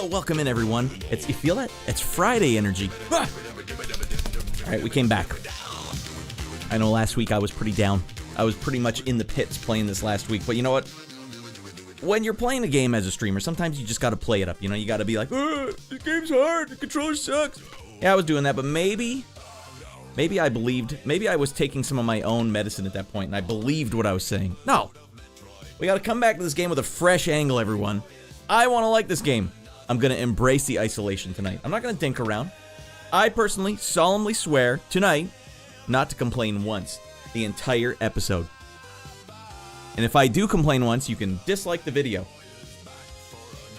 Yo, welcome in, everyone. You feel that? It's Friday energy. Ah! All right, we came back. I know last week I was pretty down. I was pretty much in the pits playing this last week, but you know what? When you're playing a game as a streamer, sometimes you just gotta play it up. You know, you gotta be like, oh, this game's hard, the controller sucks. Yeah, I was doing that, but maybe I believed, maybe I was taking some of my own medicine at that point, and I believed what I was saying. No. We gotta come back to this game with a fresh angle, everyone. I wanna like this game. I'm gonna embrace the isolation tonight. I'm not gonna dink around. I personally solemnly swear tonight not to complain once the entire episode. And if I do complain once, you can dislike the video.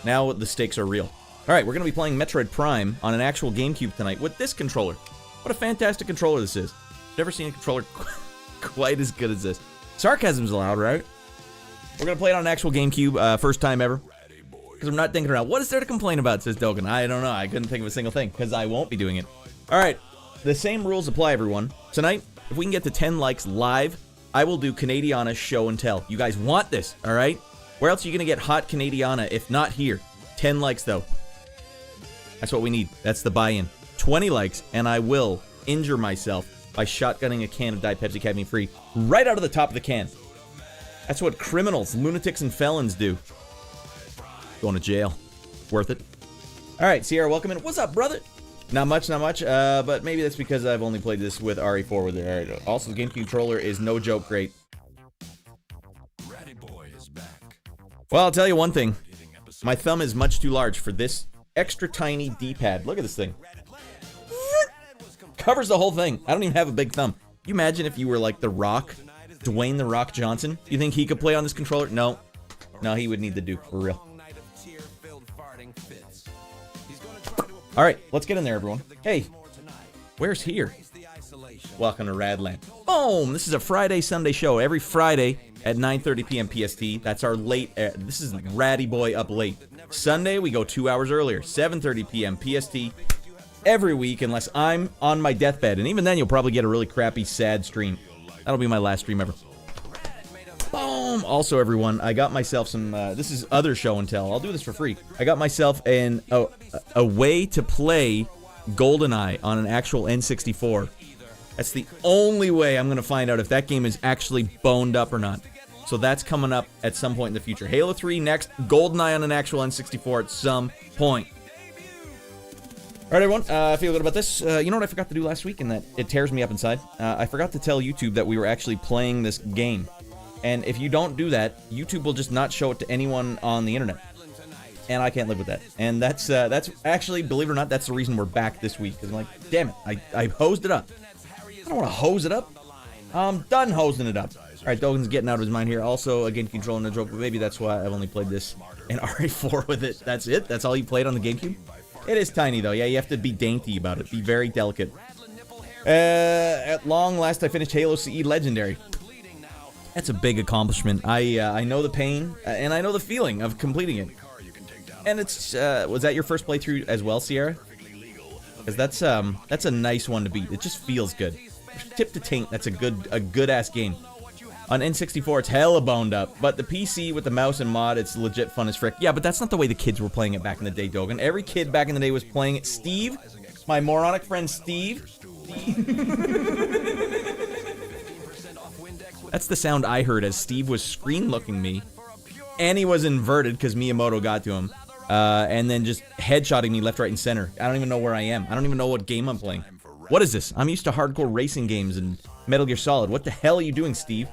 Now the stakes are real. Alright, we're gonna be playing Metroid Prime on an actual GameCube tonight with this controller. What a fantastic controller this is. Never seen a controller quite as good as this. Sarcasm's allowed, right? We're gonna play it on an actual GameCube, first time ever. Because I'm not thinking around. What is there to complain about, says Dogan? I don't know. I couldn't think of a single thing, because I won't be doing it. Alright, the same rules apply, everyone. Tonight, if we can get to 10 likes live, I will do Canadiana show and tell. You guys want this, alright? Where else are you gonna get hot Canadiana if not here? 10 likes, though. That's what we need. That's the buy-in. 20 likes, and I will injure myself by shotgunning a can of Diet Pepsi Caffeine Free right out of the top of the can. That's what criminals, lunatics, and felons do. Going to jail. Worth it. Alright, Sierra, welcome in. What's up, brother? Not much, but maybe that's because I've only played this with RE4 with it. Alright, also, the GameCube Controller is no joke great. Well, I'll tell you one thing. My thumb is much too large for this extra tiny D-pad. Look at this thing. Covers the whole thing. I don't even have a big thumb. You imagine if you were like The Rock, Dwayne The Rock Johnson? You think he could play on this controller? No. No, he would need the Duke, for real. Alright, let's get in there, everyone. Hey, where's here? Welcome to Raddland. Boom! This is a Friday-Sunday show. Every Friday at 9:30 p.m. PST. That's our late... this is Ratty Boy Up Late. Sunday, we go 2 hours earlier. 7:30 p.m. PST. Every week, unless I'm on my deathbed. And even then, you'll probably get a really crappy, sad stream. That'll be my last stream ever. Boom! Also, everyone, I got myself some, this is other show and tell. I'll do this for free. I got myself a way to play GoldenEye on an actual N64. That's the only way I'm going to find out if that game is actually boned up or not. So that's coming up at some point in the future. Halo 3 next, GoldenEye on an actual N64 at some point. Alright, everyone, I feel good about this. You know what I forgot to do last week, and that it tears me up inside? I forgot to tell YouTube that we were actually playing this game. And if you don't do that, YouTube will just not show it to anyone on the internet. And I can't live with that. And that's actually, believe it or not, that's the reason we're back this week. Because I'm like, damn it, I hosed it up. I don't want to hose it up. I'm done hosing it up. Alright, Dogan's getting out of his mind here. Also, again, controlling the joke, but maybe that's why I've only played this in RE4 with it. That's it? That's all you played on the GameCube? It is tiny, though. Yeah, you have to be dainty about it. Be very delicate. At long last, I finished Halo CE Legendary. That's a big accomplishment. I know the pain, and I know the feeling of completing it. And it's, was that your first playthrough as well, Sierra? Because that's a nice one to beat. It just feels good. Tip to taint, that's a good-ass game. On N64, it's hella boned up, but the PC with the mouse and mod, it's legit fun as frick. Yeah, but that's not the way the kids were playing it back in the day, Dogan. Every kid back in the day was playing it. Steve, my moronic friend Steve. That's the sound I heard as Steve was screen-looking me, and he was inverted because Miyamoto got to him, and then just headshotting me left, right, and center. I don't even know where I am. I don't even know what game I'm playing. What is this? I'm used to hardcore racing games and Metal Gear Solid. What the hell are you doing, Steve?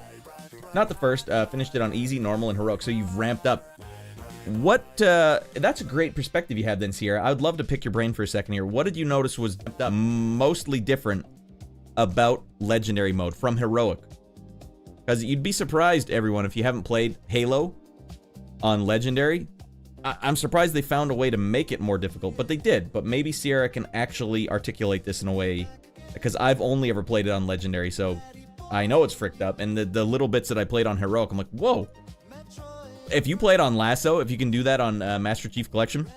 Not the first. Finished it on easy, normal, and heroic, so you've ramped up. What, that's a great perspective you have then, Sierra. I would love to pick your brain for a second here. What did you notice was mostly different about Legendary mode from heroic? Because you'd be surprised, everyone, if you haven't played Halo on Legendary. I'm surprised they found a way to make it more difficult, but they did. But maybe Sierra can actually articulate this in a way, because I've only ever played it on Legendary, so I know it's fricked up. And the little bits that I played on Heroic, I'm like, whoa. If you play it on Lasso, if you can do that on Master Chief Collection,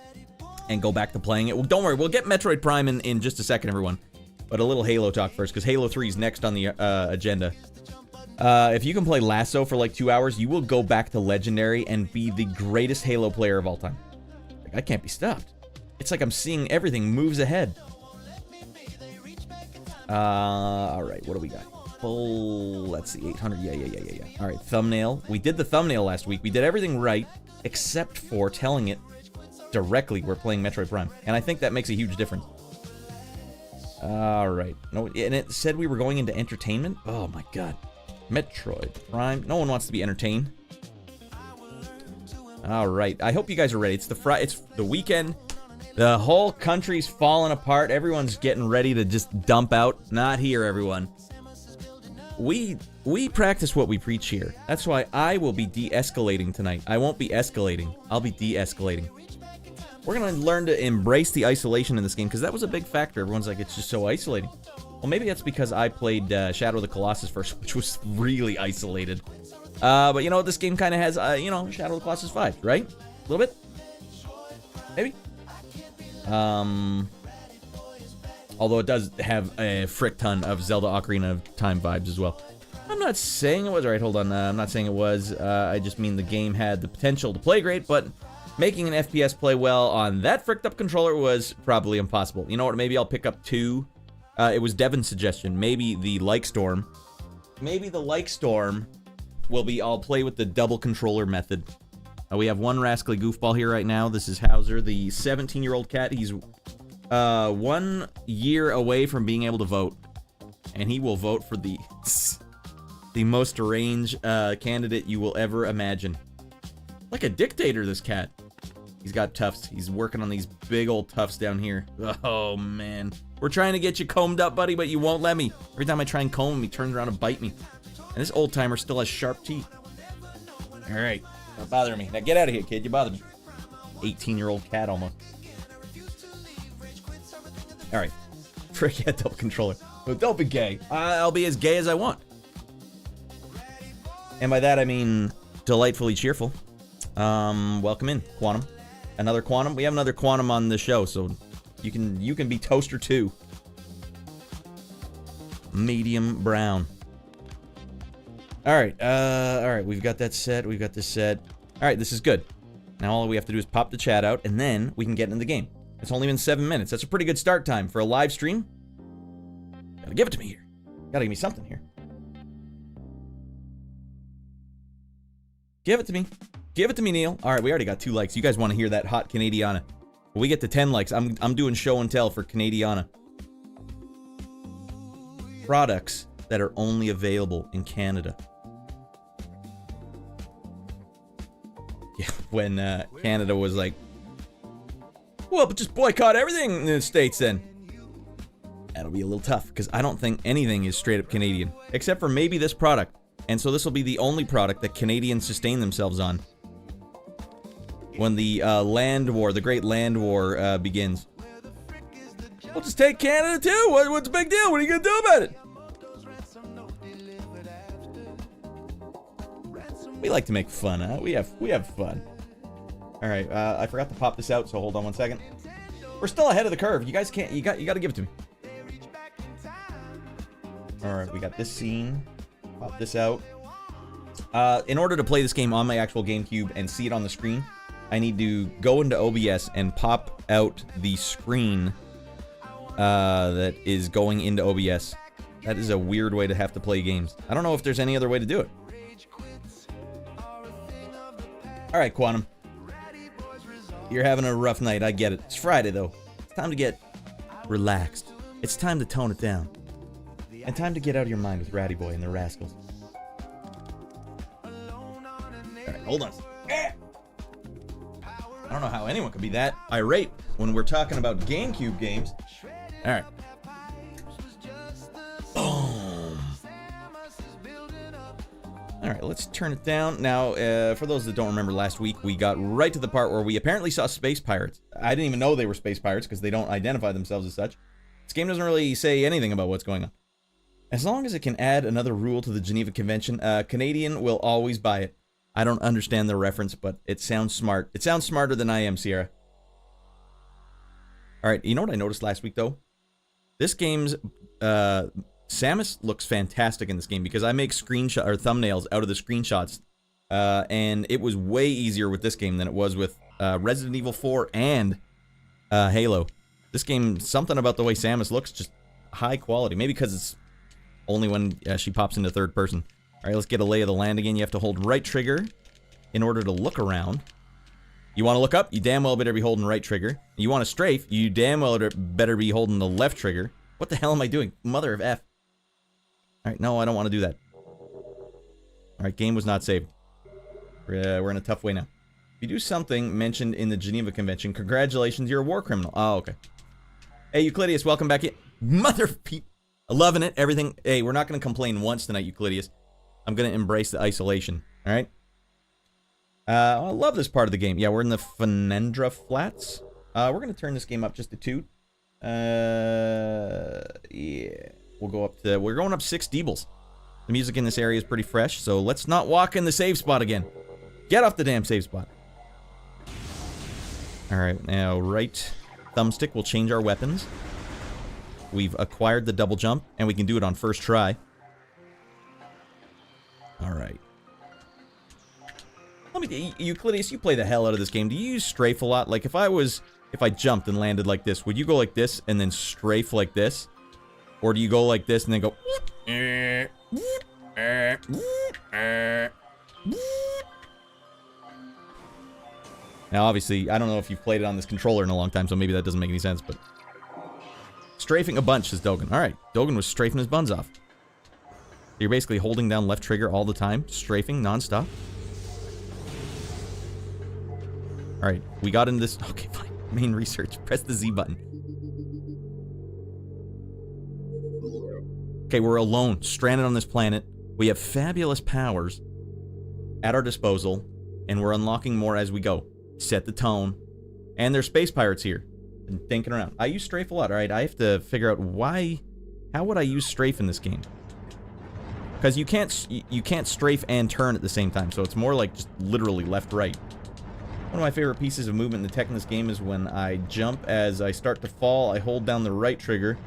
and go back to playing it, well, don't worry, we'll get Metroid Prime in just a second, everyone. But a little Halo talk first, because Halo 3 is next on the agenda. If you can play Lasso for like 2 hours, you will go back to Legendary and be the greatest Halo player of all time. Like, I can't be stopped. It's like I'm seeing everything moves ahead. Alright, what do we got? Full, let's see, 800, yeah. Alright, thumbnail. We did the thumbnail last week. We did everything right, except for telling it directly we're playing Metroid Prime. And I think that makes a huge difference. Alright. No, and it said we were going into entertainment? Oh my god. Metroid Prime. No one wants to be entertained. Alright, I hope you guys are ready. It's the weekend. The whole country's falling apart. Everyone's getting ready to just dump out. Not here, everyone. We practice what we preach here. That's why I will be de-escalating tonight. I won't be escalating. I'll be de-escalating. We're going to learn to embrace the isolation in this game, because that was a big factor. Everyone's like, it's just so isolating. Well, maybe that's because I played Shadow of the Colossus first, which was really isolated. But you know what? This game kind of has, you know, Shadow of the Colossus vibes, right? A little bit? Maybe? Although it does have a frick ton of Zelda Ocarina of Time vibes as well. I'm not saying it was. Alright, hold on. I'm not saying it was. I just mean the game had the potential to play great, but making an FPS play well on that fricked up controller was probably impossible. You know what? Maybe I'll pick up 2. It was Devin's suggestion. Maybe the Like Storm. Maybe the Like Storm will be I'll play with the double controller method. We have one rascally goofball here right now. This is Hauser, the 17-year-old cat. He's 1 year away from being able to vote. And he will vote for the most deranged candidate you will ever imagine. Like a dictator, this cat. He's got tufts. He's working on these big old tufts down here. Oh, man. We're trying to get you combed up, buddy, but you won't let me. Every time I try and comb him, he turns around and bite me. And this old timer still has sharp teeth. All right. Don't bother me. Now get out of here, kid. You bother me. 18-year-old cat almost. All right. Frick yeah, double controller. But don't be gay. I'll be as gay as I want. And by that, I mean delightfully cheerful. Welcome in, Quantum. Another Quantum. We have another Quantum on the show, so you can be Toaster too. Medium brown. All right, we've got that set. We've got this set. All right, this is good. Now all we have to do is pop the chat out, and then we can get into the game. It's only been 7 minutes. That's a pretty good start time for a live stream. Gotta give it to me here. Gotta give me something here. Give it to me. Give it to me, Neil. All right, we already got 2 likes. You guys want to hear that hot Canadiana. When we get to 10 likes, I'm doing show and tell for Canadiana. Products that are only available in Canada. Yeah, when Canada was like, well, but just boycott everything in the States then. That'll be a little tough, because I don't think anything is straight up Canadian. Except for maybe this product. And so this will be the only product that Canadians sustain themselves on. When the land war, the Great Land War begins. We'll just take Canada too. What's the big deal? What are you gonna do about it? We like to make fun, huh? We have fun. All right, I forgot to pop this out, so hold on 1 second. We're still ahead of the curve. You guys can't. You got to give it to me. All right, we got this scene. Pop this out. In order to play this game on my actual GameCube and see it on the screen, I need to go into OBS and pop out the screen that is going into OBS. That is a weird way to have to play games. I don't know if there's any other way to do it. All right, Quantum. You're having a rough night. I get it. It's Friday, though. It's time to get relaxed. It's time to tone it down. And time to get out of your mind with Ratty Boy and the Rascals. All right, hold on. I don't know how anyone could be that irate when we're talking about GameCube games. All right. Boom. All right, let's turn it down. Now, for those that don't remember, last week we got right to the part where we apparently saw space pirates. I didn't even know they were space pirates because they don't identify themselves as such. This game doesn't really say anything about what's going on. As long as it can add another rule to the Geneva Convention, Canadian will always buy it. I don't understand the reference, but it sounds smart. It sounds smarter than I am, Sierra. All right, you know what I noticed last week, though? This game's... Samus looks fantastic in this game because I make screenshot or thumbnails out of the screenshots, and it was way easier with this game than it was with Resident Evil 4 and Halo. This game, something about the way Samus looks, just high quality. Maybe because it's only when she pops into third person. Alright, let's get a lay of the land again. You have to hold right trigger in order to look around. You want to look up? You damn well better be holding right trigger. You want to strafe? You damn well better be holding the left trigger. What the hell am I doing? Mother of F. Alright, no, I don't want to do that. Alright, game was not saved. We're in a tough way now. If you do something mentioned in the Geneva Convention, congratulations, you're a war criminal. Oh, okay. Hey, Euclideus, welcome back in. Mother of Pete. Loving it, everything. Hey, we're not going to complain once tonight, Euclideus. I'm going to embrace the isolation. Alright? I love this part of the game. Yeah, we're in the Fenendra Flats. We're going to turn this game up just a toot. Yeah. We'll go up to... We're going up 6 dBs. The music in this area is pretty fresh, so let's not walk in the save spot again. Get off the damn save spot. Alright, now right thumbstick will change our weapons. We've acquired the double jump, and we can do it on first try. Alright. Let me, Euclideus, you play the hell out of this game. Do you use strafe a lot? Like, if I jumped and landed like this, would you go like this and then strafe like this? Or do you go like this and then go... Now, obviously, I don't know if you've played it on this controller in a long time, so maybe that doesn't make any sense, but... Strafing a bunch, says Dogan. Alright, Dogan was strafing his buns off. You're basically holding down left trigger all the time, strafing non-stop. Alright, we got into this... Okay, fine. Main research. Press the Z button. Okay, we're alone, stranded on this planet. We have fabulous powers at our disposal, and we're unlocking more as we go. Set the tone. And there's space pirates here. Been thinking around. I use strafe a lot, alright? I have to figure out why... How would I use strafe in this game? Because you can't strafe and turn at the same time, so it's more like just literally left-right. One of my favorite pieces of movement in the tech in this game is when I jump. As I start to fall, I hold down the right trigger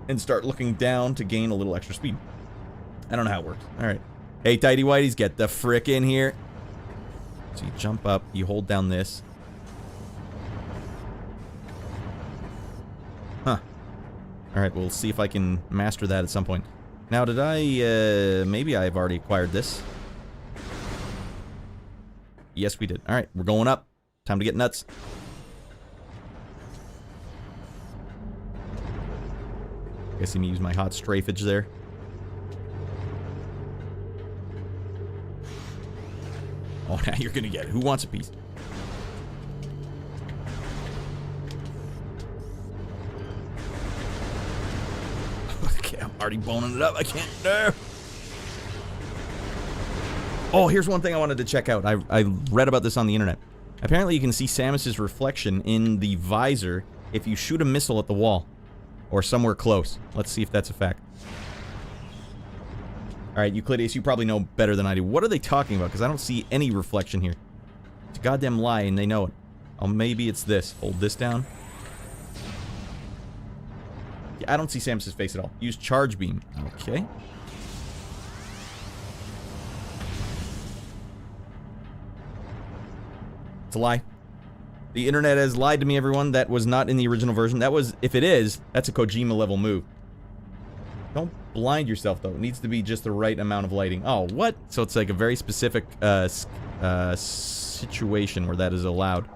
and start looking down to gain a little extra speed. I don't know how it works. Alright. Hey, Tidy Whiteys, get the frick in here. So you jump up, you hold down this. Huh. Alright, we'll see if I can master that at some point. Now, did I, maybe I've already acquired this. Yes, we did. Alright, we're going up. Time to get nuts. I guess I'm gonna use my hot strafage there. Oh, now you're gonna get it. Who wants a piece? Okay, I'm already boning it up. I can't. No. Oh, here's one thing I wanted to check out. I read about this on the internet. Apparently, you can see Samus's reflection in the visor if you shoot a missile at the wall. Or somewhere close. Let's see if that's a fact. Alright, Euclideus, you probably know better than I do. What are they talking about? Because I don't see any reflection here. It's a goddamn lie, and they know it. Oh, maybe it's this. Hold this down. Yeah, I don't see Samus's face at all. Use charge beam. Okay. It's a lie. The internet has lied to me, everyone. That was not in the original version. That was, if it is, that's a Kojima level move. Don't blind yourself, though. It needs to be just the right amount of lighting. Oh, what? So it's like a very specific situation where that is allowed.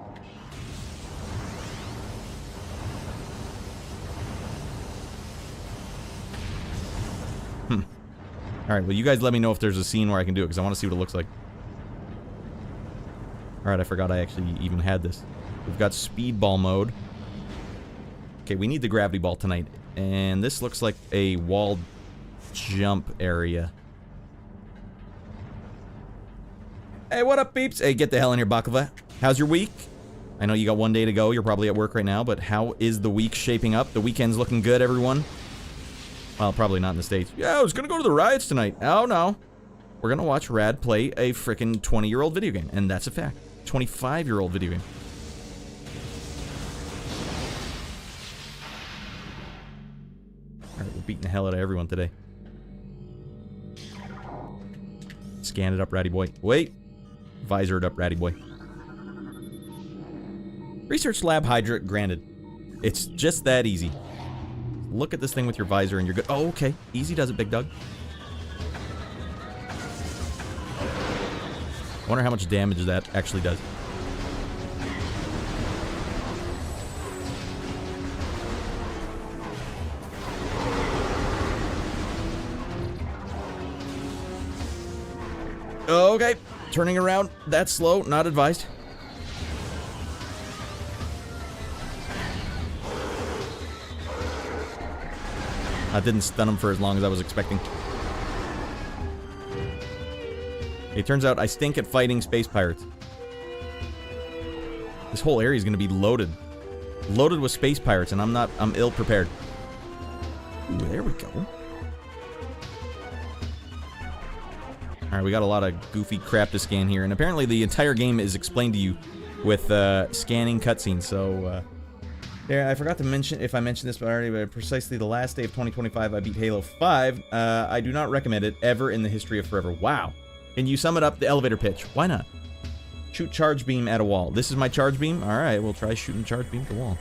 Alright, well, you guys let me know if there's a scene where I can do it, because I want to see what it looks like. Alright, I forgot I actually even had this. We've got speedball mode. Okay, we need the gravity ball tonight. And this looks like a walled jump area. Hey, what up, peeps? Hey, get the hell in here, Baklava. How's your week? I know you got one day to go. You're probably at work right now, but how is the week shaping up? The weekend's looking good, everyone? Well, probably not in the States. Yeah, I was gonna go to the riots tonight. Oh, no. We're gonna watch Radd play a frickin' 20-year-old video game, and that's a fact. 25-year-old video game. Alright, we're beating the hell out of everyone today. Scan it up, ratty boy. Wait. Visor it up, ratty boy. Research Lab Hydra, granted. It's just that easy. Look at this thing with your visor and you're good. Oh, okay. Easy does it, Big Doug. Wonder how much damage that actually does. Okay, turning around. That's slow, not advised. I didn't stun him for as long as I was expecting. It turns out I stink at fighting space pirates. This whole area is going to be loaded. Loaded with space pirates, and I'm ill prepared. Ooh, there we go. Alright, we got a lot of goofy crap to scan here, and apparently the entire game is explained to you with scanning cutscenes, so there, I forgot to mention, if I mentioned this already, but precisely the last day of 2025 I beat Halo 5. I do not recommend it ever in the history of forever. Wow. Can you sum it up? The elevator pitch. Why not? Shoot charge beam at a wall. This is my charge beam? Alright, we'll try shooting charge beam at the wall.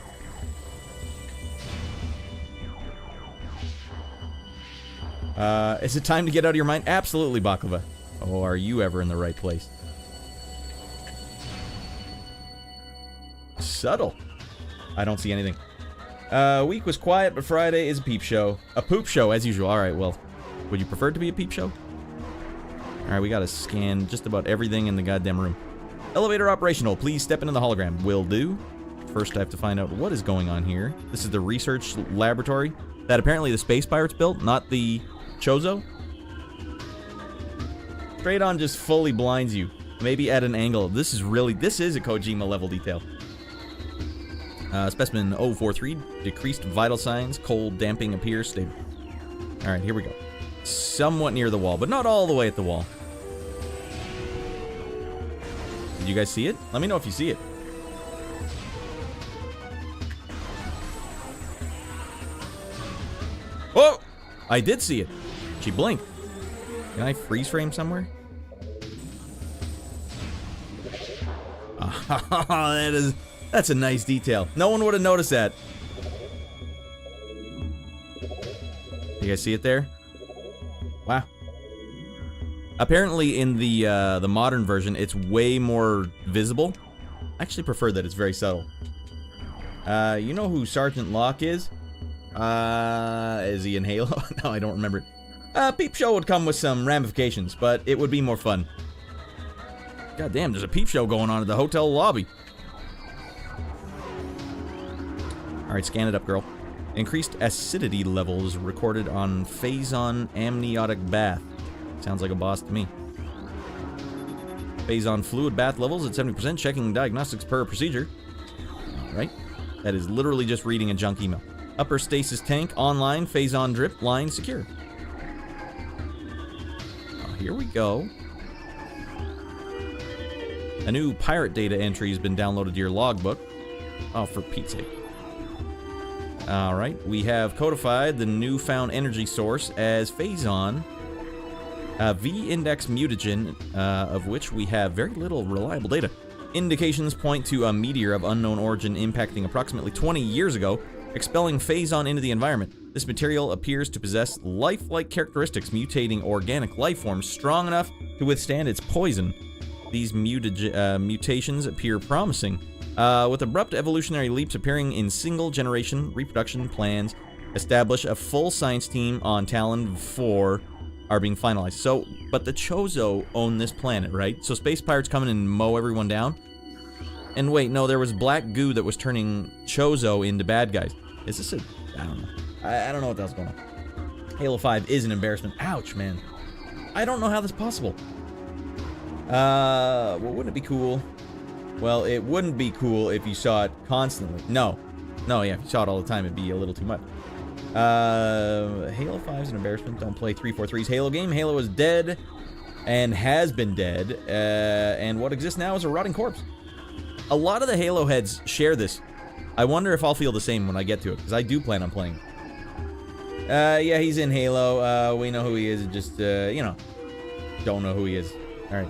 Is it time to get out of your mind? Absolutely, Baklava. Oh, are you ever in the right place? Subtle. I don't see anything. Week was quiet, but Friday is a peep show. A poop show, as usual. Alright, well, would you prefer it to be a peep show? Alright, we gotta scan just about everything in the goddamn room. Elevator operational. Please step into the hologram. Will do. First, I have to find out what is going on here. This is the research laboratory that apparently the space pirates built, not the Chozo. Straight on just fully blinds you. Maybe at an angle. This is a Kojima level detail. Specimen 043. Decreased vital signs. Cold damping appears stable. Alright, here we go. Somewhat near the wall, but not all the way at the wall. Did you guys see it? Let me know if you see it. Oh! I did see it. She blinked. Can I freeze frame somewhere? That's a nice detail. No one would have noticed that. You guys see it there? Wow. Apparently in the modern version, it's way more visible. I actually prefer that it's very subtle. You know who Sergeant Locke is? Is he in Halo? No, I don't remember. Peep show would come with some ramifications, but it would be more fun. God damn, there's a peep show going on at the hotel lobby. Alright, scan it up, girl. Increased acidity levels recorded on Phazon amniotic bath. Sounds like a boss to me. Phazon fluid bath levels at 70%, checking diagnostics per procedure. Alright. That is literally just reading a junk email. Upper stasis tank online, Phazon drip, line secure. Oh, here we go. A new pirate data entry has been downloaded to your logbook. Oh, for Pete's sake. Alright, we have codified the newfound energy source as Phazon, V-index mutagen, of which we have very little reliable data. Indications point to a meteor of unknown origin impacting approximately 20 years ago, expelling Phazon into the environment. This material appears to possess lifelike characteristics, mutating organic life forms strong enough to withstand its poison. These mutations appear promising, with abrupt evolutionary leaps appearing in single-generation reproduction plans. Establish a full science team on Talon 4 are being finalized. So, but the Chozo own this planet, right? So space pirates come in and mow everyone down? And wait, no, there was black goo that was turning Chozo into bad guys. Is this a... I don't know. I don't know what the hell's going on. Halo 5 is an embarrassment. Ouch, man. I don't know how this is possible. Well, wouldn't it be cool? Well, it wouldn't be cool if you saw it constantly. No, yeah, if you saw it all the time, it'd be a little too much. Halo 5 is an embarrassment. Don't play 343's Halo game. Halo is dead and has been dead, and what exists now is a rotting corpse. A lot of the Halo heads share this. I wonder if I'll feel the same when I get to it, because I do plan on playing it. Yeah, he's in Halo. We know who he is, just, you know, don't know who he is. Alright.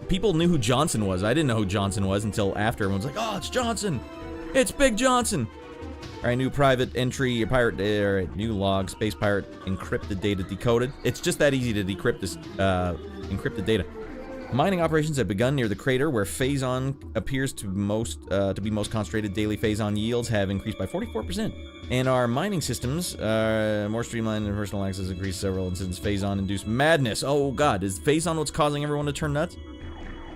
People knew who Johnson was. I didn't know who Johnson was until after. Everyone's like, oh, it's Johnson. It's Big Johnson. All right, new private entry, pirate data, new log, space pirate, encrypted data decoded. It's just that easy to decrypt this encrypted data. Mining operations have begun near the crater where Phazon appears to be most concentrated. Daily Phazon yields have increased by 44%. And our mining systems are more streamlined and personal access increased several incidents. Phazon-induced madness. Oh god, is Phazon what's causing everyone to turn nuts?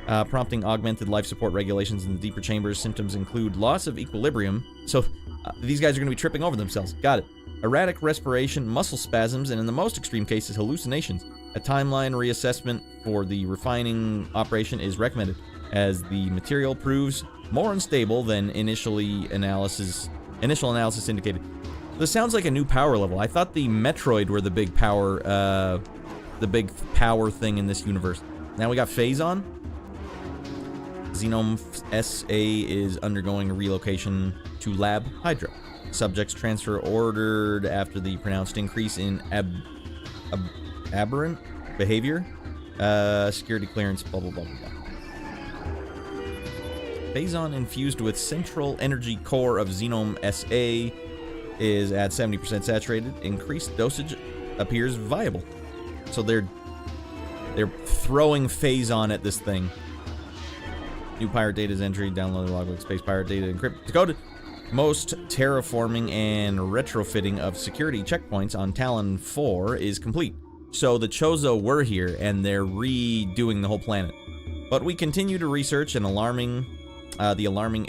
Prompting augmented life support regulations in the deeper chambers. Symptoms include loss of equilibrium. So these guys are going to be tripping over themselves. Got it. Erratic respiration, muscle spasms, and in the most extreme cases, hallucinations. A timeline reassessment for the refining operation is recommended, as the material proves more unstable than initial analysis indicated. This sounds like a new power level. I thought the Metroid were the big power thing in this universe. Now we got Phazon. Xenome SA is undergoing a relocation to Lab Hydra. Subjects transfer ordered after the pronounced increase in aberrant behavior. Security clearance, blah, blah, blah, blah. Phazon infused with central energy core of Xenome SA is at 70% saturated. Increased dosage appears viable. So they're throwing Phazon at this thing. New pirate data's entry, download the logbook, space pirate data, encrypted, decoded. Most terraforming and retrofitting of security checkpoints on Talon 4 is complete. So the Chozo were here, and they're redoing the whole planet. But we continue to research the alarming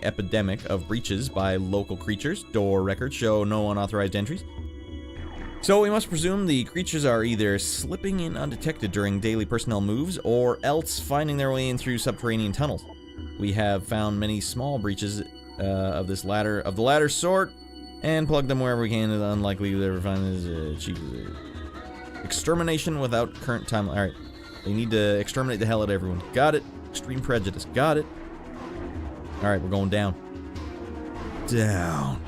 epidemic of breaches by local creatures. Door records show no unauthorized entries. So we must presume the creatures are either slipping in undetected during daily personnel moves, or else finding their way in through subterranean tunnels. We have found many small breaches of the latter sort, and plug them wherever we can. It's unlikely to ever find this cheap. Extermination without current time. All right, they need to exterminate the hell out of everyone. Got it. Extreme prejudice. Got it. All right, we're going down. Down.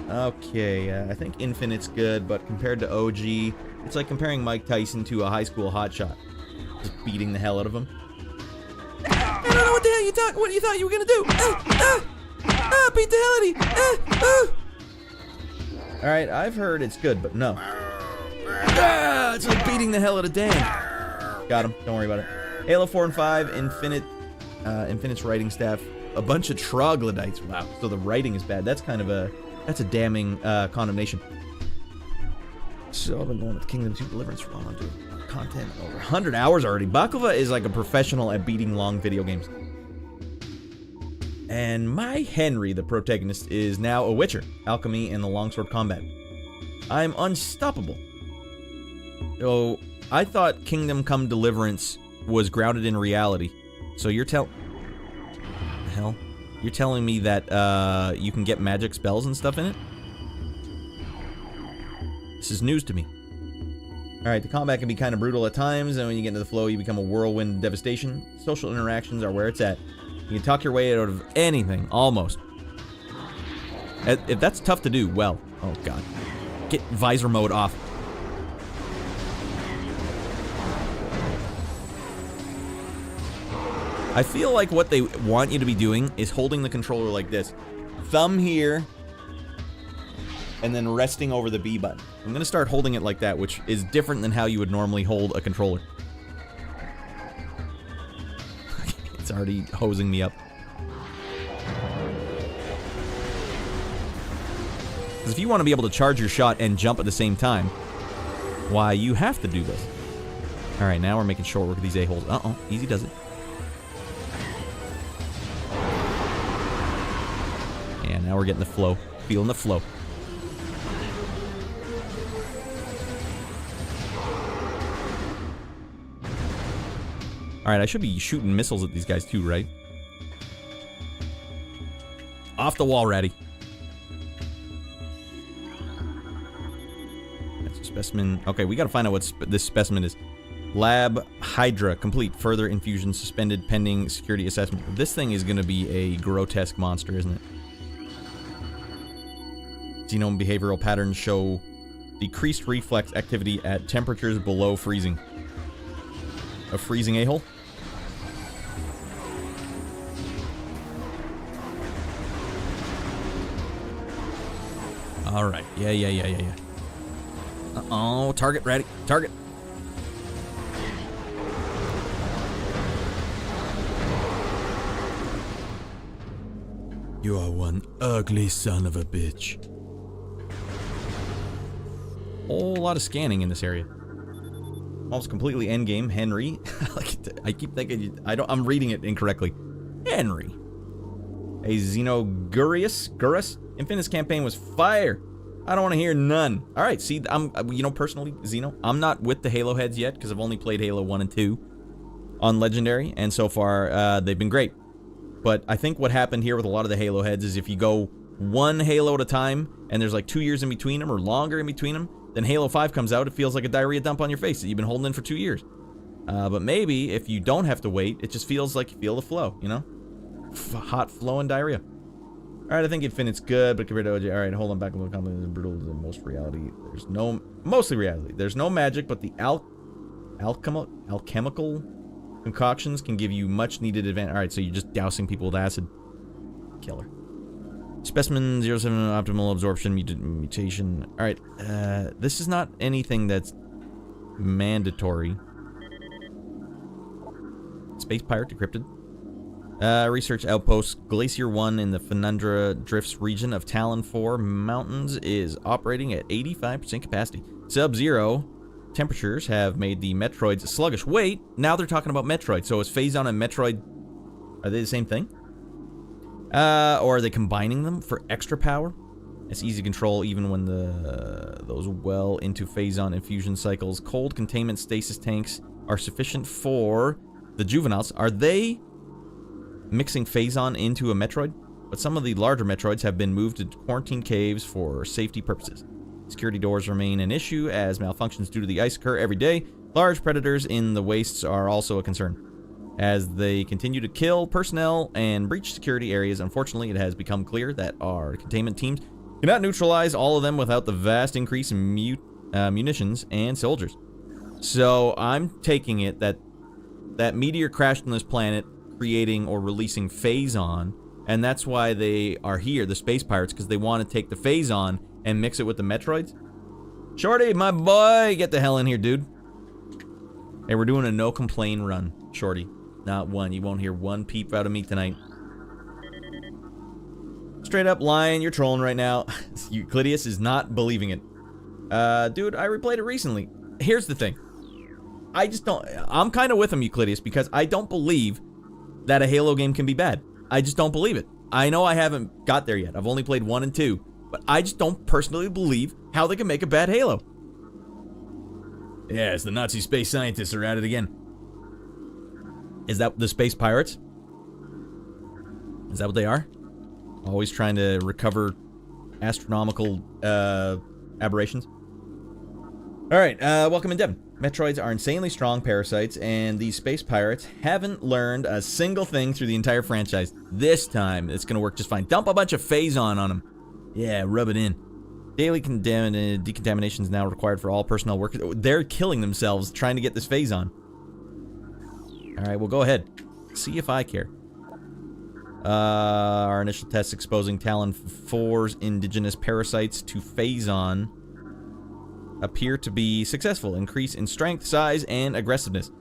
Okay, I think Infinite's good, but compared to OG, it's like comparing Mike Tyson to a high school hotshot. Just beating the hell out of him. I don't know what the hell you thought you were gonna do. Beat the hell out of you. Alright, I've heard it's good, but no. It's like beating the hell out of Dan. Got him, don't worry about it. Halo 4 and 5, Infinite's writing staff, a bunch of troglodytes. Wow, so the writing is bad. That's a damning condemnation. So I've been going with Kingdom 2 Deliverance for a long time. Content over 100 hours already. Bakuva is like a professional at beating long video games. And my Henry, the protagonist, is now a Witcher, alchemy, and the longsword combat. I'm unstoppable. So I thought Kingdom Come Deliverance was grounded in reality. So you're telling me that you can get magic spells and stuff in it? This is news to me. Alright, the combat can be kind of brutal at times, and when you get into the flow, you become a whirlwind of devastation. Social interactions are where it's at. You can talk your way out of anything, almost. If that's tough to do, well, oh god. Get visor mode off. I feel like what they want you to be doing is holding the controller like this. Thumb here, and then resting over the B button. I'm going to start holding it like that, which is different than how you would normally hold a controller. It's already hosing me up. Because if you want to be able to charge your shot and jump at the same time, why, you have to do this. Alright, now we're making short work of these a-holes. Uh-oh, easy does it. Yeah, now we're getting the flow. Feeling the flow. Alright, I should be shooting missiles at these guys too, right? Off the wall, Ratty. That's a specimen. Okay, we gotta find out what this specimen is. Lab Hydra, complete. Further infusion suspended pending security assessment. This thing is gonna be a grotesque monster, isn't it? Genome behavioral patterns show decreased reflex activity at temperatures below freezing. a freezing a-hole. All right. Yeah. Uh-oh. Target ready. Target. You are one ugly son of a bitch. Whole lot of scanning in this area. Almost completely endgame. Henry. I keep thinking I'm reading it incorrectly. Henry. A Xenogurus. Infinite's campaign was fire. I don't want to hear none. All right, see, personally, Xeno, I'm not with the Halo heads yet because I've only played Halo 1 and 2 on Legendary, and so far, they've been great. But I think what happened here with a lot of the Halo heads is if you go one Halo at a time, and there's like 2 years in between them, or longer in between them, then Halo 5 comes out, it feels like a diarrhea dump on your face that you've been holding in for 2 years. But maybe, if you don't have to wait, it just feels like you feel the flow, you know? Hot flowing diarrhea. Alright, I think Infinite's good, but compared to OJ, alright, hold on back a little. Company is brutal is the most reality. Mostly reality. There's no magic, but the alchemical concoctions can give you much needed advantage. Alright, so you're just dousing people with acid. Killer. Specimen 07 optimal absorption mutation. Alright, this is not anything that's mandatory. Space Pirate decrypted. Research outpost Glacier 1 in the Fenundra Drifts region of Talon 4 Mountains is operating at 85% capacity. Sub-zero temperatures have made the Metroids sluggish. Wait, now they're talking about Metroid. So is Phazon and Metroid, are they the same thing? Or are they combining them for extra power? It's easy to control even when those well into Phazon infusion cycles. Cold containment stasis tanks are sufficient for the juveniles. Are they mixing Phazon into a Metroid? But some of the larger Metroids have been moved to quarantine caves for safety purposes. Security doors remain an issue as malfunctions due to the ice occur every day. Large predators in the wastes are also a concern. As they continue to kill personnel and breach security areas, unfortunately it has become clear that our containment teams cannot neutralize all of them without the vast increase in munitions and soldiers. So I'm taking it that that meteor crashed on this planet, creating or releasing Phazon, and that's why they are here, the Space Pirates, because they want to take the Phazon and mix it with the Metroids. Shorty, my boy, get the hell in here, dude. Hey, we're doing a no complain run, Shorty. Not one. You won't hear one peep out of me tonight. Straight up lying, you're trolling right now. Euclideus is not believing it. Dude, I replayed it recently. Here's the thing. I just don't... I'm kind of with him, Euclideus, because I don't believe that a Halo game can be bad. I just don't believe it. I know I haven't got there yet. I've only played 1 and 2, but I just don't personally believe how they can make a bad Halo. Yes, the Nazi space scientists are at it again. Is that the Space Pirates? Is that what they are? Always trying to recover astronomical aberrations. Alright, welcome in, Devin. Metroids are insanely strong parasites, and these Space Pirates haven't learned a single thing through the entire franchise. This time, it's going to work just fine. Dump a bunch of Phazon on them. Yeah, rub it in. Daily decontamination is now required for all personnel workers. They're killing themselves trying to get this Phazon. Alright, well, go ahead. See if I care. Our initial tests exposing Talon 4's indigenous parasites to Phazon appear to be successful. Increase in strength, size, and aggressiveness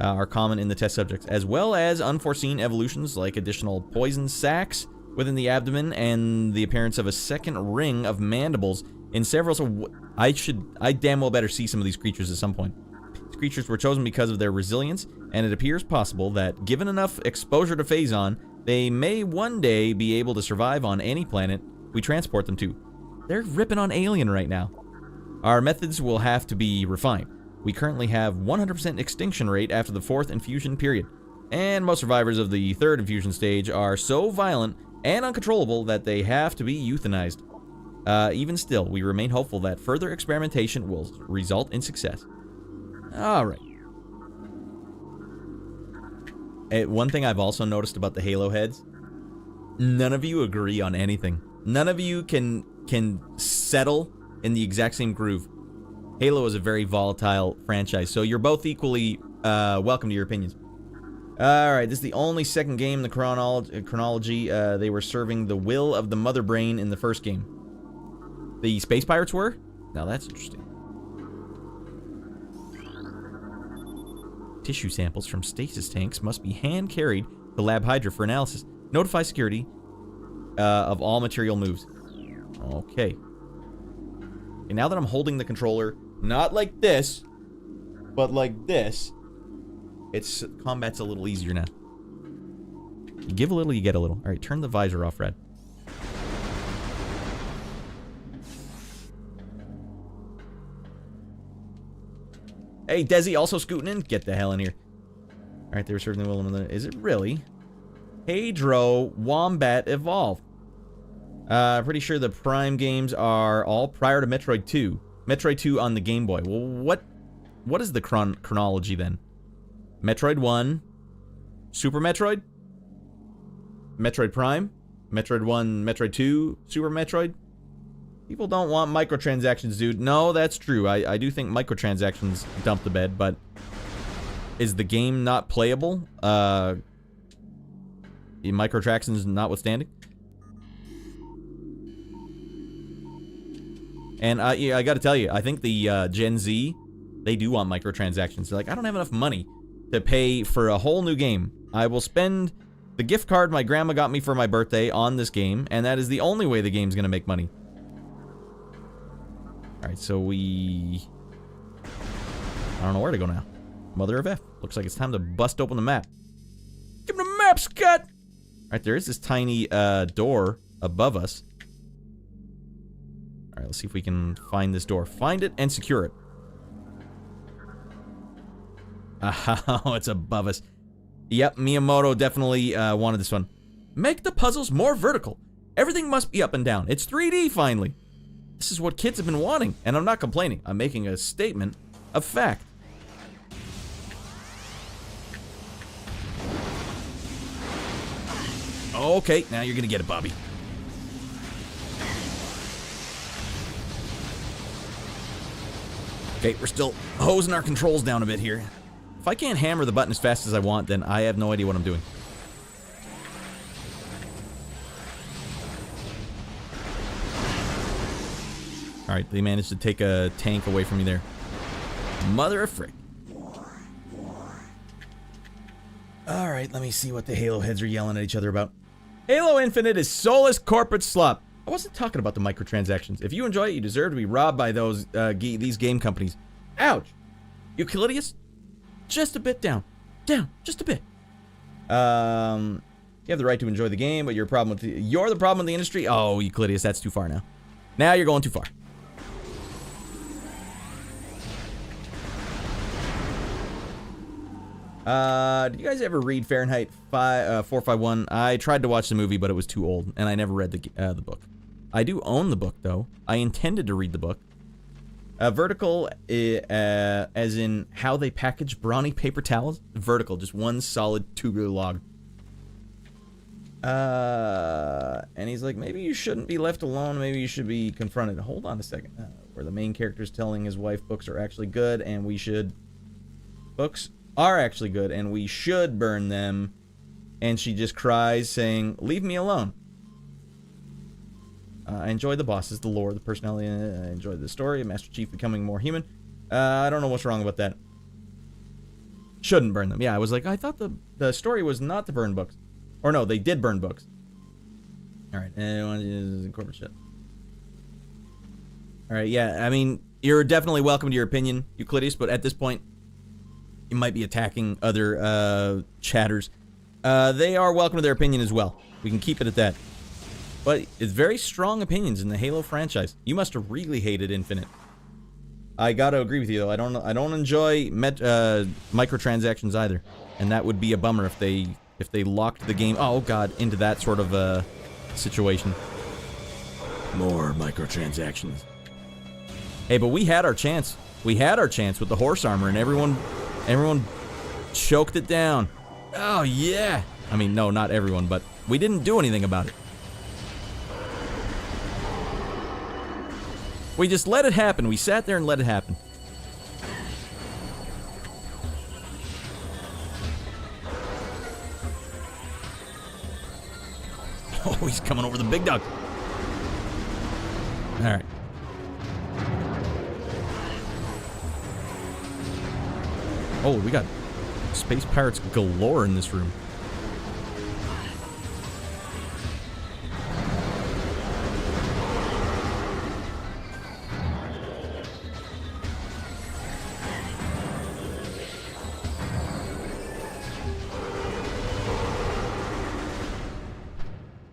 are common in the test subjects, as well as unforeseen evolutions like additional poison sacs within the abdomen and the appearance of a second ring of mandibles in several. So I damn well better see some of these creatures at some point. These creatures were chosen because of their resilience, and it appears possible that given enough exposure to Phazon, they may one day be able to survive on any planet we transport them to. They're ripping on Alien right now. Our methods will have to be refined. We currently have 100% extinction rate after the 4th infusion period, and most survivors of the 3rd infusion stage are so violent and uncontrollable that they have to be euthanized. Even still, we remain hopeful that further experimentation will result in success. Alright. One thing I've also noticed about the Halo heads, none of you agree on anything. None of you can settle in the exact same groove. Halo is a very volatile franchise, so you're both equally welcome to your opinions. Alright, this is the only second game in the chronology. They were serving the will of the mother brain in the first game. The Space Pirates were? Now that's interesting. Tissue samples from stasis tanks must be hand-carried to Lab Hydra for analysis. Notify security of all material moves. Okay. And now that I'm holding the controller, not like this, but like this, combat's a little easier now. You give a little, you get a little. Alright, turn the visor off, Radd. Hey, Desi, also scooting in? Get the hell in here. Alright, they were serving the will of the... Is it really? Hedro Wombat Evolved. Pretty sure the Prime games are all prior to Metroid 2. Metroid 2 on the Game Boy. Well, what is the chronology then? Metroid 1, Super Metroid, Metroid Prime, Metroid 1, Metroid 2, Super Metroid. People don't want microtransactions, dude. No, that's true. I do think microtransactions dump the bed, but is the game not playable? Microtransactions notwithstanding. And yeah, I gotta tell you, I think the Gen Z, they do want microtransactions. They're like, I don't have enough money to pay for a whole new game. I will spend the gift card my grandma got me for my birthday on this game, and that is the only way the game's gonna make money. Alright, so I don't know where to go now. Mother of F. Looks like it's time to bust open the map. Give me the map, Scott! Alright, there is this tiny door above us. Alright, let's see if we can find this door. Find it and secure it. Oh, it's above us. Yep, Miyamoto definitely wanted this one. Make the puzzles more vertical. Everything must be up and down. It's 3D, finally. This is what kids have been wanting, and I'm not complaining. I'm making a statement of fact. Okay, now you're gonna get it, Bobby. Okay, we're still hosing our controls down a bit here. If I can't hammer the button as fast as I want, then I have no idea what I'm doing. Alright, they managed to take a tank away from me there. Mother of frick. Alright, let me see what the Halo heads are yelling at each other about. Halo Infinite is soulless corporate slop. I wasn't talking about the microtransactions. If you enjoy it, you deserve to be robbed by those these game companies. Ouch! Euclideus? Just a bit down. Down, just a bit. You have the right to enjoy the game, but you're the problem with the industry? Oh, Euclideus, that's too far now. Now you're going too far. Did you guys ever read Fahrenheit 451? I tried to watch the movie, but it was too old, and I never read the book. I do own the book, though. I intended to read the book. Vertical, as in how they package brawny paper towels. Vertical, just one solid tubular log. And he's like, maybe you shouldn't be left alone. Maybe you should be confronted. Hold on a second. Where the main character's telling his wife books are actually good, and we should... Books are actually good, and we should burn them. And she just cries, saying, leave me alone. I enjoy the bosses, the lore, the personality. I enjoy the story. Master Chief becoming more human. I don't know what's wrong about that. Shouldn't burn them. Yeah, I was like, I thought the story was not to burn books. Or no, they did burn books. Alright, and corporate shit. Alright, yeah, I mean, you're definitely welcome to your opinion, Euclideus, but at this point, you might be attacking other chatters. They are welcome to their opinion as well. We can keep it at that. But it's very strong opinions in the Halo franchise. You must have really hated Infinite. I gotta agree with you though. I don't enjoy microtransactions either, and that would be a bummer if they locked the game. Oh god, into that sort of situation. More microtransactions. Hey, but we had our chance. We had our chance with the horse armor, and everyone choked it down. Oh yeah. I mean, no, not everyone, but we didn't do anything about it. We just let it happen. We sat there and let it happen. he's coming over the big dog. All right. Oh, we got space pirates galore in this room.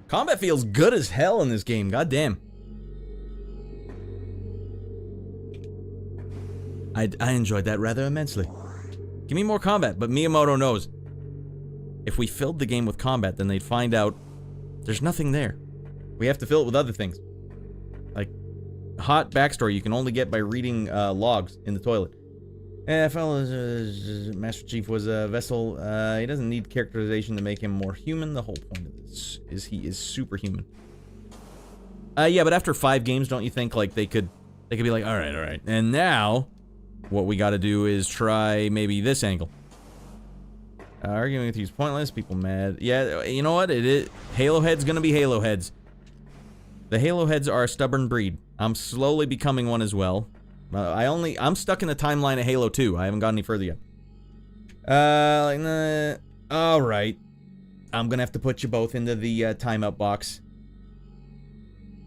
Combat feels good as hell in this game, goddamn. I enjoyed that rather immensely. Give me more combat, but Miyamoto knows. If we filled the game with combat, then they'd find out there's nothing there. We have to fill it with other things. Like, hot backstory you can only get by reading logs in the toilet. Master Chief was a vessel. He doesn't need characterization to make him more human. The whole point of this is he is superhuman. Yeah, but after 5 games, don't you think like they could be like, all right, and now what we got to do is try maybe this angle. Arguing with you is pointless. People mad. Yeah, you know what? It is. Halo heads gonna be Halo heads. The Halo heads are a stubborn breed. I'm slowly becoming one as well. I'm stuck in the timeline of Halo 2. I haven't gone any further yet. All right. I'm gonna have to put you both into the timeout box.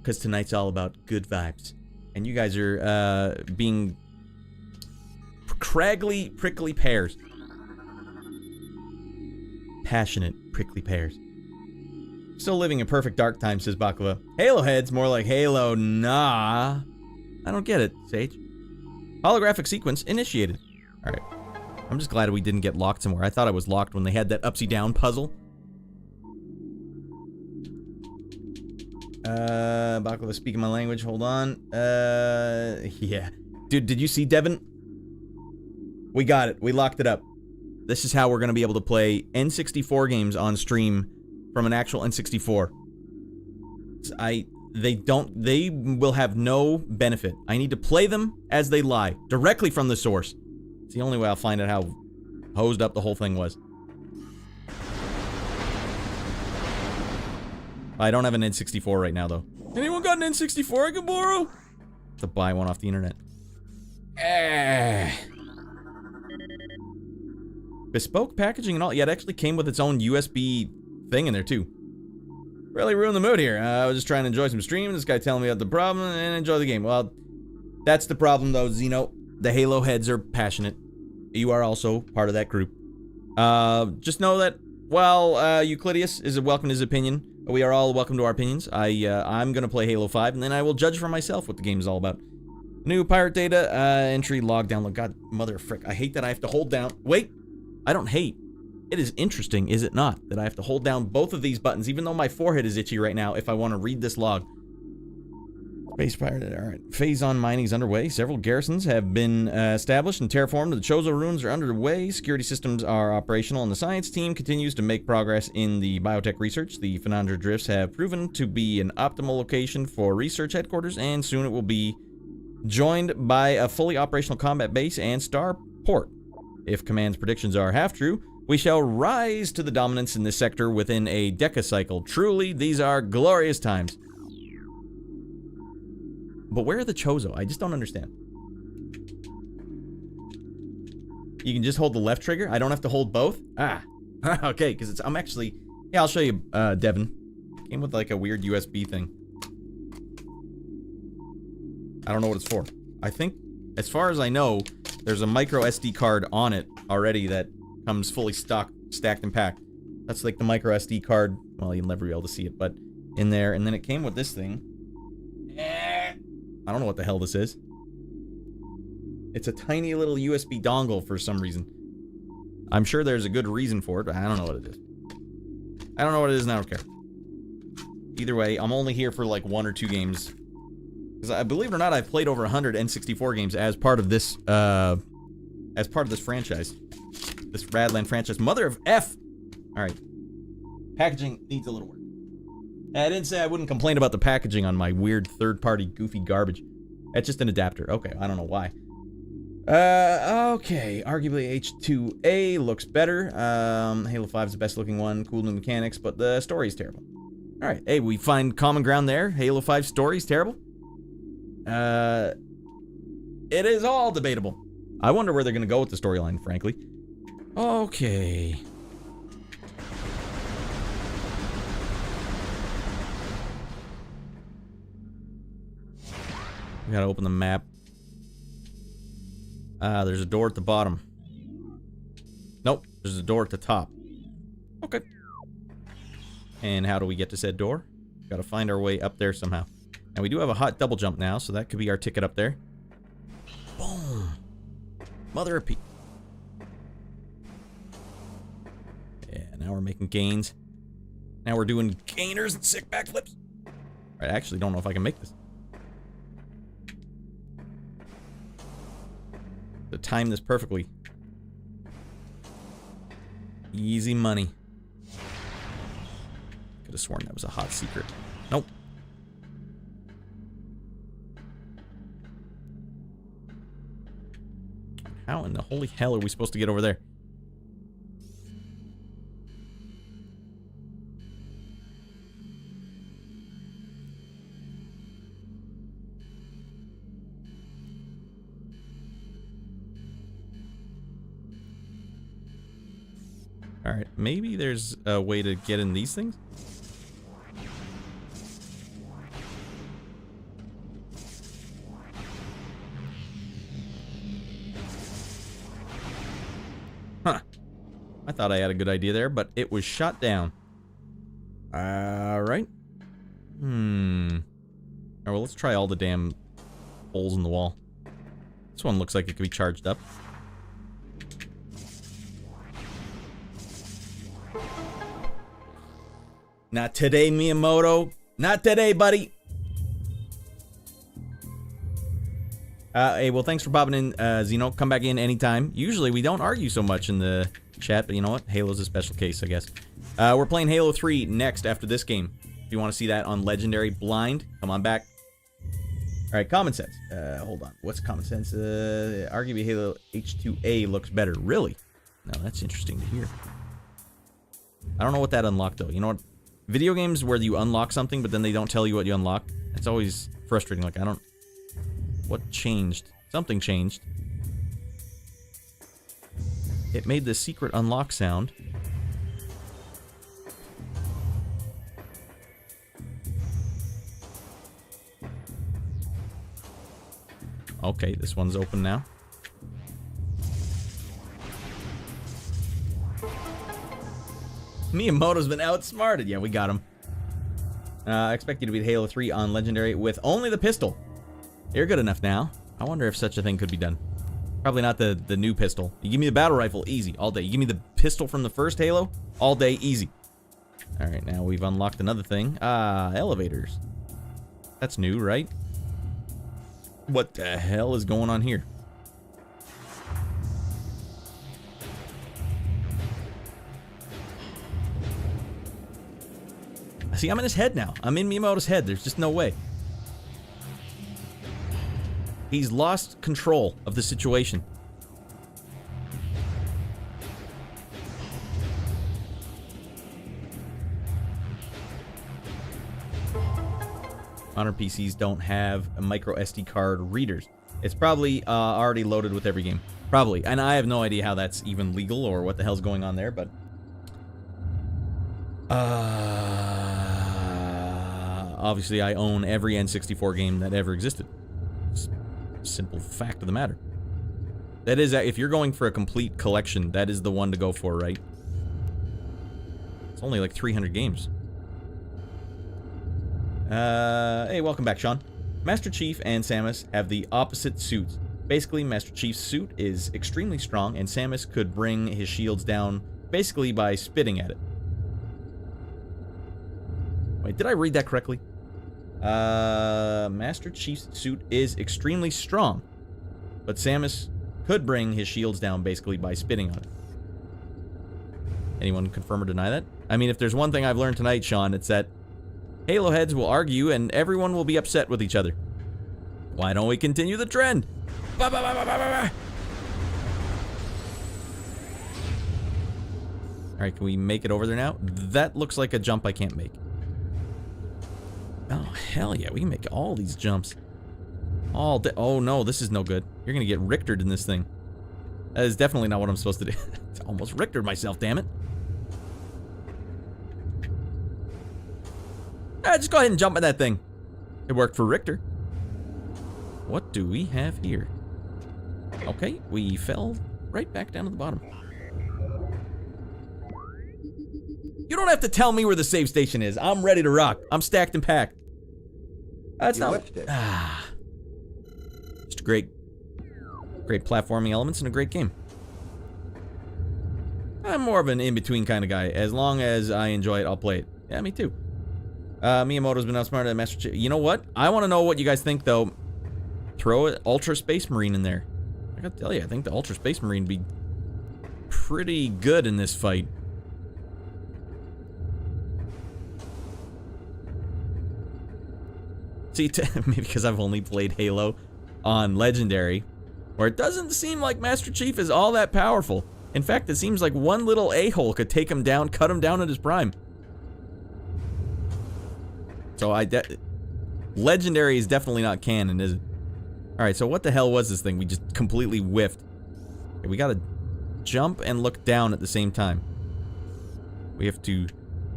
Because tonight's all about good vibes. And you guys are being craggly, prickly pears. Passionate, prickly pears. Still living in perfect dark time, says Baklava. Halo heads, more like Halo, nah. I don't get it, Sage. Holographic sequence initiated. Alright. I'm just glad we didn't get locked somewhere. I thought I was locked when they had that upsy down puzzle. Baklava speaking my language, hold on. Yeah. Dude, did you see Devin? We got it. We locked it up. This is how we're going to be able to play N64 games on stream from an actual N64. They will have no benefit. I need to play them as they lie, directly from the source. It's the only way I'll find out how hosed up the whole thing was. I don't have an N64 right now, though. Anyone got an N64 I can borrow? To buy one off the internet. Bespoke packaging and all. Yeah, it actually came with its own USB thing in there, too. Really ruined the mood here. I was just trying to enjoy some stream. This guy telling me about the problem and enjoy the game. Well, that's the problem, though, Zeno. The Halo heads are passionate. You are also part of that group. Just know that, while Euclideus is welcome to his opinion, we are all welcome to our opinions. I'm going to play Halo 5, and then I will judge for myself what the game is all about. New pirate data, entry, log, download. God, mother of frick. I hate that I have to hold down. Wait. I don't hate. It is interesting, is it not, that I have to hold down both of these buttons, even though my forehead is itchy right now, if I want to read this log. Space pirate, alright. Phase on mining is underway. Several garrisons have been established and terraformed. The Chozo ruins are underway. Security systems are operational, and the science team continues to make progress in the biotech research. The Fenandra Drifts have proven to be an optimal location for research headquarters, and soon it will be joined by a fully operational combat base and starport. If Command's predictions are half true, we shall rise to the dominance in this sector within a decacycle. Truly, these are glorious times. But where are the Chozo? I just don't understand. You can just hold the left trigger? I don't have to hold both? Ah. Okay, because I'm actually... Yeah, I'll show you, Devin. Came with, like, a weird USB thing. I don't know what it's for. I think, as far as I know, there's a micro SD card on it already that comes fully stacked and packed. That's like the micro SD card. Well, you'll never be able to see it, but in there. And then it came with this thing. I don't know what the hell this is. It's a tiny little USB dongle for some reason. I'm sure there's a good reason for it, but I don't know what it is. I don't know what it is, and I don't care. Either way, I'm only here for like 1 or 2 games. Because I believe it or not, I've played over 100 N64 games as part of this franchise. This Raddland franchise. Mother of F! Alright. Packaging needs a little work. I didn't say I wouldn't complain about the packaging on my weird third-party goofy garbage. That's just an adapter. Okay, I don't know why. Okay. Arguably H2A looks better. Halo 5 is the best looking one. Cool new mechanics, but the story is terrible. Alright, hey, we find common ground there. Halo 5 story's terrible. It is all debatable. I wonder where they're gonna go with the storyline, frankly. Okay. We gotta open the map. There's a door at the bottom. Nope, there's a door at the top. Okay. And how do we get to said door? Gotta find our way up there somehow. And we do have a hot double jump now, so that could be our ticket up there. Boom. Mother of Pete. Yeah, now we're making gains. Now we're doing gainers and sick backflips. I actually don't know if I can make this. To time this perfectly. Easy money. Could have sworn that was a hot secret. Nope. How in the holy hell are we supposed to get over there? Alright, maybe there's a way to get in these things? Huh. I thought I had a good idea there, but it was shot down. Alright. Alright, well, let's try all the damn holes in the wall. This one looks like it could be charged up. Not today, Miyamoto. Not today, buddy. Hey, well, thanks for popping in, Zeno. Come back in anytime. Usually, we don't argue so much in the chat, but you know what? Halo's a special case, I guess. We're playing Halo 3 next after this game. If you want to see that on Legendary Blind, come on back. Alright, common sense. Hold on. What's common sense? Arguably Halo H2A looks better. Really? No, that's interesting to hear. I don't know what that unlocked, though. You know what? Video games where you unlock something, but then they don't tell you what you unlock. It's always frustrating. Like, I don't... What changed? Something changed. It made the secret unlock sound. Okay, this one's open now. Miyamoto's been outsmarted. Yeah, we got him. I expect you to beat Halo 3 on Legendary with only the pistol. You're good enough now. I wonder if such a thing could be done. Probably not the new pistol. You give me the battle rifle, easy, all day. You give me the pistol from the first Halo, all day, easy. Alright, now we've unlocked another thing. Elevators. That's new, right? What the hell is going on here? See, I'm in his head now. I'm in Miyamoto's head. There's just no way. He's lost control of the situation. Modern PCs don't have a micro SD card readers. It's probably already loaded with every game. Probably. And I have no idea how that's even legal or what the hell's going on there, but... obviously, I own every N64 game that ever existed. It's a simple fact of the matter. That is, if you're going for a complete collection, that is the one to go for, right? It's only like 300 games. Hey, welcome back, Sean. Master Chief and Samus have the opposite suits. Basically, Master Chief's suit is extremely strong, and Samus could bring his shields down basically by spitting at it. Wait, did I read that correctly? Master Chief's suit is extremely strong, but Samus could bring his shields down basically by spitting on it. Anyone confirm or deny that? I mean, if there's one thing I've learned tonight, Sean, it's that Halo heads will argue and everyone will be upset with each other. Why don't we continue the trend? Bah, bah, bah, bah, bah, bah. Alright, can we make it over there now? That looks like a jump I can't make. Oh, hell yeah. We can make all these jumps. All day. Oh, no. This is no good. You're going to get Richtered in this thing. That is definitely not what I'm supposed to do. It's almost Richtered myself, damn it. Just go ahead and jump at that thing. It worked for Richter. What do we have here? Okay, we fell right back down to the bottom. You don't have to tell me where the save station is. I'm ready to rock. I'm stacked and packed. That's not... Just a great platforming elements and a great game. I'm more of an in-between kind of guy. As long as I enjoy it, I'll play it. Yeah, me too. Miyamoto's been outsmarted at Master Chief. You know what? I want to know what you guys think, though. Throw an Ultra Space Marine in there. I gotta tell you, I think the Ultra Space Marine would be pretty good in this fight. See, maybe because I've only played Halo on Legendary, where it doesn't seem like Master Chief is all that powerful. In fact, it seems like one little a-hole could take him down, cut him down at his prime. So Legendary is definitely not canon, is it? Alright, so what the hell was this thing? We just completely whiffed. Okay, we gotta jump and look down at the same time. We have to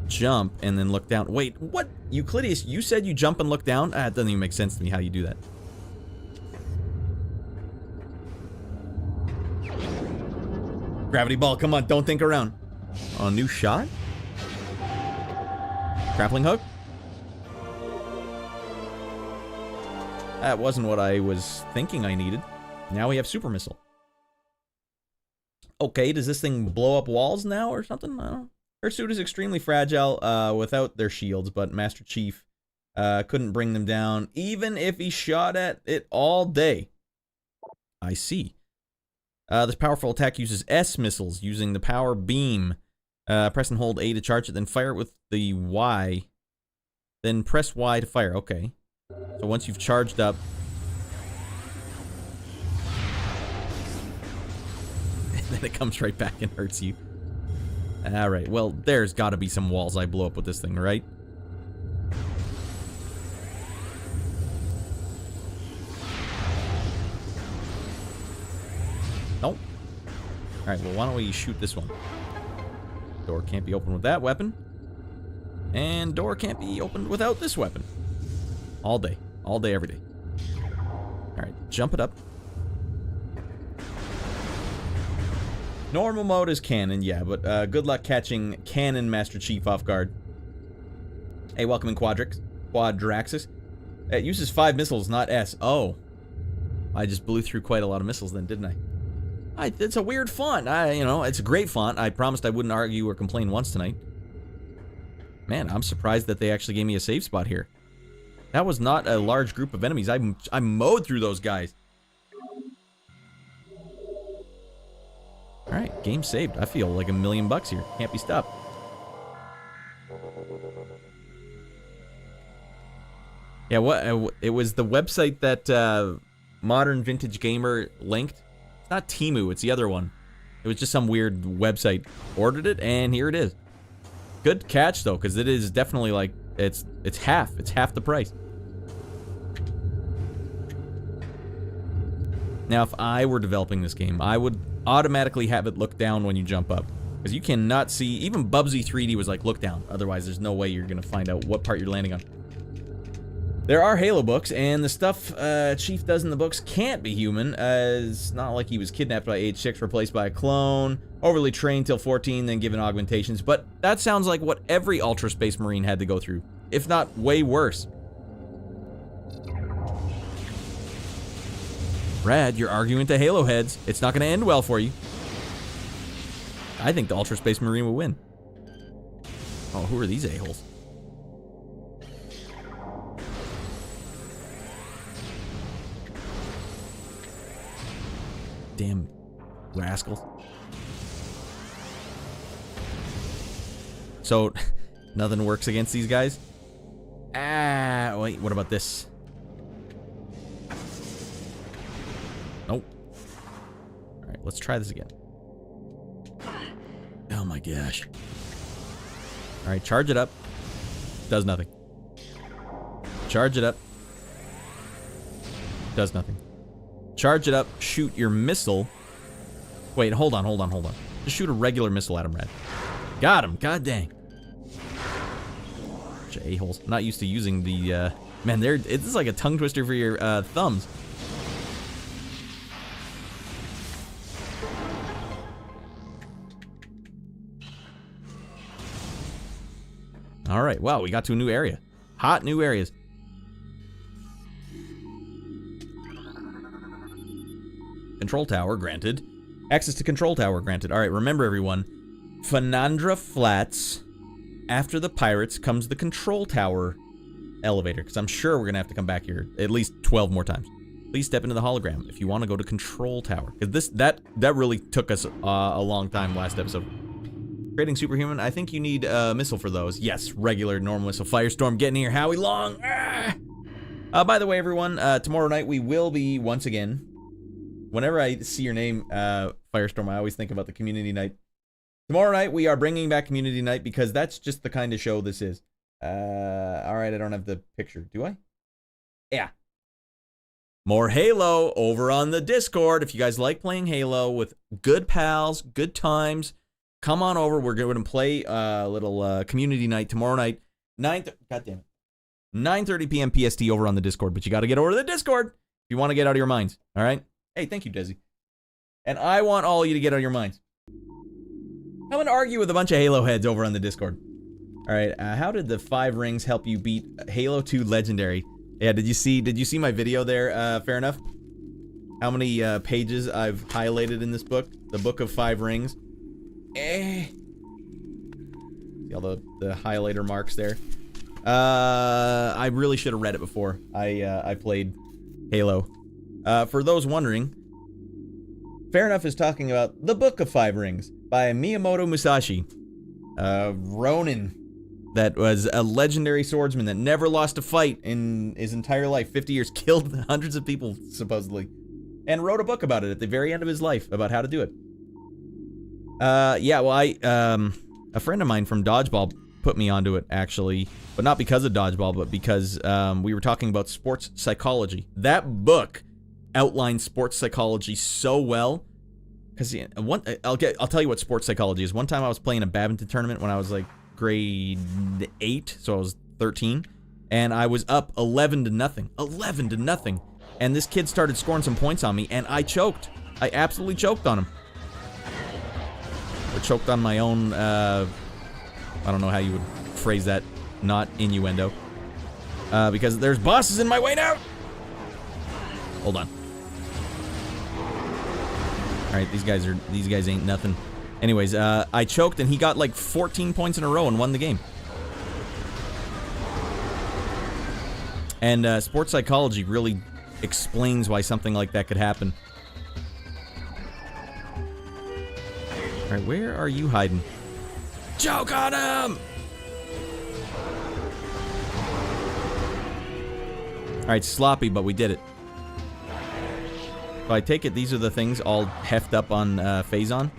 jump and then look down. Wait, what? Euclideus, you said you jump and look down? It doesn't even make sense to me how you do that. Gravity ball, come on, don't think around. Oh, new shot? Grappling hook? That wasn't what I was thinking I needed. Now we have super missile. Okay, does this thing blow up walls now or something? I don't know. Her suit is extremely fragile without their shields, but Master Chief couldn't bring them down, even if he shot at it all day. I see. This powerful attack uses S missiles, using the power beam. Press and hold A to charge it, then fire it with the Y. Then press Y to fire. Okay. So once you've charged up... then it comes right back and hurts you. Alright, well, there's gotta be some walls I blow up with this thing, right? Nope. Alright, well, why don't we shoot this one? Door can't be opened with that weapon. And door can't be opened without this weapon. All day, every day. Alright, jump it up. Normal mode is canon, yeah, but good luck catching canon Master Chief off guard. Hey, welcome in Quadraxis. It uses 5 missiles, not S. Oh. I just blew through quite a lot of missiles then, didn't I? It's a weird font. You know, it's a great font. I promised I wouldn't argue or complain once tonight. Man, I'm surprised that they actually gave me a save spot here. That was not a large group of enemies. I mowed through those guys. Alright, game saved. I feel like $1 million here. Can't be stopped. Yeah, what? It was the website that Modern Vintage Gamer linked. It's not Temu, it's the other one. It was just some weird website. Ordered it, and here it is. Good catch, though, because it is definitely like, it's half. It's half the price. Now, if I were developing this game, I would automatically have it look down when you jump up. Because you cannot see, even Bubsy 3D was like, look down. Otherwise, there's no way you're going to find out what part you're landing on. There are Halo books, and the stuff Chief does in the books can't be human. It's not like he was kidnapped by age 6, replaced by a clone, overly trained till 14, then given augmentations. But that sounds like what every Ultra Space Marine had to go through, if not way worse. Radd, you're arguing to Halo heads. It's not going to end well for you. I think the Ultra Space Marine will win. Oh, who are these a-holes? Damn rascals. So, nothing works against these guys? Ah, wait, what about this? Nope. Alright, let's try this again. Oh my gosh. Alright, charge it up. Does nothing. Charge it up. Does nothing. Charge it up, shoot your missile. Wait, hold on. Just shoot a regular missile at him, Radd. Got him, god dang. Bunch of a-holes. I'm not used to using the, man, it's like a tongue twister for your, thumbs. Alright, wow, we got to a new area. Hot new areas. Control tower granted. Access to control tower granted. Alright, remember everyone. Fanandra Flats. After the pirates comes the control tower elevator. Because I'm sure we're going to have to come back here at least 12 more times. Please step into the hologram if you want to go to control tower. Because that really took us a long time last episode. Creating superhuman. I think you need a missile for those. Yes, regular, normal missile. Firestorm, get in here. Howie Long. Ah! By the way, everyone, tomorrow night we will be, once again, whenever I see your name, Firestorm, I always think about the community night. Tomorrow night we are bringing back community night because that's just the kind of show this is. Alright, I don't have the picture. Do I? Yeah. More Halo over on the Discord. If you guys like playing Halo with good pals, good times, come on over. We're going to play a little community night tomorrow night. 9:30 p.m. PST over on the Discord. But you got to get over to the Discord if you want to get out of your minds. All right? Hey, thank you, Desi. And I want all of you to get out of your minds. I'm going to argue with a bunch of Halo heads over on the Discord. All right. How did the 5 rings help you beat Halo 2 Legendary? Yeah, did you see my video there, Fair Enough? How many pages I've highlighted in this book? The Book of 5 Rings. See all the highlighter marks there. I really should have read it before I played Halo. For those wondering, Fair Enough is talking about The Book of 5 Rings by Miyamoto Musashi. Ronin, that was a legendary swordsman that never lost a fight in his entire life, 50 years, killed hundreds of people, supposedly, and wrote a book about it at the very end of his life, about how to do it. Yeah, well, a friend of mine from Dodgeball put me onto it, actually, but not because of Dodgeball, but because we were talking about sports psychology. That book outlines sports psychology so well, because I'll tell you what sports psychology is. One time I was playing a badminton tournament when I was like grade 8, so I was 13, and I was up 11-0, 11-0, and this kid started scoring some points on me, and I choked. I absolutely choked on him. Or choked on my own, I don't know how you would phrase that, not innuendo. Because there's bosses in my way now! Hold on. Alright, these guys ain't nothing. Anyways, I choked and he got like 14 points in a row and won the game. And sports psychology really explains why something like that could happen. Alright, where are you hiding? Choke on him! Alright, sloppy, but we did it. So I take it these are the things all heft up on Phazon.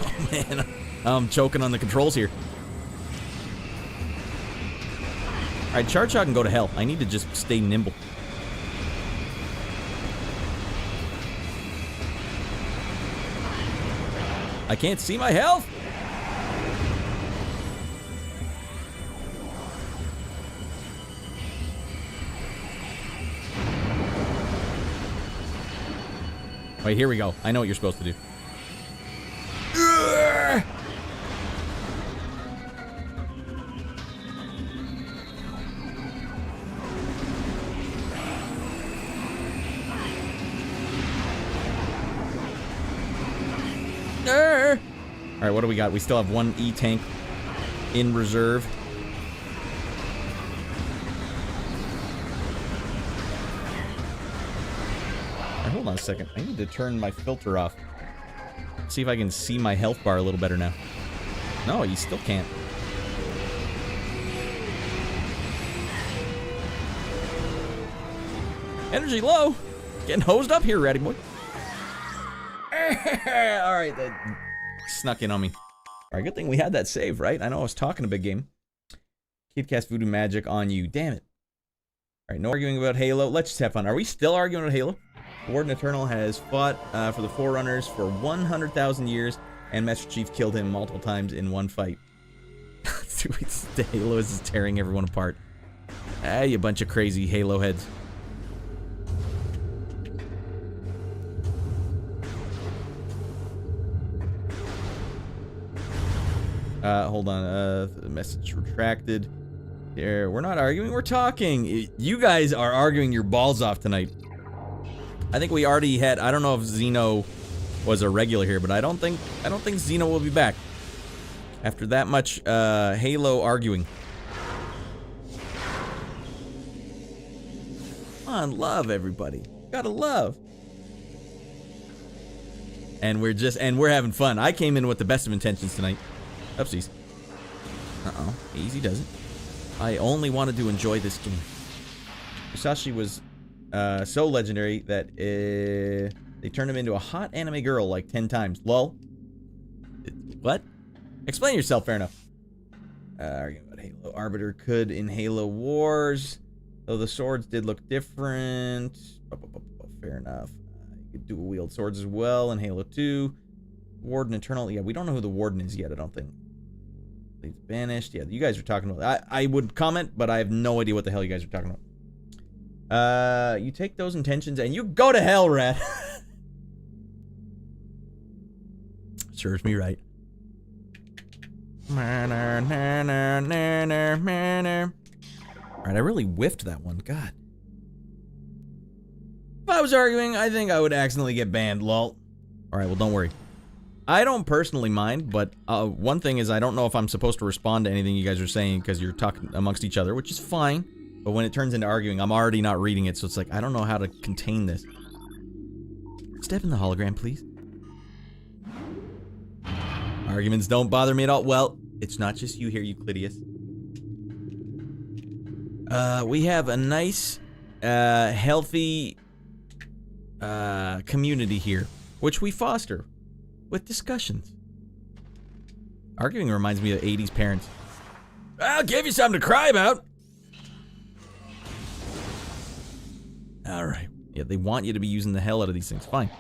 Oh man, I'm choking on the controls here. Alright, Charge Shot can go to hell. I need to just stay nimble. I can't see my health! Wait, here we go. I know what you're supposed to do. Alright, what do we got? We still have one E-tank in reserve. Right, hold on a second. I need to turn my filter off. See if I can see my health bar a little better now. No, you still can't. Energy low. Getting hosed up here, Ratty boy. Alright, that snuck in on me. Alright, good thing we had that save, right? I know I was talking a big game. Kid cast voodoo magic on you. Damn it. Alright, no arguing about Halo. Let's just have fun. Are we still arguing about Halo? Warden Eternal has fought for the Forerunners for 100,000 years, and Master Chief killed him multiple times in one fight. The Halo is tearing everyone apart. Ah, you bunch of crazy Halo heads. Hold on. Message retracted. Here, we're not arguing, we're talking. You guys are arguing your balls off tonight. I think we already had. I don't know if Xeno was a regular here, but I don't think Xeno will be back after that much Halo arguing. Come on, love everybody. Gotta love. And we're having fun. I came in with the best of intentions tonight. Oopsies. Uh-oh. Easy does it. I only wanted to enjoy this game. Musashi was so legendary that they turned him into a hot anime girl like 10 times. Lol. What? Explain yourself, fair enough. Arguing about Halo. Arbiter could in Halo Wars, though the swords did look different. Fair enough. You could dual wield swords as well in Halo 2. Warden Eternal. Yeah, we don't know who the Warden is yet, I don't think. He's banished. Yeah, you guys are talking about. I would comment, but I have no idea what the hell you guys are talking about. You take those intentions and you go to hell, Radd. Serves me right. Alright, I really whiffed that one. God. If I was arguing, I think I would accidentally get banned. Lol. Alright, well, don't worry. I don't personally mind, but one thing is I don't know if I'm supposed to respond to anything you guys are saying because you're talking amongst each other, which is fine. But when it turns into arguing, I'm already not reading it, so it's like, I don't know how to contain this. Step in the hologram, please. Arguments don't bother me at all. Well, it's not just you here, Euclideus. We have a nice, healthy, community here, which we foster with discussions. Arguing reminds me of 80s parents. I'll give you something to cry about. Alright. Yeah, they want you to be using the hell out of these things. Fine.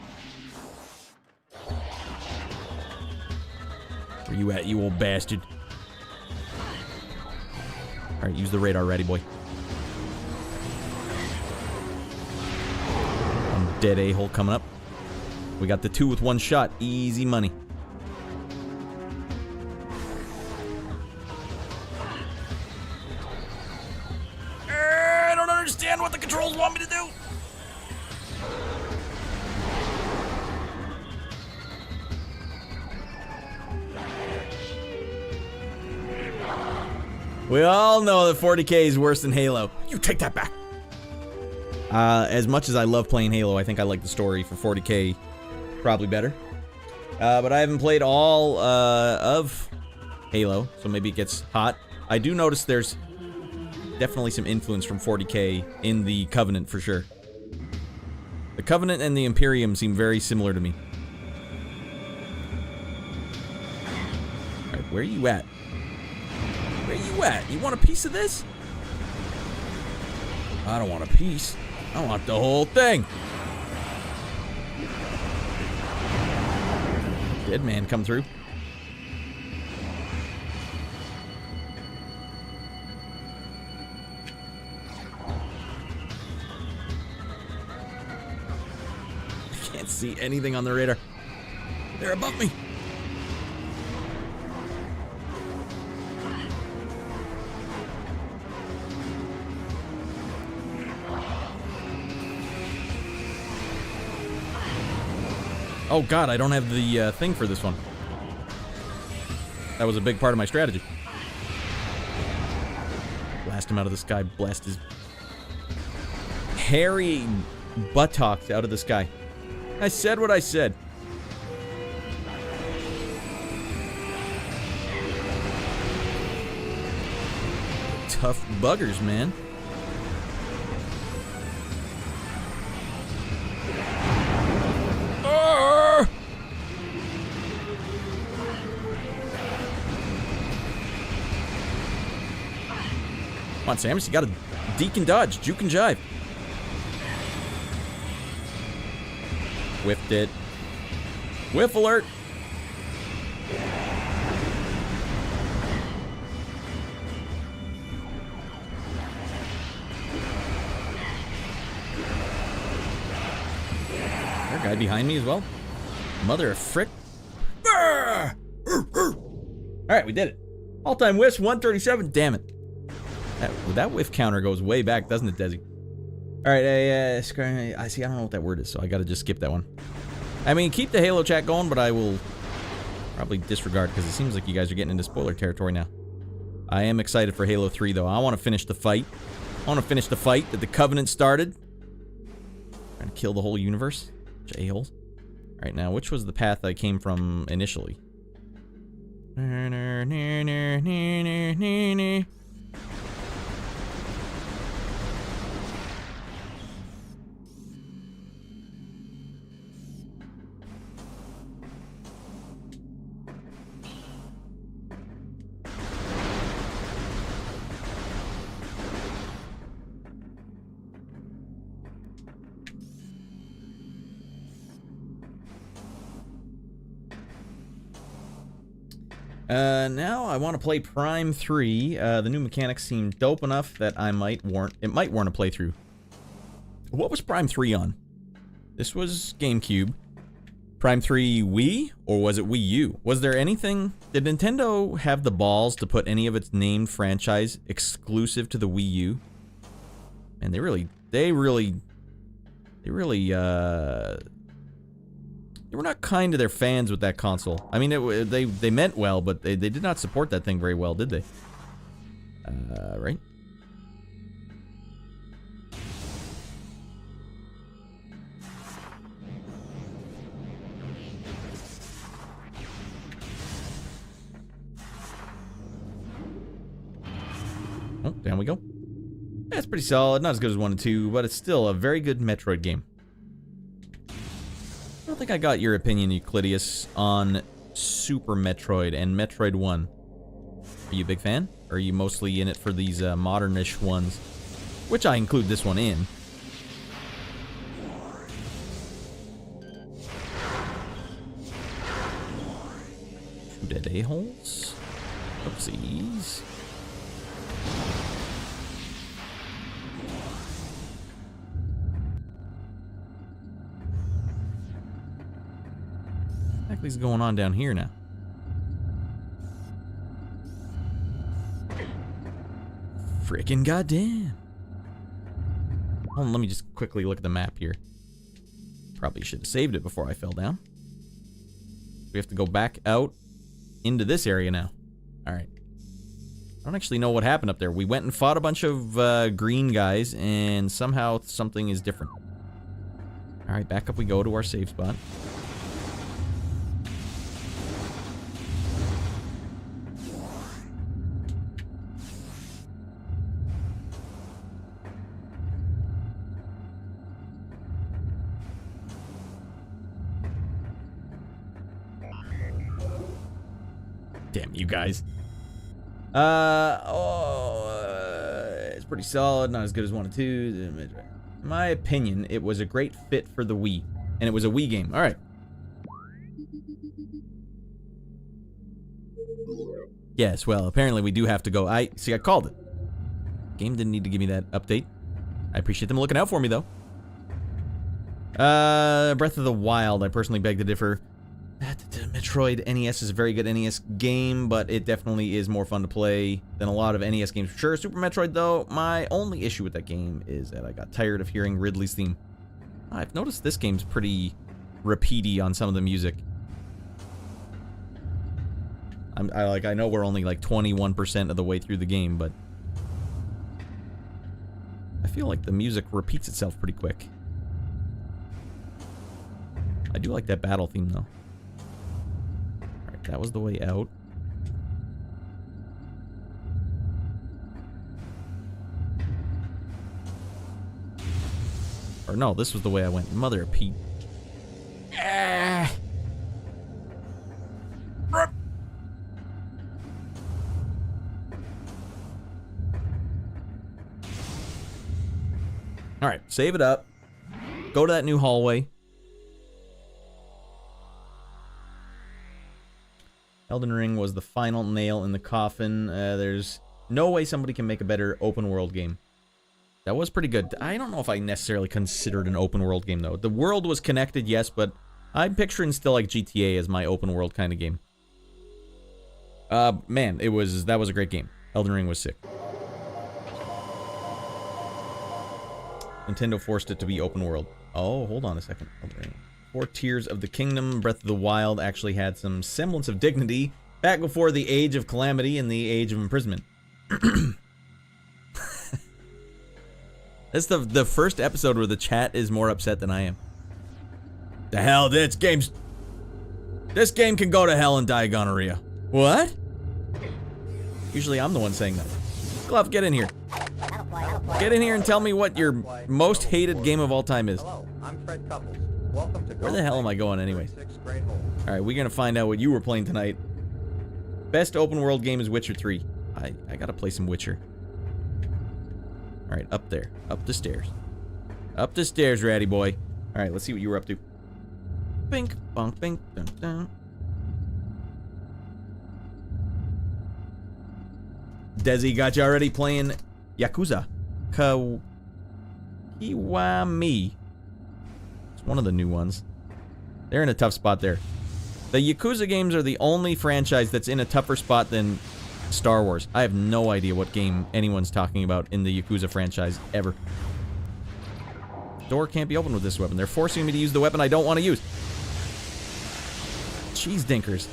Where you at, you old bastard? Alright, use the radar ready, boy. One dead a-hole coming up. We got the 2 with 1 shot. Easy money. I don't understand what the controls want me to do. We all know that 40k is worse than Halo. You take that back. As much as I love playing Halo, I think I like the story for 40k probably better. But I haven't played all of Halo, so maybe it gets hot. I do notice there's definitely some influence from 40k in the Covenant for sure. The Covenant and the Imperium seem very similar to me. Alright, where are you at? Where you at? You want a piece of this? I don't want a piece. I want the whole thing. Dead man come through. I can't see anything on the radar. They're above me. Oh god, I don't have the thing for this one. That was a big part of my strategy. Blast him out of the sky. Blast his hairy buttocks out of the sky. I said what I said. Tough buggers, man. Come on, Samus, you gotta deke and dodge, juke and jive. Whiffed it. Whiff alert! There a guy behind me as well? Mother of frick. Alright, we did it. All-time whiffs, 137. Damn it. That whiff counter goes way back, doesn't it, Desi? Alright, I see, I don't know what that word is, so I gotta just skip that one. I mean, keep the Halo chat going, but I will probably disregard, because it seems like you guys are getting into spoiler territory now. I am excited for Halo 3, though. I want to finish the fight. I want to finish the fight that the Covenant started. Trying to kill the whole universe. Bunch of a-holes. Alright, now, which was the path I came from initially? Now I want to play Prime 3. The new mechanics seem dope enough that it might warrant a playthrough. What was Prime 3 on? This was GameCube. Prime 3 Wii? Or was it Wii U? Was there anything... Did Nintendo have the balls to put any of its named franchise exclusive to the Wii U? And they were not kind to their fans with that console. I mean, they meant well, but they did not support that thing very well, did they? Right? Oh, down we go. That's pretty solid. Not as good as 1 and 2, but it's still a very good Metroid game. I don't think I got your opinion, Euclideus, on Super Metroid and Metroid 1. Are you a big fan? Or are you mostly in it for these modernish ones? Which I include this one in. Two dead a-holes? Oopsies. What exactly is going on down here now? Frickin' goddamn. Hold on, let me just quickly look at the map here. Probably should have saved it before I fell down. We have to go back out into this area now. Alright. I don't actually know what happened up there. We went and fought a bunch of green guys, and somehow something is different. Alright, back up we go to our save spot. Damn you guys. It's pretty solid, not as good as 1 and 2. In my opinion, it was a great fit for the Wii. And it was a Wii game. Alright. Yes, well, apparently we do have to go. I called it. Game didn't need to give me that update. I appreciate them looking out for me, though. Breath of the Wild, I personally beg to differ. Metroid NES is a very good NES game, but it definitely is more fun to play than a lot of NES games for sure. Super Metroid, though, my only issue with that game is that I got tired of hearing Ridley's theme. I've noticed this game's pretty repeaty on some of the music. I know we're only like 21% of the way through the game, but I feel like the music repeats itself pretty quick. I do like that battle theme, though. That was the way out. Or no, this was the way I went. Mother of Pete. Ah. Alright, save it up. Go to that new hallway. Elden Ring was the final nail in the coffin. There's no way somebody can make a better open world game. That was pretty good. I don't know if I necessarily considered an open world game, though. The world was connected, yes, but I'm picturing still like GTA as my open world kind of game. Man, that was a great game. Elden Ring was sick. Nintendo forced it to be open world. Oh, hold on a second. Elden Ring. 4 Tears of the Kingdom, Breath of the Wild actually had some semblance of dignity back before the Age of Calamity and the Age of Imprisonment. That's the first episode where the chat is more upset than I am. The hell, this game can go to hell and die gonorrhea. What? Usually I'm the one saying that. Glove, get in here. Get in here and tell me what your most hated game of all time is. Hello, I'm Fred Couples. Welcome to Where the hell am I going anyways? Alright, we're gonna find out what you were playing tonight. Best open world game is Witcher 3. I gotta play some Witcher. Alright, up there. Up the stairs. Up the stairs, ratty boy. Alright, let's see what you were up to. Bink, bonk, bink, dun, dun. Desi got you already playing Yakuza. Kiwami. It's one of the new ones. They're in a tough spot there. The Yakuza games are the only franchise that's in a tougher spot than Star Wars. I have no idea what game anyone's talking about in the Yakuza franchise ever. Door can't be opened with this weapon. They're forcing me to use the weapon I don't want to use. Cheese dinkers.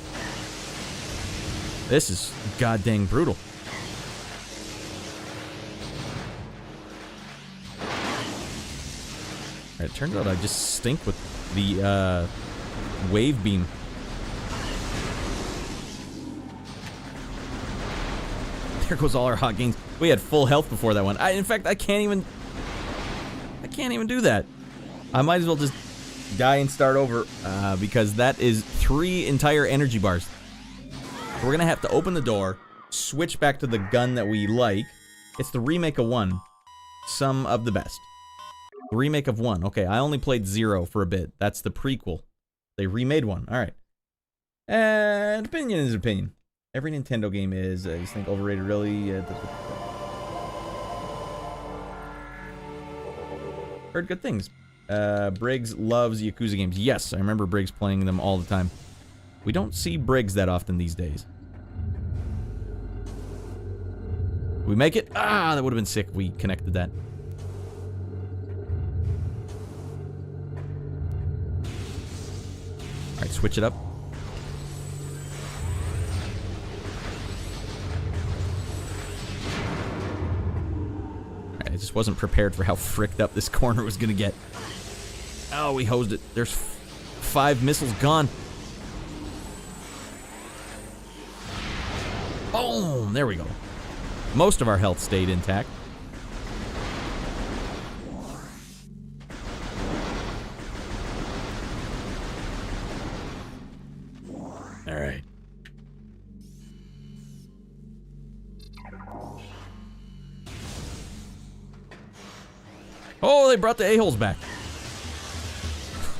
This is goddamn brutal. Alright, it turns out I just stink with the wave beam. There goes all our hot gains. We had full health before that one. In fact, I can't even do that. I might as well just die and start over because that is 3 entire energy bars. So we're gonna have to open the door, switch back to the gun that we like. It's the remake of 1. Some of the best. The remake of 1. Okay, I only played 0 for a bit. That's the prequel. They remade 1. Alright. And opinion is opinion. Every Nintendo game is, you think overrated really? Heard good things. Briggs loves Yakuza games. Yes, I remember Briggs playing them all the time. We don't see Briggs that often these days. We make it? Ah, that would have been sick if we connected that. Alright, switch it up. I just wasn't prepared for how fricked up this corner was gonna get. Oh, we hosed it. There's 5 missiles gone. Boom! There we go. Most of our health stayed intact. Alright. Oh, they brought the a-holes back.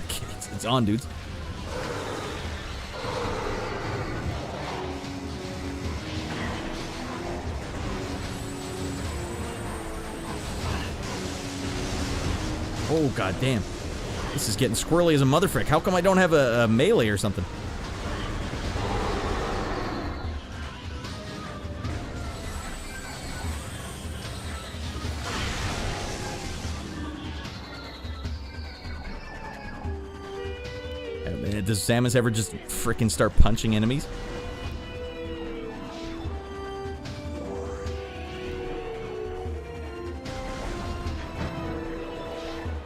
Okay, it's on, dudes. Oh, goddamn. This is getting squirrely as a motherfrick. How come I don't have a melee or something? Does Samus ever just frickin' start punching enemies?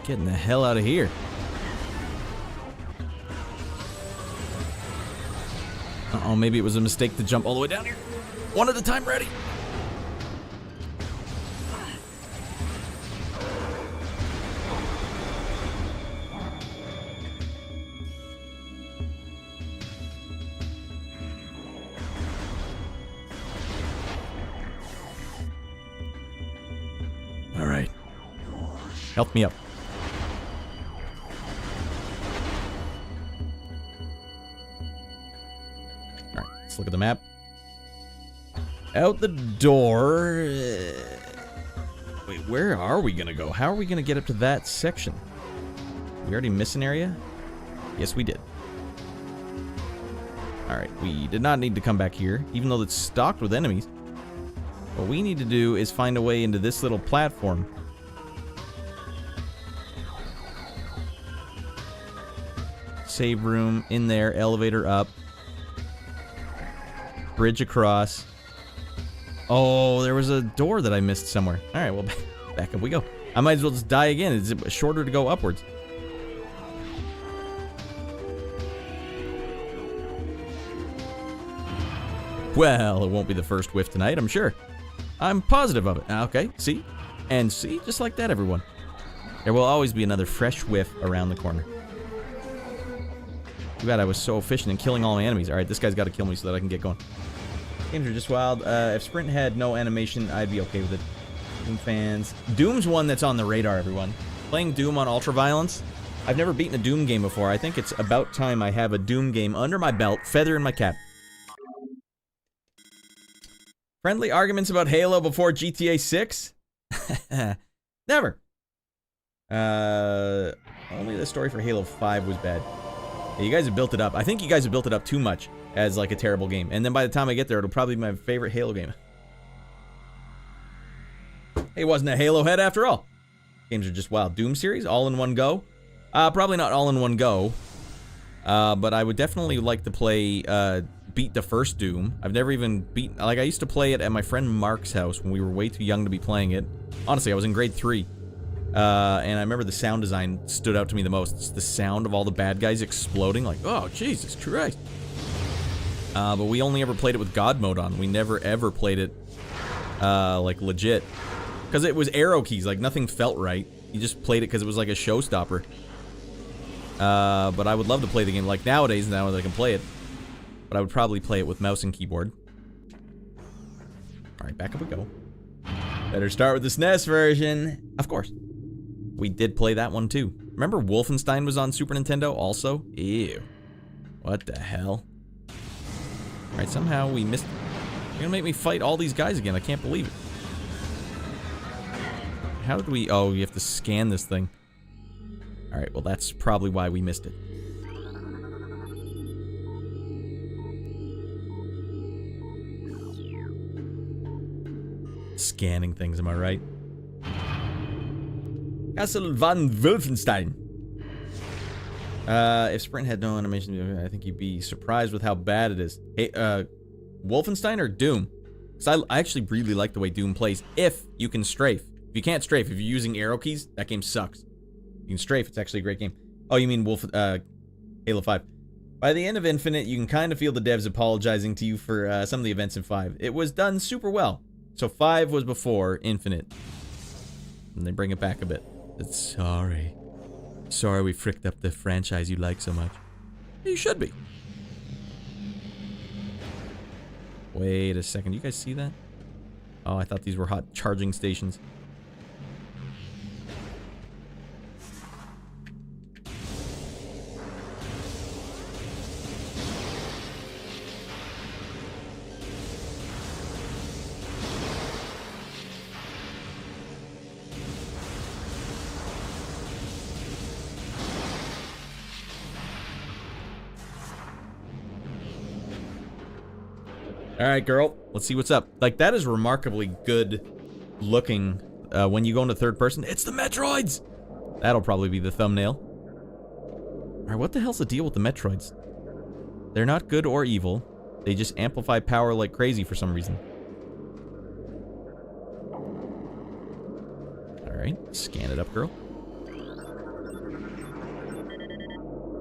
Getting the hell out of here. Uh-oh, maybe it was a mistake to jump all the way down here. One at a time, ready. Help me up. Alright, let's look at the map. Out the door. Wait, where are we gonna go? How are we gonna get up to that section? We already missed an area? Yes, we did. Alright, we did not need to come back here, even though it's stocked with enemies. What we need to do is find a way into this little platform. Save room, in there, elevator up. Bridge across. Oh, there was a door that I missed somewhere. Alright, well, back up we go. I might as well just die again. It's shorter to go upwards. Well, it won't be the first whiff tonight, I'm sure. I'm positive of it. Okay, see? And see? Just like that, everyone. There will always be another fresh whiff around the corner. Too bad I was so efficient in killing all my enemies. Alright, this guy's got to kill me so that I can get going. Games are just wild. If Sprint had no animation, I'd be okay with it. Doom fans. Doom's one that's on the radar, everyone. Playing Doom on Ultra Violence. I've never beaten a Doom game before. I think it's about time I have a Doom game under my belt, feather in my cap. Friendly arguments about Halo before GTA 6? Never. Only the story for Halo 5 was bad. Yeah, you guys have built it up. I think you guys have built it up too much as like a terrible game. And then by the time I get there, it'll probably be my favorite Halo game. Hey, wasn't a Halo head after all. Games are just wild. Doom series, all in one go? Probably not all in one go. But I would definitely like to play, beat the first Doom. I've never even beat, like I used to play it at my friend Mark's house when we were way too young to be playing it. Honestly, I was in grade 3. And I remember the sound design stood out to me the most. It's the sound of all the bad guys exploding, like, oh, Jesus Christ. But we only ever played it with God mode on. We never ever played it, like, legit. Because it was arrow keys, like, nothing felt right. You just played it because it was like a showstopper. But I would love to play the game, like, nowadays, now that I can play it. But I would probably play it with mouse and keyboard. Alright, back up we go. Better start with the SNES version. Of course. We did play that one too. Remember Wolfenstein was on Super Nintendo also? Ew. What the hell? Alright, somehow we missed... You're gonna make me fight all these guys again. I can't believe it. How did we... Oh, you have to scan this thing. Alright, well that's probably why we missed it. Scanning things, am I right? Castle von Wolfenstein. If Sprint had no animation, I think you'd be surprised with how bad it is. Hey, Wolfenstein or Doom? Because I actually really like the way Doom plays, if you can strafe. If you can't strafe, if you're using arrow keys, that game sucks. You can strafe, it's actually a great game. Oh, you mean Halo 5. By the end of Infinite, you can kind of feel the devs apologizing to you for some of the events in 5. It was done super well. So 5 was before Infinite. And they bring it back a bit. It's sorry. Sorry we fricked up the franchise you like so much. You should be. Wait a second. You guys see that? Oh, I thought these were hot charging stations. Alright, girl. Let's see what's up. Like, that is remarkably good looking when you go into third person. It's the Metroids! That'll probably be the thumbnail. Alright, what the hell's the deal with the Metroids? They're not good or evil. They just amplify power like crazy for some reason. Alright, scan it up, girl.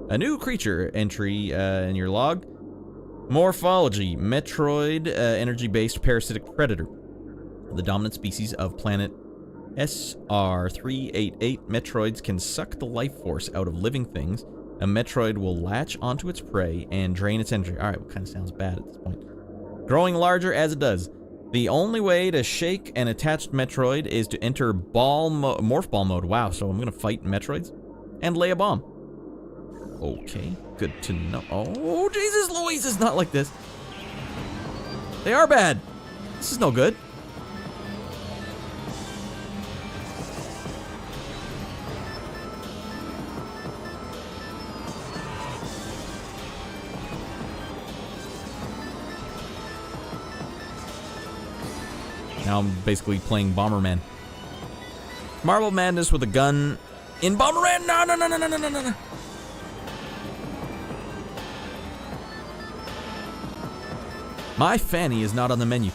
A new creature entry in your log. Morphology, Metroid, energy-based parasitic predator. The dominant species of planet SR388. Metroids can suck the life force out of living things. A Metroid will latch onto its prey and drain its energy. Alright, well, kind of sounds bad at this point. Growing larger as it does. The only way to shake an attached Metroid is to enter morph ball mode. Wow, so I'm gonna fight Metroids and lay a bomb. Okay, good to know. Oh, Jesus Louise, it's not like this. They are bad. This is no good. Now I'm basically playing Bomberman. Marble Madness with a gun in Bomberman. No, no, no, no, no, no, no, no. My fanny is not on the menu.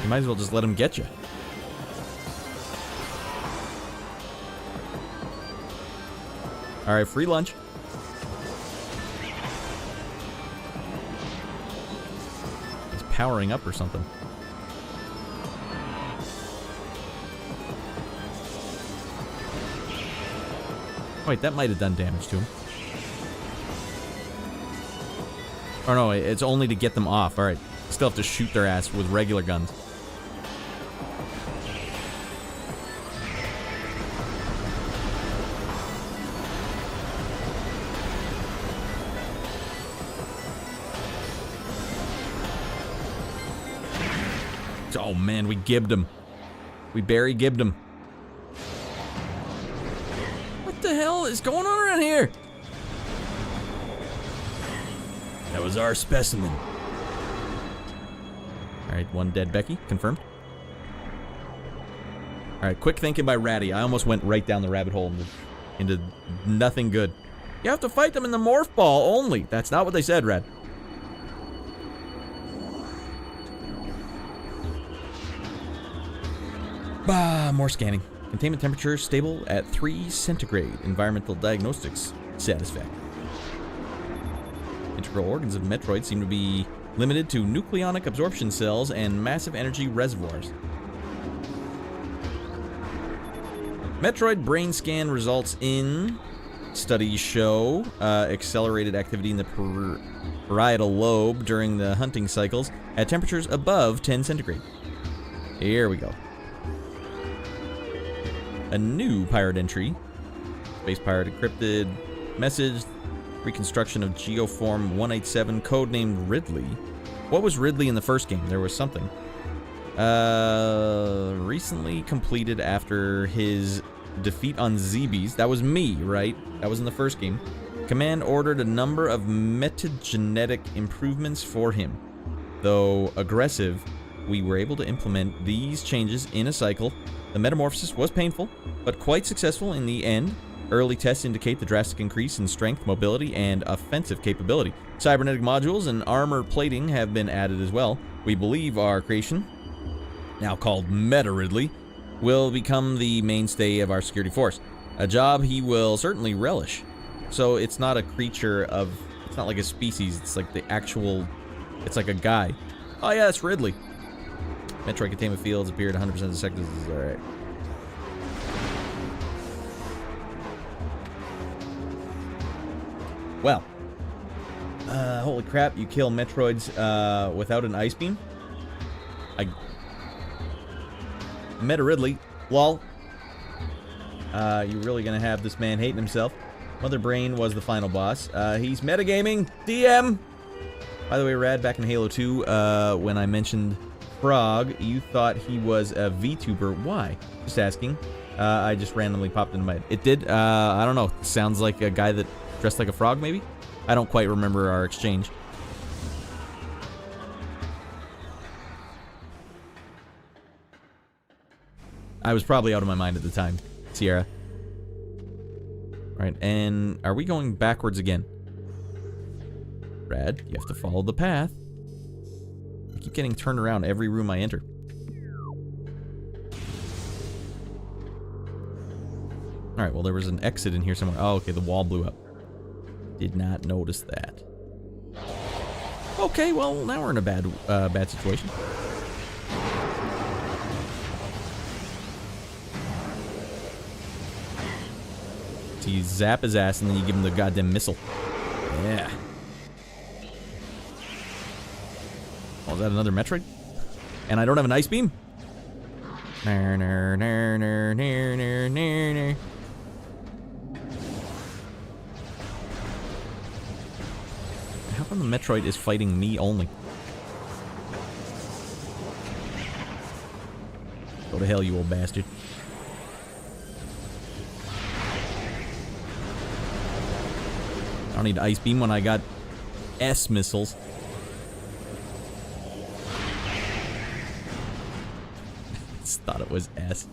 You might as well just let him get you. All right, free lunch. He's powering up or something. Wait, that might have done damage to him. Oh no, it's only to get them off. Alright, still have to shoot their ass with regular guns. Oh man, we gibbed him. We Barry gibbed him. What the hell is going on around here? That was our specimen. Alright, one dead Becky, confirmed. Alright, quick thinking by Raddy. I almost went right down the rabbit hole into nothing good. You have to fight them in the morph ball only. That's not what they said, Rad. Bah, more scanning. Containment temperature stable at 3 centigrade. Environmental diagnostics satisfactory. Integral organs of Metroid seem to be limited to nucleonic absorption cells and massive energy reservoirs. Metroid brain scan results in studies show accelerated activity in the parietal lobe during the hunting cycles at temperatures above 10 centigrade. Here we go. A new pirate entry. Space pirate encrypted message. Reconstruction of Geoform 187, codenamed Ridley. What was Ridley in the first game? There was something. Recently completed after his defeat on Zebes. That was me, right? That was in the first game. Command ordered a number of metagenetic improvements for him. Though aggressive, we were able to implement these changes in a cycle. The metamorphosis was painful, but quite successful in the end. Early tests indicate the drastic increase in strength, mobility, and offensive capability. Cybernetic modules and armor plating have been added as well. We believe our creation, now called Meta Ridley, will become the mainstay of our security force. A job he will certainly relish. So it's not a creature of, it's not like a species, it's like the actual, it's like a guy. Oh yeah, it's Ridley. Metroid containment fields appeared 100% of the sectors. Alright. Well. Holy crap, you kill Metroids without an ice beam? Meta Ridley. Lol. You really gonna have this man hating himself. Mother Brain was the final boss. He's metagaming. DM! By the way, Rad, back in Halo 2, when I mentioned Frog, you thought he was a VTuber. Why? Just asking. I just randomly popped into my head. It did. I don't know. Sounds like a guy that dressed like a frog, maybe? I don't quite remember our exchange. I was probably out of my mind at the time, Sierra. Alright, and are we going backwards again? Rad, you have to follow the path. I keep getting turned around every room I enter. Alright, well there was an exit in here somewhere. Oh, okay, the wall blew up. Did not notice that. Okay, well now we're in a bad situation. So you zap his ass and then you give him the goddamn missile. Yeah. Oh, is that another Metroid? And I don't have an ice beam? How come the Metroid is fighting me only? Go to hell, you old bastard. I don't need ice beam when I got S missiles. Just thought it was S.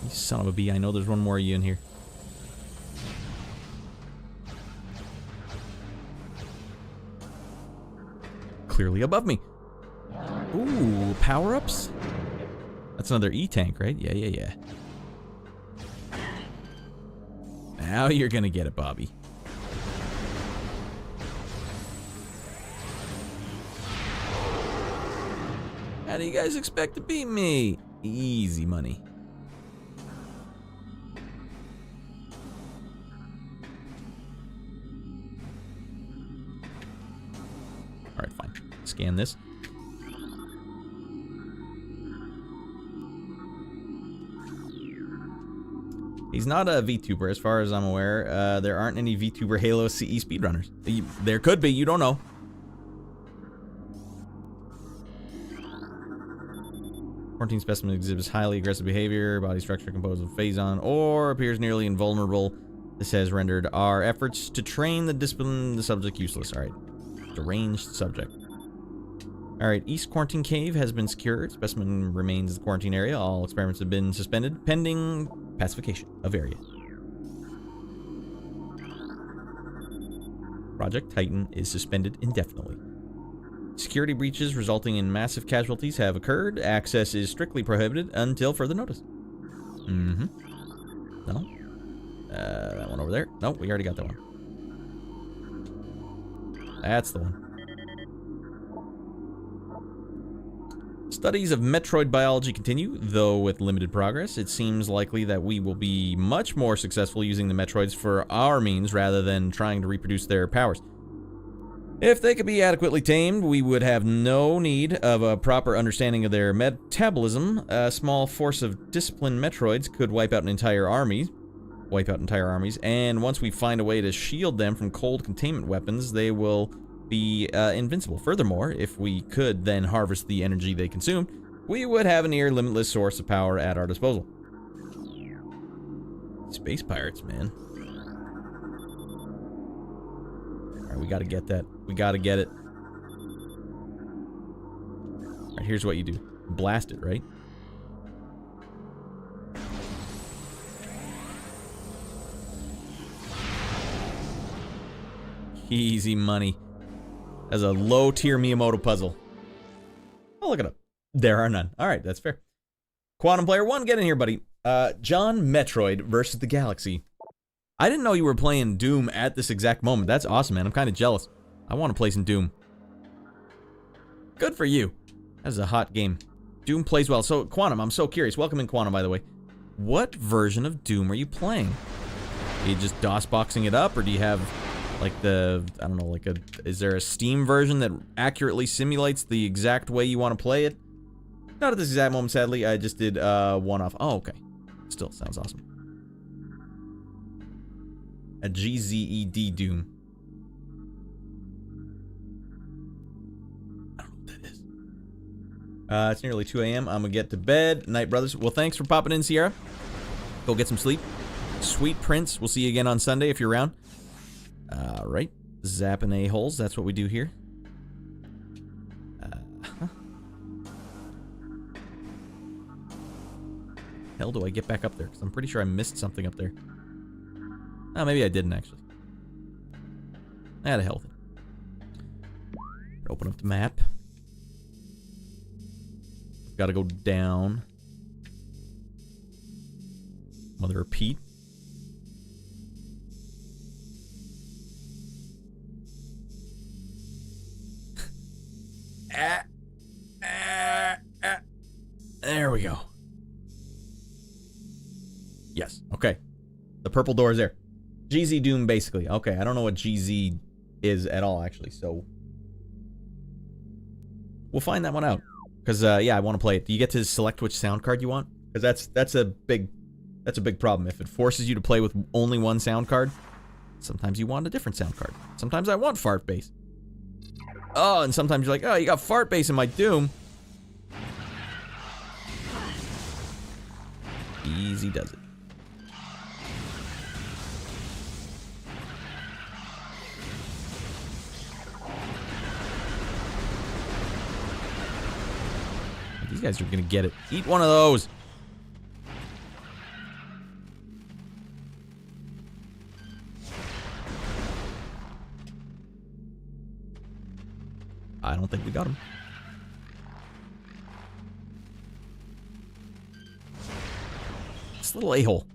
You son of a bee, I know there's one more of you in here. Clearly above me. Ooh, power-ups? That's another E-tank, right? Yeah. Now you're gonna get it, Bobby. How do you guys expect to beat me? Easy money. Alright, fine. Scan this. He's not a VTuber, as far as I'm aware. There aren't any VTuber Halo CE speedrunners. There could be, you don't know. Quarantine specimen exhibits highly aggressive behavior, body structure composed of phazon, or appears nearly invulnerable. This has rendered our efforts to train the discipline the subject useless. Alright. Deranged subject. Alright, East Quarantine Cave has been secured. Specimen remains in the quarantine area. All experiments have been suspended, pending pacification of area. Project Titan is suspended indefinitely. Security breaches resulting in massive casualties have occurred. Access is strictly prohibited until further notice. No. That one over there. No, we already got that one. That's the one. Studies of Metroid biology continue, though with limited progress. It seems likely that we will be much more successful using the Metroids for our means rather than trying to reproduce their powers. If they could be adequately tamed, we would have no need of a proper understanding of their metabolism. A small force of disciplined Metroids could wipe out entire armies, and once we find a way to shield them from cold containment weapons, they will be invincible. Furthermore, if we could then harvest the energy they consume, we would have a near limitless source of power at our disposal. Space pirates, man. Alright, we gotta get that. We gotta get it. Alright, here's what you do. Blast it, right? Easy money. As a low-tier Miyamoto puzzle. Oh, look it up. There are none. Alright, that's fair. Quantum Player 1, get in here, buddy. John Metroid versus the Galaxy. I didn't know you were playing Doom at this exact moment. That's awesome, man. I'm kind of jealous. I want to play some Doom. Good for you. That is a hot game. Doom plays well. So, Quantum, I'm so curious. Welcome in, Quantum, by the way. What version of Doom are you playing? Are you just DOS-boxing it up, or do you have, like, the, I don't know, like a, is there a Steam version that accurately simulates the exact way you want to play it? Not at this exact moment, sadly. I just did one-off. Oh, okay. Still sounds awesome. A GZED Doom. I don't know what that is. It's nearly 2 a.m. I'm gonna get to bed. Night, brothers. Well, thanks for popping in, Sierra. Go get some sleep. Sweet Prince. We'll see you again on Sunday if you're around. Alright. Zapping a-holes. That's what we do here. Hell do I get back up there? Because I'm pretty sure I missed something up there. Oh, maybe I didn't, actually. I had a health. Open up the map. Gotta go down. Mother of Pete. we go. Yes, okay. The purple door is there. GZ Doom, basically. Okay, I don't know what GZ is at all, actually, so... we'll find that one out. Because, yeah, I want to play it. Do you get to select which sound card you want? Because that's a big problem. If it forces you to play with only one sound card, sometimes you want a different sound card. Sometimes I want fart bass. Oh, and sometimes you're like, oh, you got fart bass in my Doom. Easy does it. These guys are gonna get it. Eat one of those. I don't think we got him. This little a-hole.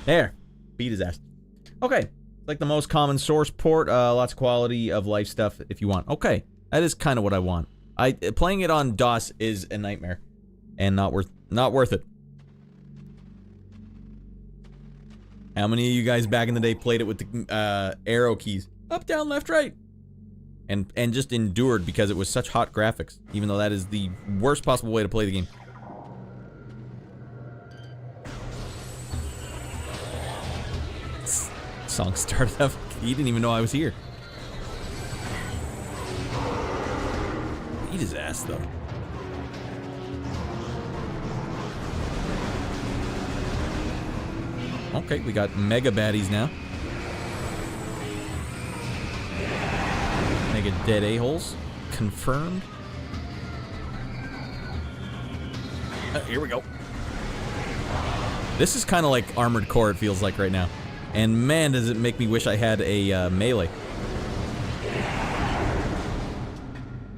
There. Beat his ass. Okay. Like the most common source port. Lots of quality of life stuff if you want. Okay. That is kind of what I want. Playing it on DOS is a nightmare. And not worth it. How many of you guys back in the day played it with the arrow keys? Up, down, left, right. And just endured because it was such hot graphics. Even though that is the worst possible way to play the game. Song started up. He didn't even know I was here. Eat his ass, though. Okay, we got mega baddies now. Mega dead a-holes. Confirmed. Here we go. This is kind of like Armored Core, it feels like right now. And man, does it make me wish I had a melee.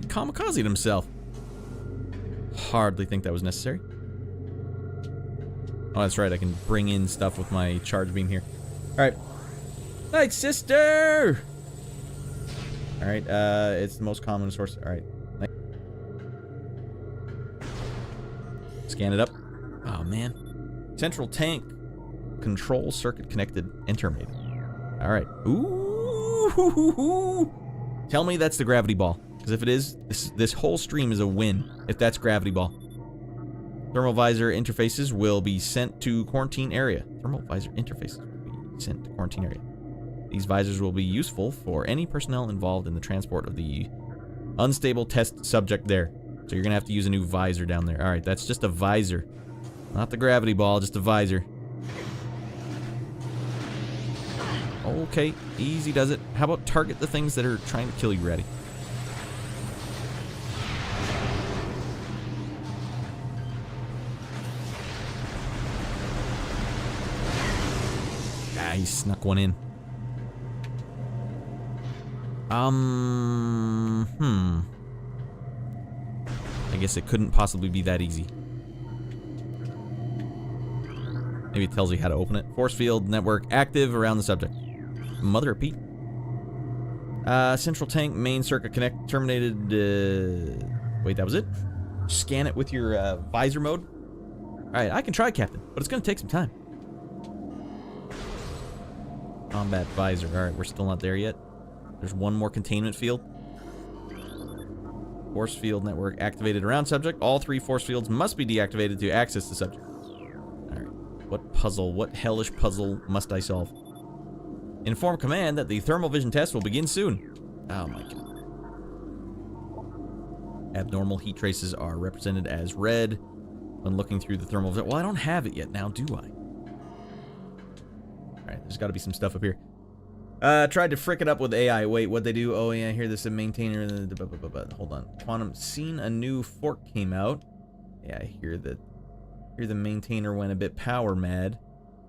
Kamikazed himself. Hardly think that was necessary. Oh, that's right. I can bring in stuff with my charge beam here. Alright. Night, sister! Alright, it's the most common source. Alright. Scan it up. Oh, man. Central tank. Control circuit connected and terminated. Alright. Ooh! Tell me that's the gravity ball. Because if it is, this whole stream is a win. If that's gravity ball. Thermal visor interfaces will be sent to quarantine area. Thermal visor interfaces will be sent to quarantine area. These visors will be useful for any personnel involved in the transport of the unstable test subject there. So you're going to have to use a new visor down there. Alright, that's just a visor. Not the gravity ball, just a visor. Okay, easy does it. How about target the things that are trying to kill you, Raddy? Ah, he snuck one in. I guess it couldn't possibly be that easy. Maybe it tells you how to open it. Force field network active around the subject. Mother of Pete. Central tank main circuit connect terminated. Wait, that was it? Scan it with your visor mode. Alright, I can try, Captain, but it's going to take some time. Combat visor. Alright, we're still not there yet. There's one more containment field. Force field network activated around subject. All 3 force fields must be deactivated to access the subject. Alright. What puzzle, what hellish puzzle must I solve? Inform command that the thermal vision test will begin soon. Oh my god. Abnormal heat traces are represented as red when looking through the thermal vision. Well, I don't have it yet now, do I? Alright, there's got to be some stuff up here. Tried to frick it up with AI. Wait, what'd they do? Oh yeah, here this is a maintainer. Hold on. Quantum. Seen a new fork came out. Yeah, I hear that. Here the maintainer went a bit power mad.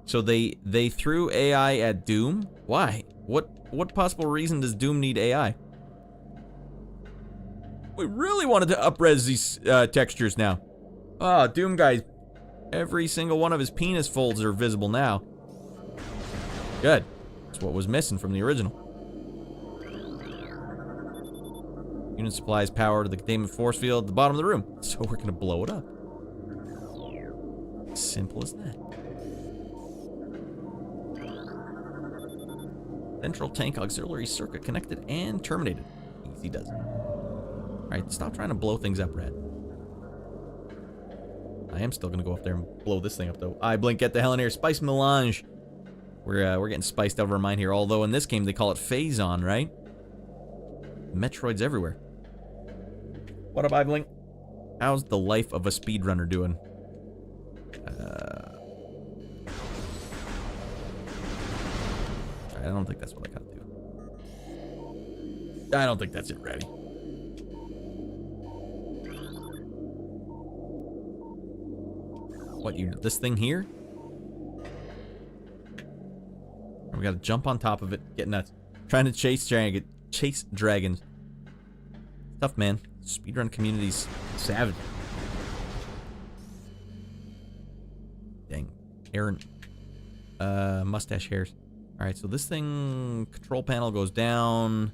So they threw AI at Doom? Why? What possible reason does Doom need AI? We really wanted to up-res these textures now. Ah, Doom guys. Every single one of his penis folds are visible now. Good. That's what was missing from the original. Unit supplies power to the containment force field at the bottom of the room. So we're gonna blow it up. Simple as that. Central tank auxiliary circuit connected and terminated. Easy does it. Alright, stop trying to blow things up, Radd. I am still gonna go up there and blow this thing up, though. I blink, get the hell in here. Spice melange. We're getting spiced out of our mind here. Although in this game they call it phase-on, right? Metroids everywhere. What up, I blink? How's the life of a speedrunner doing? I don't think that's what I gotta do. I don't think that's it, Raddy. What unit? This thing here? We gotta jump on top of it, get nuts. Trying to chase dragons. Tough, man. Speedrun community's savage. Dang. Aaron. Mustache hairs. Alright, so this thing, control panel goes down.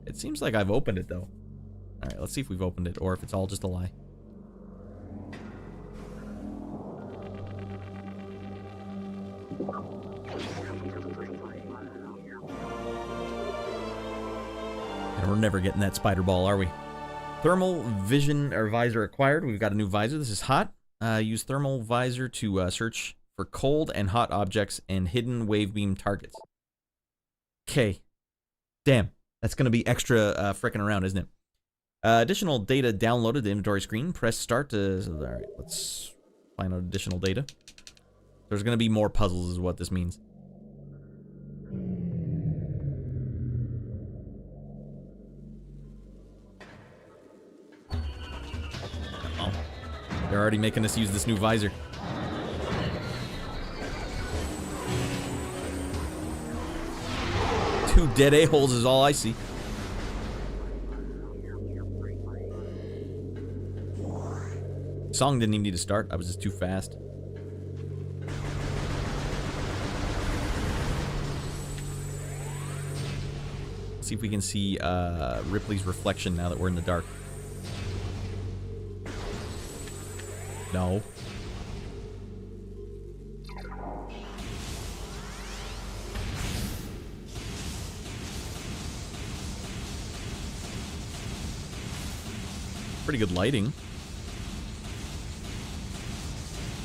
It seems like I've opened it, though. Alright, let's see if we've opened it, or if it's all just a lie. And we're never getting that spider ball, are we? Thermal vision, or visor acquired. We've got a new visor. This is hot. Use thermal visor to search for cold and hot objects and hidden wave beam targets. Okay. Damn. That's going to be extra frickin' around, isn't it? Additional data downloaded to inventory screen. Press start to... Alright, let's find out additional data. There's going to be more puzzles is what this means. Uh-oh. They're already making us use this new visor. Two dead a-holes is all I see. Song didn't even need to start. I was just too fast. Let's see if we can see Ripley's reflection now that we're in the dark. No. Pretty good lighting.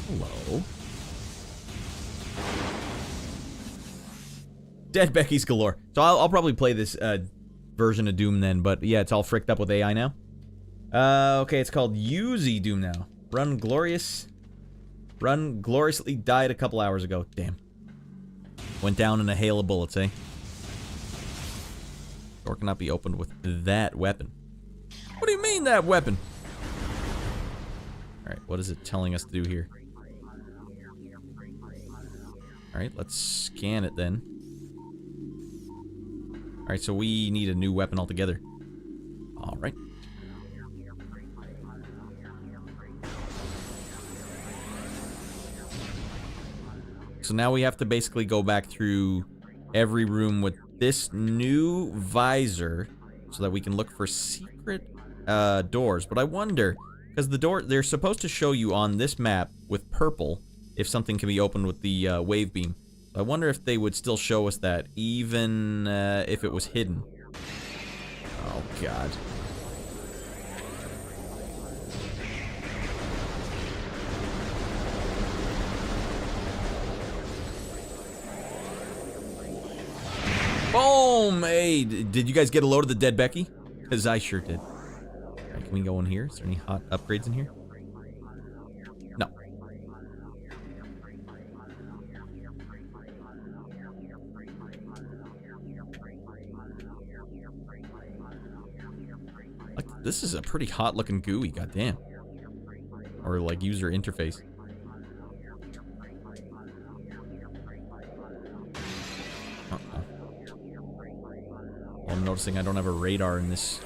Hello. Dead Becky's galore. So I'll probably play this version of Doom then, but yeah, it's all fricked up with AI now. Okay, it's called Yuzi Doom now. Run gloriously died a couple hours ago. Damn. Went down in a hail of bullets, eh? Door cannot be opened with that weapon. What do you mean, that weapon? Alright, what is it telling us to do here? Alright, let's scan it then. Alright, so we need a new weapon altogether. Alright. So now we have to basically go back through every room with this new visor so that we can look for secret doors. But I wonder, because the door, they're supposed to show you on this map with purple if something can be opened with the wave beam. I wonder if they would still show us that even if it was hidden. Oh god. Boom! Hey, did you guys get a load of the dead Becky? Because I sure did. Right, can we go in here? Is there any hot upgrades in here? No. Like, this is a pretty hot looking GUI, goddamn. Or like user interface. I'm noticing I don't have a radar in this.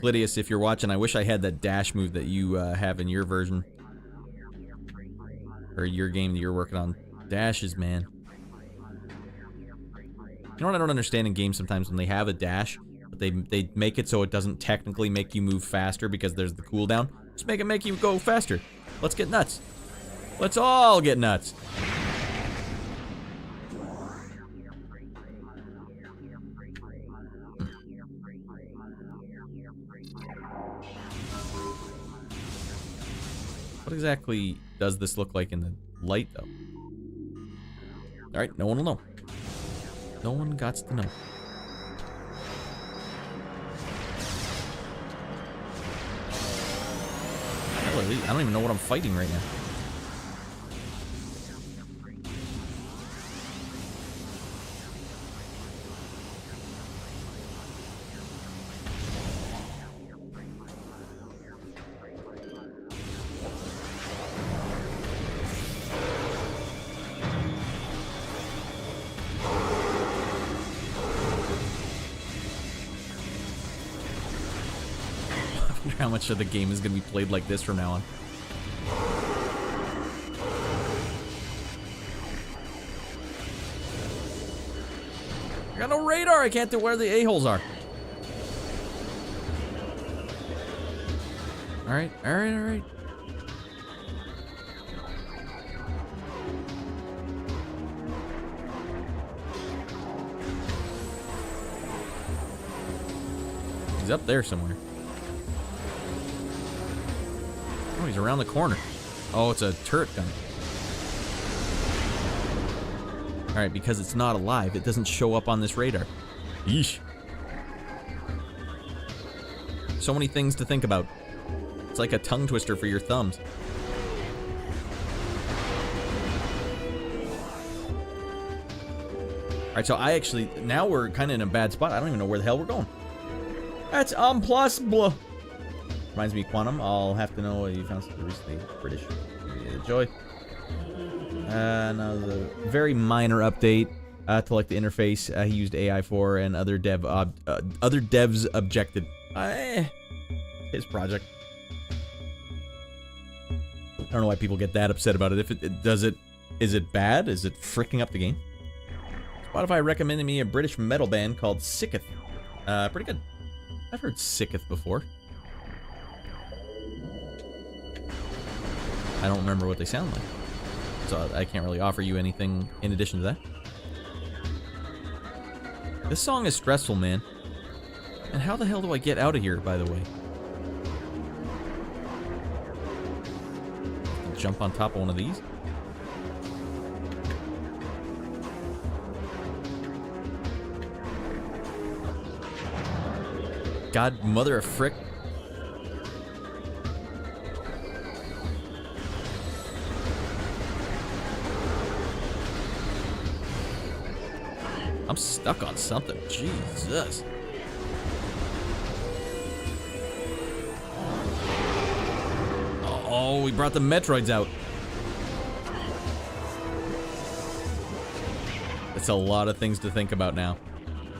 Clidius, if you're watching, I wish I had that dash move that you have in your version. Or your game that you're working on. Dashes, man. You know what I don't understand in games sometimes when they have a dash, but they make it so it doesn't technically make you move faster because there's the cooldown. Just make you go faster. Let's get nuts. Let's all get nuts. What exactly does this look like in the light, though? Alright, no one will know. No one gots to know. I don't even know what I'm fighting right now. How much of the game is going to be played like this from now on. I got no radar. I can't tell where the a-holes are. Alright, alright, alright. He's up there somewhere. Oh, he's around the corner. Oh, it's a turret gun. Alright, because it's not alive, it doesn't show up on this radar. Yeesh. So many things to think about. It's like a tongue twister for your thumbs. Alright, so I actually... Now we're kind of in a bad spot. I don't even know where the hell we're going. That's impossible. Reminds me of Quantum. I'll have to know you found something recently British. Enjoy. Now the very minor update to like the interface he used AI for, and other devs objected. His project. I don't know why people get that upset about it. If it does it, is it bad? Is it fricking up the game? Spotify recommended me a British metal band called Sicketh. Pretty good. I've heard Sicketh before. I don't remember what they sound like, so I can't really offer you anything in addition to that. This song is stressful, man. And how the hell do I get out of here, by the way? Jump on top of one of these? God, mother of frick. I'm stuck on something. Jesus. Oh, we brought the Metroids out. That's a lot of things to think about now.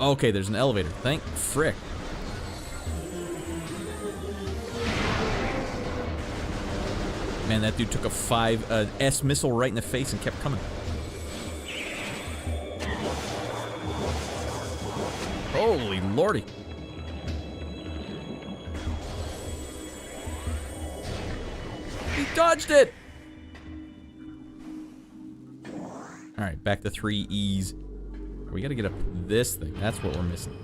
Okay, there's an elevator. Thank frick. Man, that dude took a 5S missile right in the face and kept coming. Holy lordy. He dodged it! Alright, back to 3 E's. We gotta get up this thing. That's what we're missing.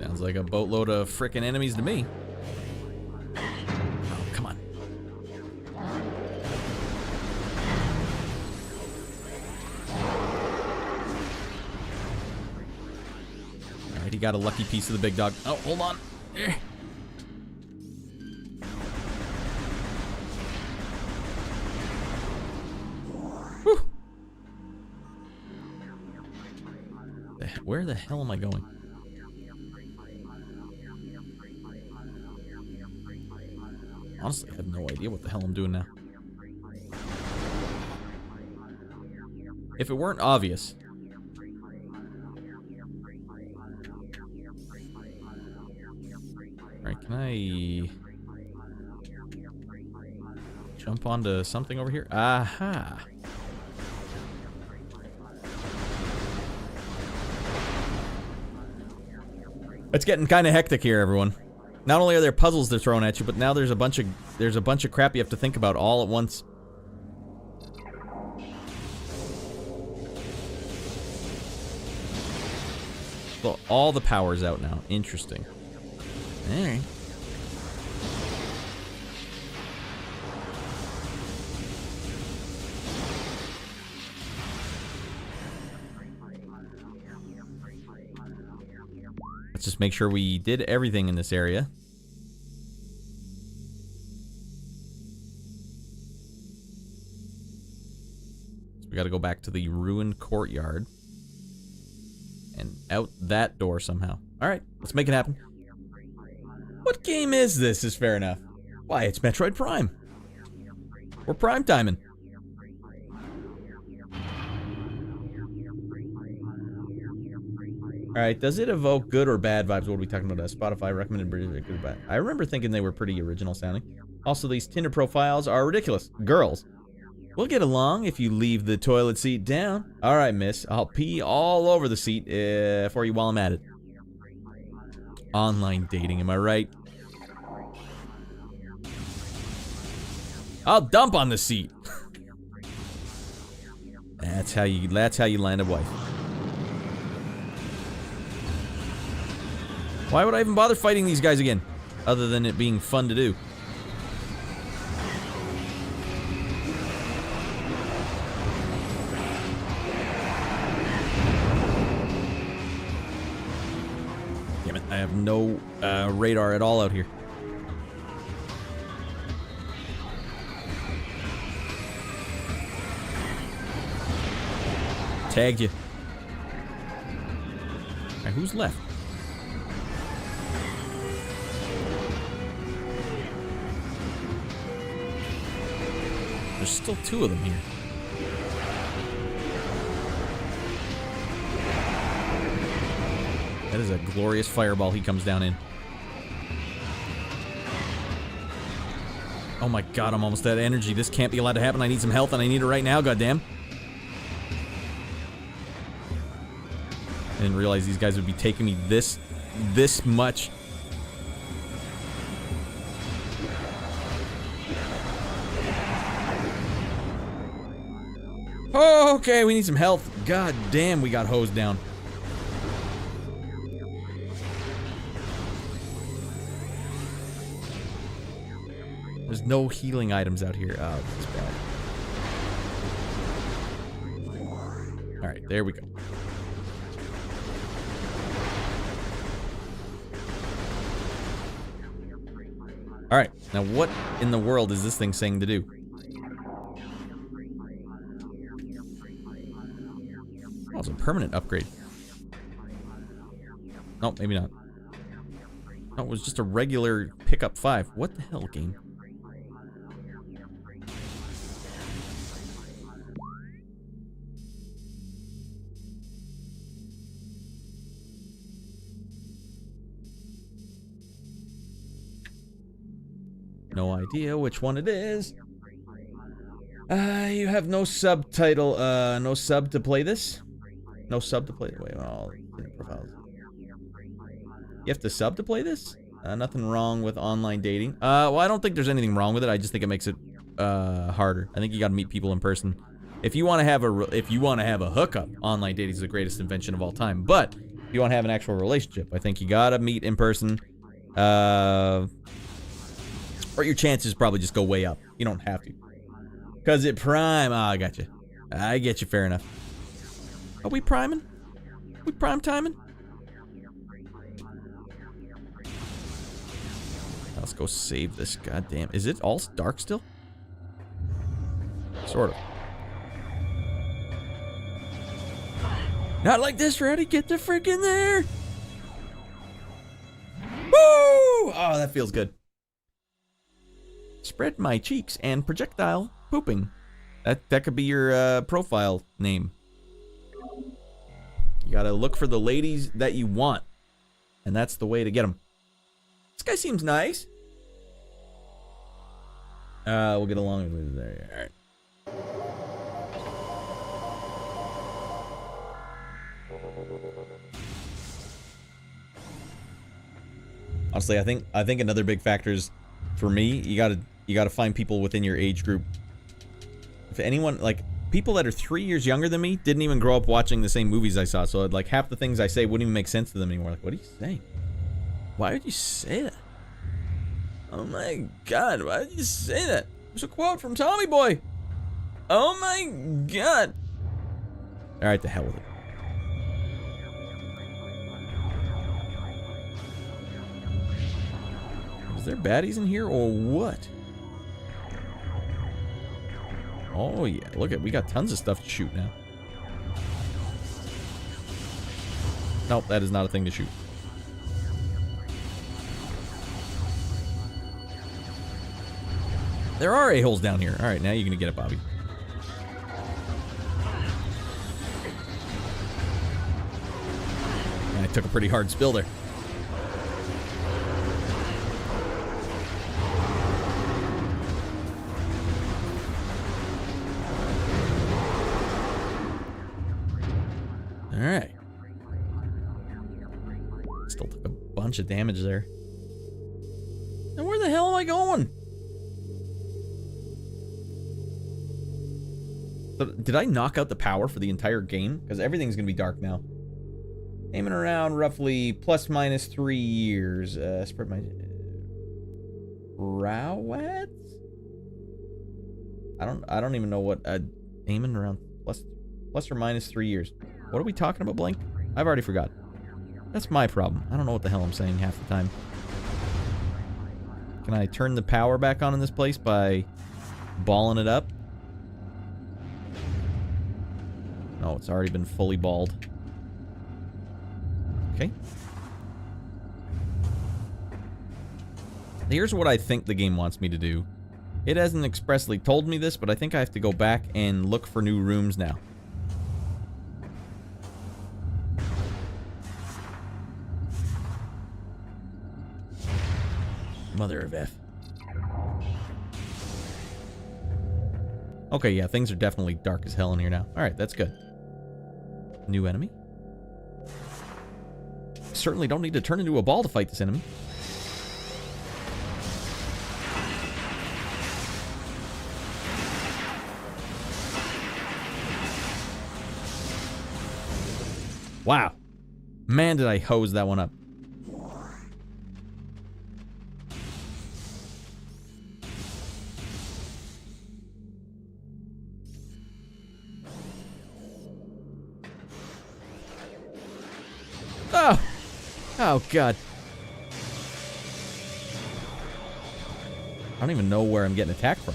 Sounds like a boatload of frickin' enemies to me. Oh, come on. Alright, he got a lucky piece of the big dog. Oh, hold on. Whew. Where the hell am I going? Honestly, I have no idea what the hell I'm doing now. If it weren't obvious. Alright, can I jump onto something over here? Aha! It's getting kind of hectic here, everyone. Not only are there puzzles they're throwing at you, but now there's a bunch of crap you have to think about all at once. Well, all the power's out now. Interesting. Alright. Let's just make sure we did everything in this area. So we gotta go back to the ruined courtyard. And out that door somehow. Alright, let's make it happen. What game is this, is fair enough? Why, it's Metroid Prime. We're prime timing. Alright, does it evoke good or bad vibes? What are we talking about? Spotify recommended good or bad? I remember thinking they were pretty original sounding. Also, these Tinder profiles are ridiculous. Girls. We'll get along if you leave the toilet seat down. Alright, miss. I'll pee all over the seat for you while I'm at it. Online dating, am I right? I'll dump on the seat. That's how you land a wife. Why would I even bother fighting these guys again? Other than it being fun to do. Damn it, I have no radar at all out here. Tagged you. Alright, who's left? There's still two of them here. That is a glorious fireball he comes down in. Oh my god, I'm almost out of energy. This can't be allowed to happen. I need some health and I need it right now, goddamn. I didn't realize these guys would be taking me this much. Oh, okay, we need some health. God damn, we got hosed down. There's no healing items out here. Oh, this is bad. Alright, there we go. Alright, now what in the world is this thing saying to do? Oh, it's a permanent upgrade. No, maybe not. No, it was just a regular pickup 5. What the hell, game? No idea which one it is. You have no subtitle, no sub to play this? No sub to play. Wait, all profiles. You have to sub to play this? Nothing wrong with online dating. Well, I don't think there's anything wrong with it. I just think it makes it harder. I think you got to meet people in person. If you want to have a hookup, online dating is the greatest invention of all time. But if you want to have an actual relationship, I think you got to meet in person. Or your chances probably just go way up. You don't have to. Because it prime. Ah, I got you. I get you, fair enough. Are we priming? We prime timing? Let's go save this. Goddamn. Is it all dark still? Sort of. Not like this, Raddy. Get the frick in there. Woo! Oh, that feels good. Spread my cheeks and projectile pooping. That could be your profile name. You gotta look for the ladies that you want. And that's the way to get them. This guy seems nice. We'll get along with there. Alright. Honestly, I think another big factor is, for me, you gotta find people within your age group. If anyone, like, people that are 3 years younger than me didn't even grow up watching the same movies I saw, so like half the things I say wouldn't even make sense to them anymore. Like, what are you saying? Why would you say that? Oh my god, why did you say that? There's a quote from Tommy Boy. Oh my god. Alright, the hell with it. Is there baddies in here or what? Oh yeah, look at, we got tons of stuff to shoot now. Nope, that is not a thing to shoot. There are a-holes down here. Alright, now you're gonna get it, Bobby. I took a pretty hard spill there. Alright. Still took a bunch of damage there. And where the hell am I going? So, did I knock out the power for the entire game? Because everything's gonna be dark now. Aiming around roughly plus minus 3 years. Spread my... Rowats? I don't even know what... aiming around plus or minus 3 years. What are we talking about, Blank? I've already forgot. That's my problem. I don't know what the hell I'm saying half the time. Can I turn the power back on in this place by balling it up? No, it's already been fully balled. Okay. Here's what I think the game wants me to do. It hasn't expressly told me this, but I think I have to go back and look for new rooms now. Mother of F. Okay, yeah, things are definitely dark as hell in here now. Alright, that's good. New enemy. Certainly don't need to turn into a ball to fight this enemy. Wow. Man, did I hose that one up. Oh! Oh, God. I don't even know where I'm getting attacked from.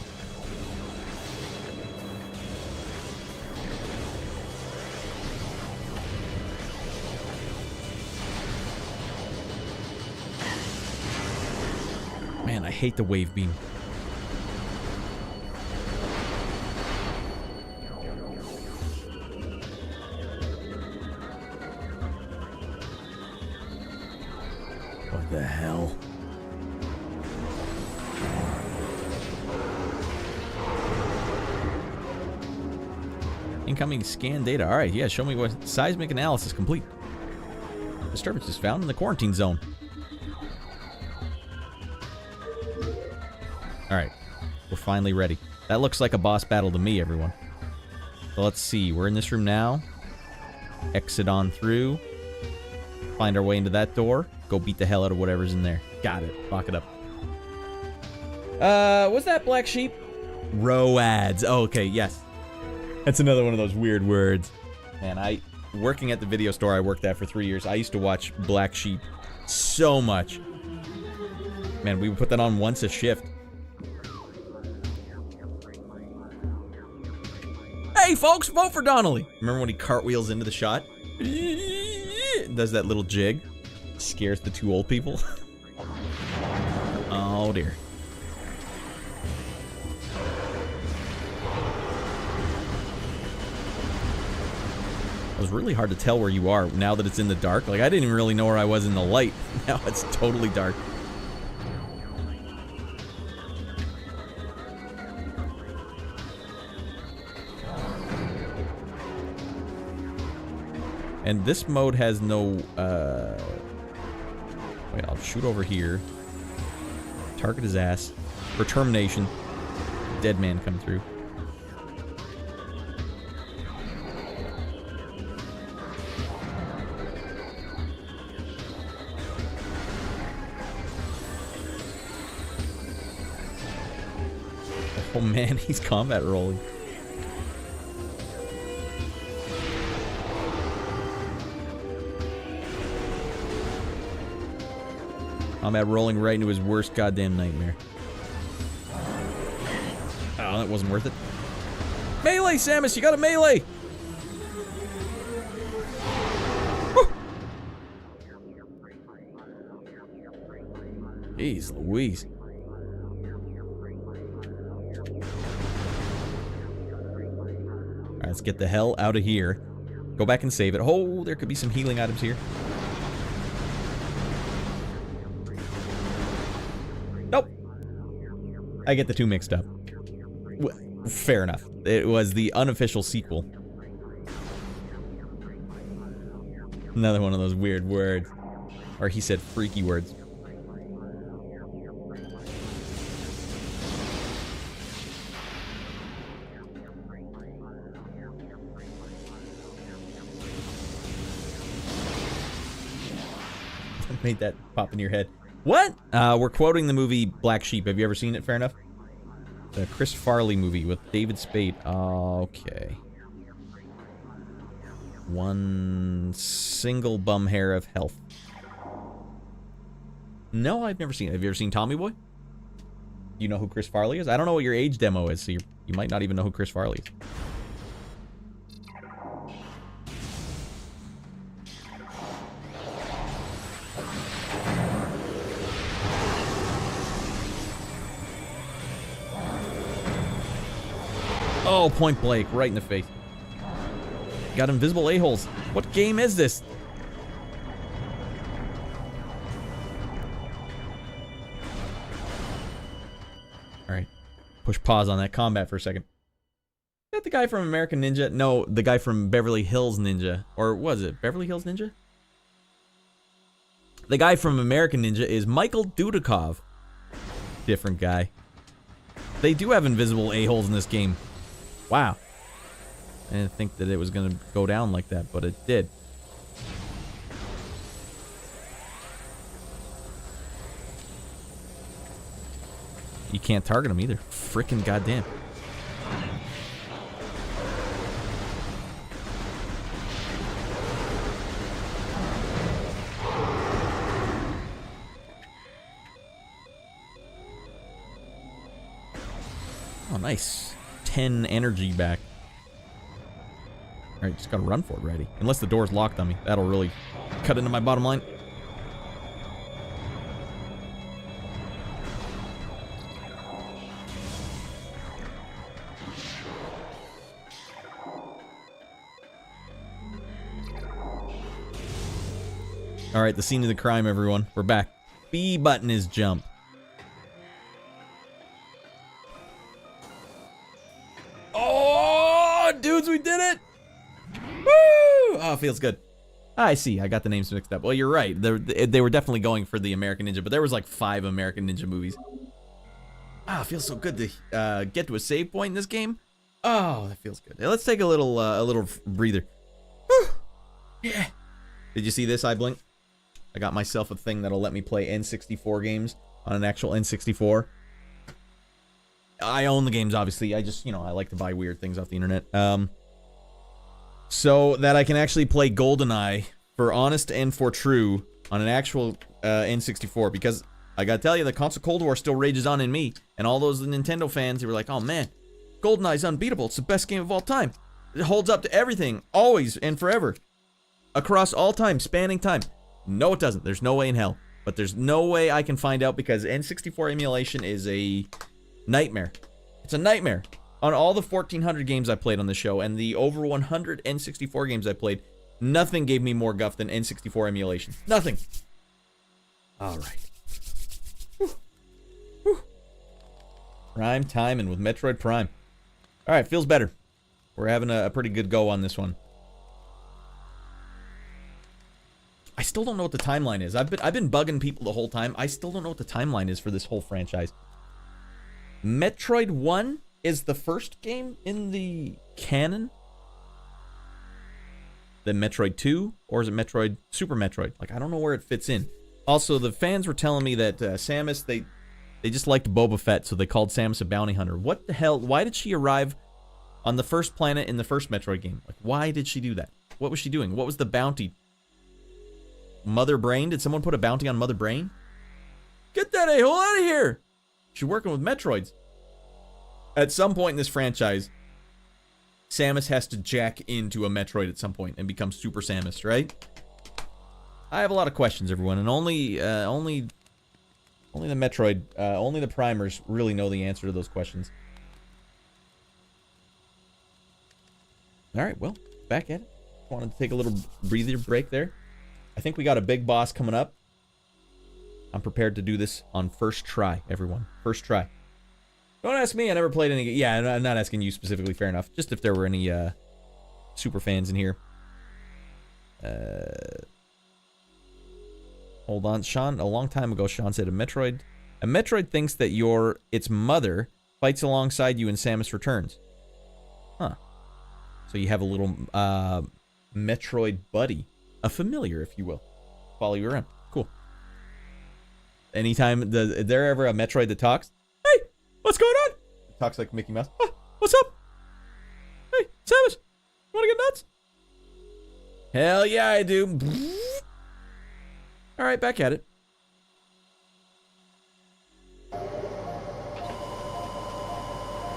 Man, I hate the wave beam. What the hell? Incoming scan data. Alright, yeah, show me what seismic analysis complete. Disturbances found in the quarantine zone. Alright, we're finally ready. That looks like a boss battle to me, everyone. So let's see, we're in this room now. Exit on through. Find our way into that door. Go beat the hell out of whatever's in there. Got it. Lock it up. What's that, black sheep? Roads. Oh, okay, yes. That's another one of those weird words. Man, working at the video store I worked at for 3 years, I used to watch Black Sheep so much. Man, we would put that on once a shift. Hey, folks, vote for Donnelly. Remember when he cartwheels into the shot? Does that little jig. Scares the two old people. Oh, dear. It was really hard to tell where you are now that it's in the dark. Like, I didn't even really know where I was in the light. Now it's totally dark. And this mode has no, wait, I'll shoot over here. Target his ass. For termination. Dead man come through. Oh man, he's combat rolling. Combat rolling right into his worst goddamn nightmare. Oh, that wasn't worth it. Melee, Samus! You got a melee! Woo! Jeez Louise. Alright, let's get the hell out of here. Go back and save it. Oh, there could be some healing items here. Nope. I get the two mixed up. Fair enough. It was the unofficial sequel. Another one of those weird words. Or he said freaky words. Made that pop in your head. What? We're quoting the movie Black Sheep. Have you ever seen it? Fair enough. The Chris Farley movie with David Spade. Okay. One single bum hair of health. No, I've never seen it. Have you ever seen Tommy Boy? You know who Chris Farley is? I don't know what your age demo is, so you might not even know who Chris Farley is. Oh, point blank, right in the face. Got invisible a-holes. What game is this? Alright. Push pause on that combat for a second. Is that the guy from American Ninja? No, the guy from Beverly Hills Ninja. Or was it Beverly Hills Ninja? The guy from American Ninja is Michael Dudikoff. Different guy. They do have invisible a-holes in this game. Wow. I didn't think that it was going to go down like that, but it did. You can't target them either. Frickin' goddamn. Oh, nice. 10 energy back. Alright, just gotta run for it, ready. Unless the door's locked on me. That'll really cut into my bottom line. Alright, the scene of the crime, everyone. We're back. B button is jump. Dudes, we did it! Woo! Oh, feels good. I see. I got the names mixed up. Well, you're right. They were definitely going for the American Ninja, but there was like 5 American Ninja movies. Ah, it feels so good to get to a save point in this game. Oh, that feels good. Let's take a little breather. Woo! Yeah. Did you see this? I blink. I got myself a thing that'll let me play N64 games on an actual N64. I own the games, obviously. I just, I like to buy weird things off the internet. So that I can actually play GoldenEye for honest and for true on an actual N64. Because I gotta tell you, the console Cold War still rages on in me. And all those Nintendo fans who were like, oh man, GoldenEye's unbeatable. It's the best game of all time. It holds up to everything, always and forever. Across all time, spanning time. No, it doesn't. There's no way in hell. But there's no way I can find out because N64 emulation is a nightmare. It's a nightmare. On all the 1,400 games I played on the show and the over 100 N64 games I played, nothing gave me more guff than N64 emulation. Nothing. All right. Whew. Whew. Prime timing with Metroid Prime. All right, feels better. We're having a pretty good go on this one. I still don't know what the timeline is. I've been bugging people the whole time. I still don't know what the timeline is for this whole franchise. Metroid 1 is the first game in the canon. Then Metroid 2, or is it Metroid Super Metroid? Like, I don't know where it fits in. Also, the fans were telling me that Samus, they just liked Boba Fett, so they called Samus a bounty hunter. What the hell? Why did she arrive on the first planet in the first Metroid game? Like, why did she do that? What was she doing? What was the bounty? Mother Brain? Did someone put a bounty on Mother Brain? Get that a-hole out of here! She's working with Metroids. At some point in this franchise, Samus has to jack into a Metroid at some point and become Super Samus, right? I have a lot of questions, everyone, and only the Metroid, only the primers really know the answer to those questions. All right, well, back at it. Wanted to take a little breather break there. I think we got a big boss coming up. I'm prepared to do this on first try, everyone. First try. Don't ask me, I never played any... Yeah, I'm not asking you specifically, fair enough. Just if there were any super fans in here. Hold on, Sean. A long time ago, Sean said a Metroid thinks that its mother fights alongside you in Samus Returns. Huh. So you have a little Metroid buddy. A familiar, if you will. Follow you around. Cool. Anytime, is there ever a Metroid that talks? Hey, what's going on? It talks like Mickey Mouse. Oh, what's up? Hey, Samus, you want to get nuts? Hell yeah, I do. All right, back at it. All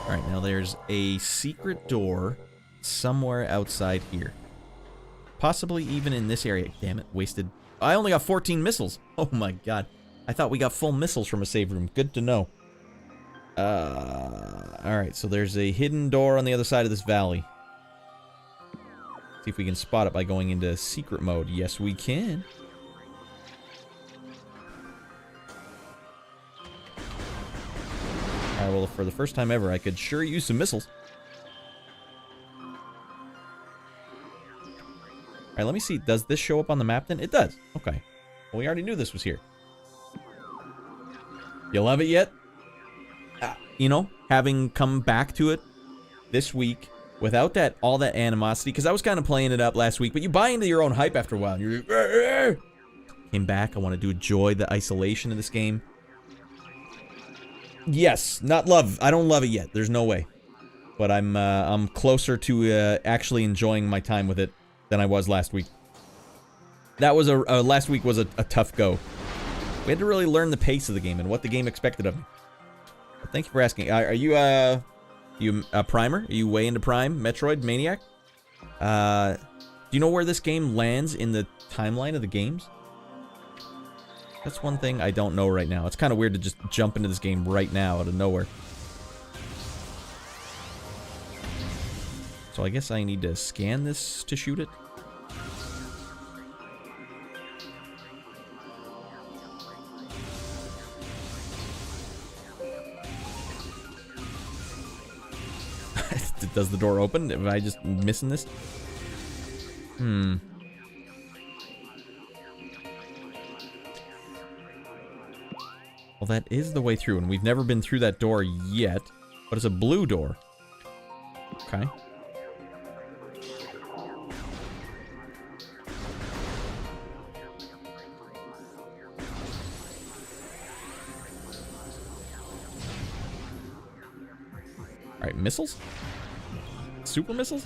right, now there's a secret door somewhere outside here. Possibly even in this area. Damn it, wasted. I only got 14 missiles. Oh my god. I thought we got full missiles from a save room. Good to know. Alright, so there's a hidden door on the other side of this valley. See if we can spot it by going into secret mode. Yes, we can. Alright, well, for the first time ever, I could sure use some missiles. Alright, let me see. Does this show up on the map then? It does. Okay. Well, we already knew this was here. You love it yet? You know, having come back to it this week without all that animosity, because I was kind of playing it up last week, but you buy into your own hype after a while. And you're like, "Arr!" Came back. I want to enjoy the isolation of this game. Yes, not love. I don't love it yet. There's no way. But I'm closer to actually enjoying my time with it than I was last week. That was last week was a tough go. We had to really learn the pace of the game and what the game expected of me. But thank you for asking. Are you a primer? Are you way into Prime? Metroid Maniac? Do you know where this game lands in the timeline of the games? That's one thing I don't know right now. It's kind of weird to just jump into this game right now out of nowhere. So I guess I need to scan this to shoot it. Does the door open? Am I just missing this? Well, that is the way through, and we've never been through that door yet. But it's a blue door. Okay. Alright, missiles? Super missiles?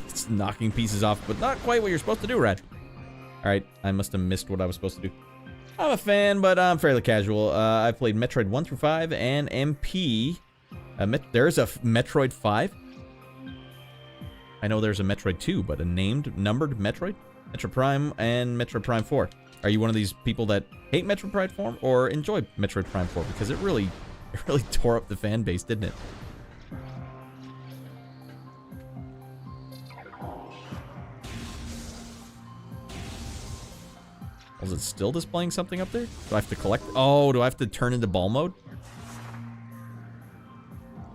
It's knocking pieces off, but not quite what you're supposed to do, Radd. Alright, I must have missed what I was supposed to do. I'm a fan, but I'm fairly casual. I've played Metroid 1 through 5 and MP. There's a Metroid 5? I know there's a Metroid 2, but a named, numbered Metroid? Metroid Prime and Metroid Prime 4. Are you one of these people that hate Metroid Prime 4 or enjoy Metroid Prime 4? Because it really tore up the fan base, didn't it? Was it still displaying something up there? Do I have to collect? Oh, do I have to turn into ball mode?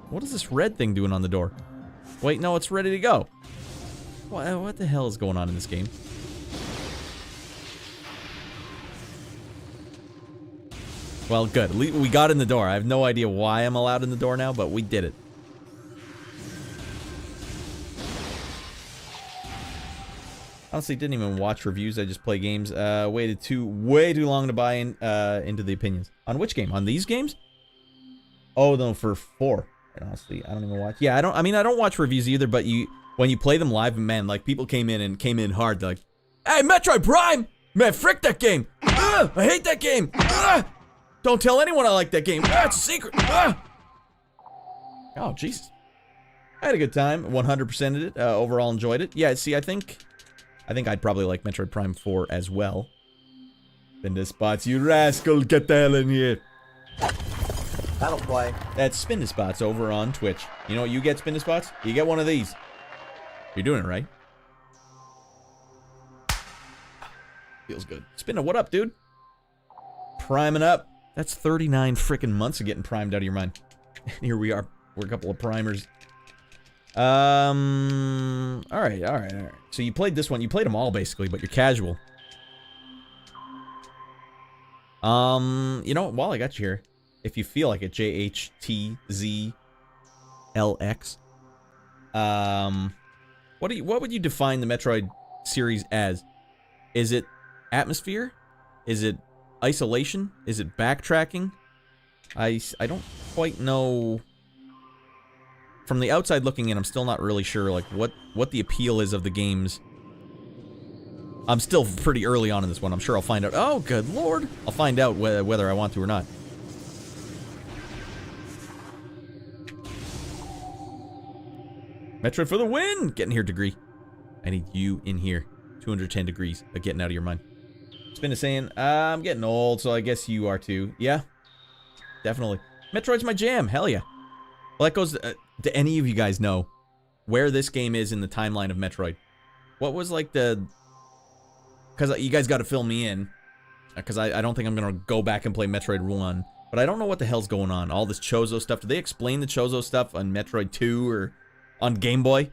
What is this red thing doing on the door? Wait, no, it's ready to go. What the hell is going on in this game? Well, good. We got in the door. I have no idea why I'm allowed in the door now, but we did it. Honestly, didn't even watch reviews. I just play games. Waited way too long to buy into the opinions. On which game? On these games? Oh no, for 4. And honestly, I don't even watch. Yeah, I don't watch reviews either. But when you play them live, man, like people came in hard. They're like, "Hey, Metroid Prime, man, frick that game. I hate that game. Don't tell anyone I like that game. It's a secret." Oh Jesus, I had a good time. 100%ed it. Overall, enjoyed it. Yeah, see, I think I'd probably like Metroid Prime 4 as well. Spin the spots, you rascal! Get the hell in here. That'll play. That's Spin the Spots over on Twitch. You know what you get, Spin the Spots? You get one of these. You're doing it right. Feels good. Spinner, what up, dude? Priming up. That's 39 freaking months of getting primed out of your mind. And here we are. We're a couple of primers. Alright. So you played this one. You played them all, basically, but you're casual. You know what? While I got you here, if you feel like it, JHTZLX. What would you define the Metroid series as? Is it atmosphere? Is it isolation? Is it backtracking? I don't quite know. From the outside looking in, I'm still not really sure like what the appeal is of the games. I'm still pretty early on in this one. I'm sure I'll find out. Oh, good lord. I'll find out whether I want to or not. Metroid for the win! Getting here, degree. I need you in here. 210 degrees of getting out of your mind. Spin is saying, I'm getting old, so I guess you are too. Yeah, definitely. Metroid's my jam. Hell yeah. Well, that goes... do any of you guys know where this game is in the timeline of Metroid? What was like the... Because you guys got to fill me in. Because I don't think I'm going to go back and play Metroid 1. But I don't know what the hell's going on. All this Chozo stuff. Did they explain the Chozo stuff on Metroid 2 or on Game Boy?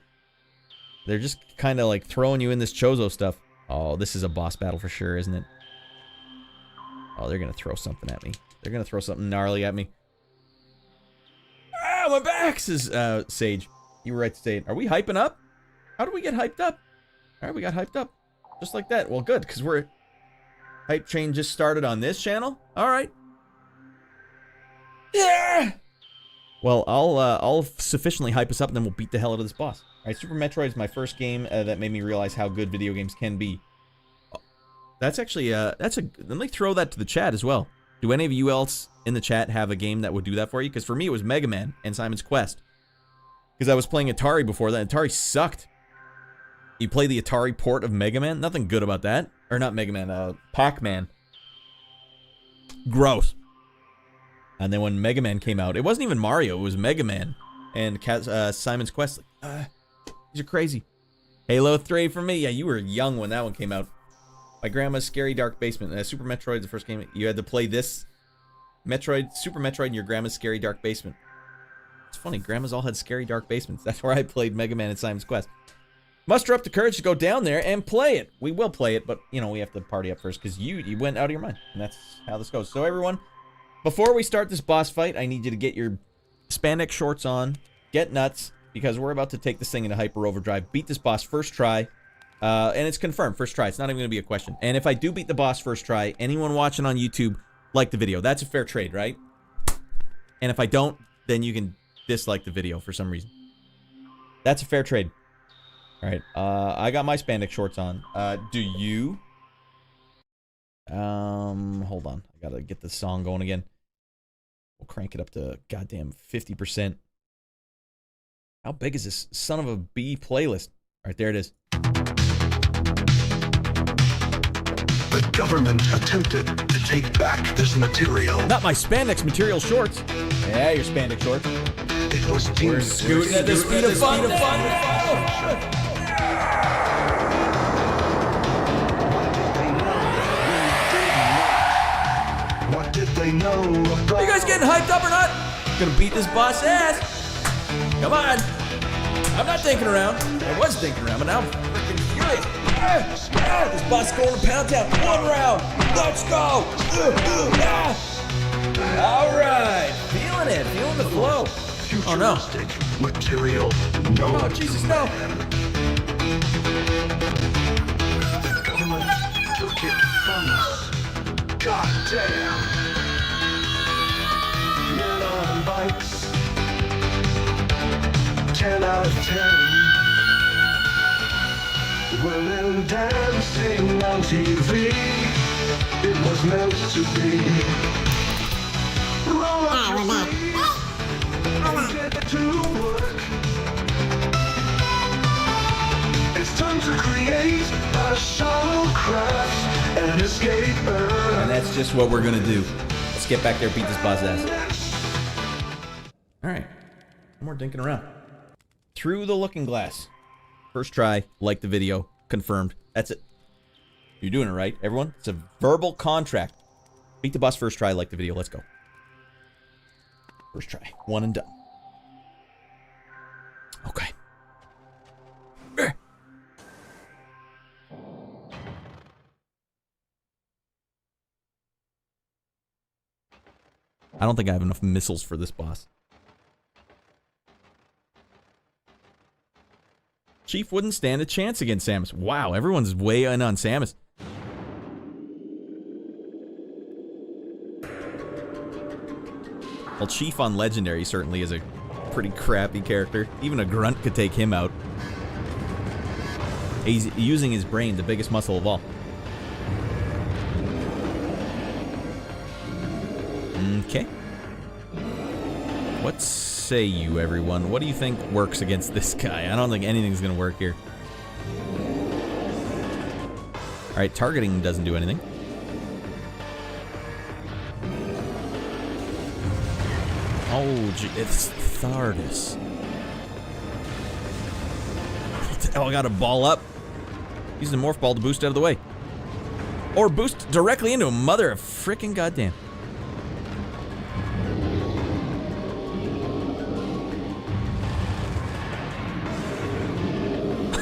They're just kind of like throwing you in this Chozo stuff. Oh, this is a boss battle for sure, isn't it? Oh, they're going to throw something at me. They're going to throw something gnarly at me. Ah, my back, says Sage. You were right to say it. Are we hyping up? How do we get hyped up? Alright, we got hyped up. Just like that. Well, good, because we're... Hype train just started on this channel? Alright. Yeah! Well, I'll sufficiently hype us up, and then we'll beat the hell out of this boss. Alright, Super Metroid is my first game that made me realize how good video games can be. That's actually, let me throw that to the chat as well. Do any of you else in the chat have a game that would do that for you? Because for me, it was Mega Man and Simon's Quest. Because I was playing Atari before that. Atari sucked. You play the Atari port of Mega Man? Nothing good about that. Or not Mega Man, Pac-Man. Gross. And then when Mega Man came out, it wasn't even Mario, it was Mega Man. And Simon's Quest. These are crazy. Halo 3 for me. Yeah, you were young when that one came out. My grandma's Scary Dark Basement. Super Metroid, the first game. You had to play this Super Metroid in your grandma's Scary Dark Basement. It's funny, grandmas all had Scary Dark Basements. That's where I played Mega Man and Simon's Quest. Muster up the courage to go down there and play it. We will play it, but, you know, we have to party up first, because you went out of your mind. And that's how this goes. So, everyone, before we start this boss fight, I need you to get your spandex shorts on, get nuts, because we're about to take this thing into hyper overdrive, beat this boss first try. And it's confirmed, first try. It's not even going to be a question. And if I do beat the boss first try, anyone watching on YouTube, like the video. That's a fair trade, right? And if I don't, then you can dislike the video for some reason. That's a fair trade. Alright, I got my spandex shorts on. Do you? Hold on. I gotta get the song going again. We'll crank it up to goddamn 50%. How big is this son of a bee playlist? Alright, there it is. government attempted to take back this material. Not my spandex material shorts. Yeah, your spandex shorts. It was deemed Scooting at the speed of fun. What did they know about? Are you guys getting hyped up or not? Gonna beat this boss ass. Come on. I'm not thinking around. I was thinking around, but now I'm freaking furious. This boss is going to Pound Town. One round. Let's go. All right. Feeling it. Feeling the flow. Oh, no. Futuristic material. No. Oh, Jesus, no. The government took it from us. God damn. 9 on bikes. 10 out of 10. Women dancing on TV. It was meant to be. Roll up your sleeves and get to work. It's time to create a shallow craft and escape Earth. And that's just what we're gonna do. Let's get back there, beat this boss ass. All right, no more dinking around. Through the looking glass. First try, like the video, confirmed. That's it. You're doing it right, everyone. It's a verbal contract. Beat the boss first try, like the video. Let's go. First try, one and done. Okay. I don't think I have enough missiles for this boss. Chief wouldn't stand a chance against Samus. Wow, everyone's way in on Samus. Well, Chief on Legendary certainly is a pretty crappy character. Even a grunt could take him out. He's using his brain, the biggest muscle of all. Okay. What say you, everyone? What do you think works against this guy? I don't think anything's gonna work here. Alright, targeting doesn't do anything. Oh, gee, it's Thardus. Oh, I got a ball up. Use the morph ball to boost out of the way. Or boost directly into him. Mother of frickin' goddamn.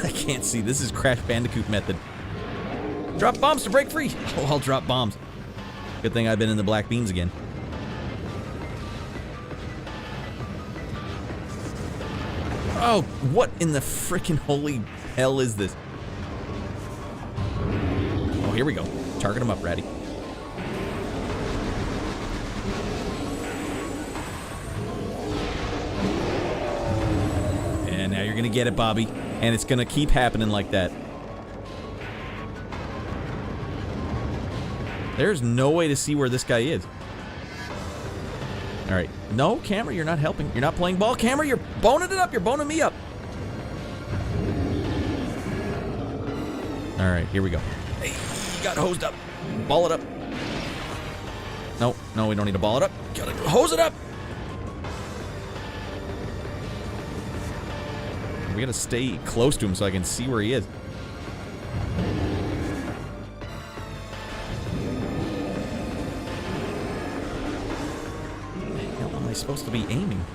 I can't see. This is Crash Bandicoot method. Drop bombs to break free. Oh, I'll drop bombs. Good thing I've been in the black beams again. Oh, what in the frickin' holy hell is this? Oh, here we go. Target him up, Ratty. And now you're gonna get it, Bobby. And it's gonna keep happening like that. There's no way to see where this guy is. Alright. No, camera, you're not helping. You're not playing ball. Camera, you're boning it up. You're boning me up. Alright, here we go. Hey, got hosed up. Ball it up. No, no, we don't need to ball it up. Gotta hose it up. We gotta stay close to him so I can see where he is. Supposed to be aiming.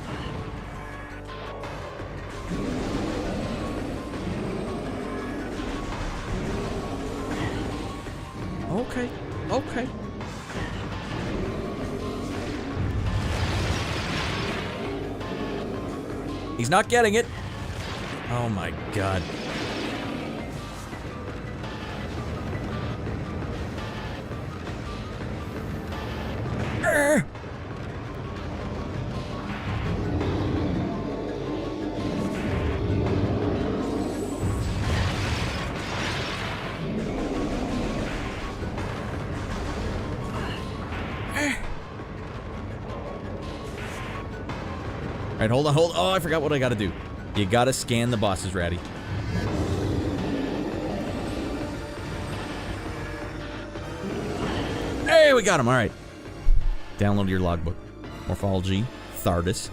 Okay, okay. He's not getting it. Oh my god. Alright, hold on, hold on. Oh, I forgot what I gotta do. You gotta scan the bosses, Ratty. Hey, we got him. All right. Download your logbook. Morphology, Thardus.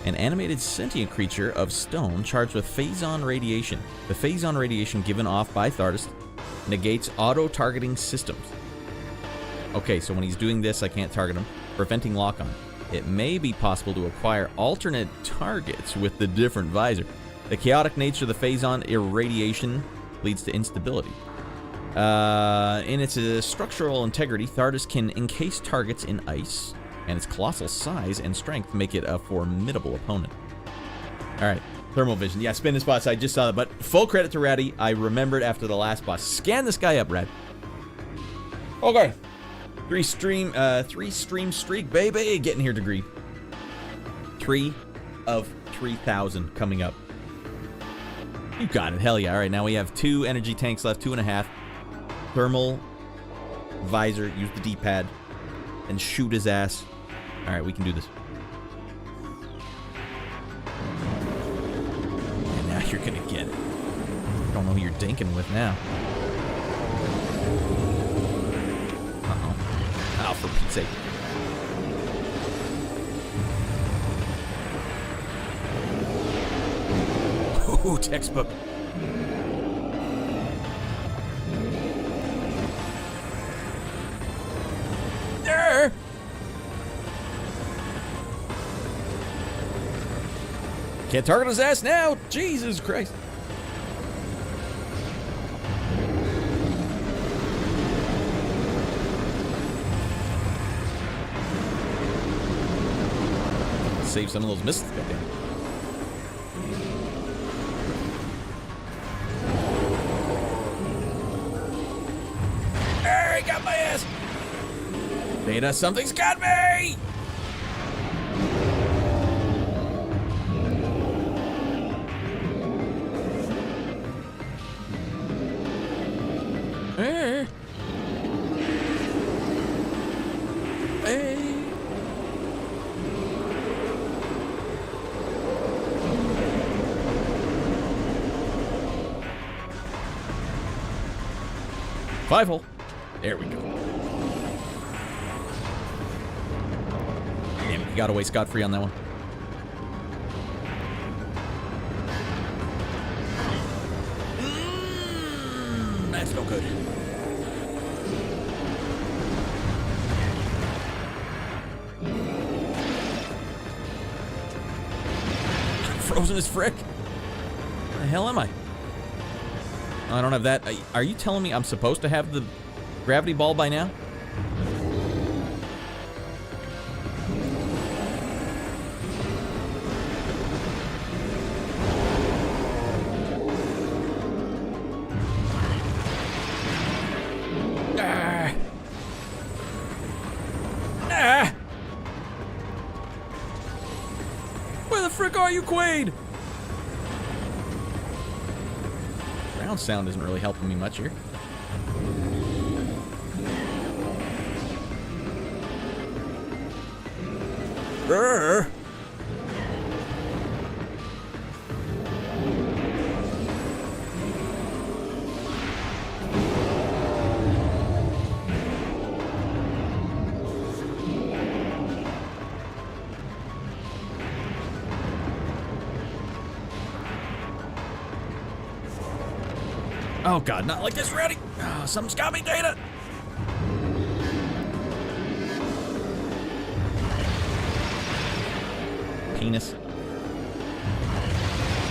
An animated sentient creature of stone charged with phazon radiation. The phazon radiation given off by Thardus negates auto-targeting systems. Okay, so when he's doing this, I can't target him, preventing lock-on. It may be possible to acquire alternate targets with the different visor. The chaotic nature of the phazon irradiation leads to instability. In its structural integrity, Thardus can encase targets in ice, and its colossal size and strength make it a formidable opponent. Alright, thermal vision. Yeah, spin this boss. I just saw that, but full credit to Raddy. I remembered after the last boss. Scan this guy up, Rad. Okay. 3 stream streak, baby. Getting here, Degree. 3 of 3,000 coming up. You got it. Hell yeah. Alright, now we have 2 energy tanks left, 2.5. Thermal visor. Use the D-pad. And shoot his ass. Alright, we can do this. And now you're gonna get it. I don't know who you're dinking with now. Uh-oh. Oh, for Pete's sake. Ooh, textbook. There! Can't target his ass now! Jesus Christ! Save some of those missiles, goddamn. Hey, got my ass! Beta, something's got me! Hey. Hey. Five hole. There we go. Damn it, you got away scot-free on that one. That's no good. I'm frozen as frick. Where the hell am I? I don't have that. Are you telling me I'm supposed to have the gravity ball by now? Where the frick are you, Quaid? Ground sound isn't really helping me much here. Brr. Oh god, not like this, ready. Oh, something's got me, Data. Penis.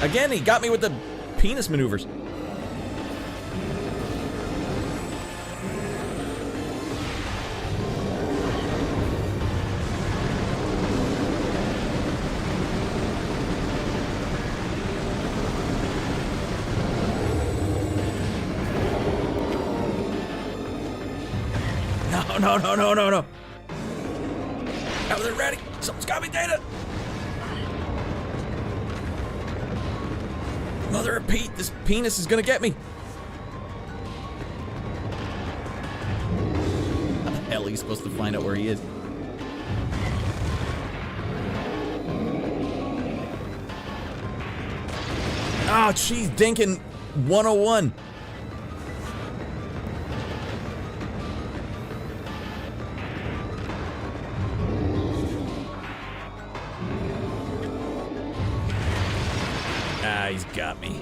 Again, he got me with the penis maneuvers. No. Now they're ready. Something's got me, Data. Mother of Pete, this penis is gonna get me. How the hell are you supposed to find out where he is? Oh, jeez, Dinkin 101. Ah, he's got me.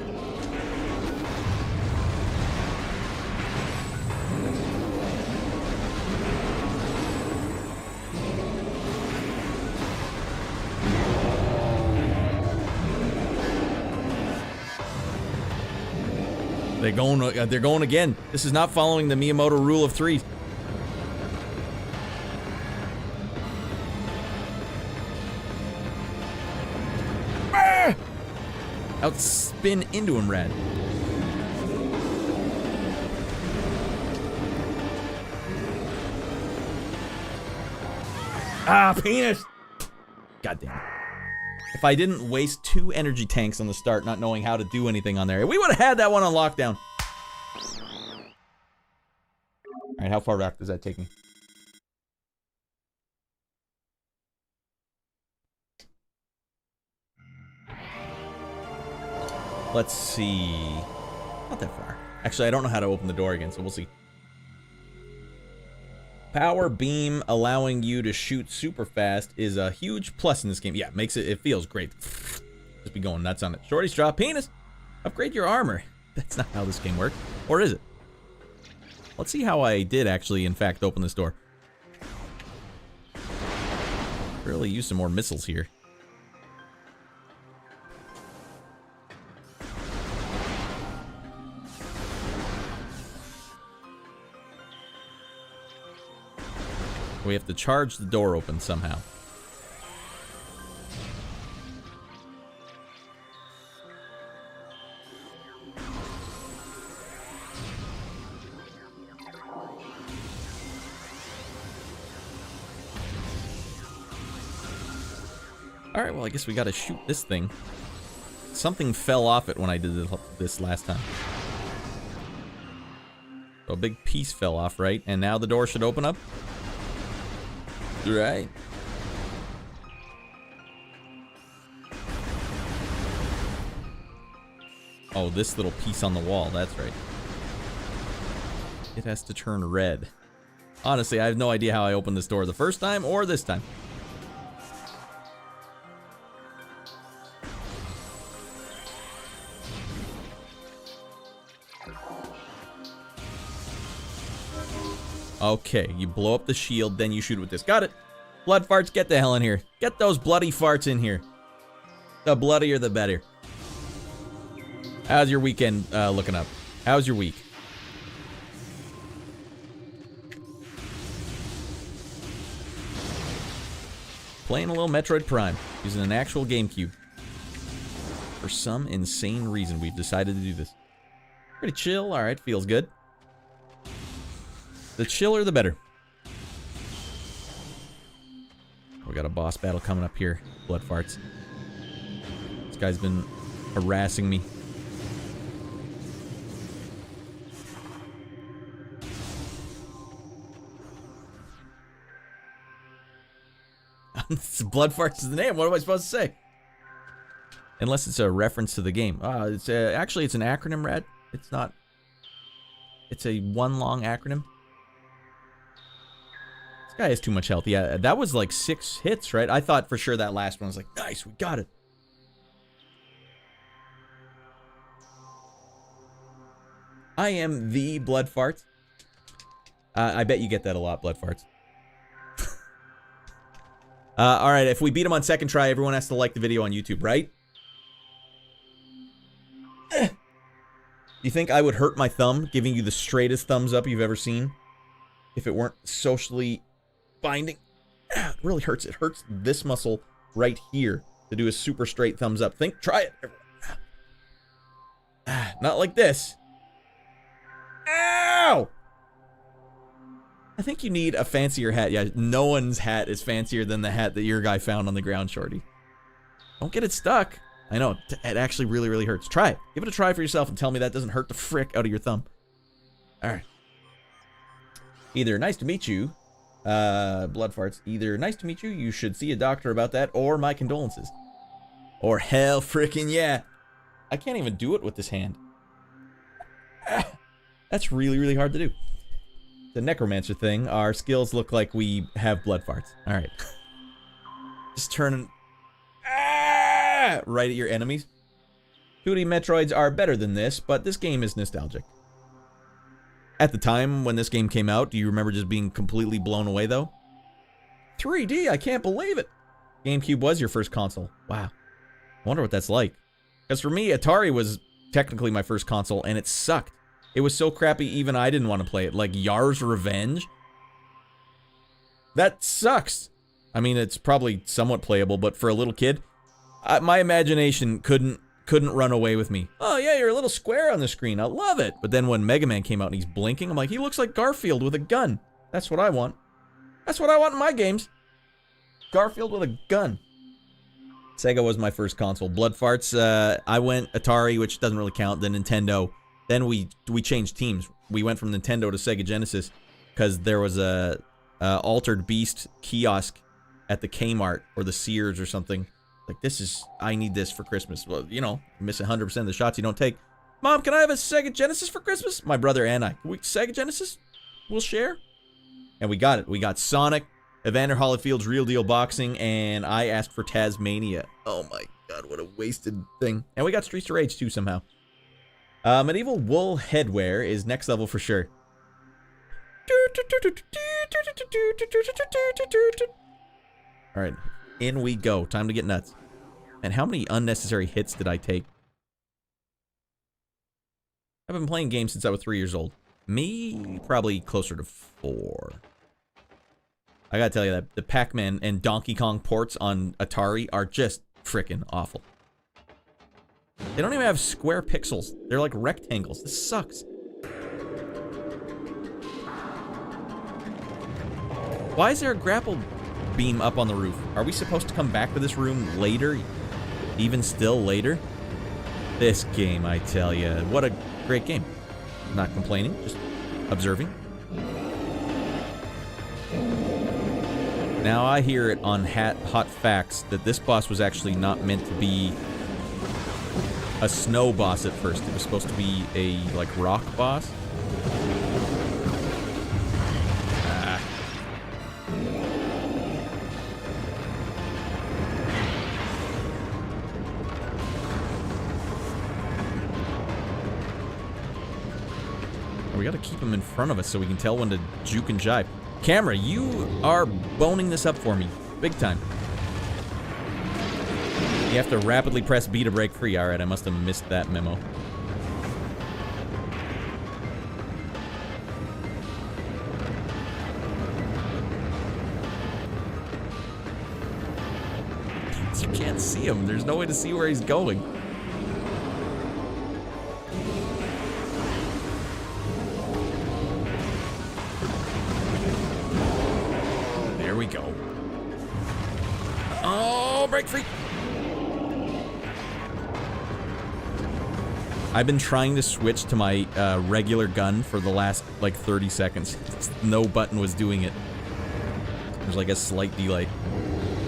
They're going again. This is not following the Miyamoto rule of 3. Ah! Outspin into him, Radd. Ah, penis! God damn it. If I didn't waste 2 energy tanks on the start, not knowing how to do anything on there, we would have had that one on lockdown. Alright, how far back does that take me? Let's see. Not that far. Actually, I don't know how to open the door again, so we'll see. Power beam allowing you to shoot super fast is a huge plus in this game. Yeah, it feels great. Just be going nuts on it. Shorty's drop penis. Upgrade your armor. That's not how this game works. Or is it? Let's see how I did actually, in fact, open this door. Really use some more missiles here. We have to charge the door open somehow. Alright, well, I guess we gotta shoot this thing. Something fell off it when I did this last time. So a big piece fell off, right? And now the door should open up. Right. Oh, this little piece on the wall, that's right. It has to turn red. Honestly, I have no idea how I opened this door the first time or this time. Okay, you blow up the shield, then you shoot with this. Got it. Blood farts, get the hell in here. Get those bloody farts in here. The bloodier, the better. How's your weekend looking up? How's your week? Playing a little Metroid Prime, using an actual GameCube. For some insane reason, we've decided to do this. Pretty chill, alright, feels good. The chiller, the better. We got a boss battle coming up here. Blood farts. This guy's been harassing me. Blood farts is the name. What am I supposed to say? Unless it's a reference to the game. Actually, it's an acronym, Radd. It's not. It's a one long acronym. This guy has too much health. Yeah, that was like 6 hits, right? I thought for sure that last one was like, nice, we got it. I am the blood farts. I bet you get that a lot, blood farts. Alright, if we beat him on second try, everyone has to like the video on YouTube, right? You think I would hurt my thumb giving you the straightest thumbs up you've ever seen? If it weren't socially binding? It really hurts. It hurts this muscle right here to do a super straight thumbs up. Try it. Not like this. Ow! I think you need a fancier hat. Yeah, no one's hat is fancier than the hat that your guy found on the ground, Shorty. Don't get it stuck. I know, it actually really, really hurts. Try it. Give it a try for yourself and tell me that doesn't hurt the frick out of your thumb. Alright. Either nice to meet you, blood farts, either nice to meet you, you should see a doctor about that, or my condolences. Or hell frickin' yeah. I can't even do it with this hand. That's really, really hard to do. The necromancer thing, our skills look like we have blood farts. Alright. Just turn right at your enemies. 2D Metroids are better than this, but this game is nostalgic. At the time when this game came out, do you remember just being completely blown away, though? 3D, I can't believe it! GameCube was your first console. Wow. I wonder what that's like. Because for me, Atari was technically my first console, and it sucked. It was so crappy, even I didn't want to play it. Like, Yar's Revenge? That sucks! I mean, it's probably somewhat playable, but for a little kid, my imagination couldn't run away with me. Oh yeah, you're a little square on the screen. I love it. But then when Mega Man came out and he's blinking, I'm like, he looks like Garfield with a gun. That's what I want. That's what I want in my games. Garfield with a gun. Sega was my first console. Blood Farts, I went Atari, which doesn't really count, then Nintendo. Then we changed teams. We went from Nintendo to Sega Genesis because there was a Altered Beast kiosk at the Kmart or the Sears or something. Like, I need this for Christmas. Well, you know, you miss 100% of the shots you don't take. Mom, can I have a Sega Genesis for Christmas? My brother and I. Sega Genesis? We'll share? And we got it. We got Sonic, Evander Holyfield's Real Deal Boxing, and I asked for Tasmania. Oh my god, what a wasted thing. And we got Streets of Rage too somehow. Medieval Wool Headwear is next level for sure. Alright, in we go. Time to get nuts. And how many unnecessary hits did I take? I've been playing games since I was 3 years old. Me, probably closer to 4. I gotta tell you that the Pac-Man and Donkey Kong ports on Atari are just frickin' awful. They don't even have square pixels. They're like rectangles. This sucks. Why is there a grapple beam up on the roof? Are we supposed to come back to this room later? Even still later? This game, I tell you. What a great game. Not complaining, just observing. Now I hear it on Hot Facts that this boss was actually not meant to be a snow boss at first. It was supposed to be a, like, rock boss. We gotta keep him in front of us so we can tell when to juke and jive. Camera, you are boning this up for me. Big time. You have to rapidly press B to break free. Alright, I must have missed that memo. You can't see him. There's no way to see where he's going. There we go. Oh, break free. I've been trying to switch to my regular gun for the last, like, 30 seconds. No button was doing it. There's, like, a slight delay.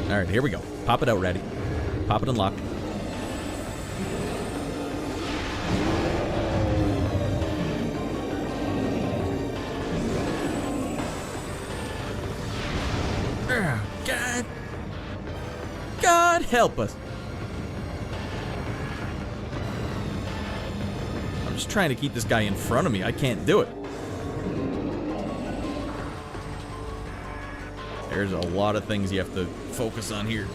Alright, here we go. Pop it out, Raddy. Pop it and lock. God. God help us. I'm just trying to keep this guy in front of me. I can't do it. There's a lot of things you have to focus on here.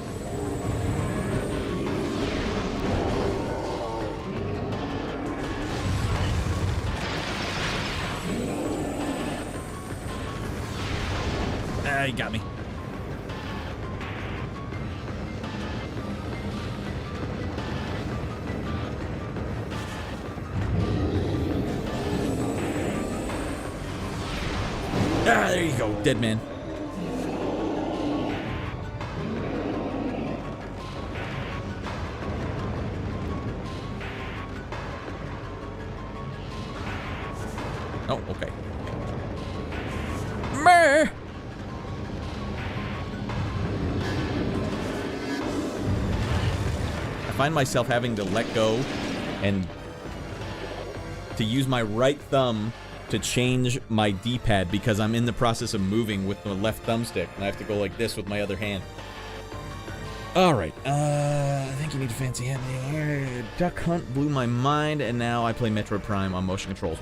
Ah, he got me. Ah, there you go, dead man. Oh, okay. Meh. I find myself having to let go and to use my right thumb to change my D-pad because I'm in the process of moving with the left thumbstick, and I have to go like this with my other hand. All right. I think you need a fancy hand. Duck Hunt blew my mind, and now I play Metroid Prime on motion controls.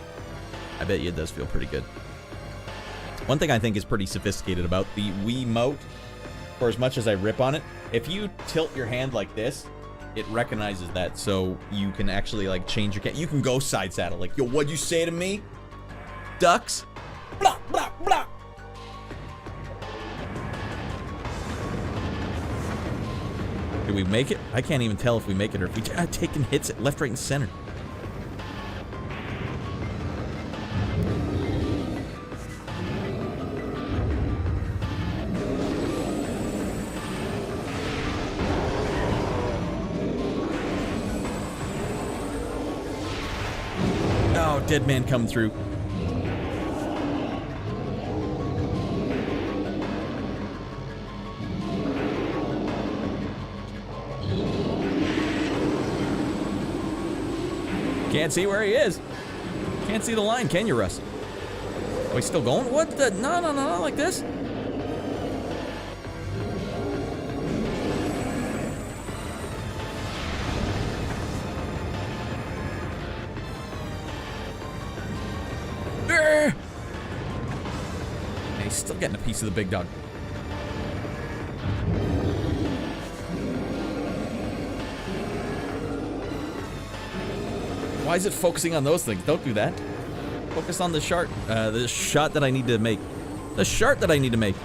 I bet you it does feel pretty good. One thing I think is pretty sophisticated about the Wiimote, for as much as I rip on it, if you tilt your hand like this, it recognizes that, so you can actually like change your you can go side saddle. Like, yo, what'd you say to me? Ducks? Blah, blah, blah. Did we make it? I can't even tell if we make it or if we taking hits at left, right, and center. Oh, dead man coming through. Can't see where he is. Can't see the line, can you, Russ? Oh, he's still going? What the? No, not like this. And he's still getting a piece of the big dog. Why is it focusing on those things? Don't do that. Focus on the shot that I need to make. The shot that I need to make.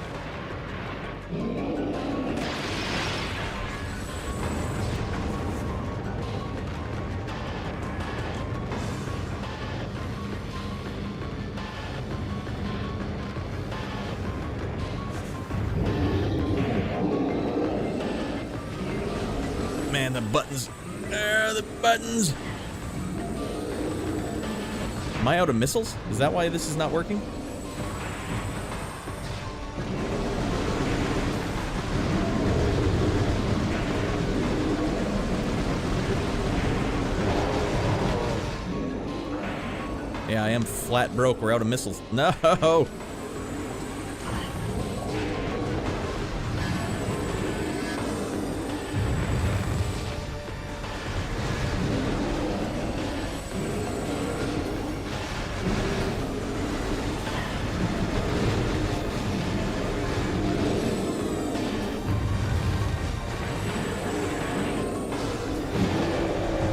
Man, the buttons. The buttons. Am I out of missiles? Is that why this is not working? Yeah, I am flat broke. We're out of missiles. No!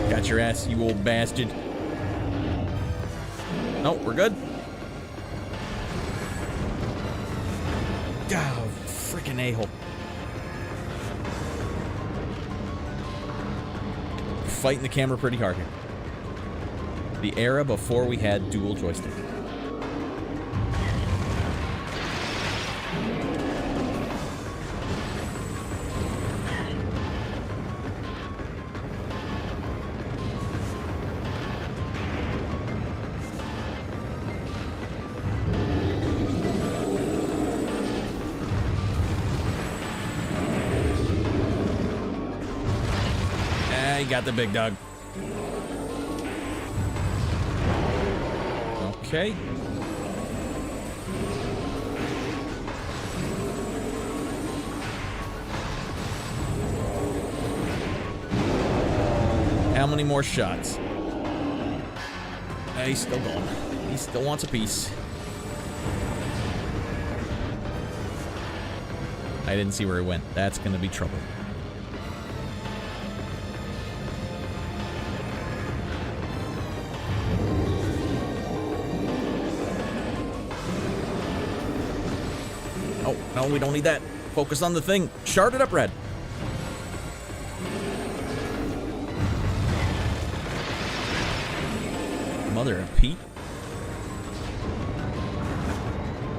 Got your ass, you old bastard. No, we're good. Oh, freaking a-hole. Fighting the camera pretty hard here. The era before we had dual joystick. Got the big dog. Okay. How many more shots? He's still going. He still wants a piece. I didn't see where he went. That's gonna be trouble. No, we don't need that. Focus on the thing. Shard it up, Red. Mother of Pete.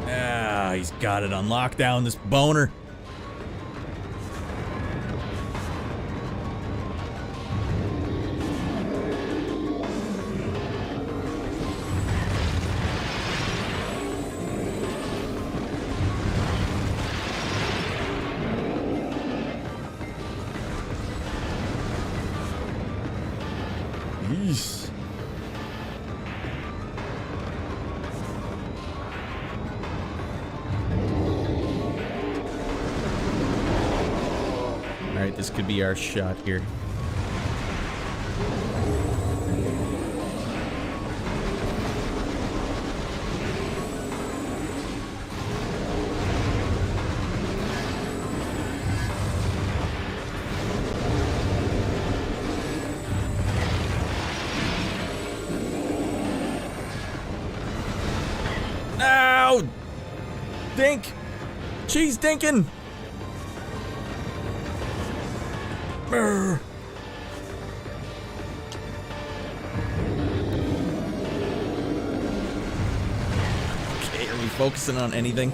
Ah, he's got it on lockdown, this boner. Yeesh. Alright, this could be our shot here. Ow! Dink! Cheese dinkin'! Brr. Okay, are we focusing on anything?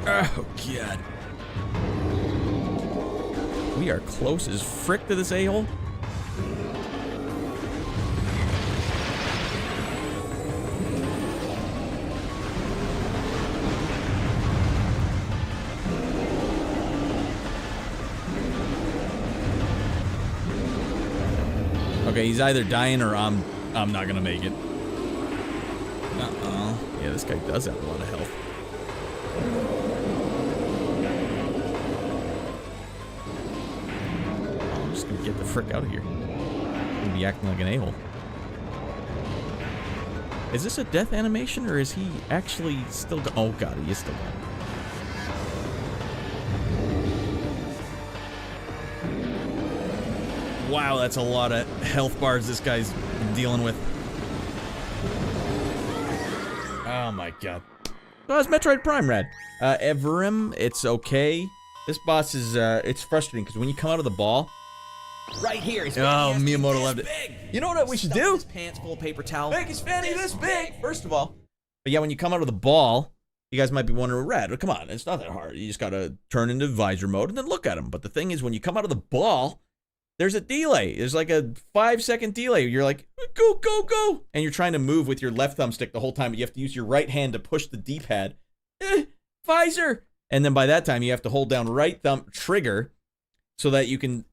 Oh, God. We are close as frick to this a-hole. Okay, he's either dying or I'm not gonna make it. Uh-oh. Yeah, this guy does have a lot of health. I'm just gonna get the frick out of here. I'm gonna be acting like an a-hole. Is this a death animation or is he actually still oh god, he is still gone. Wow, that's a lot of health bars this guy's dealing with. Oh my god. Oh, it's Metroid Prime, Radd. Everim, it's okay. This boss is, it's frustrating because when you come out of the ball... Right here. He's Oh, Miyamoto loved it. big. You know what we should Stuff do? His pants full of paper towel. Make his fanny this big, first of all. But yeah, when you come out of the ball, you guys might be wondering, Radd, come on, it's not that hard. You just gotta turn into visor mode and then look at him. But the thing is, when you come out of the ball... There's a delay. There's like a 5-second delay. You're like, go, go, go. And you're trying to move with your left thumbstick the whole time, but you have to use your right hand to push the D-pad. Visor. And then by that time, you have to hold down right thumb trigger so that you can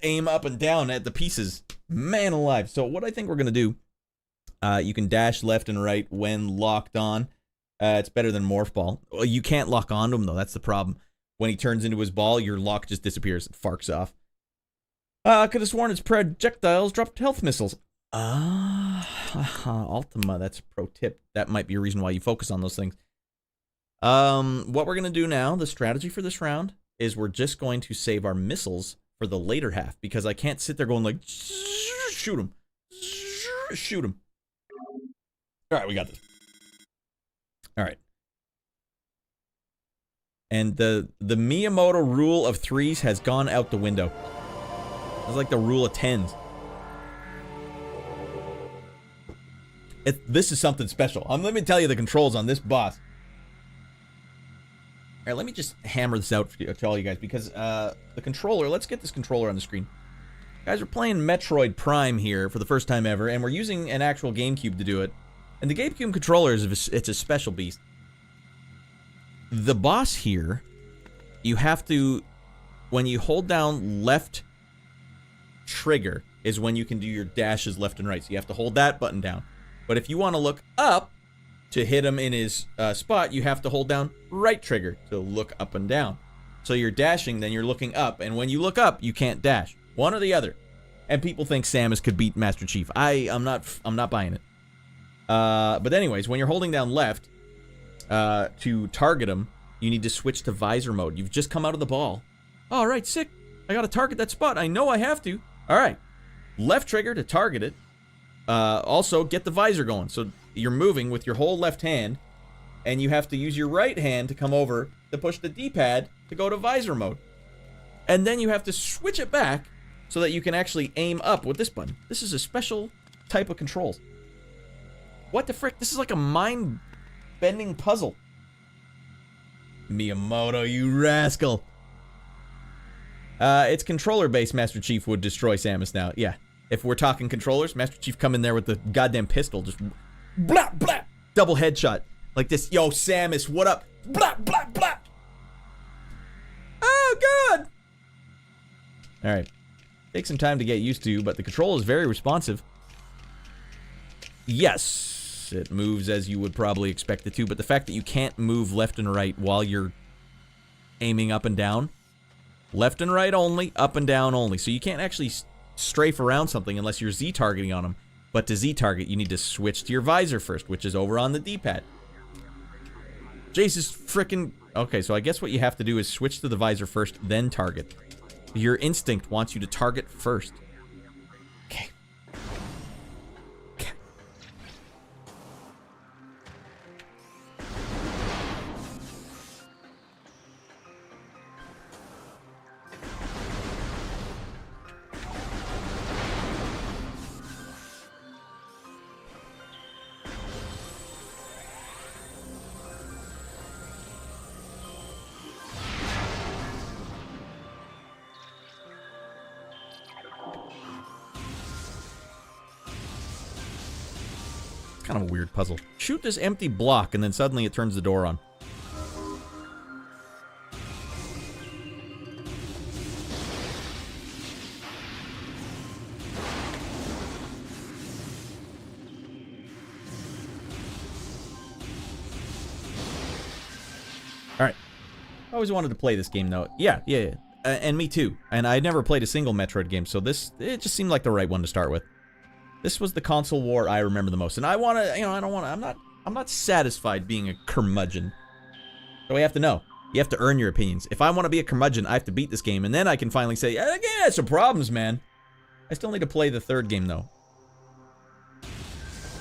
aim up and down at the pieces. Man alive. So what I think we're going to do, you can dash left and right when locked on. It's better than Morph Ball. Well, you can't lock onto him, though. That's the problem. When he turns into his ball, your lock just disappears. It farks off. Could have sworn its projectiles dropped health missiles. Ultima, that's a pro tip. That might be a reason why you focus on those things. What we're going to do now, the strategy for this round, is we're just going to save our missiles for the later half, because I can't sit there going like, shoot him, shoot him. All right, we got this. All right. And the Miyamoto rule of threes has gone out the window. It's like the rule of tens. This is something special. Let me tell you the controls on this boss. All right, let me just hammer this out to all you guys, because the controller, let's get this controller on the screen. Guys, we're playing Metroid Prime here for the first time ever, and we're using an actual GameCube to do it. And the GameCube controller, it's a special beast. The boss here, you have to, when you hold down left trigger is when you can do your dashes left and right. So you have to hold that button down. But if you want to look up to hit him in his spot, you have to hold down right trigger to look up and down. So you're dashing, then you're looking up, and when you look up, you can't dash. One or the other. And people think Samus could beat Master Chief. I'm not buying it. But anyways, when you're holding down left to target him, you need to switch to visor mode. You've just come out of the ball. All right, sick. I got to target that spot. I know I have to. All right, left trigger to target it. Also, get the visor going. So you're moving with your whole left hand, and you have to use your right hand to come over to push the D-pad to go to visor mode. And then you have to switch it back so that you can actually aim up with this button. This is a special type of controls. What the frick? This is like a mind-bending puzzle. Miyamoto, you rascal. It's controller-based. Master Chief would destroy Samus now. Yeah. If we're talking controllers, Master Chief come in there with the goddamn pistol. Just blah, blah. Double headshot. Like this. Yo, Samus, what up? Blah, blah, blah. Oh, God. All right. Take some time to get used to, but the control is very responsive. Yes, it moves as you would probably expect it to, but the fact that you can't move left and right while you're aiming up and down, left and right only, up and down only, so you can't actually strafe around something unless you're Z-targeting on them. But to Z-target, you need to switch to your visor first, which is over on the D-pad. Jace is frickin'... Okay, so I guess what you have to do is switch to the visor first, then target. Your instinct wants you to target first. Okay. Okay. Kind of a weird puzzle. Shoot this empty block and then suddenly it turns the door on. Alright. I always wanted to play this game though. Yeah. And me too. And I never played a single Metroid game, so it just seemed like the right one to start with. This was the console war I remember the most, and I want to, I'm not satisfied being a curmudgeon. So we have to know. You have to earn your opinions. If I want to be a curmudgeon, I have to beat this game, and then I can finally say, yeah, it had some problems, man. I still need to play the third game, though.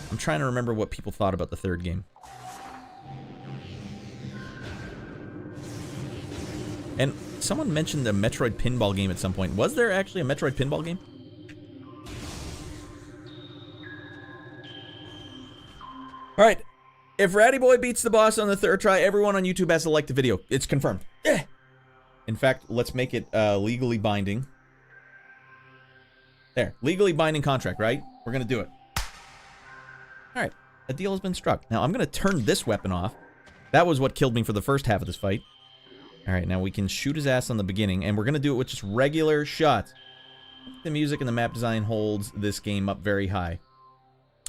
I'm trying to remember what people thought about the third game. And someone mentioned the Metroid pinball game at some point. Was there actually a Metroid pinball game? Alright, if Ratty Boy beats the boss on the third try, everyone on YouTube has to like the video. It's confirmed. In fact, let's make it legally binding. There, legally binding contract, right? We're gonna do it. Alright, a deal has been struck. Now, I'm gonna turn this weapon off. That was what killed me for the first half of this fight. Alright, now we can shoot his ass on the beginning, and we're gonna do it with just regular shots. The music and the map design holds this game up very high.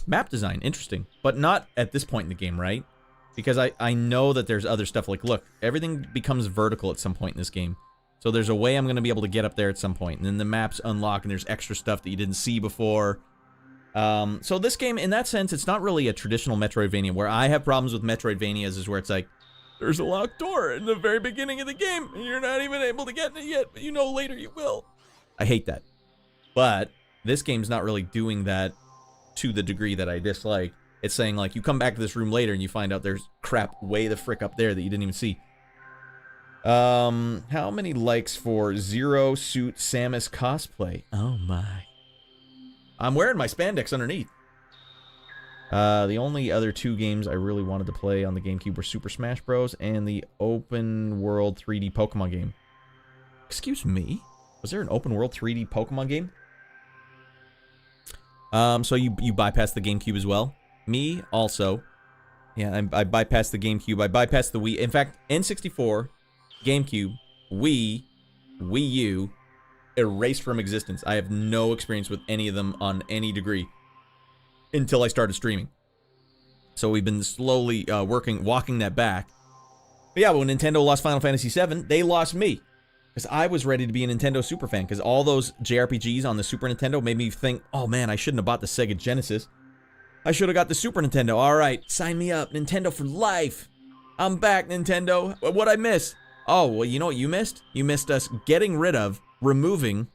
Map design, interesting. But not at this point in the game, right? Because I know that there's other stuff. Like, look, everything becomes vertical at some point in this game. So there's a way I'm going to be able to get up there at some point. And then the maps unlock, and there's extra stuff that you didn't see before. So this game, in that sense, it's not really a traditional Metroidvania. Where I have problems with Metroidvanias is where it's like, there's a locked door in the very beginning of the game, and you're not even able to get in it yet, but you know later you will. I hate that. But this game's not really doing that to the degree that I dislike. It's saying, like, you come back to this room later and you find out there's crap way the frick up there that you didn't even see. How many likes for Zero Suit Samus cosplay? Oh my. I'm wearing my spandex underneath. The only other two games I really wanted to play on the GameCube were Super Smash Bros. And the open world 3D Pokemon game. Excuse me? Was there an open world 3D Pokemon game? So you bypassed the GameCube as well? Me, also. Yeah, I bypassed the GameCube. I bypassed the Wii. In fact, N64, GameCube, Wii, Wii U, erased from existence. I have no experience with any of them on any degree until I started streaming. So we've been slowly walking that back. But yeah, when Nintendo lost Final Fantasy VII, they lost me. Because I was ready to be a Nintendo super fan. Because all those JRPGs on the Super Nintendo made me think, oh man, I shouldn't have bought the Sega Genesis. I should have got the Super Nintendo. Alright, sign me up. Nintendo for life. I'm back, Nintendo. What'd I miss? Oh, well, you know what you missed? You missed us getting rid of, removing,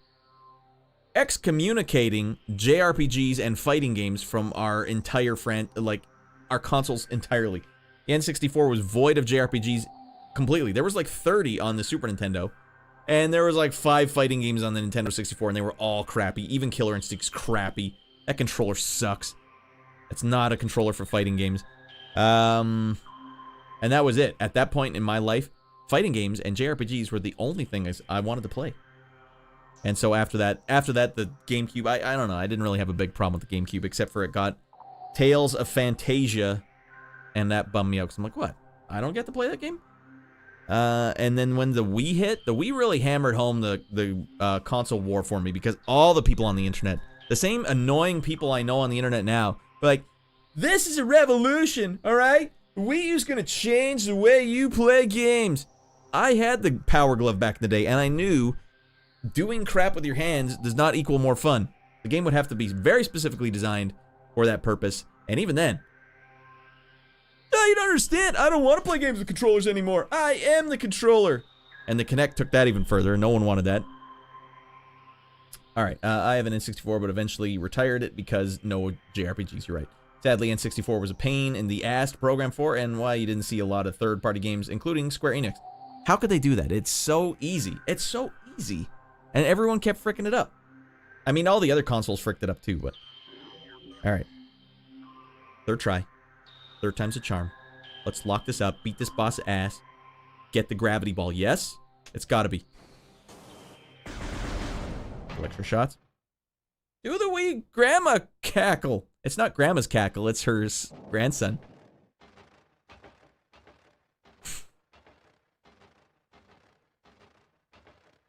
excommunicating JRPGs and fighting games from our entire our consoles entirely. The N64 was void of JRPGs completely. There was like 30 on the Super Nintendo. And there was like 5 fighting games on the Nintendo 64, and they were all crappy. Even Killer Instinct's crappy. That controller sucks. It's not a controller for fighting games. And that was it. At that point in my life, fighting games and JRPGs were the only thing I wanted to play. And so after that, the GameCube, I don't know, I didn't really have a big problem with the GameCube, except for it got Tales of Phantasia, and that bummed me out, because I'm like, what? I don't get to play that game? And then when the Wii hit, the Wii really hammered home the console war for me, because all the people on the internet, the same annoying people I know on the internet now, like, This is a revolution, all right? Wii U's gonna change the way you play games. I had the Power Glove back in the day, and I knew doing crap with your hands does not equal more fun. The game would have to be very specifically designed for that purpose, and even then... Oh, you don't understand. I don't want to play games with controllers anymore. I am the controller. And the Kinect took that even further. No one wanted that. Alright, I have an N64, but eventually retired it because no JRPGs, you're right. Sadly, N64 was a pain in the ass to program for, and why you didn't see a lot of third-party games, including Square Enix. How could they do that? It's so easy. It's so easy. And everyone kept fricking it up. I mean, all the other consoles fricked it up too, but... Alright. Third try. Third time's a charm. Let's lock this up, beat this boss ass, get the gravity ball. Yes? It's gotta be. Extra shots. Do the wee grandma cackle. It's not grandma's cackle, it's her grandson.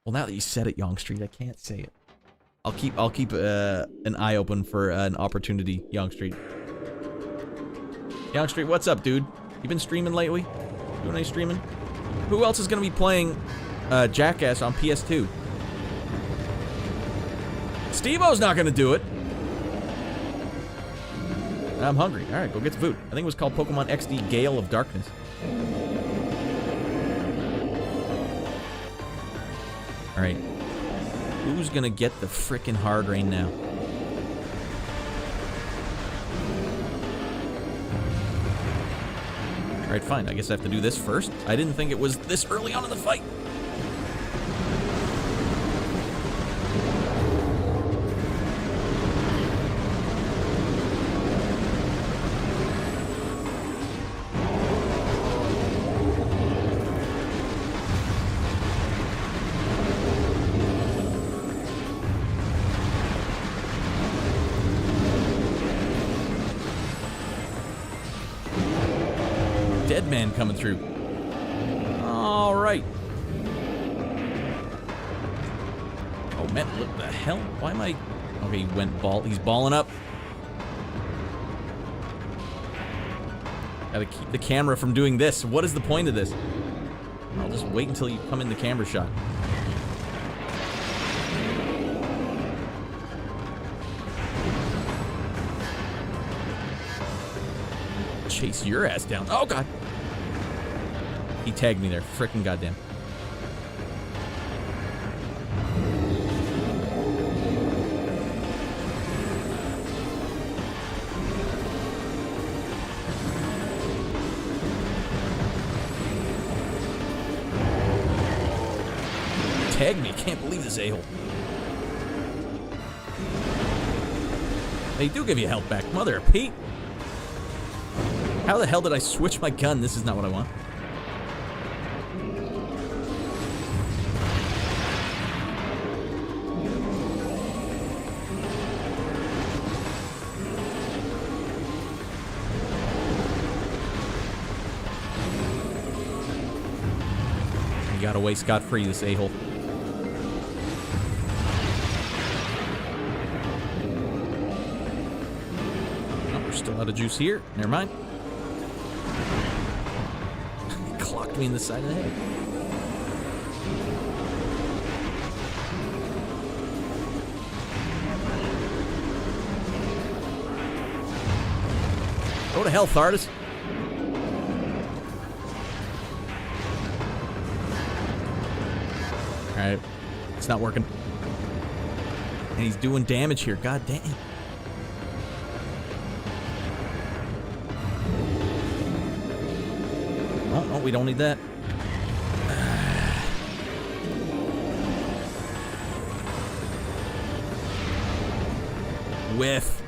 Well, now that you said it, Yonge Street, I can't say it. I'll keep an eye open for an opportunity, Yonge Street. Yonge Street, what's up, dude? You been streaming lately? Doing any streaming? Who else is gonna be playing Jackass on PS2? Steve-O's not gonna do it. I'm hungry. Alright, go get some food. I think it was called Pokemon XD Gale of Darkness. Alright. Who's gonna get the frickin' hard rain now? Alright, fine. I guess I have to do this first. I didn't think it was this early on in the fight. Dead man coming through. All right. Oh man, what the hell? Why am I? Okay, he went he's balling up. Gotta keep the camera from doing this. What is the point of this? I'll just wait until you come in the camera shot. Chase your ass down. Oh god. He tagged me there. Frickin' goddamn. Tagged me. Can't believe this a-hole. They do give you health back. Mother of Pete. How the hell did I switch my gun? This is not what I want. You got away scot-free, this a-hole. Oh, we're still out of juice here. Never mind. Clocked me in the side of the head. Go to hell, Thardus. Alright. It's not working. And he's doing damage here. God damn. Oh, we don't need that. Whiff.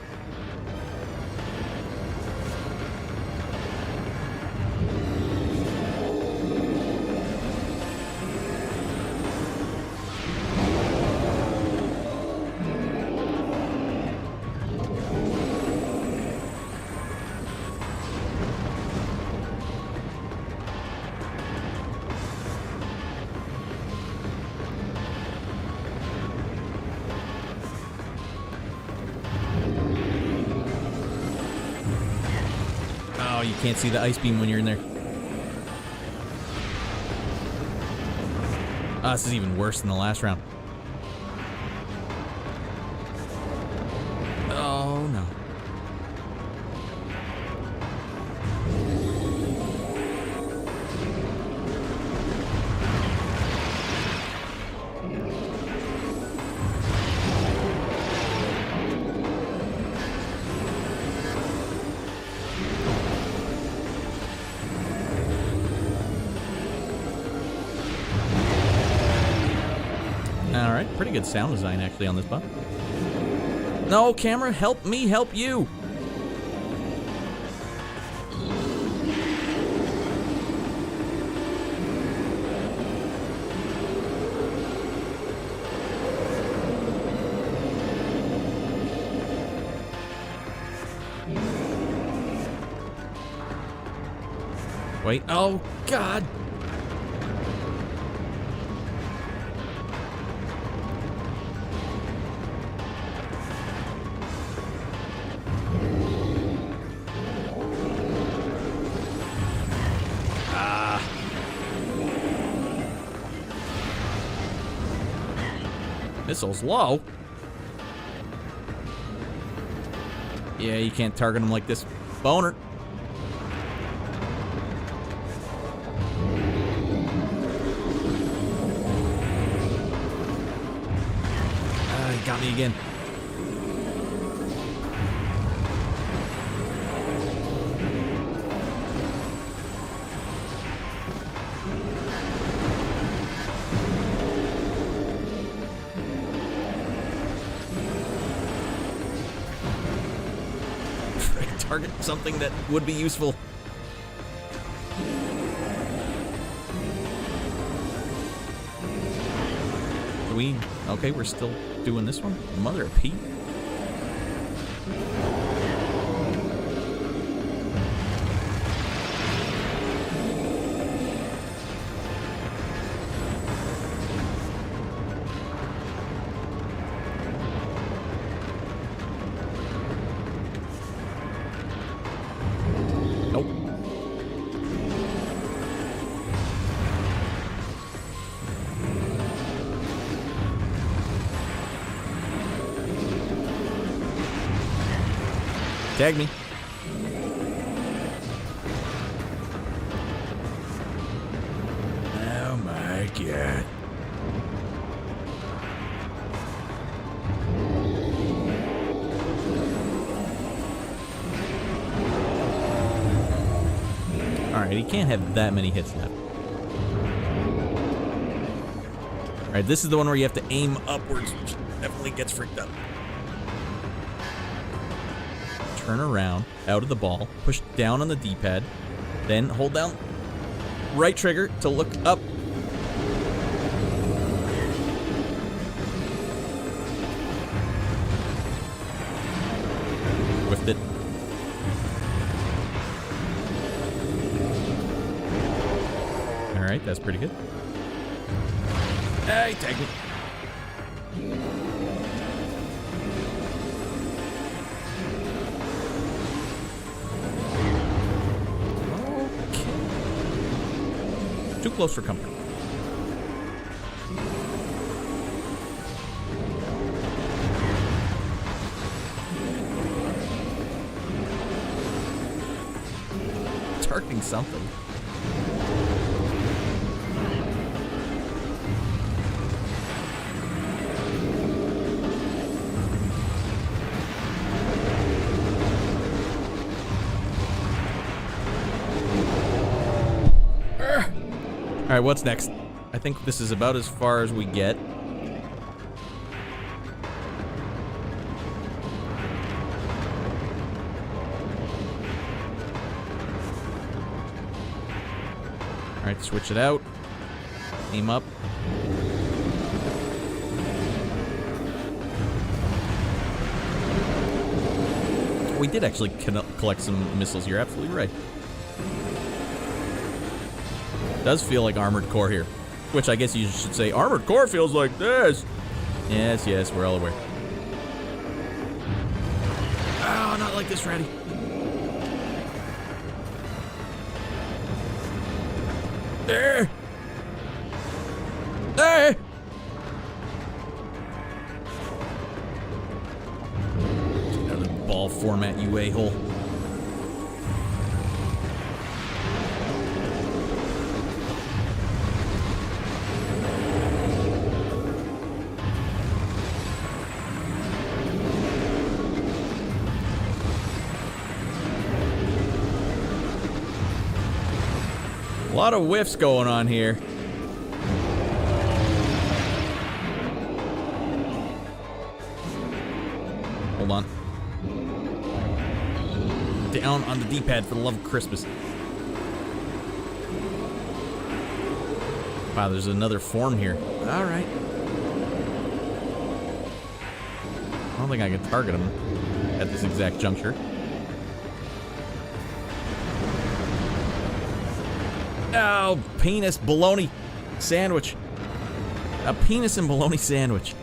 can't see the ice beam when you're in there. Ah, this is even worse than the last round. Oh, no. Alright, pretty good sound design actually on this button. No, camera, help me help you! Wait, oh God! Missile's low. Yeah, you can't target him like this. Boner. He got me again. Target something that would be useful. Okay, we're still doing this one? Mother of Pete. Nope. Tag me. Oh my God. Alright, he can't have that many hits left. Alright, this is the one where you have to aim upwards, which definitely gets freaked up. Turn around, out of the ball, push down on the D-pad, then hold down right trigger to look up. Whiffed it. Alright, that's pretty good. Hey, tag me. Too close for comfort. Targeting something. Alright, what's next? I think this is about as far as we get. Alright, switch it out. Aim up. We did actually collect some missiles. You're absolutely right. Does feel like Armored Core here, which I guess you should say Armored Core feels like this. Yes, yes, we're all aware. Oh, not like this, Raddy. Another ball format, you a-hole. A lot of whiffs going on here. Hold on. Down on the D-pad for the love of Christmas. Wow, there's another form here. All right. I don't think I can target him at this exact juncture. Oh, penis bologna sandwich. A penis and bologna sandwich.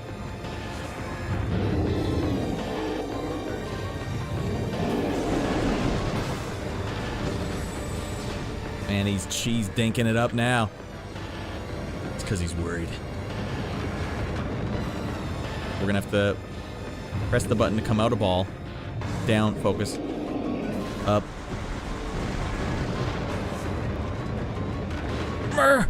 Man, he's cheese dinking it up now. It's because he's worried. We're gonna have to press the button to come out a ball. Down, focus. Up. Brr.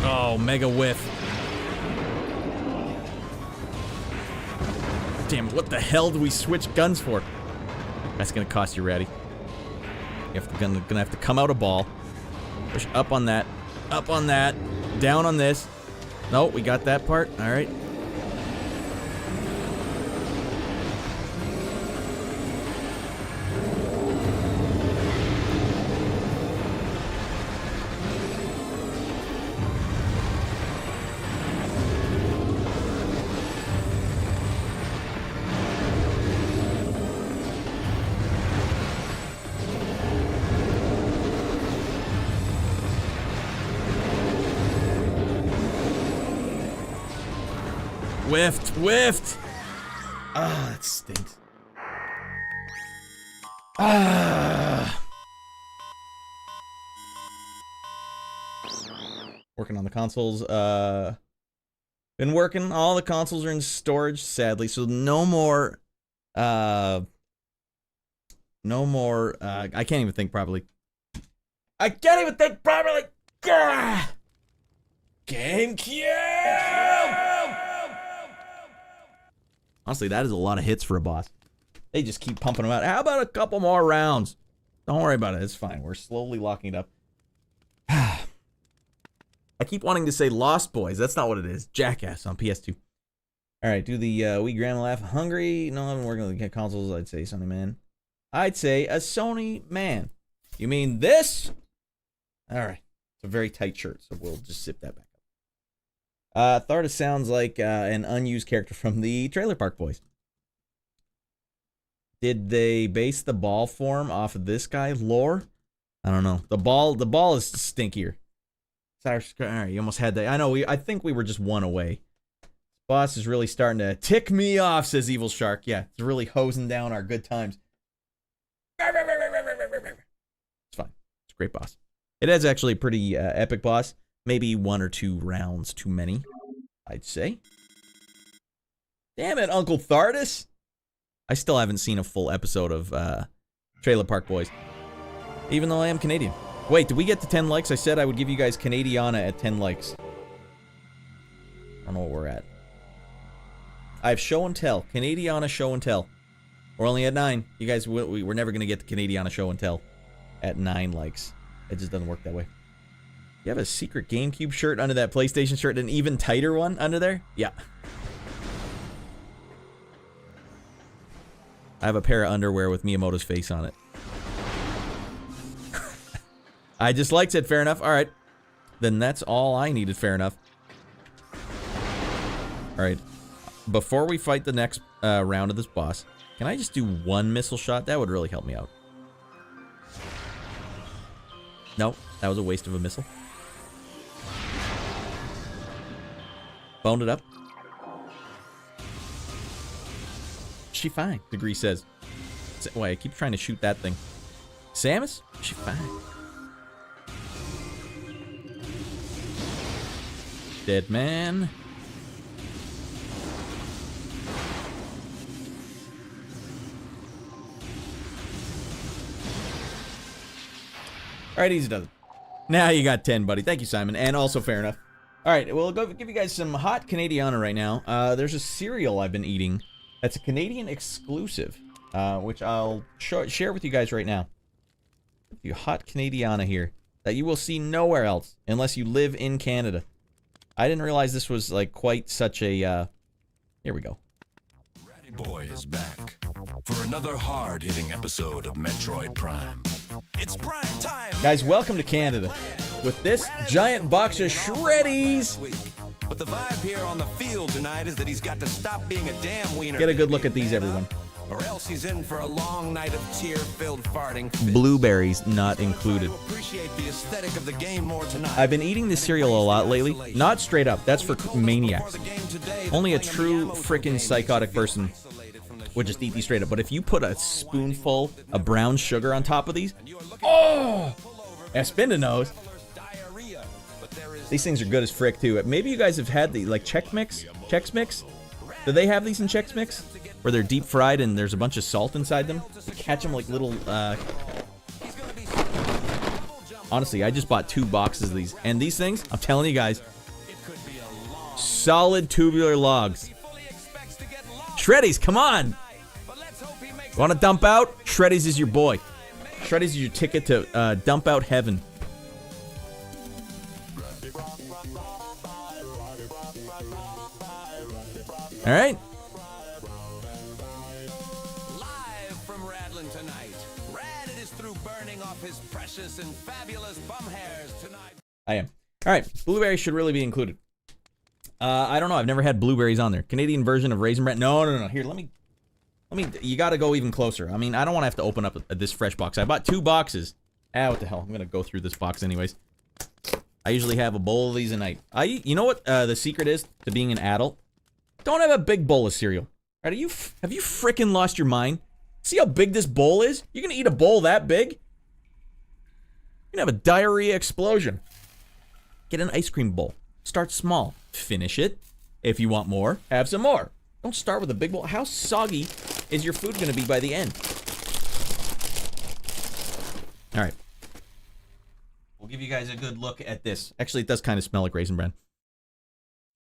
Oh, mega whiff. Damn, what the hell do we switch guns for? That's gonna cost you, Ratty. You're gonna have to come out a ball. Push up on that. Up on that. Down on this. No, we got that part. Alright. Whiffed! Ah, that stinks. Working on the consoles. Been working. All the consoles are in storage, sadly, so no more. I can't even think properly. Gah! GameCube! Honestly, that is a lot of hits for a boss. They just keep pumping them out. How about a couple more rounds? Don't worry about it. It's fine. We're slowly locking it up. I keep wanting to say Lost Boys. That's not what it is. Jackass on PS2. All right, do the Wii Grandma laugh. Hungry? No, I've been working on the consoles. I'd say Sony man. I'd say a Sony man. You mean this? All right. It's a very tight shirt, so we'll just zip that back up. Thardus sounds like an unused character from the Trailer Park Boys. Did they base the ball form off of this guy, Lore? I don't know. The ball is stinkier. All right, you almost had that. I know. I think we were just one away. Boss is really starting to tick me off, says Evil Shark. Yeah, it's really hosing down our good times. It's fine. It's a great boss. It is actually a pretty epic boss. Maybe 1 or 2 rounds too many, I'd say. Damn it, Uncle Thardus. I still haven't seen a full episode of Trailer Park Boys, even though I am Canadian. Wait, did we get to 10 likes? I said I would give you guys Canadiana at 10 likes. I don't know where we're at. I have show and tell. Canadiana show and tell. We're only at 9. You guys, we're never going to get the Canadiana show and tell at 9 likes. It just doesn't work that way. You have a secret GameCube shirt under that PlayStation shirt, an even tighter one under there? Yeah. I have a pair of underwear with Miyamoto's face on it. I just liked it, fair enough. All right. then that's all I needed. Fair enough. Alright. Before we fight the next round of this boss, can I just do one missile shot? That would really help me out. No, that was a waste of a missile. Boned it up. She fine, Degree says. Wait, I keep trying to shoot that thing. Samus? She fine. Dead man. Alright, easy does it. Now you got 10, buddy. Thank you, Simon. And also fair enough. Alright, we'll go give you guys some hot Canadiana right now. There's a cereal I've been eating that's a Canadian exclusive, which I'll share with you guys right now. You hot Canadiana here that you will see nowhere else unless you live in Canada. I didn't realize this was like quite such a, here we go. Ratty Boy is back for another hard-hitting episode of Metroid Prime. It's prime time! Guys, welcome to Canada with this giant box of shreddies! But the vibe here on the field tonight is that he's got to stop being a damn wiener. Get a good look at these, everyone. Or else he's in for a long night of tear-filled farting. Blueberries not included. Appreciate the aesthetic of the game more tonight. I've been eating this cereal a lot lately. Not straight up. That's for maniacs. Only a true freaking psychotic person would just eat these straight up. But if you put a spoonful of brown sugar on top of these, oh, yeah, spin the nose. These things are good as frick too. Maybe you guys have had the like Chex Mix. Do they have these in Chex Mix? Where they're deep fried and there's a bunch of salt inside them. You catch them like little. Honestly, I just bought 2 boxes of these, and these things, I'm telling you guys, solid tubular logs. Shreddies, come on! Want to dump out? Shreddies is your boy. Shreddies is your ticket to dump out heaven. All right. Live from Raddland tonight. Radd is through burning off his precious and fabulous bum hairs tonight. I am. All right. Blueberries should really be included. I don't know. I've never had blueberries on there. Canadian version of Raisin Bran. No. Here, let me. You got to go even closer. I mean, I don't want to have to open up this fresh box. I bought 2 boxes. Ah, what the hell? I'm gonna go through this box anyways. I usually have a bowl of these a night. You know what the secret is to being an adult? Don't have a big bowl of cereal. Right, have you frickin' lost your mind? See how big this bowl is? You're gonna eat a bowl that big? You're gonna have a diarrhea explosion. Get an ice cream bowl. Start small. Finish it. If you want more, have some more. Don't start with a big bowl. How soggy is your food gonna be by the end? All right. We'll give you guys a good look at this. Actually, it does kind of smell like Raisin Bran.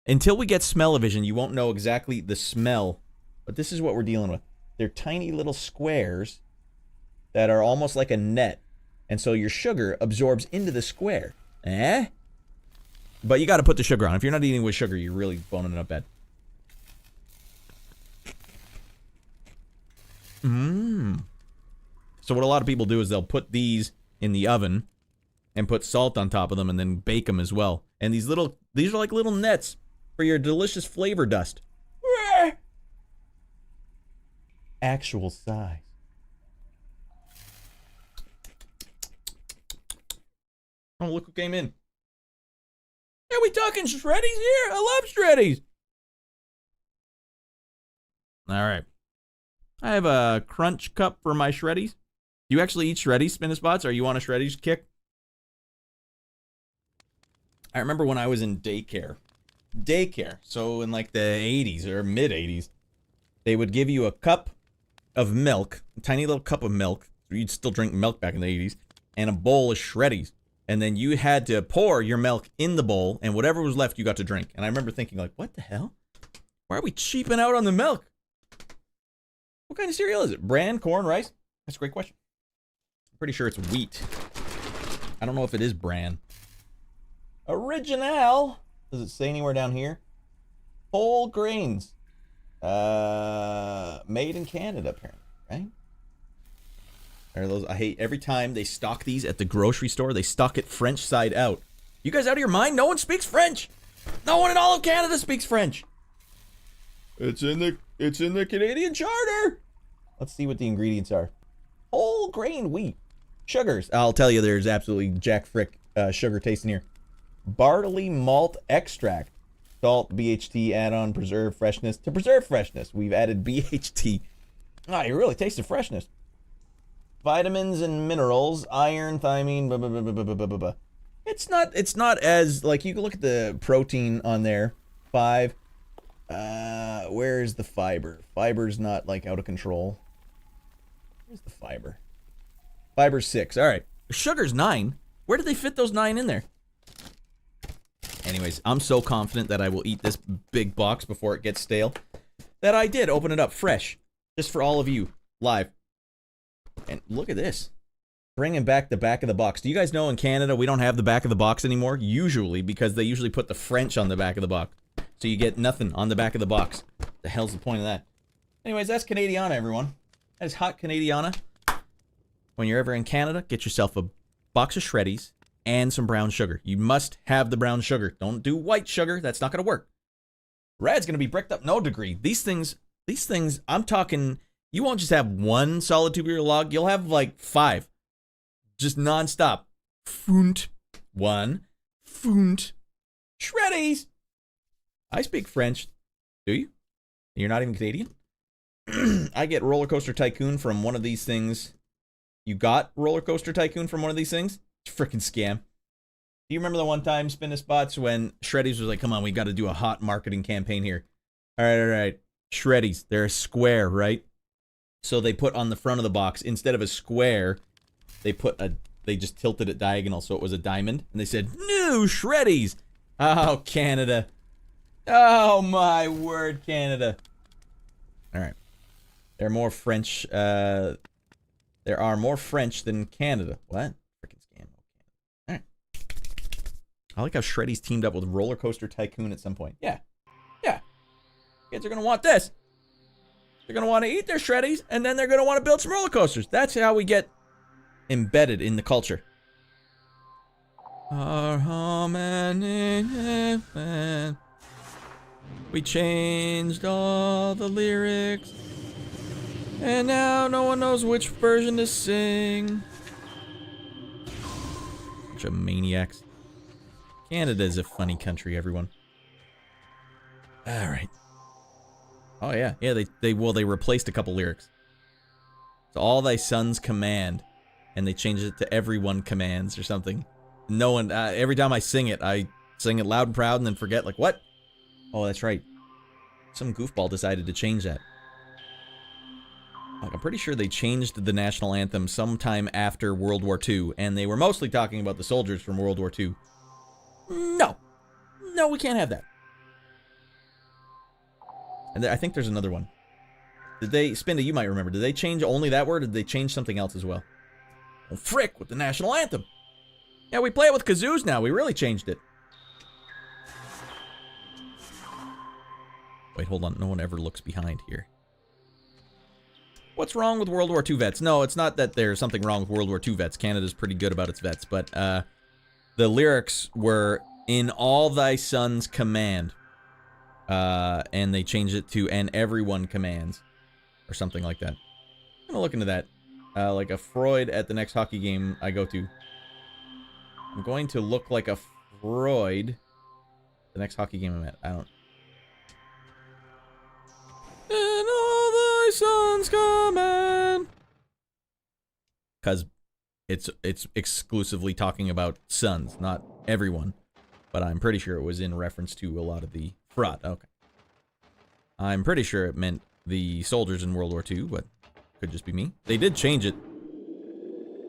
Until we get smell-o-vision, you won't know exactly the smell, but this is what we're dealing with. They're tiny little squares that are almost like a net, and so your sugar absorbs into the square. But you got to put the sugar on. If you're not eating with sugar, you're really boning it up bad. So what a lot of people do is they'll put these in the oven and put salt on top of them and then bake them as well. And these are like little nets for your delicious flavor dust. Actual size. Oh, look who came in. Are we talking shreddies here? I love shreddies. All right. I have a crunch cup for my shreddies. Do you actually eat shreddies, Spin Spots? Or are you on a shreddies kick? I remember when I was in daycare, so in like the 80s or mid 80s, they would give you a cup of milk, a tiny little cup of milk. You'd still drink milk back in the 80s, and a bowl of shreddies. And then you had to pour your milk in the bowl, and whatever was left, you got to drink. And I remember thinking, like, what the hell? Why are we cheaping out on the milk? What kind of cereal is it? Bran, corn, rice? That's a great question. I'm pretty sure it's wheat. I don't know if it is bran. Original. Does it say anywhere down here? Whole grains. Made in Canada, apparently, right? Are those? I hate every time they stock these at the grocery store. They stock it French side out. You guys out of your mind? No one speaks French. No one in all of Canada speaks French. It's in the Canadian Charter. Let's see what the ingredients are. Whole grain wheat. Sugars. I'll tell you, there's absolutely jack frick sugar taste in here. Barley malt extract. Salt, BHT, add-on, preserve freshness. To preserve freshness, we've added BHT. You really taste the freshness. Vitamins and minerals, iron, thiamine, blah, blah, blah, blah, blah, blah, blah. It's not as, like, you can look at the protein on there. 5. Where is the fiber? Fiber's not, like, out of control. Where's the fiber? Fiber's 6. All right. Sugar's 9. Where did they fit those 9 in there? Anyways, I'm so confident that I will eat this big box before it gets stale that I did open it up fresh, just for all of you, live. And look at this. Bringing back the back of the box. Do you guys know in Canada we don't have the back of the box anymore? Usually, because they usually put the French on the back of the box. So you get nothing on the back of the box. The hell's the point of that? Anyways, that's Canadiana, everyone. That is hot Canadiana. When you're ever in Canada, get yourself a box of Shreddies and some brown sugar. You must have the brown sugar. Don't do white sugar. That's not going to work. Radd's going to be bricked up no degree. These things, I'm talking, you won't just have one solid tubular log. You'll have like 5. Just nonstop. Funt. 1. Funt. Shreddies. I speak French. Do you? You're not even Canadian? I get Roller Coaster Tycoon from one of these things. You got Roller Coaster Tycoon from one of these things? It's a freaking scam. Do you remember the one time, Spin the Spots, when Shreddies was like, come on, we got to do a hot marketing campaign here. All right. Shreddies, they're a square, right? So they put on the front of the box, instead of a square, they just tilted it diagonal so it was a diamond. And they said, new Shreddies. Oh, Canada. Oh, my word, Canada. All right. There are more French, there are more French than Canada. What? Freaking scam. All right. I like how Shreddies teamed up with Roller Coaster Tycoon at some point. Yeah. Kids are going to want this. They're going to want to eat their Shreddies, and then they're going to want to build some roller coasters. That's how we get embedded in the culture. Our home and in heaven. We changed all the lyrics. And now no one knows which version to sing. Bunch of maniacs. Canada is a funny country, everyone. Alright. Oh yeah. Yeah, they replaced a couple lyrics. It's all thy sons command. And they changed it to everyone commands or something. No one, every time I sing it loud and proud and then forget, like, what? Oh, that's right. Some goofball decided to change that. Like, I'm pretty sure they changed the national anthem sometime after World War II, and they were mostly talking about the soldiers from World War II. No, we can't have that. And I think there's another one. Did they, Spinda, you might remember, did they change only that word, or did they change something else as well? Well, frick, with the national anthem. Yeah, we play it with kazoos now. We really changed it. Wait, hold on. No one ever looks behind here. What's wrong with World War II vets? No, it's not that there's something wrong with World War II vets. Canada's pretty good about its vets, but the lyrics were in all thy sons command. And they changed it to and everyone commands. Or something like that. I'm gonna look into that. Like a Freud at the next hockey game I go to. I'm going to look like a Freud the next hockey game I'm at. I don't. And all thy sons command. Because it's exclusively talking about sons, not everyone. But I'm pretty sure it was in reference to a lot of the fraud. Okay. I'm pretty sure it meant the soldiers in World War II, but could just be me. They did change it.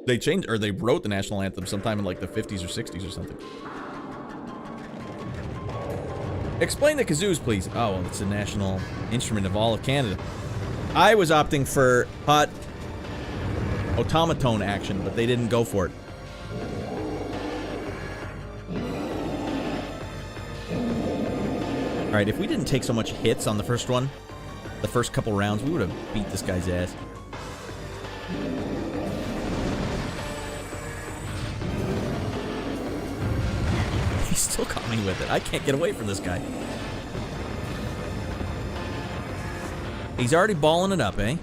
They changed, or they wrote the national anthem sometime in like the 50s or 60s or something. Explain the kazoos, please. Oh, well, it's a national instrument of all of Canada. I was opting for hot automaton action, but they didn't go for it. Alright, if we didn't take so much hits on the first one, the first couple rounds, we would have beat this guy's ass. He still caught me with it. I can't get away from this guy. He's already balling it up, eh?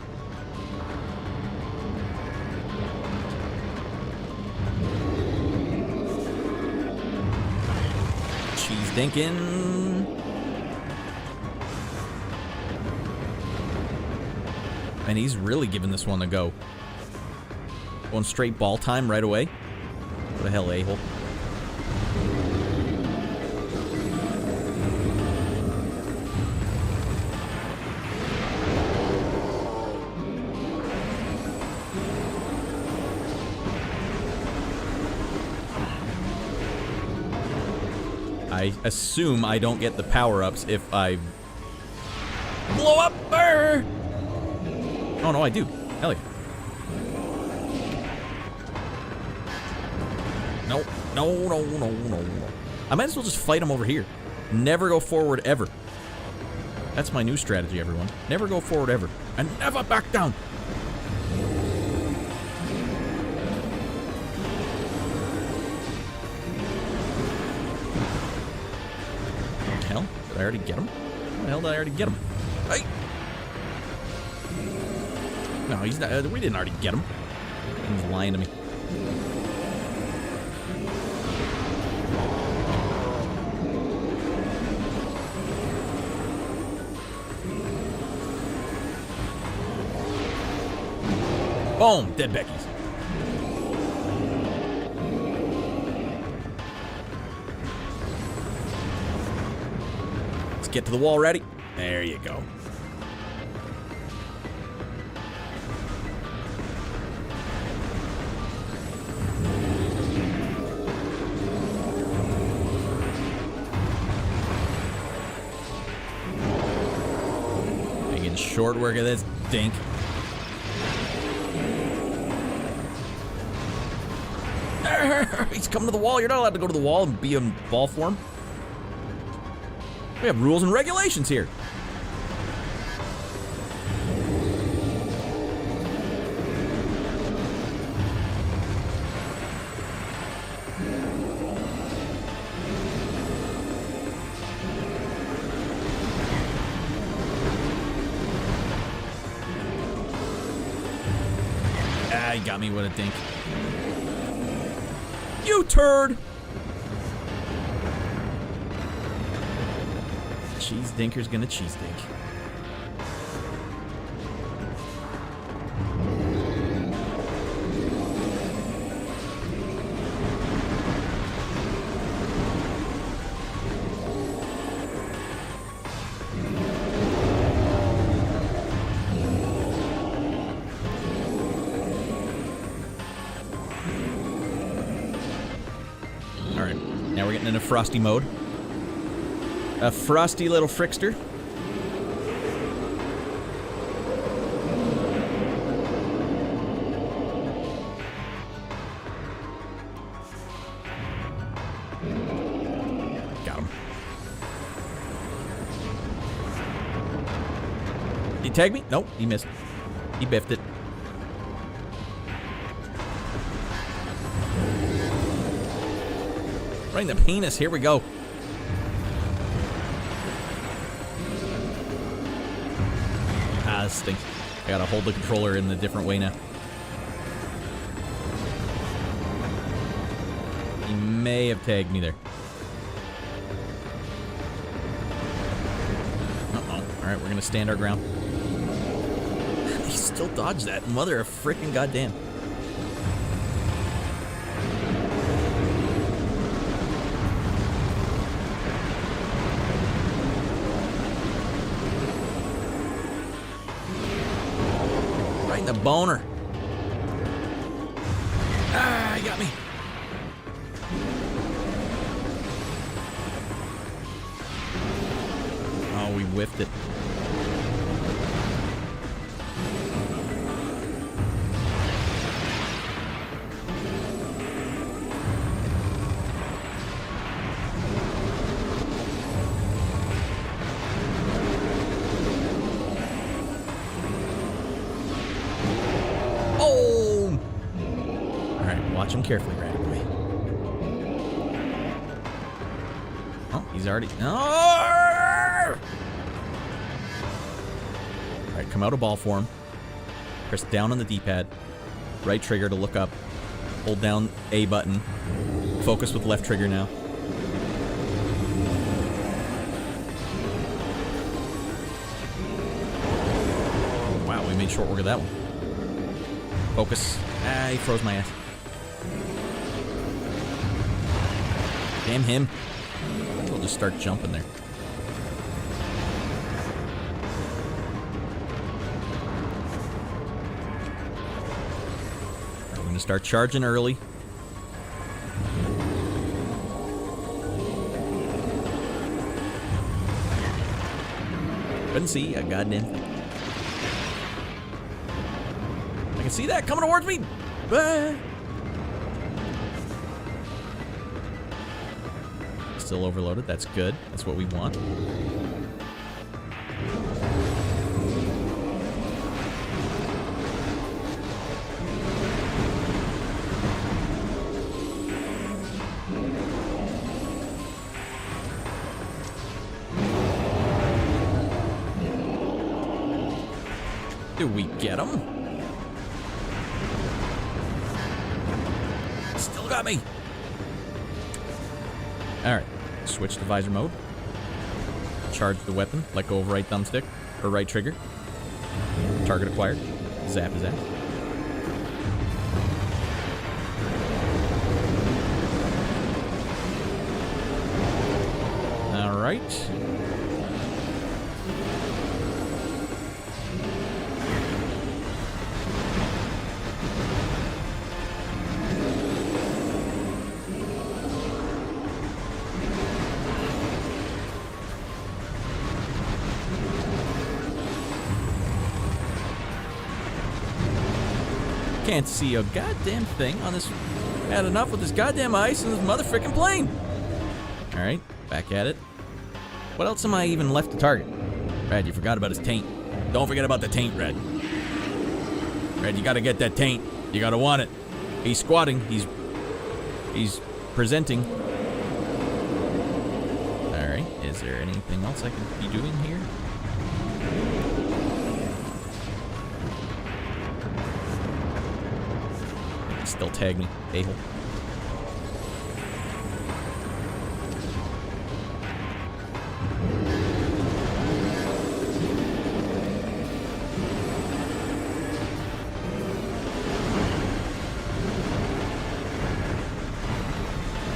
Cheese dinkin'. And he's really giving this one a go. Going straight ball time right away. What the hell, a-hole? I assume I don't get the power-ups if I blow up. Brr! Oh no, I do. Hell yeah. No, no, no, no, no. I might as well just fight him over here. Never go forward ever. That's my new strategy, everyone. Never go forward ever. And never back down. Hell, did I already get him? How the hell did I already get him? Hey! No, he's not. We didn't already get him. He's lying to me. Boom! Dead Becky's. Let's get to the wall ready. There you go. Making short work of this dink. He's coming to the wall. You're not allowed to go to the wall and be in ball form. We have rules and regulations here. Ah, he got me with a dink. You turd! Cheese dinker's gonna cheese dink. Now we're getting into frosty mode. A frosty little frickster. Got him. Did he tag me? Nope, he missed. He biffed it. Right in the penis. Here we go. Ah, this stinks. I gotta hold the controller in a different way now. He may have tagged me there. Uh-oh. Alright, we're gonna stand our ground. He still dodged that. Mother of frickin' goddamn. The boner. Ah, he got me. Oh, we whiffed it. Watch him carefully, Radd Boy. He's already... Alright, come out of ball form. Press down on the D-pad. Right trigger to look up. Hold down A button. Focus with left trigger now. Wow, we made short work of that one. Focus. Ah, he froze my ass. Damn him. We'll just start jumping there. We're gonna start charging early. Couldn't see a goddamn thing. I can see that coming towards me. Ah. Still overloaded. That's good. That's what we want. Do we get him? Still got me. All right. Switch to visor mode. Charge the weapon. Let go of right thumbstick or right trigger. Target acquired. Zap his ass. All right. Can't see a goddamn thing on this. Had enough with this goddamn ice and this motherfucking plane. Alright, back at it. What else am I even left to target? Radd, you forgot about his taint. Don't forget about the taint, Radd. Radd, you gotta get that taint. You gotta want it. He's squatting. He's presenting. Alright, is there anything else I can be doing here? Still tag me, a-hole.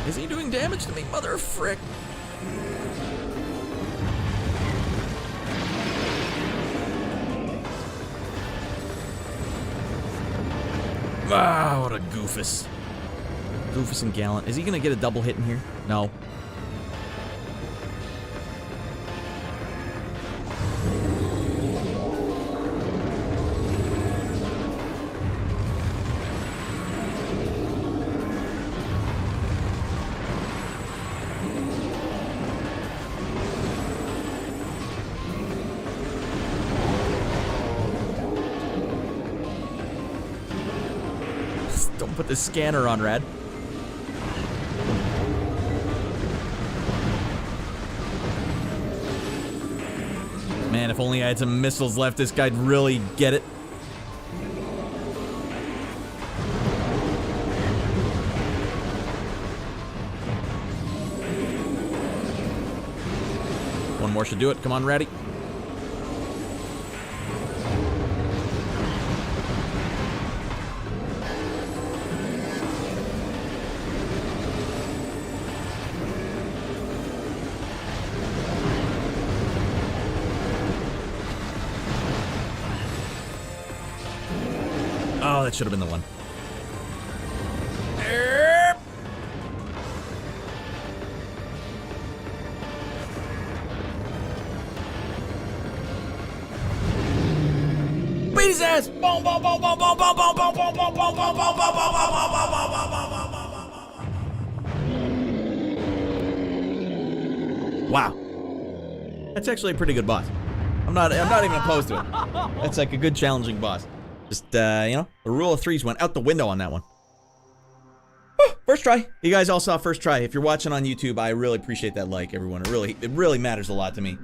Is he doing damage to me, mother of frick? Ah, what a goofus. Goofus and Gallant. Is he gonna get a double hit in here? No. Don't put the scanner on, Radd. Man, if only I had some missiles left, this guy'd really get it. One more should do it. Come on, Raddy. Oh, that should have been the one. Beat his ass! Boom, boom, boom, boom, boom, boom, boom, boom, boom, boom, boom, boom, boom, boom. Wow. That's actually a pretty good boss. I'm not even opposed to it. That's like a good challenging boss. Just, you know, the rule of threes went out the window on that one. First try. You guys all saw first try. If you're watching on YouTube, I really appreciate that like, everyone. It really matters a lot to me.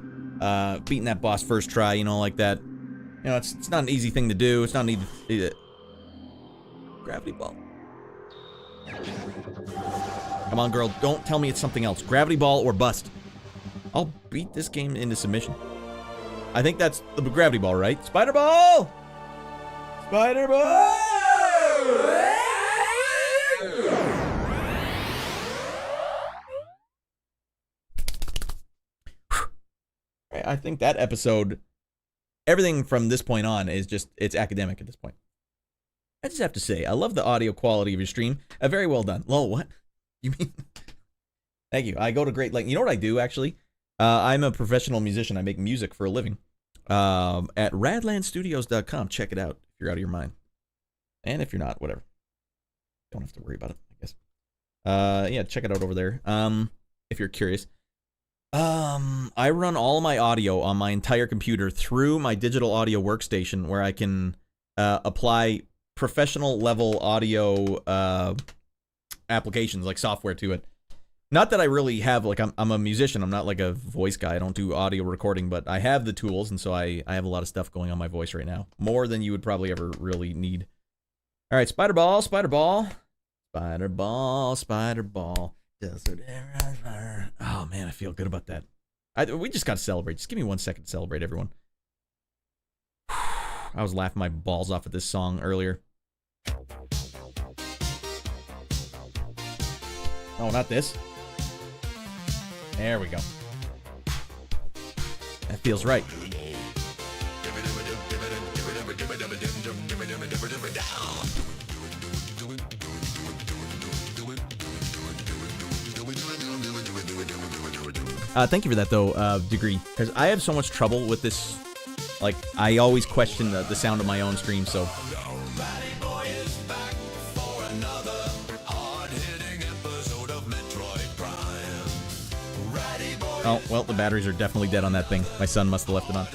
Beating that boss first try, you know, like that. You know, it's not an easy thing to do. It's not an easy... Gravity ball. Come on, girl. Don't tell me it's something else. Gravity ball or bust. I'll beat this game into submission. I think that's the gravity ball, right? Spider ball! Spider ball! I think that episode, everything from this point on is just, it's academic at this point. I just have to say, I love the audio quality of your stream. Very well done. Lol, what? You mean? Thank you. I go to great lengths. You know what I do, actually? I'm a professional musician. I make music for a living. At raddlandstudios.com. Check it out if you're out of your mind. And if you're not, whatever. Don't have to worry about it, I guess. Yeah, check it out over there. If you're curious. I run all my audio on my entire computer through my digital audio workstation where I can apply professional level audio applications like software to it. Not that I really have, like, I'm a musician. I'm not like a voice guy. I don't do audio recording, but I have the tools, and so I have a lot of stuff going on my voice right now. More than you would probably ever really need. All right, spider ball, spider ball. Spider ball, spider ball. Oh, man, I feel good about that. We just got to celebrate. Just give me 1 second to celebrate, everyone. I was laughing my balls off at this song earlier. Oh, not this. There we go. That feels right. Thank you for that, though, Degree, because I have so much trouble with this. Like, I always question the sound of my own stream, so... Oh, well, the batteries are definitely dead on that thing. My son must have left it on.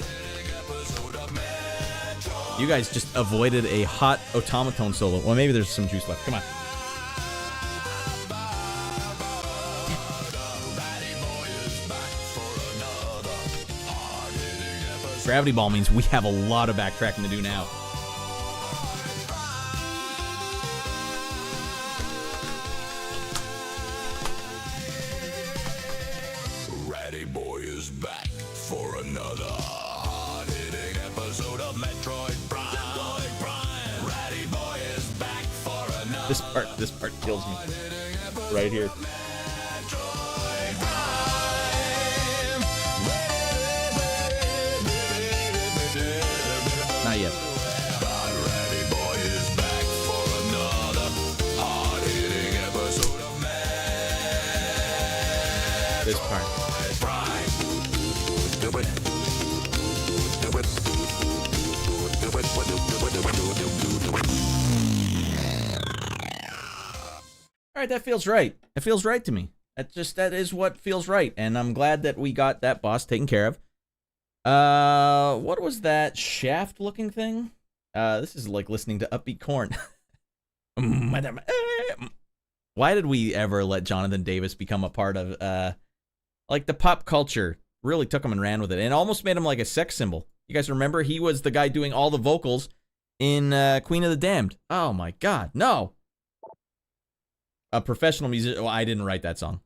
You guys just avoided a hot automaton solo. Well, maybe there's some juice left. Come on. Gravity ball means we have a lot of backtracking to do now. Ratty Boy is back for another hard-hitting episode of Metroid Prime. Ratty Boy is back for another. This part kills me. Right here. Not yet. Ratty Boy is back for another hard-hitting episode of Metroid This part. Prime. All right, that feels right. It feels right to me. That is what feels right, and I'm glad that we got that boss taken care of. What was that shaft-looking thing? This is like listening to Upbeat Corn. Why did we ever let Jonathan Davis become a part of, like, the pop culture? Really took him and ran with it, and almost made him like a sex symbol. You guys remember? He was the guy doing all the vocals in Queen of the Damned. Oh my God, no! A professional musician. Well, I didn't write that song.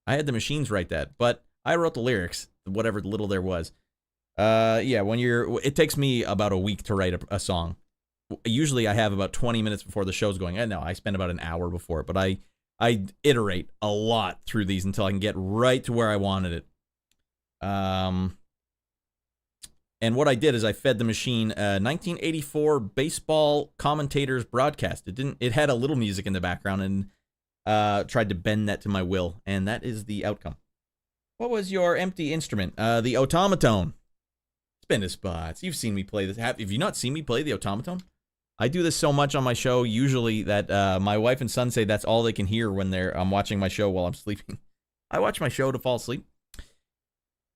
I had the machines write that, but I wrote the lyrics, whatever little there was. Yeah, it takes me about a week to write a song. Usually I have about 20 minutes before the show's going. No, I spend about an hour before it, but I iterate a lot through these until I can get right to where I wanted it. And what I did is I fed the machine 1984 baseball commentators broadcast. It had a little music in the background, and tried to bend that to my will, and that is the outcome. What was your empty instrument? The automaton. Spin the spots. You've seen me play this. Have you not seen me play the automaton? I do this so much on my show, usually, that my wife and son say that's all they can hear when I'm watching my show while I'm sleeping. I watch my show to fall asleep.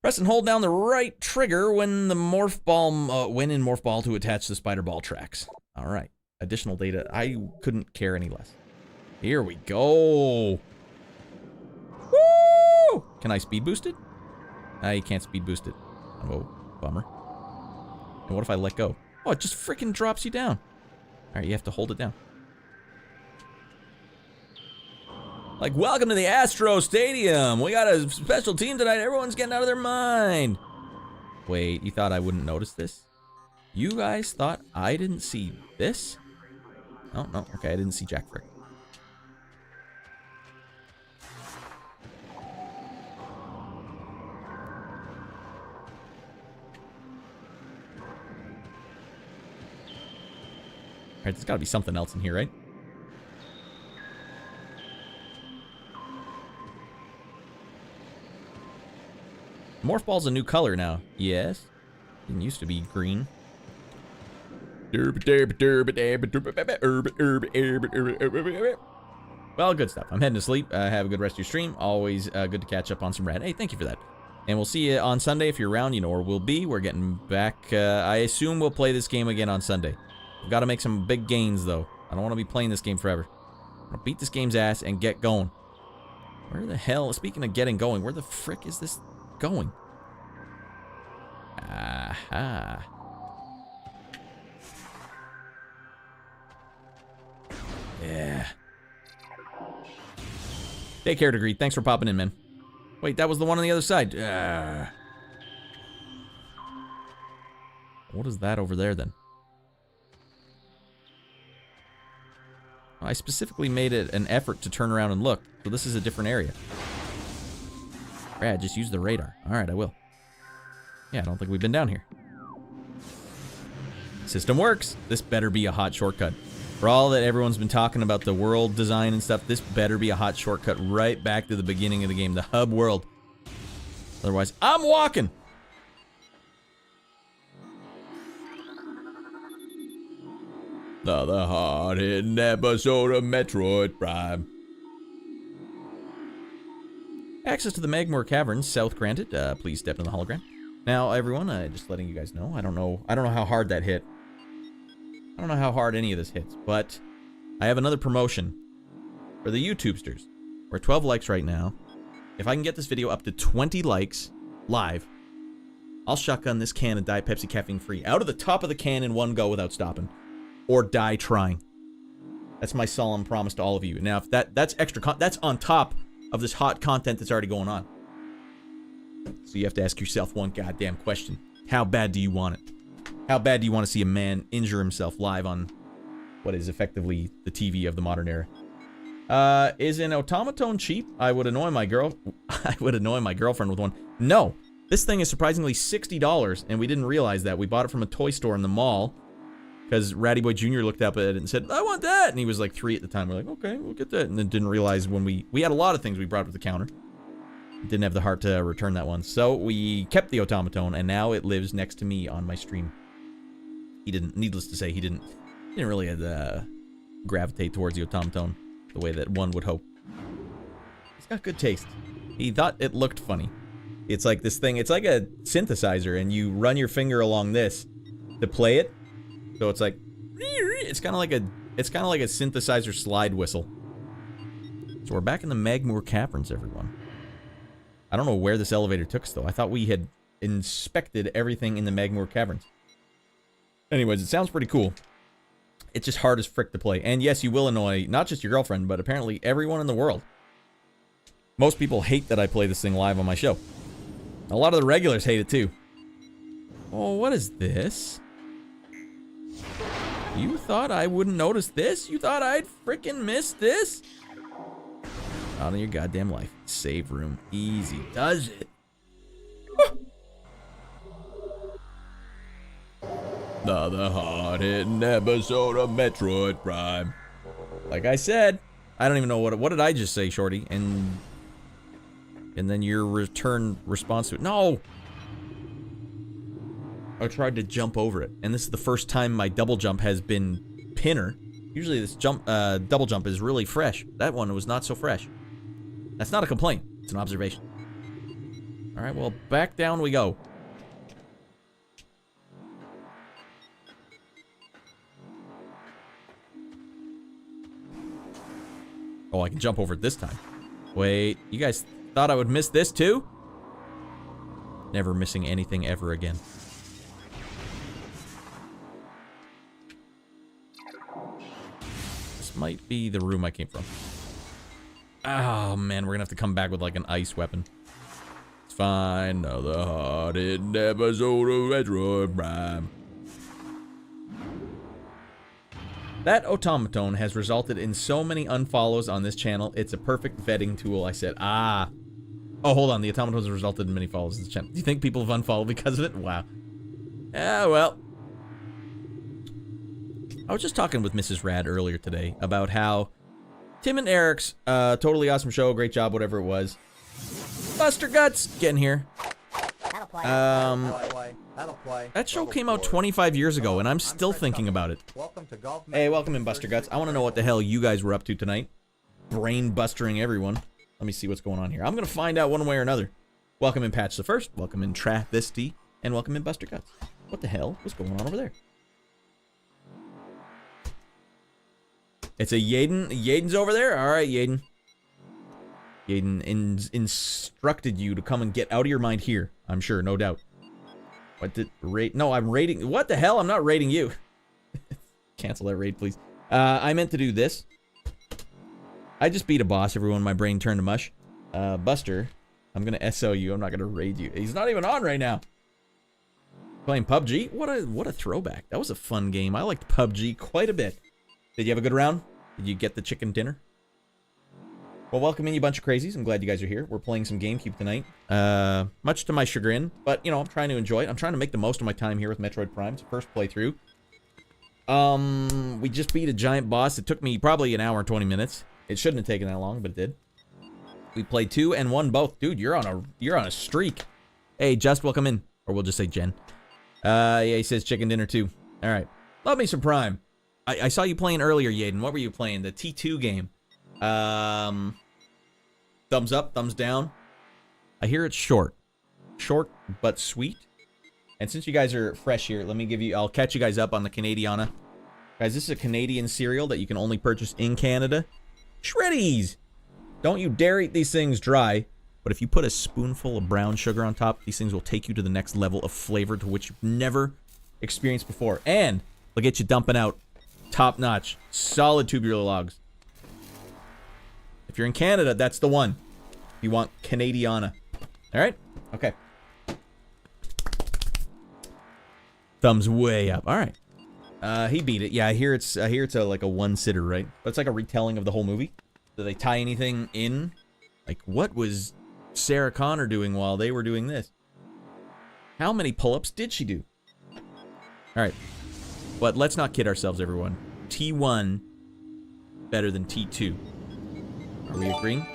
Press and hold down the right trigger when the morph ball, when in morph ball to attach the spider ball tracks. All right. Additional data. I couldn't care any less. Here we go. Woo! Can I speed boost it? You can't speed boost it. Oh, bummer. And what if I let go? Oh, it just freaking drops you down. Alright, you have to hold it down. Like, welcome to the Astro Stadium. We got a special team tonight. Everyone's getting out of their mind. Wait, you thought I wouldn't notice this? You guys thought I didn't see this? Oh, no. Okay, I didn't see Jack Frick. Alright, there's gotta be something else in here, right? Morph Ball's a new color now. Yes. Didn't used to be green. Well, good stuff. I'm heading to sleep. Have a good rest of your stream. Always good to catch up on some Radd. Hey, thank you for that. And we'll see you on Sunday if you're around. You know where we'll be. We're getting back. I assume we'll play this game again on Sunday. We've got to make some big gains, though. I don't want to be playing this game forever. I'm going to beat this game's ass and get going. Where the hell? Speaking of getting going, where the frick is this going? Aha. Yeah. Take care, Degree. Thanks for popping in, man. Wait, that was the one on the other side. What is that over there, then? I specifically made it an effort to turn around and look, so this is a different area. Radd, just use the radar. Alright, I will. Yeah, I don't think we've been down here. System works. This better be a hot shortcut. For all that everyone's been talking about the world design and stuff, this better be a hot shortcut right back to the beginning of the game, the hub world. Otherwise, I'm walking! Another hard-hitting episode of Metroid Prime. Access to the Magmoor Caverns, south granted. Please step in the hologram. Now, everyone, just letting you guys know, I don't know how hard that hit. I don't know how hard any of this hits, but I have another promotion for the YouTubesters. We're at 12 likes right now. If I can get this video up to 20 likes live, I'll shotgun this can of Diet Pepsi caffeine free out of the top of the can in one go without stopping. Or die trying. That's my solemn promise to all of you. Now, if that's extra that's on top of this hot content that's already going on. So you have to ask yourself one goddamn question. How bad do you want it? How bad do you want to see a man injure himself live on what is effectively the TV of the modern era? Is an automaton cheap? I would annoy my girlfriend with one. No. This thing is surprisingly $60, and we didn't realize that. We bought it from a toy store in the mall. Because Ratty Boy Jr. looked up at it and said, I want that! And he was like 3 at the time. We're like, okay, we'll get that. And then didn't realize when we had a lot of things we brought to the counter. Didn't have the heart to return that one. So we kept the automaton, and now it lives next to me on my stream. He didn't, needless to say, he didn't really gravitate towards the automaton the way that one would hope. He's got good taste. He thought it looked funny. It's like this thing, it's like a synthesizer, and you run your finger along this to play it. So it's like, it's kind of like a synthesizer slide whistle. So we're back in the Magmoor Caverns, everyone. I don't know where this elevator took us, though. I thought we had inspected everything in the Magmoor Caverns. Anyways, it sounds pretty cool. It's just hard as frick to play. And yes, you will annoy not just your girlfriend, but apparently everyone in the world. Most people hate that I play this thing live on my show. A lot of the regulars hate it, too. Oh, what is this? You thought I wouldn't notice this? You thought I'd frickin' miss this? Out of your goddamn life. Save room. Easy does it. Another hard-hitting episode of Metroid Prime. Like I said, I don't even know what did I just say, Shorty? And then your return response to it. No! I tried to jump over it, and this is the first time my double jump has been pinner. Usually this double jump is really fresh. That one was not so fresh. That's not a complaint. It's an observation. All right, well, back down we go. Oh, I can jump over it this time. Wait, you guys thought I would miss this too? Never missing anything ever again. This might be the room I came from. Oh man, we're gonna have to come back with like an ice weapon. It's fine. Another hard-hitting episode of Metroid Prime. That automaton has resulted in so many unfollows on this channel. It's a perfect vetting tool. I said, ah. Oh, hold on. The automaton has resulted in many follows on this channel. Do you think people have unfollowed because of it? Wow. Yeah, well. I was just talking with Mrs. Radd earlier today about how Tim and Eric's totally awesome show, great job, whatever it was. Buster Guts, getting here. That show came out 25 years ago, and I'm still thinking about it. Hey, welcome in, Buster Guts. I want to know what the hell you guys were up to tonight. Brain bustering everyone. Let me see what's going on here. I'm going to find out one way or another. Welcome in, Patch the First. Welcome in, Travesty. And welcome in, Buster Guts. What the hell was going on over there? It's a Yaden. Yaden's over there? All right, Yaden. Yaden instructed you to come and get out of your mind here. I'm sure, no doubt. What did rate? No, I'm rating. What the hell? I'm not rating you. Cancel that raid, please. I meant to do this. I just beat a boss, everyone. My brain turned to mush. Buster, I'm going to SO you. I'm not going to raid you. He's not even on right now. Playing PUBG? What a throwback. That was a fun game. I liked PUBG quite a bit. Did you have a good round? Did you get the chicken dinner? Well, welcome in, you bunch of crazies. I'm glad you guys are here. We're playing some GameCube tonight. Much to my chagrin, but, you know, I'm trying to enjoy it. I'm trying to make the most of my time here with Metroid Prime. It's the first playthrough. We just beat a giant boss. It took me probably an hour and 20 minutes. It shouldn't have taken that long, but it did. We played 2 and 1 both. Dude, you're on a streak. Hey, Just, welcome in. Or we'll just say Jen. Yeah, he says chicken dinner too. All right. Love me some Prime. I saw you playing earlier, Yaden. What were you playing? The T2 game. Thumbs up, thumbs down. I hear it's short. Short, but sweet. And since you guys are fresh here, I'll catch you guys up on the Canadiana. Guys, this is a Canadian cereal that you can only purchase in Canada. Shreddies! Don't you dare eat these things dry. But if you put a spoonful of brown sugar on top, these things will take you to the next level of flavor to which you've never experienced before. And they'll get you dumping out top-notch, solid tubular logs. If you're in Canada, that's the one. You want Canadiana. All right? Okay. Thumbs way up. All right. He beat it. Yeah, I hear it's like a one-sitter, right? But it's like a retelling of the whole movie. Do they tie anything in? Like, what was Sarah Connor doing while they were doing this? How many pull-ups did she do? All right. But let's not kid ourselves, everyone. T1 better than T2. Are we agreeing?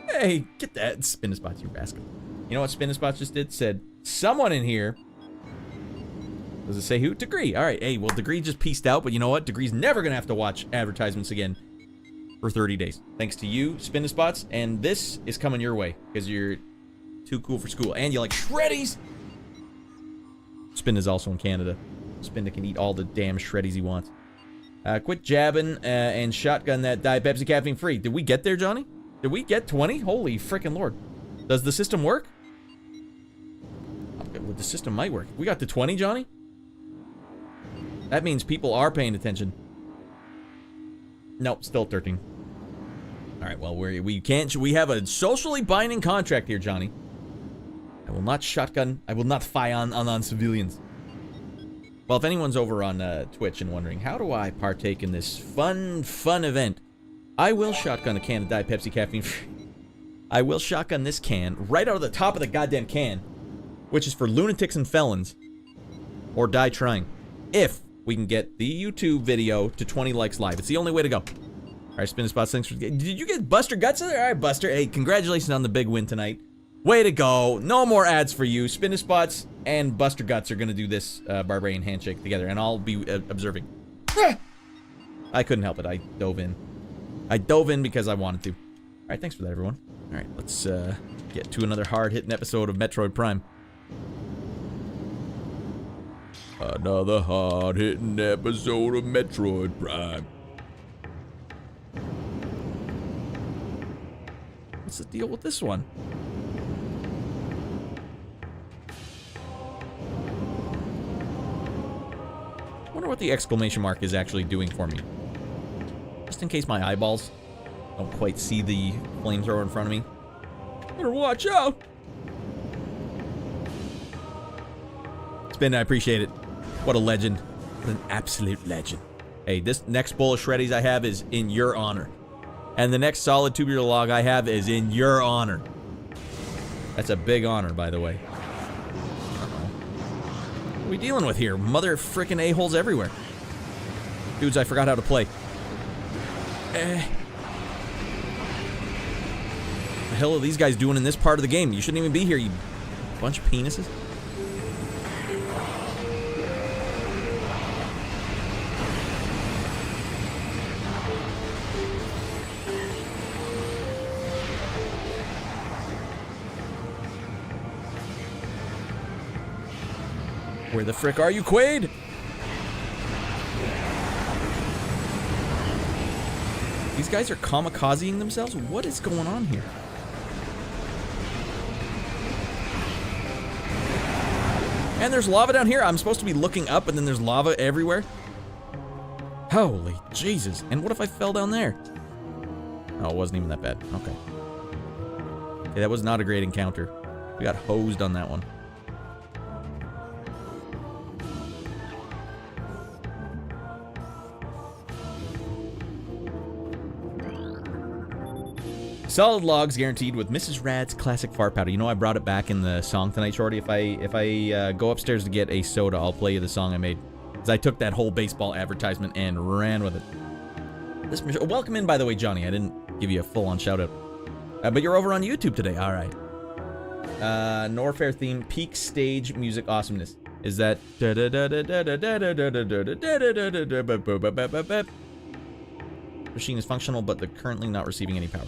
Hey, get that Spinaspots, you rascal. You know what Spinaspots just did? Said, someone in here. Does it say who? Degree. All right. Hey, well, Degree just pieced out, but you know what? Degree's never going to have to watch advertisements again for 30 days. Thanks to you, Spinaspots. And this is coming your way because you're too cool for school. And you like Shreddies. Spin is also in Canada. Spinda can eat all the damn Shreddies he wants. Quit jabbing and shotgun that Diet Pepsi caffeine free. Did we get there, Johnny? Did we get 20? Holy freaking Lord. Does the system work? Well, the system might work. We got to 20, Johnny? That means people are paying attention. Nope, still 13. All right, well, we have a socially binding contract here, Johnny. I will not shotgun. I will not fire on civilians. Well, if anyone's over on Twitch and wondering, how do I partake in this fun event? I will shotgun a can of Diet Pepsi caffeine free. I will shotgun this can right out of the top of the goddamn can, which is for lunatics and felons, or die trying. If we can get the YouTube video to 20 likes live. It's the only way to go. All right, Spinaspots, thanks for... Did you get Buster Guts in there? All right, Buster. Hey, congratulations on the big win tonight. Way to go. No more ads for you. Spinaspots and Buster Guts are going to do this Barbarian Handshake together, and I'll be observing. I couldn't help it. I dove in. I dove in because I wanted to. All right, thanks for that, everyone. All right, let's get to another hard-hitting episode of Metroid Prime. Another hard-hitting episode of Metroid Prime. What's the deal with this one? I wonder what the exclamation mark is actually doing for me. Just in case my eyeballs don't quite see the flamethrower in front of me. Better watch out! Spin, I appreciate it. What a legend. What an absolute legend. Hey, this next bowl of shreddies I have is in your honor. And the next solid tubular log I have is in your honor. That's a big honor, by the way. What are we dealing with here? Mother frickin' a-holes everywhere. Dudes, I forgot how to play. The hell are these guys doing in this part of the game? You shouldn't even be here, you bunch of penises. Where the frick are you, Quaid? These guys are kamikazing themselves? What is going on here? And there's lava down here. I'm supposed to be looking up and then there's lava everywhere. Holy Jesus. And what if I fell down there? Oh, it wasn't even that bad. Okay. Okay, that was not a great encounter. We got hosed on that one. Solid logs guaranteed with Mrs. Radd's classic fart powder. You know I brought it back in the song tonight, Shorty. If I go upstairs to get a soda, I'll play you the song I made. Because I took that whole baseball advertisement and ran with it. Welcome in, by the way, Johnny. I didn't give you a full-on shout-out. But you're over on YouTube today. All right. Norfair theme, peak stage music awesomeness. Is that... Machine is functional, but they're currently not receiving any power.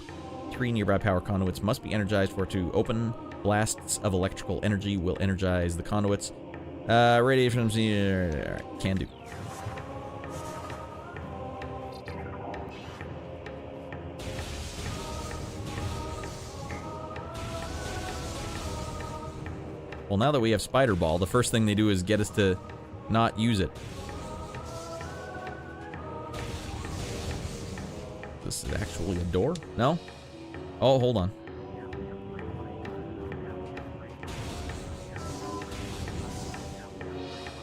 3 nearby power conduits must be energized for it to open. Blasts of electrical energy will energize the conduits. Radiation can do. Well, now that we have Spider Ball, the first thing they do is get us to not use it. This is actually a door? No? Oh, hold on.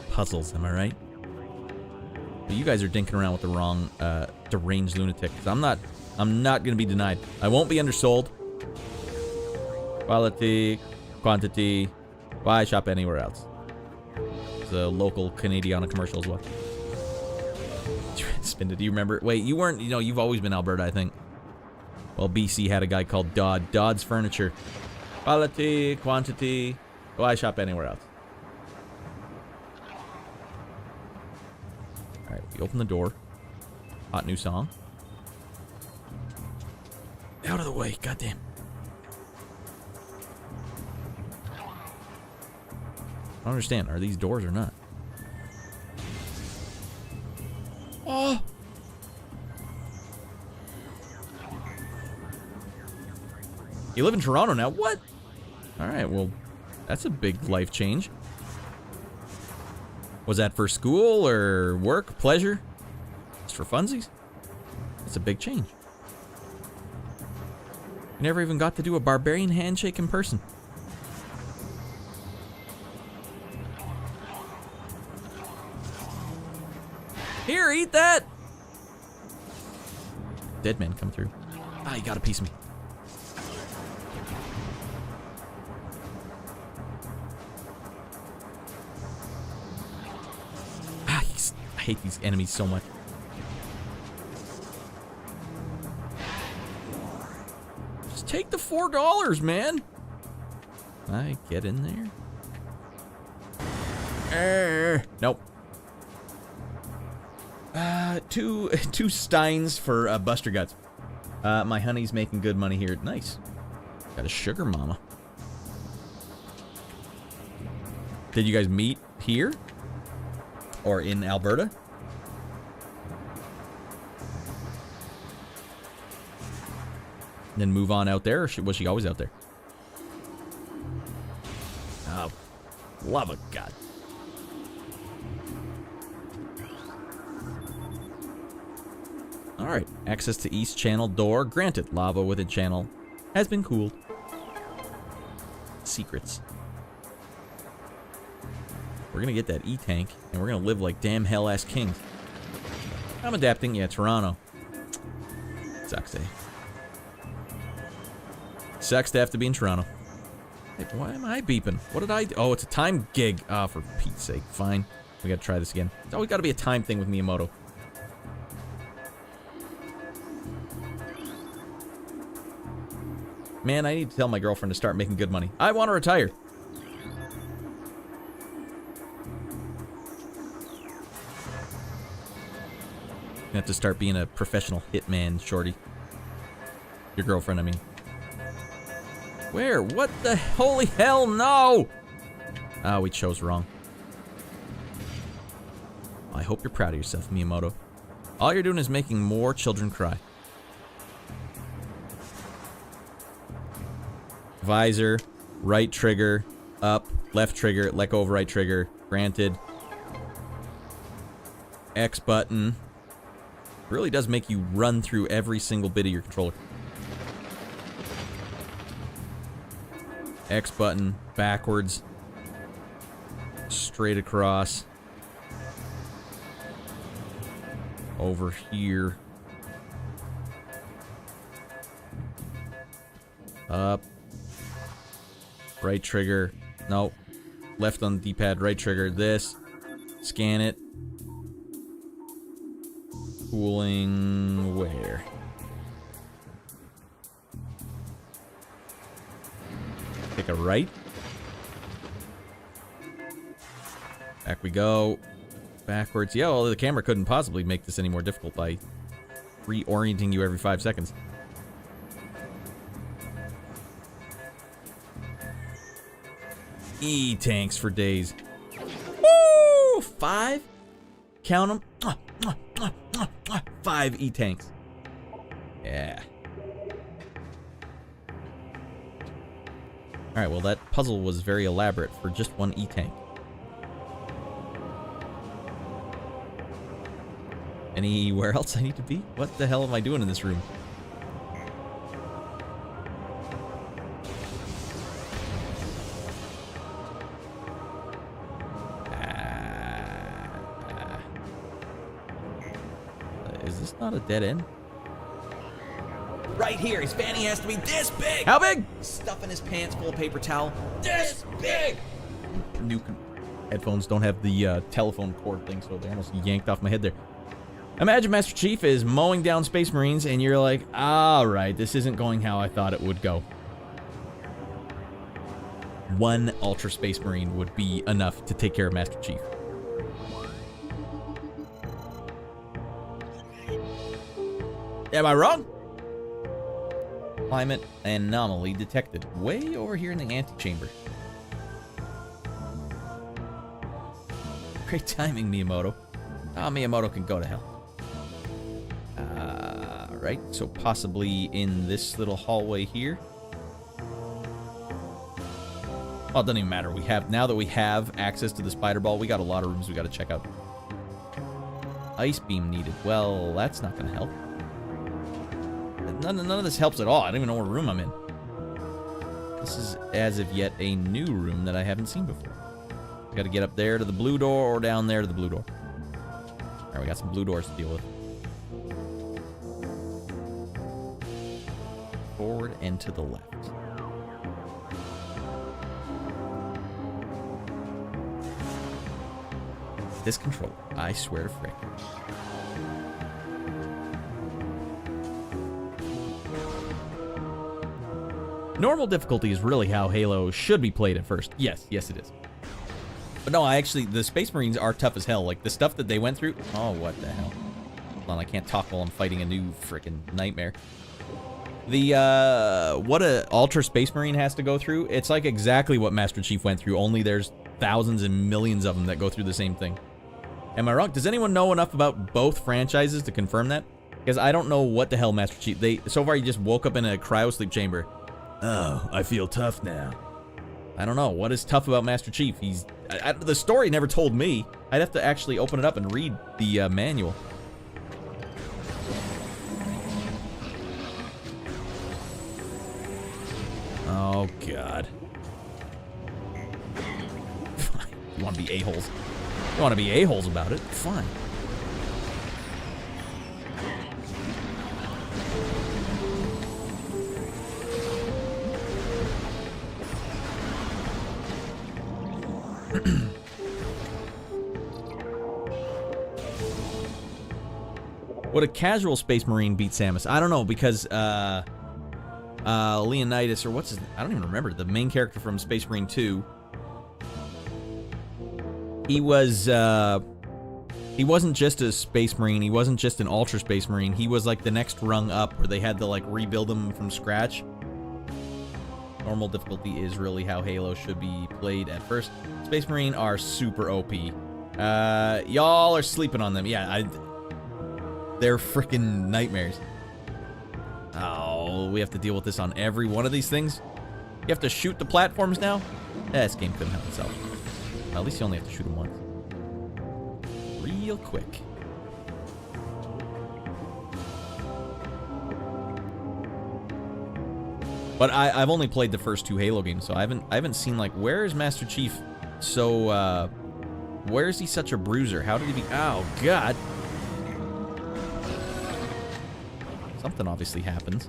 Puzzles, am I right? But you guys are dinking around with the wrong deranged lunatic. 'Cause I'm not gonna be denied. I won't be undersold. Quality, quantity, buy, shop anywhere else. It's a local Canadiana commercial as well. Spinda, do you remember? Wait, you weren't, you've always been Alberta, I think. Well, BC had a guy called Dodd. Dodd's Furniture. Quality, quantity, go I shop anywhere else. Alright, we open the door. Hot new song. Out of the way, goddamn. I don't understand. Are these doors or not? Oh! You live in Toronto now? What? Alright, well, that's a big life change. Was that for school or work, pleasure? Just for funsies? That's a big change. You never even got to do a barbarian handshake in person. Here, eat that! Dead man come through. Ah, you got a piece of me. Ah, I hate these enemies so much. Just take the $4, man. I get in there. Nope. Two steins for Buster Guts. My honey's making good money here. Nice. Got a sugar mama. Did you guys meet here? Or in Alberta? then move on out there, or was she always out there? Oh, love of God. Alright, access to East Channel door granted. Lava within channel has been cooled. Secrets. We're gonna get that E-Tank, and we're gonna live like damn hell-ass kings. I'm adapting. Yeah, Toronto. Sucks, eh? Sucks to have to be in Toronto. Hey, why am I beeping? What did I do? Oh, it's a time gig. Ah, for Pete's sake. Fine. We gotta try this again. It's always gotta be a time thing with Miyamoto. Man, I need to tell my girlfriend to start making good money. I want to retire. You have to start being a professional hitman, shorty. Your girlfriend, I mean. Where? What the holy hell? No! Ah, we chose wrong. I hope you're proud of yourself, Miyamoto. All you're doing is making more children cry. Visor, right trigger, up, left trigger, let go of right trigger, granted. X button. Really does make you run through every single bit of your controller. X button, backwards, straight across, over here, up, right trigger, nope, left on the D-pad, right trigger, this, scan it, cooling where? Take a right. Back we go. Backwards. Yeah, well, the camera couldn't possibly make this any more difficult by reorienting you every 5 seconds. E-tanks for days. Woo! 5? Count them. 5 E-tanks. Yeah. Alright, well that puzzle was very elaborate for just one E-tank. Anywhere else I need to be? What the hell am I doing in this room? Is this not a dead end? Right here, his fanny has to be this big! How big? Stuffing his pants full of paper towel. This big! New headphones don't have the telephone cord thing, so they almost yanked off my head there. Imagine Master Chief is mowing down Space Marines, and you're like, alright, this isn't going how I thought it would go. One Ultra Space Marine would be enough to take care of Master Chief. Am I wrong? Climate anomaly detected. Way over here in the antechamber. Great timing, Miyamoto. Miyamoto can go to hell. Right, so possibly in this little hallway here. Well, it doesn't even matter. Now that we have access to the spider ball, we got a lot of rooms we got to check out. Ice beam needed. Well, that's not going to help. None of this helps at all. I don't even know what room I'm in. This is, as of yet, a new room that I haven't seen before. We got to get up there to the blue door or down there to the blue door. All right, we got some blue doors to deal with. Forward and to the left. This controller, I swear to frick. Normal difficulty is really how Halo should be played at first. Yes, it is. But no, the Space Marines are tough as hell. Like, the stuff that they went through... Oh, what the hell? Hold on, I can't talk while I'm fighting a new freaking nightmare. What a Ultra Space Marine has to go through, it's like exactly what Master Chief went through, only there's thousands and millions of them that go through the same thing. Am I wrong? Does anyone know enough about both franchises to confirm that? Because I don't know what the hell Master Chief... So far, he just woke up in a cryosleep chamber. Oh, I feel tough now. I don't know. What is tough about Master Chief? The story never told me. I'd have to actually open it up and read the manual. Oh, God. You want to be a-holes. You want to be a-holes about it? Fine. Would a casual Space Marine beat Samus? I don't know, because Leonidas, or what's his... I don't even remember. The main character from Space Marine 2. He wasn't just a Space Marine. He wasn't just an Ultra Space Marine. He was like the next rung up, where they had to like rebuild him from scratch. Normal difficulty is really how Halo should be played at first. Space Marine are super OP. Y'all are sleeping on them. Yeah, they're freaking nightmares. Oh, we have to deal with this on every one of these things? You have to shoot the platforms now? This game couldn't help itself. Well, at least you only have to shoot them once. Real quick. But I've only played the first 2 Halo games, so I haven't seen, like, where is Master Chief so, where is he such a bruiser? How did he be... Oh, God. Something obviously happens.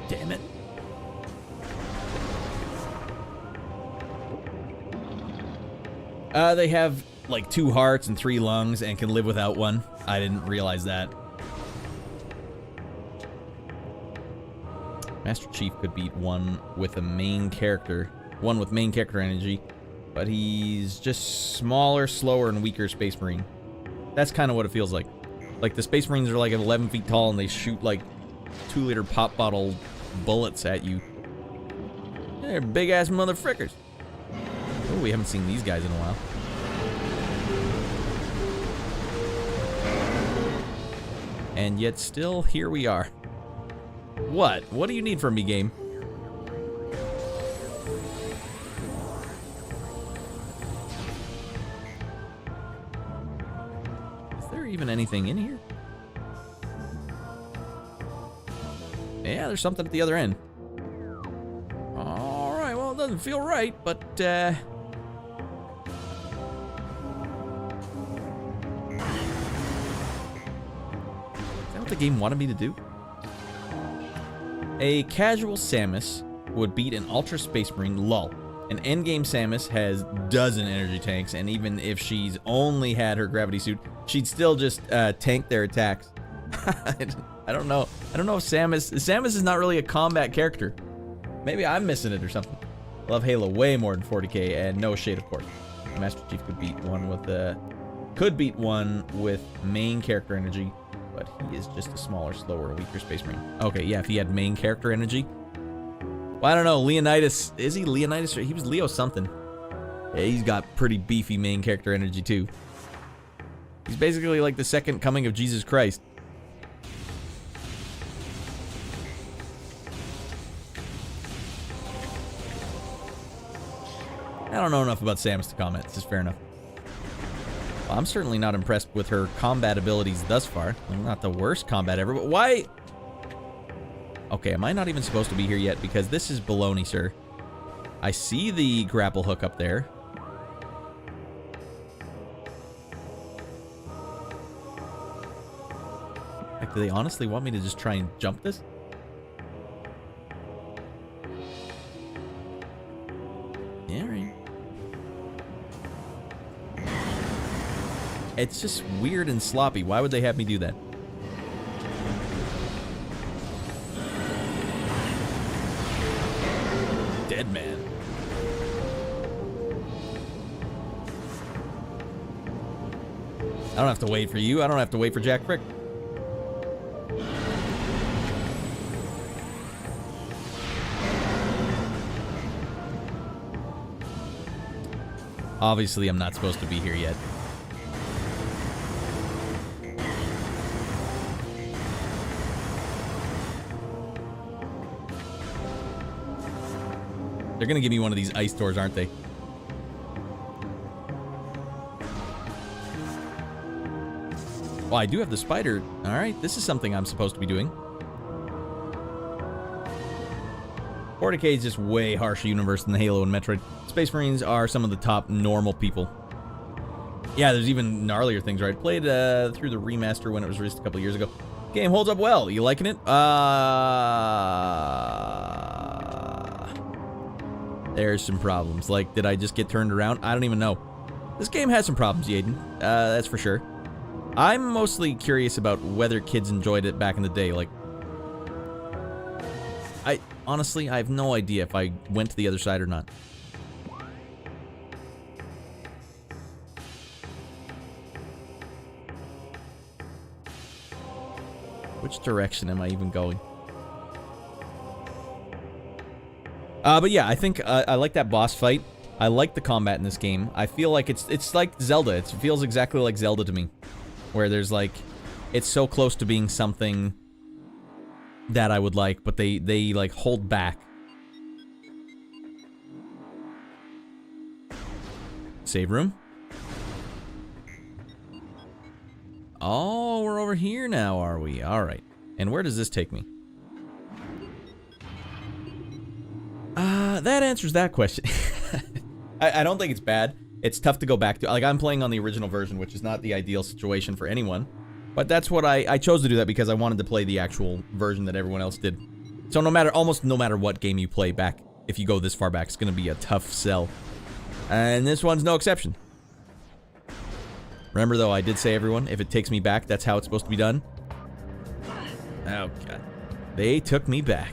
Damn it. They have like 2 hearts and 3 lungs and can live without one. I didn't realize that. Master Chief could beat one with main character energy, but he's just smaller, slower, and weaker Space Marine. That's kind of what it feels like. Like, the Space Marines are like 11 feet tall and they shoot like 2-liter pop bottle bullets at you. They're big-ass motherfrickers. Oh, we haven't seen these guys in a while. And yet still, here we are. What? What do you need from me, game? Is there even anything in here? Yeah, there's something at the other end. Alright, well, it doesn't feel right, but, Is that what the game wanted me to do? A casual Samus would beat an Ultra Space Marine, lol. An endgame Samus has dozen energy tanks, and even if she's only had her gravity suit, she'd still just tank their attacks. I don't know. I don't know if Samus is not really a combat character. Maybe I'm missing it or something. I love Halo way more than 40k, and no shade, of course. Master Chief could beat one with main character energy. But he is just a smaller, slower, weaker Space Marine. Okay, yeah, if he had main character energy. Well, I don't know, Leonidas, is he Leonidas? He was Leo something. Yeah, he's got pretty beefy main character energy, too. He's basically like the second coming of Jesus Christ. I don't know enough about Samus to comment, this is fair enough. Well, I'm certainly not impressed with her combat abilities thus far. Well, not the worst combat ever, but why? Okay, am I not even supposed to be here yet? Because this is baloney, sir. I see the grapple hook up there. Like, do they honestly want me to just try and jump this? Yeah, right. It's just weird and sloppy. Why would they have me do that? Dead man. I don't have to wait for you. I don't have to wait for Jack Frick. Obviously, I'm not supposed to be here yet. They're gonna give me one of these ice doors, aren't they? Well, I do have the spider. All right, this is something I'm supposed to be doing. 40K is just way harsher universe than Halo and Metroid. Space Marines are some of the top normal people. Yeah, there's even gnarlier things, right? Played through the remaster when it was released a couple years ago. Game holds up well. You liking it? There's some problems. Like, did I just get turned around? I don't even know. This game has some problems, Yaden. That's for sure. I'm mostly curious about whether kids enjoyed it back in the day. Like, honestly, I have no idea if I went to the other side or not. Which direction am I even going? But yeah, I think I like that boss fight. I like the combat in this game. I feel like it's like Zelda. It feels exactly like Zelda to me. Where there's like, it's so close to being something that I would like, but they like hold back. Save room. Oh, we're over here now, are we? All right. And where does this take me? That answers that question. I don't think it's bad. It's tough to go back to. Like, I'm playing on the original version, which is not the ideal situation for anyone. But that's what I chose to do that because I wanted to play the actual version that everyone else did. So almost no matter what game you play back, if you go this far back, it's going to be a tough sell. And this one's no exception. Remember, though, I did say, everyone, if it takes me back, that's how it's supposed to be done. Oh, God. They took me back.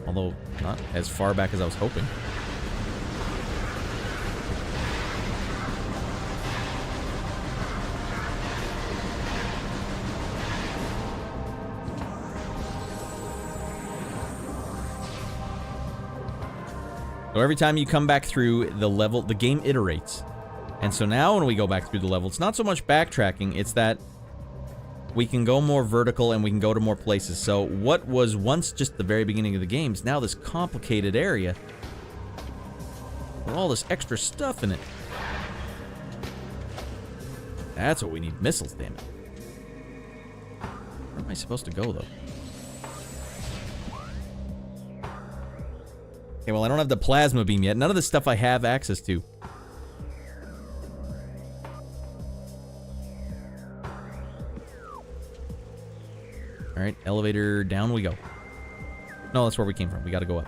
Although, not as far back as I was hoping. So every time you come back through the level, the game iterates. And so now when we go back through the level, it's not so much backtracking, it's that we can go more vertical and we can go to more places. So what was once just the very beginning of the game is now this complicated area with all this extra stuff in it. That's what we need. Missiles, damn it. Where am I supposed to go, though? Okay, well, I don't have the plasma beam yet. None of the stuff I have access to. Alright, elevator, down we go. No, that's where we came from. We gotta go up.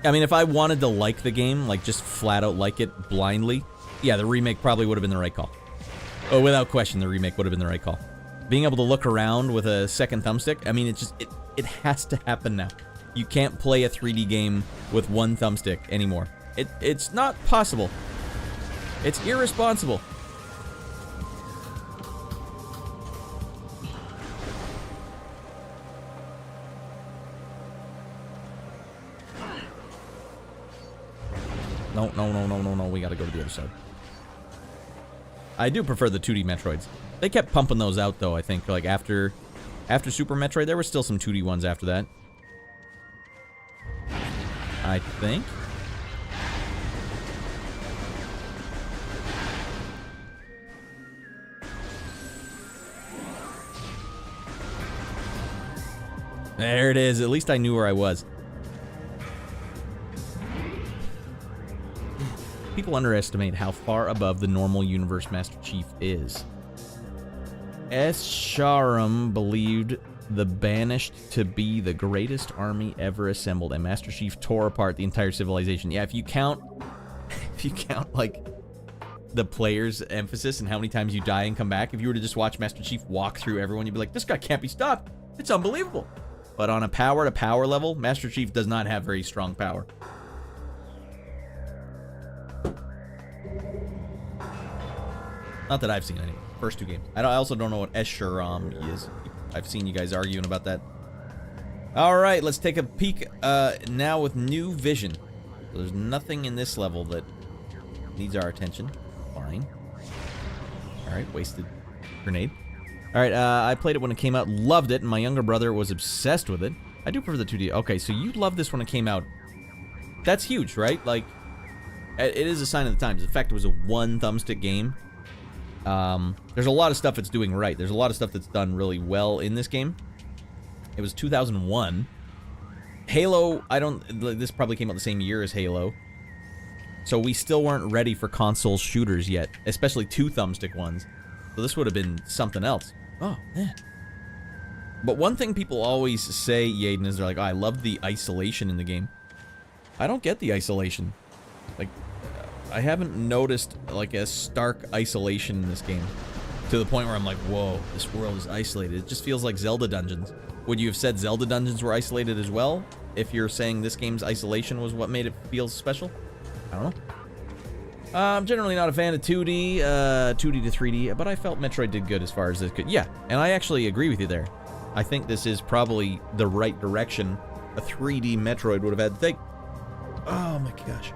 I mean, if I wanted to like the game, like just flat out like it blindly, yeah, the remake probably would have been the right call. Oh, without question, the remake would have been the right call. Being able to look around with a second thumbstick, I mean, it has to happen now. You can't play a 3D game with one thumbstick anymore. It's not possible. It's irresponsible. No. We gotta go to the other side. I do prefer the 2D Metroids. They kept pumping those out, though, I think. Like, after Super Metroid, there were still some 2D ones after that. I think. There it is. At least I knew where I was. People underestimate how far above the normal universe Master Chief is. Escharum believed the Banished to be the greatest army ever assembled, and Master Chief tore apart the entire civilization. Yeah, if you count, like, the player's emphasis and how many times you die and come back, if you were to just watch Master Chief walk through everyone, you'd be like, this guy can't be stopped. It's unbelievable. But on a power-to-power level, Master Chief does not have very strong power. Not that I've seen any. First 2 games. I also don't know what Escharam is. I've seen you guys arguing about that. Alright, let's take a peek now with new vision. So there's nothing in this level that needs our attention. Fine. Alright, wasted grenade. Alright, I played it when it came out, loved it, and my younger brother was obsessed with it. I do prefer the 2D. Okay, so you loved this when it came out. That's huge, right? Like, it is a sign of the times. The fact it was a 1 thumbstick game. There's a lot of stuff it's doing right. There's a lot of stuff that's done really well in this game. It was 2001. Halo, this probably came out the same year as Halo. So we still weren't ready for console shooters yet, especially 2 thumbstick ones. So this would have been something else. Oh, man. But one thing people always say, Yaden, is they're like, oh, I love the isolation in the game. I don't get the isolation. Like, I haven't noticed, like, a stark isolation in this game. To the point where I'm like, whoa, this world is isolated. It just feels like Zelda dungeons. Would you have said Zelda dungeons were isolated as well? If you're saying this game's isolation was what made it feel special? I don't know. I'm generally not a fan of 2D, 2D to 3D, but I felt Metroid did good as far as this could. Yeah, and I actually agree with you there. I think this is probably the right direction a 3D Metroid would have had to take. Oh my gosh.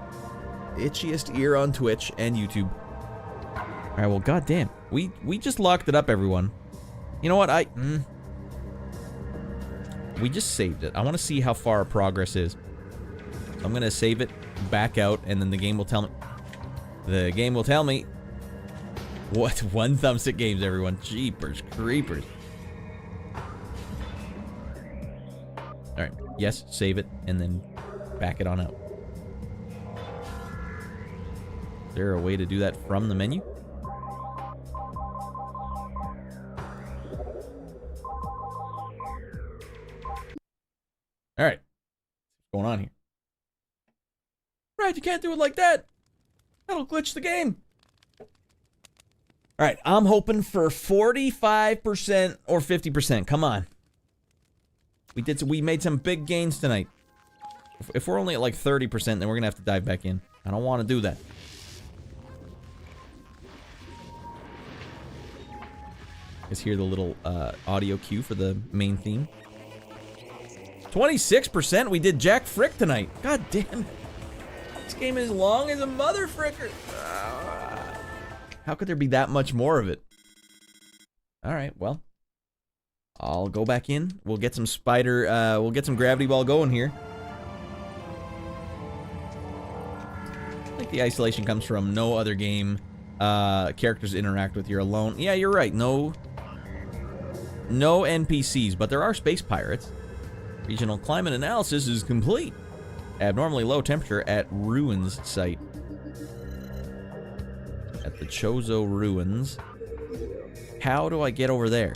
Itchiest ear on Twitch and YouTube. Alright, well, goddamn. We just locked it up, everyone. You know what? We just saved it. I want to see how far our progress is. I'm going to save it, back out, and then the game will tell me. The game will tell me. What? 1 thumbstick games, everyone. Jeepers creepers. Alright. Yes, save it, and then back it on out. Is there a way to do that from the menu? Alright. What's going on here? Right, you can't do it like that. That'll glitch the game. Alright, I'm hoping for 45% or 50%. Come on. We made some big gains tonight. If we're only at like 30%, then we're gonna have to dive back in. I don't want to do that. Just hear the little audio cue for the main theme. 26%. We did Jack Frick tonight. God damn it. This game is long as a mother fricker. How could there be that much more of it? Alright, well. I'll go back in. We'll get some we'll get some gravity ball going here. I think the isolation comes from no other game characters interact with. You're alone. Yeah, you're right. No NPCs, but there are space pirates. Regional climate analysis is complete. Abnormally low temperature at Ruins site. At the Chozo Ruins. How do I get over there?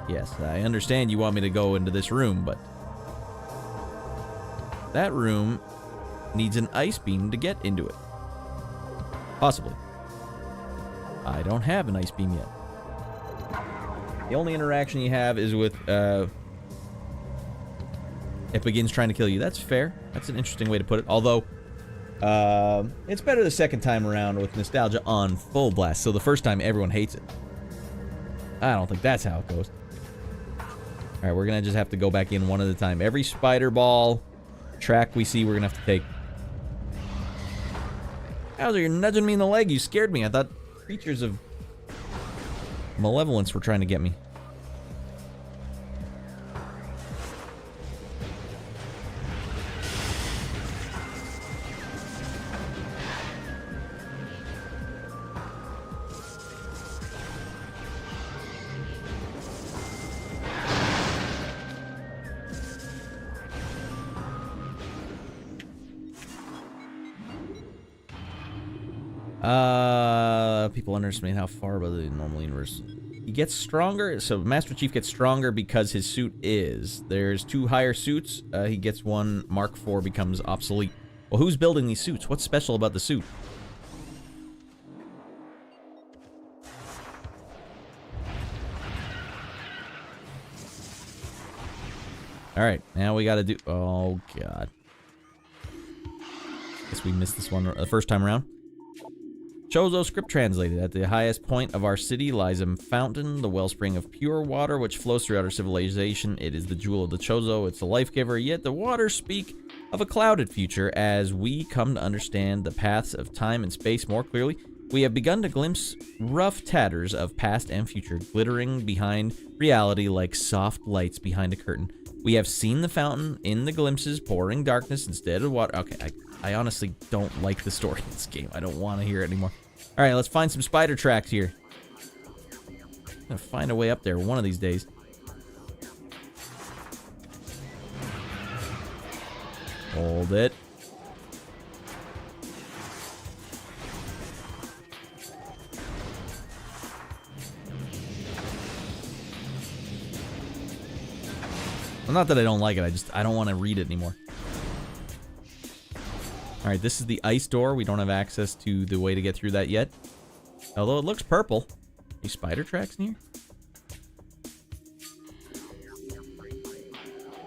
Yes, I understand you want me to go into this room, but that room needs an ice beam to get into it. Possibly. I don't have an ice beam yet. The only interaction you have is with, it begins trying to kill you. That's fair. That's an interesting way to put it. Although, it's better the second time around with nostalgia on full blast. So the first time, everyone hates it. I don't think that's how it goes. Alright, we're gonna just have to go back in one at a time. Every spider ball track we see, we're gonna have to take. How's you're nudging me in the leg? You scared me. I thought creatures of malevolence were trying to get me. People underestimate how far above the normal universe. He gets stronger, so Master Chief gets stronger because his suit is. There's 2 higher suits. He gets one. Mark IV becomes obsolete. Well, who's building these suits? What's special about the suit? Alright, now we gotta do... Oh, God. Guess we missed this one the first time around. Chozo script translated. At the highest point of our city lies a fountain, the wellspring of pure water, which flows throughout our civilization. It is the jewel of the Chozo. It's the life giver. Yet the waters speak of a clouded future. As we come to understand the paths of time and space more clearly, we have begun to glimpse rough tatters of past and future, glittering behind reality like soft lights behind a curtain. We have seen the fountain in the glimpses, pouring darkness instead of water. Okay, I honestly don't like the story in this game. I don't want to hear it anymore. All right, let's find some spider tracks here. I'm gonna find a way up there one of these days. Hold it. Well, not that I don't like it, I don't want to read it anymore. Alright, this is the ice door. We don't have access to the way to get through that yet. Although it looks purple. Any spider tracks in here?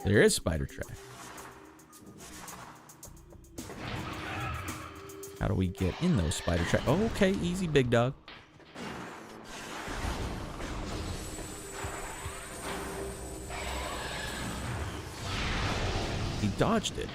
There is spider track. How do we get in those spider tracks? Oh, okay, easy, big dog. He dodged it.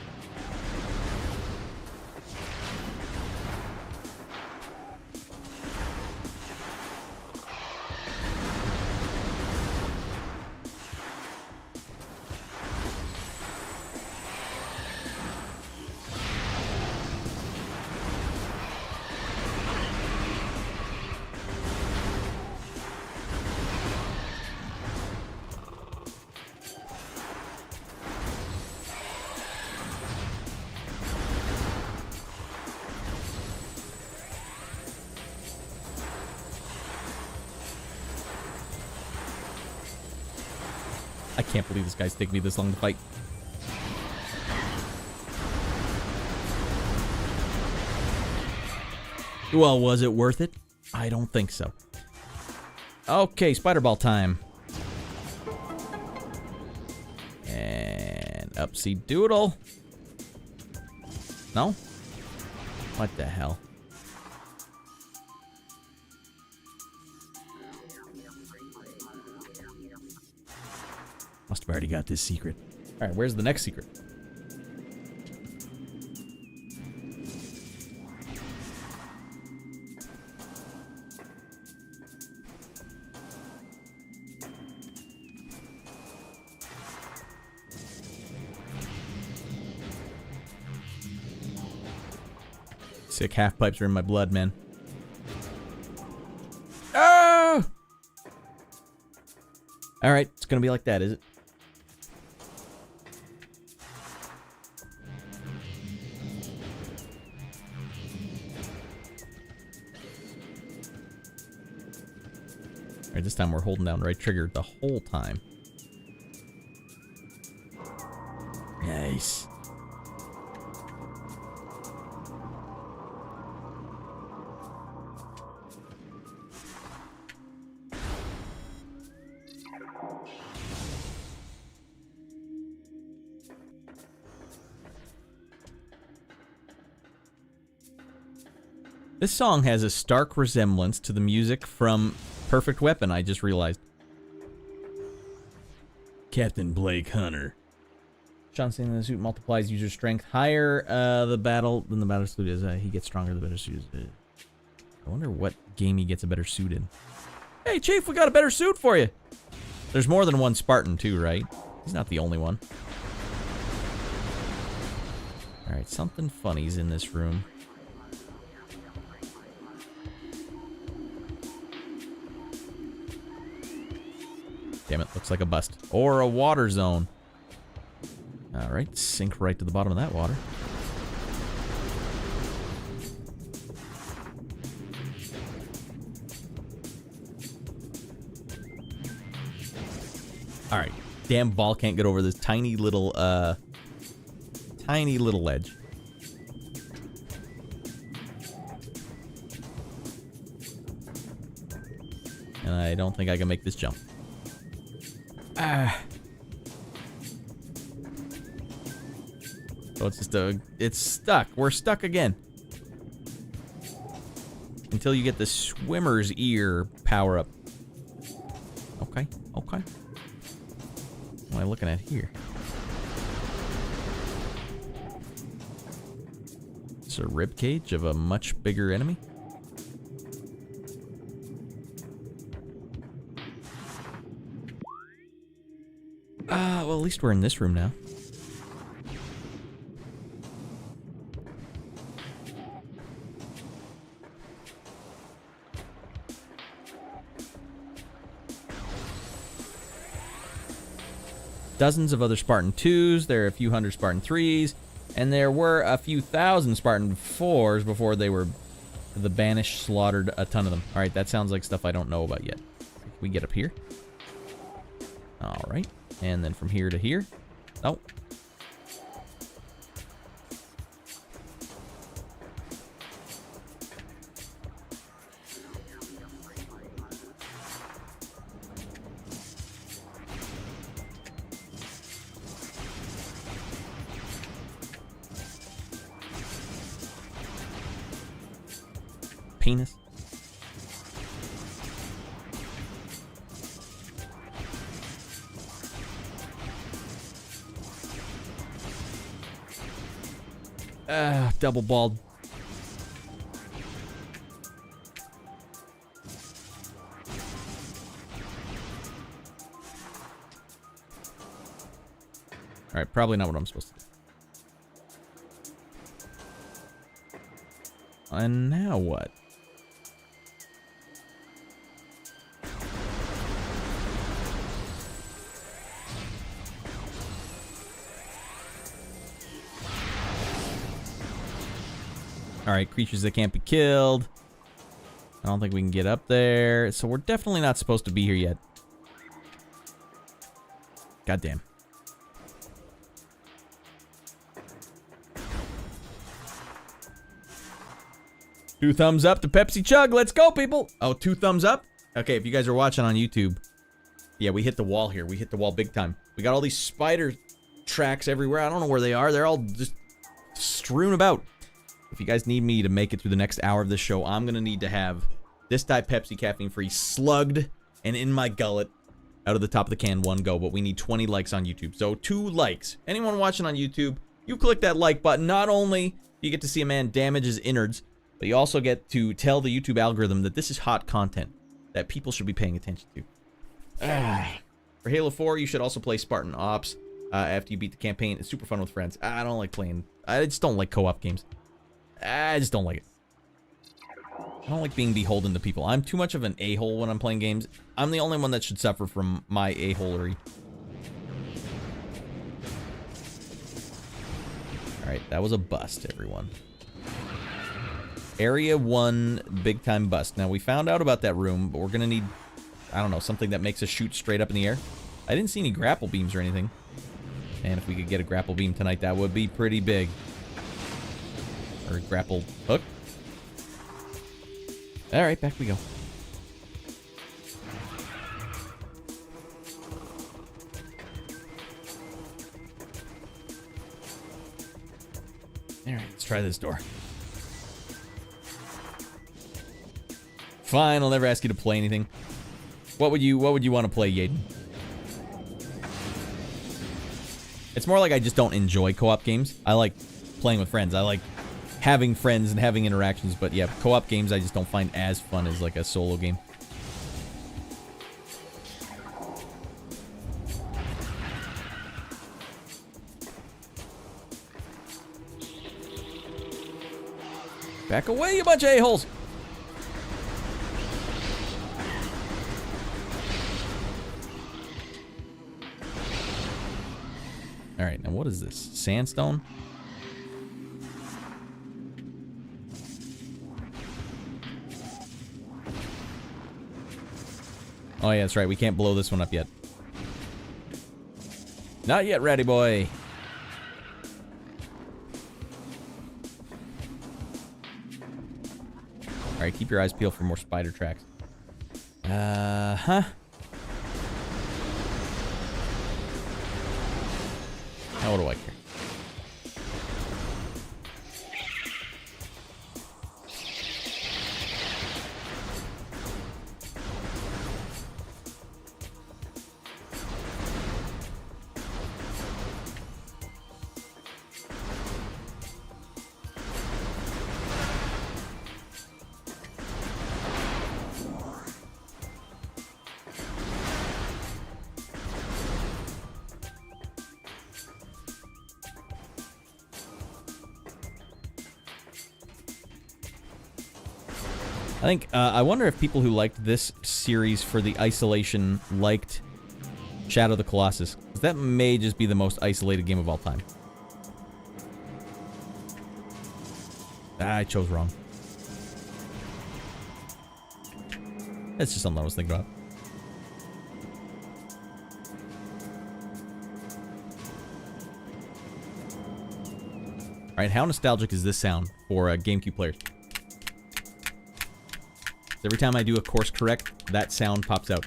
I can't believe this guy's taking me this long to fight. Well, was it worth it? I don't think so. Okay, spider ball time. And upsy doodle. No? What the hell? Must have already got this secret. All right, where's the next secret? Sick half pipes are in my blood, man. Ah! All right, it's gonna be like that, is it? All right, this time we're holding down the right trigger the whole time. Nice. This song has a stark resemblance to the music from Perfect Weapon, I just realized. Captain Blake Hunter. Sean saying the suit multiplies user strength higher than the battle suit is. He gets stronger the better suit is. I wonder what game he gets a better suit in. Hey, Chief, we got a better suit for you. There's more than one Spartan, too, right? He's not the only one. Alright, something funny's in this room. Damn it, looks like a bust. Or a water zone. Alright, sink right to the bottom of that water. Alright, damn ball can't get over this tiny little ledge. And I don't think I can make this jump. So it's just it's stuck. We're stuck again. until you get the swimmer's ear power-up. Okay, okay. What am I looking at here? It's a rib cage of a much bigger enemy. Well, at least we're in this room now. Dozens of other Spartan 2s, there are a few hundred Spartan 3s, and there were a few thousand Spartan 4s before they were the banished, slaughtered a ton of them. Alright, that sounds like stuff I don't know about yet. Can we get up here? Alright, and then from here to here. Oh. Penis. Double balled. Alright, probably not what I'm supposed to do. And now what? Alright, creatures that can't be killed. I don't think we can get up there. So we're definitely not supposed to be here yet. Goddamn. Two thumbs up to Pepsi Chug. Let's go, people. Oh, 2 thumbs up? Okay, if you guys are watching on YouTube. Yeah, we hit the wall here. We hit the wall big time. We got all these spider tracks everywhere. I don't know where they are. They're all just strewn about. If you guys need me to make it through the next hour of this show, I'm going to need to have this Diet Pepsi caffeine-free slugged and in my gullet out of the top of the can one go. But we need 20 likes on YouTube. So 2 likes. Anyone watching on YouTube, you click that like button. Not only do you get to see a man damage his innards, but you also get to tell the YouTube algorithm that this is hot content that people should be paying attention to. For Halo 4, you should also play Spartan Ops after you beat the campaign. It's super fun with friends. I don't like playing. I just don't like co-op games. I just don't like it. I don't like being beholden to people. I'm too much of an a-hole when I'm playing games. I'm the only one that should suffer from my a-holery. Alright, that was a bust, everyone. Area 1, big time bust. Now, we found out about that room, but we're going to need, I don't know, something that makes us shoot straight up in the air. I didn't see any grapple beams or anything. And if we could get a grapple beam tonight, that would be pretty big. Or a grapple hook. Alright, back we go. Alright, let's try this door. Fine, I'll never ask you to play anything. What would you want to play, Yaden? It's more like I just don't enjoy co-op games. I like playing with friends. I like having friends and having interactions, but yeah, co-op games I just don't find as fun as like a solo game. Back away, you bunch of a-holes! Alright, now what is this? Sandstone? Oh yeah, that's right. We can't blow this one up yet. Not yet, Ratty boy. Alright, keep your eyes peeled for more spider tracks. Huh? Now what do I care? I think, I wonder if people who liked this series for the isolation liked Shadow of the Colossus. 'Cause that may just be the most isolated game of all time. I chose wrong. That's just something I was thinking about. Alright, how nostalgic is this sound for GameCube players? Every time I do a course correct, that sound pops out.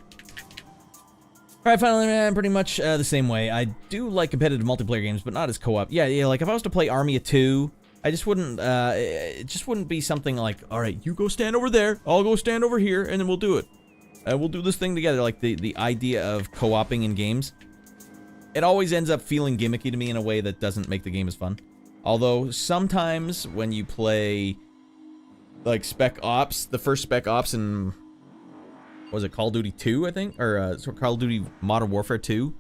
Alright, finally, man, pretty much the same way. I do like competitive multiplayer games, but not as co-op. Yeah, like if I was to play Army of Two, I just wouldn't, it just wouldn't be something like, alright, you go stand over there, I'll go stand over here, and then we'll do it. We'll do this thing together. Like the idea of co-oping in games, it always ends up feeling gimmicky to me in a way that doesn't make the game as fun. Although sometimes when you play like Spec Ops, the first Spec Ops in, what was it, Call of Duty 2, I think? Or Call of Duty Modern Warfare 2.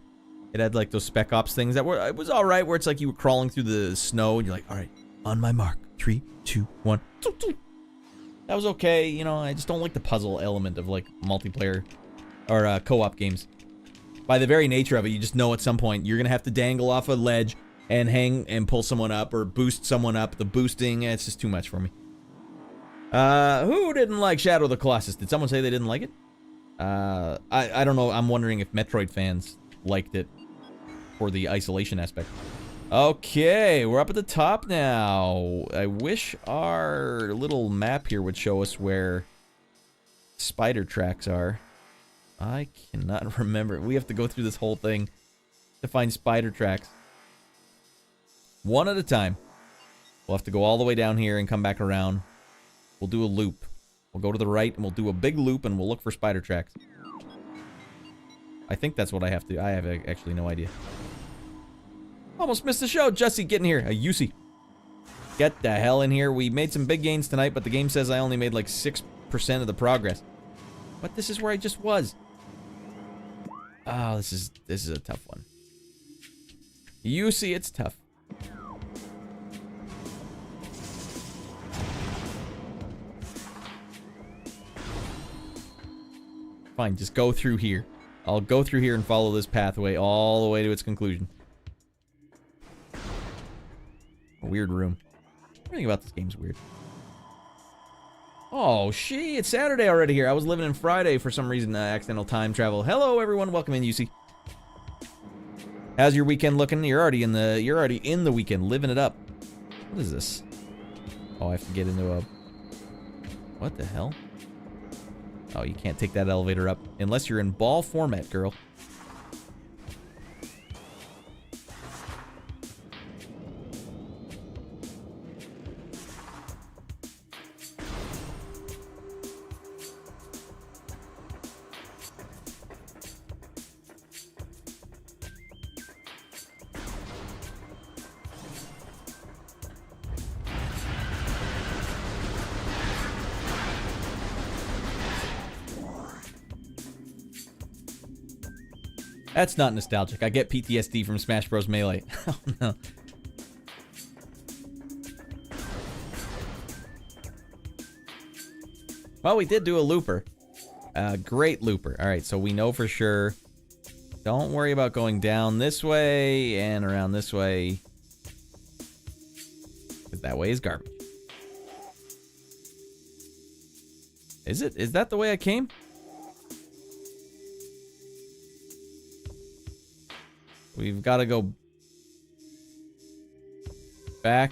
It had like those Spec Ops things that were, it was alright, where it's like you were crawling through the snow and you're like, alright, on my mark, 3, 2, 1. That was okay, you know, I just don't like the puzzle element of like multiplayer or co-op games. By the very nature of it, you just know at some point you're gonna have to dangle off a ledge and hang and pull someone up or boost someone up. The boosting, it's just too much for me. Who didn't like Shadow of the Colossus? Did someone say they didn't like it? I don't know. I'm wondering if Metroid fans liked it for the isolation aspect. Okay, we're up at the top now. I wish our little map here would show us where spider tracks are. I cannot remember. We have to go through this whole thing to find spider tracks. One at a time. We'll have to go all the way down here and come back around. We'll do a loop. We'll go to the right and we'll do a big loop and we'll look for spider tracks. I think that's what I have to. I have actually no idea. Almost missed the show. Jesse, get in here. Yusi. Get the hell in here. We made some big gains tonight, but the game says I only made like 6% of the progress. But this is where I just was. Oh, this is a tough one. Yusi, it's tough. Fine, just go through here. I'll go through here and follow this pathway all the way to its conclusion. A weird room. Everything about this game's weird. Oh, shit, it's Saturday already here. I was living in Friday for some reason. Accidental time travel. Hello, everyone. Welcome in, UC. How's your weekend looking? You're already in the weekend, living it up. What is this? Oh, I have to get into a... What the hell? Oh, you can't take that elevator up unless you're in ball format, girl. That's not nostalgic. I get PTSD from Smash Bros. Melee. Oh, no. Well, we did do a looper. Great looper. Alright, so we know for sure. Don't worry about going down this way and around this way. Because that way is garbage. Is it? Is that the way I came? We've got to go back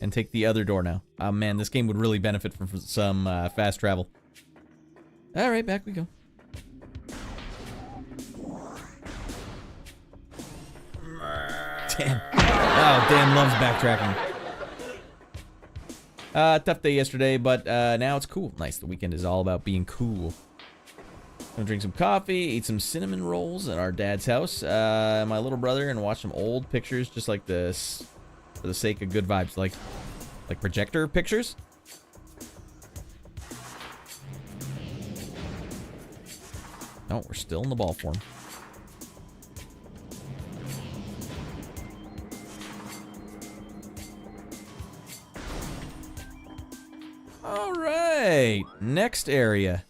and take the other door now. Oh man, this game would really benefit from some fast travel. Alright, back we go. Damn. Oh, Dan loves backtracking. Tough day yesterday, but now it's cool. Nice, the weekend is all about being cool. Gonna drink some coffee, eat some cinnamon rolls at our dad's house, my little brother, and watch some old pictures just like this for the sake of good vibes, like projector pictures. No, we're still in the ball form. All right. Next area.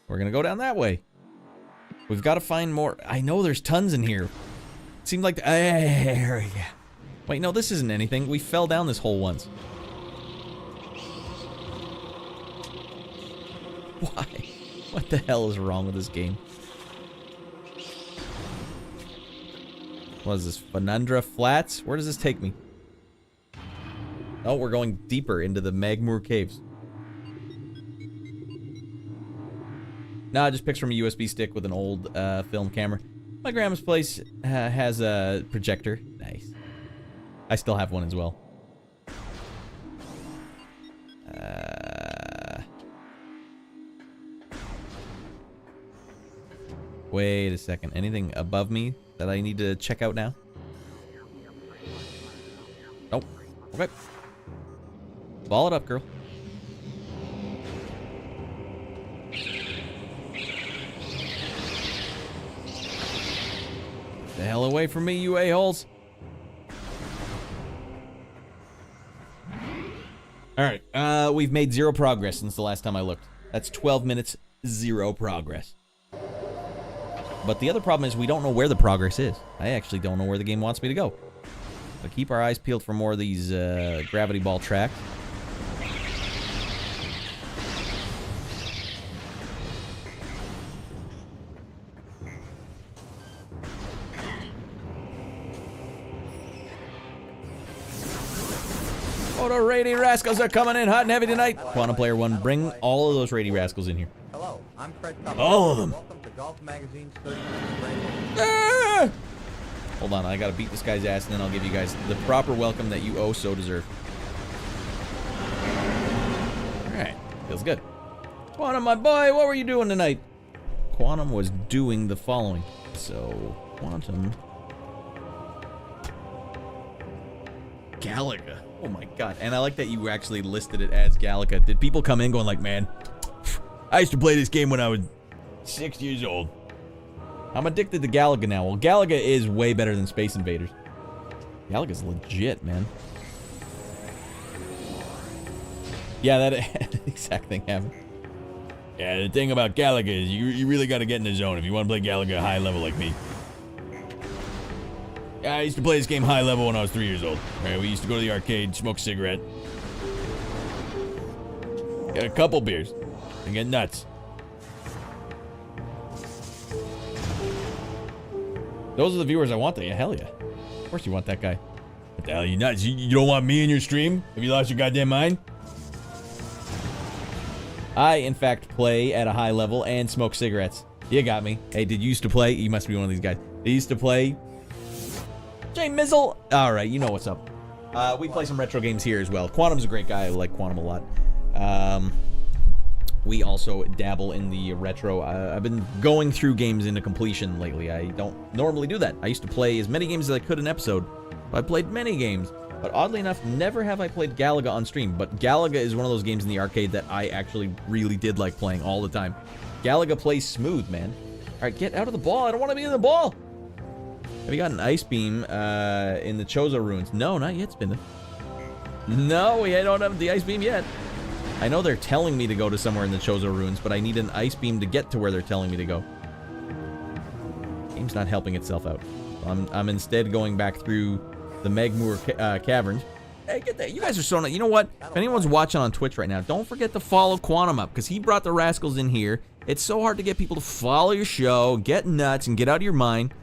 We're gonna go down that way. We've got to find more. I know there's tons in here. It seemed like the area. Wait, no, this isn't anything. We fell down this hole once. Why? What the hell is wrong with this game? What is this? Fanundra Flats? Where does this take me? Oh, we're going deeper into the Magmoor Caves. No, I just picked from a USB stick with an old film camera. My grandma's place has a projector. Nice. I still have one as well. Wait a second. Anything above me that I need to check out now? Nope. Okay. Ball it up, girl. The hell away from me, you a-holes. Alright, we've made 0 progress since the last time I looked. That's 12 minutes, 0 progress. But the other problem is we don't know where the progress is. I actually don't know where the game wants me to go. So keep our eyes peeled for more of these gravity ball tracks. Oh, the Rady Rascals are coming in hot and heavy tonight. Quantum Player 1, bring all of those Rady Rascals in here. Hello, I'm Fred Tucker. All of them. Welcome to Golf Magazine's 30 Minute Break. Ah! Hold on, I gotta beat this guy's ass and then I'll give you guys the proper welcome that you oh so deserve. Alright, feels good. Quantum, my boy, what were you doing tonight? Quantum was doing the following. So, Quantum... Galaga. Oh my god. And I like that you actually listed it as Galaga. Did people come in going like, man, I used to play this game when I was 6 years old. I'm addicted to Galaga now. Well, Galaga is way better than Space Invaders. Galaga's legit, man. Yeah, that exact thing happened. Yeah, the thing about Galaga is you really got to get in the zone if you want to play Galaga high level like me. Yeah, I used to play this game high level when I was 3 years old. Right, we used to go to the arcade, smoke a cigarette, get a couple beers, and get nuts. Those are the viewers I want. Yeah, hell yeah. Of course you want that guy. What the hell, you nuts? You don't want me in your stream? Have you lost your goddamn mind? I, in fact, play at a high level and smoke cigarettes. You got me. Hey, did you used to play? You must be one of these guys. They used to play... Jay Mizzle. All right, you know what's up. We play some retro games here as well. Quantum's a great guy. I like Quantum a lot. We also dabble in the retro. I've been going through games into completion lately. I don't normally do that. I used to play as many games as I could an episode. I played many games, but oddly enough, never have I played Galaga on stream. But Galaga is one of those games in the arcade that I actually really did like playing all the time. Galaga plays smooth, man. All right, get out of the ball. I don't want to be in the ball. Have you got an ice beam in the Chozo ruins? No, not yet, Spinner. No, we don't have the ice beam yet. I know they're telling me to go to somewhere in the Chozo ruins, but I need an ice beam to get to where they're telling me to go. Game's not helping itself out. I'm instead going back through the Magmoor caverns. Hey, get that. You guys are so nice. You know what? If anyone's watching on Twitch right now, don't forget to follow Quantum up, because he brought the rascals in here. It's so hard to get people to follow your show, get nuts, and get out of your mind.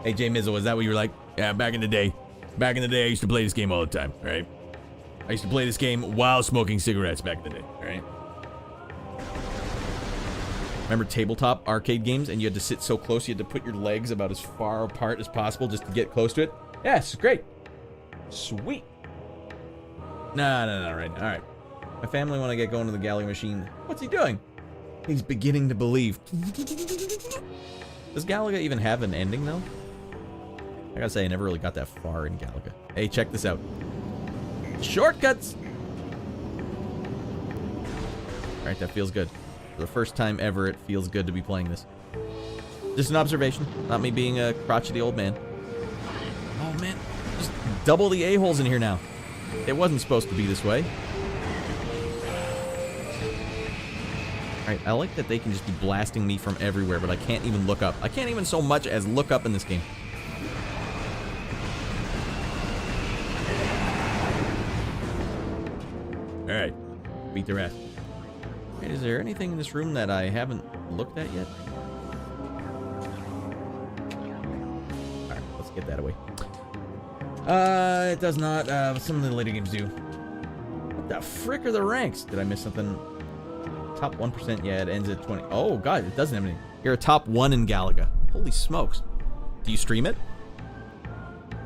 Hey, Jay Mizzle, is that what you were like? Yeah, back in the day. Back in the day, I used to play this game all the time, all right? I used to play this game while smoking cigarettes back in the day, all right? Remember tabletop arcade games, and you had to sit so close, you had to put your legs about as far apart as possible just to get close to it? Yeah, it's great. Sweet. No, right, all right. My family, when I get going to the Galaga machine, what's he doing? He's beginning to believe. Does Galaga even have an ending, though? I gotta say, I never really got that far in Galaga. Hey, check this out. Shortcuts! Alright, that feels good. For the first time ever, it feels good to be playing this. Just an observation, not me being a crotchety old man. Oh, man. Just double the a-holes in here now. It wasn't supposed to be this way. Alright, I like that they can just be blasting me from everywhere, but I can't even look up. I can't even so much as look up in this game. Alright. Beat their ass. Wait, is there anything in this room that I haven't looked at yet? Alright, let's get that away. It does not. Some of the later games do. What the frick are the ranks? Did I miss something? Top 1%, yeah, it ends at 20. Oh, God, it doesn't have anything. You're a top 1 in Galaga. Holy smokes. Do you stream it?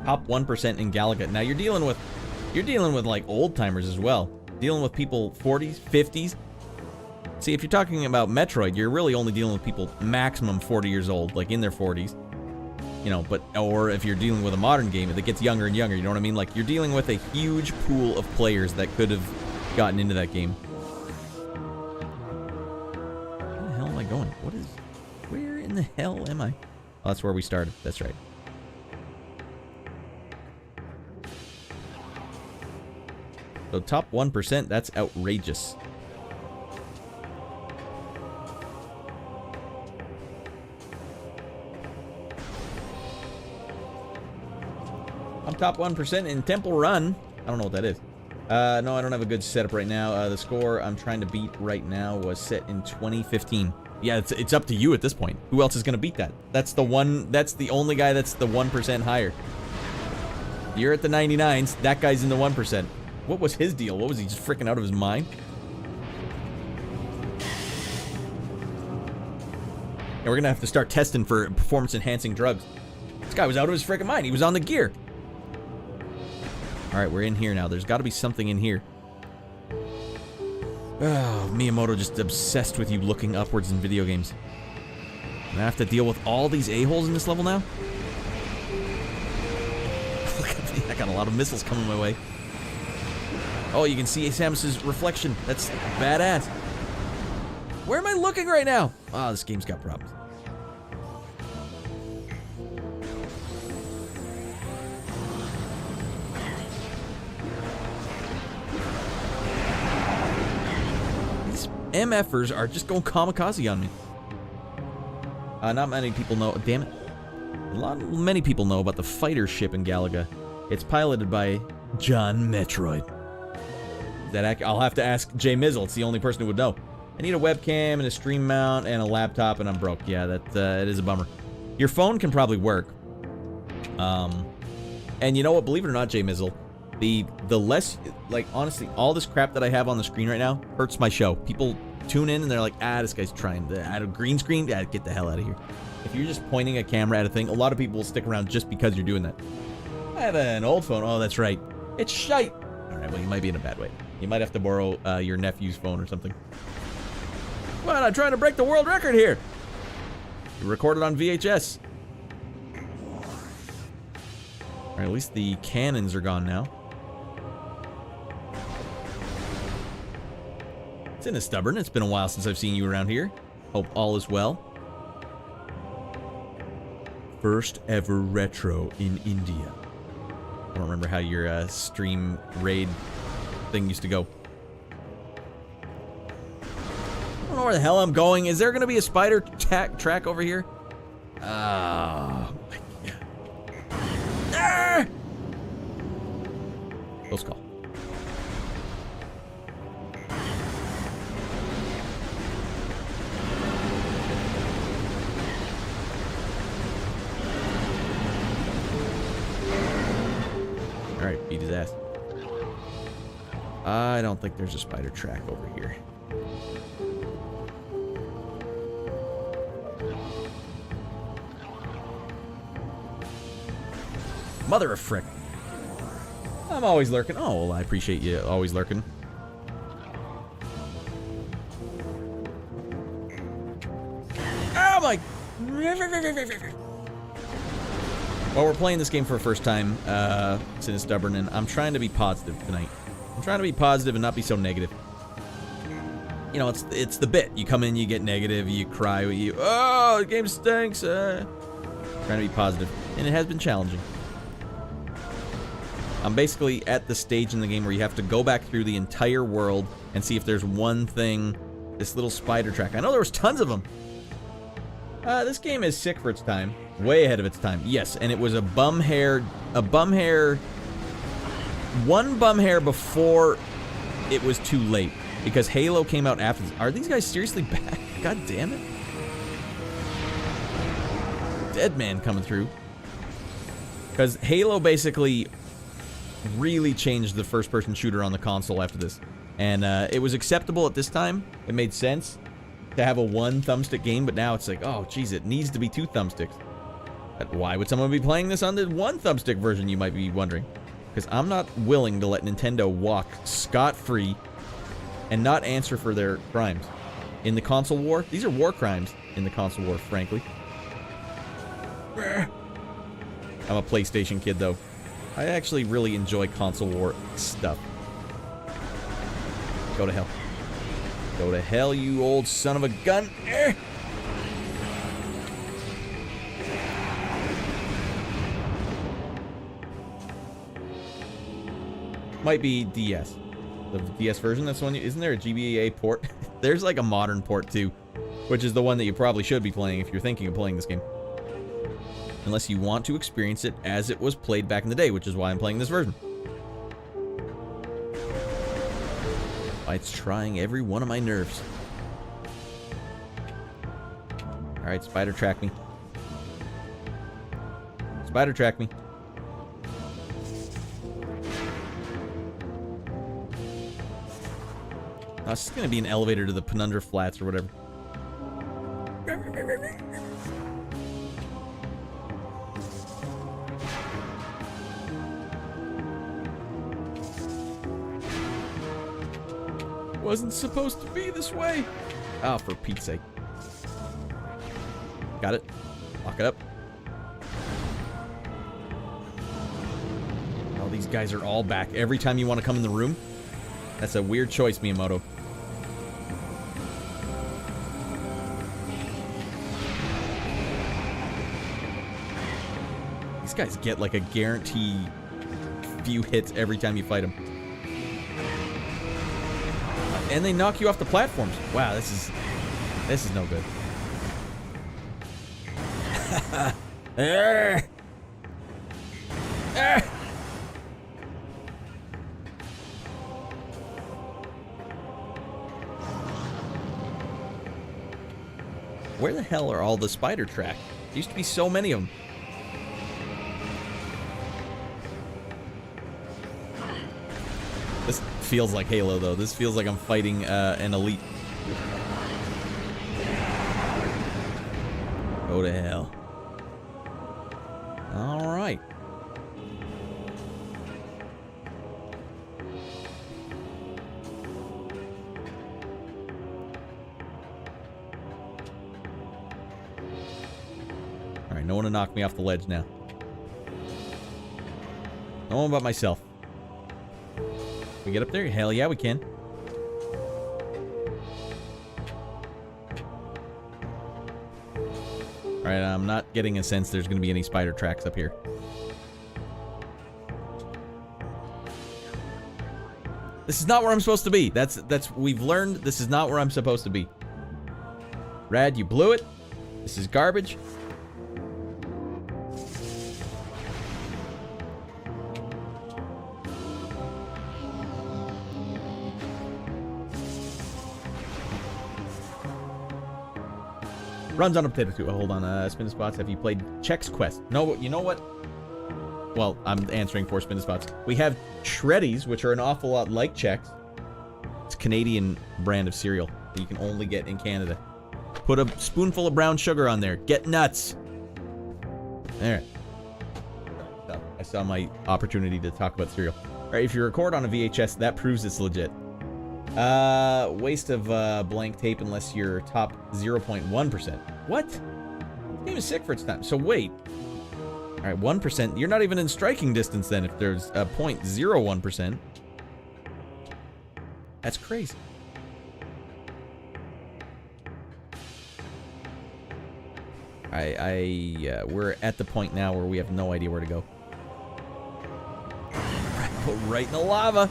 Top 1% in Galaga. Now, you're dealing with, like, old-timers as well. Dealing with people 40s, 50s. See, if you're talking about Metroid, you're really only dealing with people maximum 40 years old, like in their 40s. You know, or if you're dealing with a modern game that gets younger and younger, you know what I mean? Like, you're dealing with a huge pool of players that could have gotten into that game. Where the hell am I going? Where in the hell am I? Oh, that's where we started. That's right. So top 1%, that's outrageous. I'm top 1% in Temple Run. I don't know what that is. No, I don't have a good setup right now. The score I'm trying to beat right now was set in 2015. Yeah, it's up to you at this point. Who else is going to beat that? That's the only guy that's the 1% higher. You're at the 99s. That guy's in the 1%. What was his deal? What was he, just freaking out of his mind? And we're going to have to start testing for performance-enhancing drugs. This guy was out of his freaking mind. He was on the gear. Alright, we're in here now. There's got to be something in here. Oh, Miyamoto just obsessed with you looking upwards in video games. And I have to deal with all these a-holes in this level now? Look at me. I got a lot of missiles coming my way. Oh, you can see Samus's reflection. That's badass. Where am I looking right now? Oh, this game's got problems. MFers are just going kamikaze on me. Not many people know. Damn it. Many people know about the fighter ship in Galaga. It's piloted by John Metroid. I'll have to ask Jay Mizzle. It's the only person who would know. I need a webcam and a stream mount and a laptop, and I'm broke. Yeah, it is a bummer. Your phone can probably work. And you know what? Believe it or not, Jay Mizzle, the less, like, honestly, all this crap that I have on the screen right now hurts my show. People tune in and they're like, this guy's trying to add a green screen. Yeah, get the hell out of here. If you're just pointing a camera at a thing, a lot of people will stick around just because you're doing that. I have an old phone. Oh, that's right. It's shite. All right, well, you might be in a bad way. You might have to borrow your nephew's phone or something. Come on, I'm trying to break the world record here. You recorded on VHS. All right, at least the cannons are gone now. It's in a stubborn. It's been a while since I've seen you around here. Hope all is well. First ever retro in India. I don't remember how your stream raid thing used to go. I don't know where the hell I'm going. Is there going to be a spider track over here? Oh, my God. Ah! Close call. Alright, beat his ass. I don't think there's a spider track over here. Mother of frick. I'm always lurking. Oh, well, I appreciate you always lurking. Oh my... Well, we're playing this game for the first time, since Stubborn, and I'm trying to be positive tonight. I'm trying to be positive and not be so negative. You know, it's the bit. You come in, you get negative, you cry, oh, the game stinks. Trying to be positive, and it has been challenging. I'm basically at the stage in the game where you have to go back through the entire world and see if there's one thing, this little spider track. I know there was tons of them. This game is sick for its time. Way ahead of its time. Yes, and it was one bum hair before it was too late. Because Halo came out after this. Are these guys seriously back? God damn it. Dead man coming through. Because Halo basically really changed the first-person shooter on the console after this. And it was acceptable at this time. It made sense to have a one thumbstick game, but now it's like, oh, geez, it needs to be two thumbsticks. But why would someone be playing this on the one thumbstick version, you might be wondering? Because I'm not willing to let Nintendo walk scot-free and not answer for their crimes. In the console war, these are war crimes in the console war, frankly. I'm a PlayStation kid, though. I actually really enjoy console war stuff. Go to hell. Go to hell, you old son of a gun. Might be DS. The DS version, that's the one. Isn't there a GBA port? There's like a modern port, too. Which is the one that you probably should be playing if you're thinking of playing this game. Unless you want to experience it as it was played back in the day, which is why I'm playing this version. It's trying every one of my nerves. Alright, spider track me. Spider track me. Oh, this is going to be an elevator to the Penumbra Flats or whatever. Wasn't supposed to be this way. Oh, for Pete's sake. Got it. Lock it up. Oh, these guys are all back. Every time you want to come in the room. That's a weird choice, Miyamoto. These guys get like a guarantee few hits every time you fight them. And they knock you off the platforms. Wow, this is no good. Where the hell are all the spider track? There used to be so many of them. This feels like Halo, though. This feels like I'm fighting an elite. Go to hell. All right. All right, no one to knock me off the ledge now. No one but myself. Can we get up there? Hell yeah, we can. Alright, I'm not getting a sense there's going to be any spider tracks up here. This is not where I'm supposed to be. We've learned this is not where I'm supposed to be. Radd, you blew it. This is garbage. Runs on a potato too. Hold on, Spin the Spots. Have you played Chex Quest? No, you know what? Well, I'm answering for Spin the Spots. We have Shreddies, which are an awful lot like Chex. It's a Canadian brand of cereal that you can only get in Canada. Put a spoonful of brown sugar on there. Get nuts. Alright. I saw my opportunity to talk about cereal. Alright, if you record on a VHS, that proves it's legit. Waste of blank tape unless you're top 0.1%. What? This game is sick for its time. So wait. Alright, 1%. You're not even in striking distance then if there's a 0.01%. That's crazy. We're at the point now where we have no idea where to go. Go right in the lava.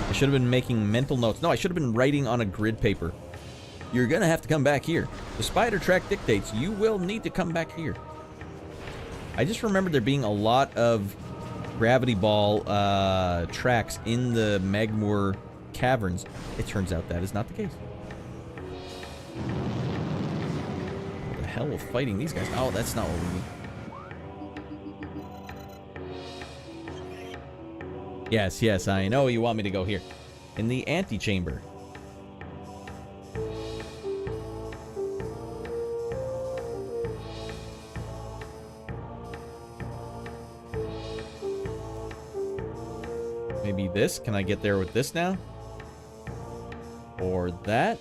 I should have been making mental notes. No, I should have been writing on a grid paper. You're going to have to come back here. The spider track dictates you will need to come back here. I just remember there being a lot of gravity ball tracks in the Magmoor caverns. It turns out that is not the case. What the hell with fighting these guys? Oh, that's not what we need. Yes, yes, I know you want me to go here. In the antechamber. Maybe this? Can I get there with this now? Or that?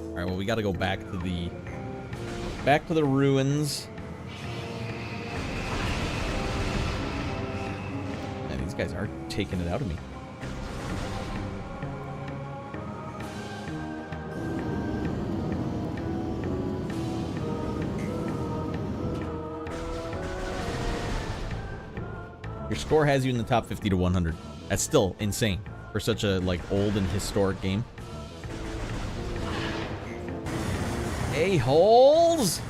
Alright, well, we gotta go back to the ruins. Man, these guys are taking it out of me. Your score has you in the top 50 to 100. That's still insane for such a like old and historic game. A-holes!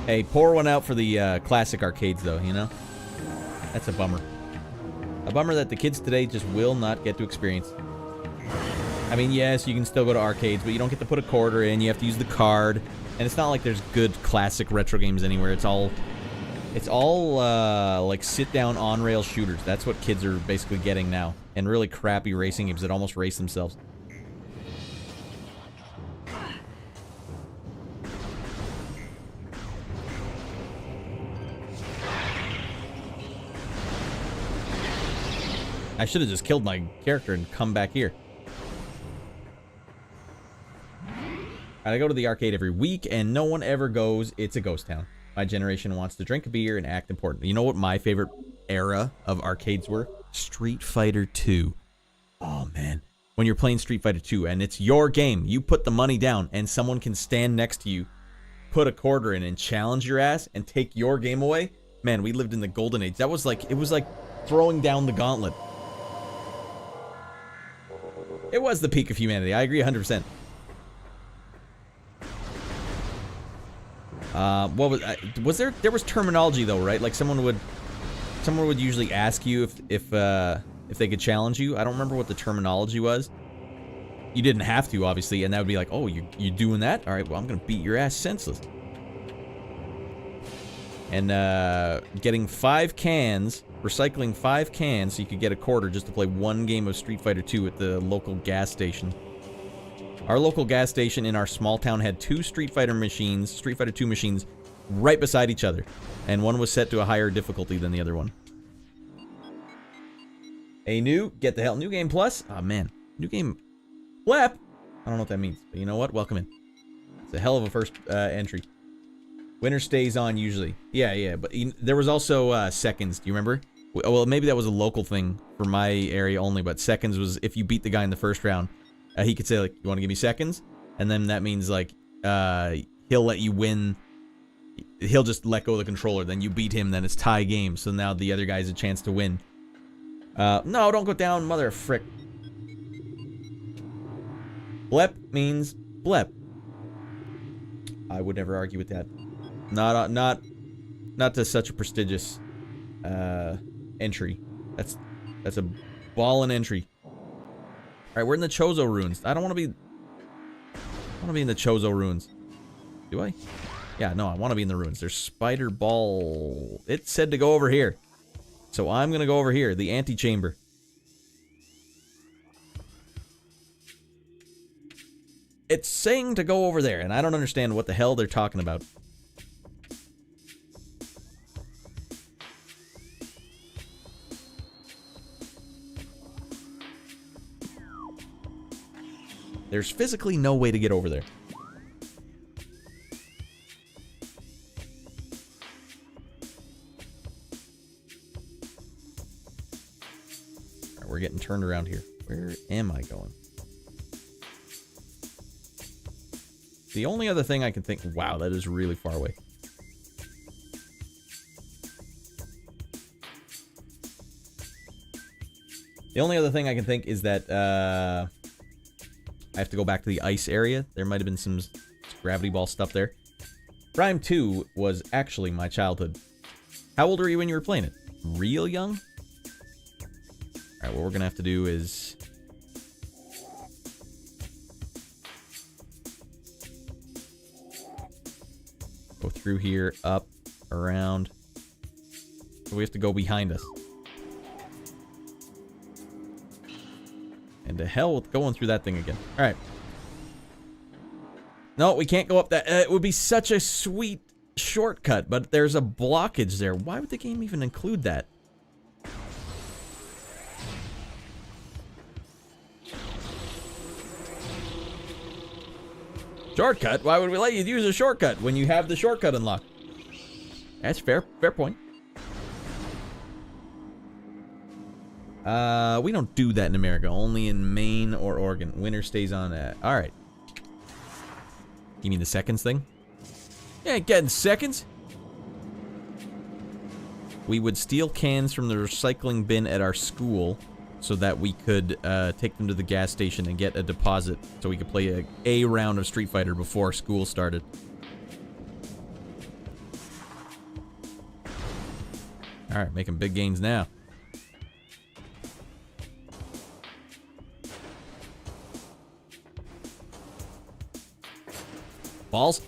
Hey, pour one out for the classic arcades, though, you know? That's a bummer. A bummer that the kids today just will not get to experience. I mean, yes, you can still go to arcades, but you don't get to put a quarter in. You have to use the card. And it's not like there's good classic retro games anywhere. It's all like sit-down on-rail shooters. That's what kids are basically getting now. And really crappy racing games that almost race themselves. I should have just killed my character and come back here. I go to the arcade every week, and no one ever goes. It's a ghost town. My generation wants to drink a beer and act important. You know what my favorite era of arcades were? Street Fighter 2. Oh, man. When you're playing Street Fighter 2, and it's your game, you put the money down, and someone can stand next to you, put a quarter in, and challenge your ass, and take your game away. Man, we lived in the golden age. That was like, it was like throwing down the gauntlet. It was the peak of humanity. I agree 100%. What was there was terminology though, right? Like someone would usually ask you if they could challenge you. I don't remember what the terminology was. You didn't have to, obviously, and that would be like, oh, you doing that? All right, well, I'm gonna beat your ass senseless. And getting 5 cans, recycling 5 cans, so you could get a quarter just to play one game of Street Fighter 2 at the local gas station. Our local gas station in our small town had 2 Street Fighter 2 machines, right beside each other. And one was set to a higher difficulty than the other one. A new, get the hell, new game plus? Oh man, new game, flap? I don't know what that means, but you know what, welcome in. It's a hell of a first entry. Winner stays on usually. Yeah, but there was also seconds, do you remember? Well, maybe that was a local thing for my area only, but seconds was if you beat the guy in the first round. He could say, like, you want to give me seconds? And then that means, like, he'll let you win. He'll just let go of the controller. Then you beat him, then it's tie game. So now the other guy has a chance to win. No, don't go down, mother of frick. Blep means blep. I would never argue with that. Not to such a prestigious entry. That's a ballin' entry. Alright, we're in the Chozo ruins. I don't want to be in the Chozo ruins. Do I? Yeah, no, I want to be in the ruins. There's spider ball. It said to go over here. So I'm going to go over here, the antechamber. It's saying to go over there, and I don't understand what the hell they're talking about. There's physically no way to get over there. Alright, we're getting turned around here. Where am I going? The only other thing I can think... Wow, that is really far away. The only other thing I can think is that I have to go back to the ice area. There might have been some gravity ball stuff there. Prime 2 was actually my childhood. How old were you when you were playing it? Real young? Alright, what we're going to have to do is... go through here, up, around. So we have to go behind us. And to hell with going through that thing again. Alright. No, we can't go up that. It would be such a sweet shortcut, but there's a blockage there. Why would the game even include that? Shortcut? Why would we let you use a shortcut when you have the shortcut unlocked? That's fair. Fair point. We don't do that in America. Only in Maine or Oregon. Winner stays on that. Alright. You mean the seconds thing? You ain't getting seconds. We would steal cans from the recycling bin at our school so that we could take them to the gas station and get a deposit so we could play a round of Street Fighter before school started. Alright, making big gains now. Balls.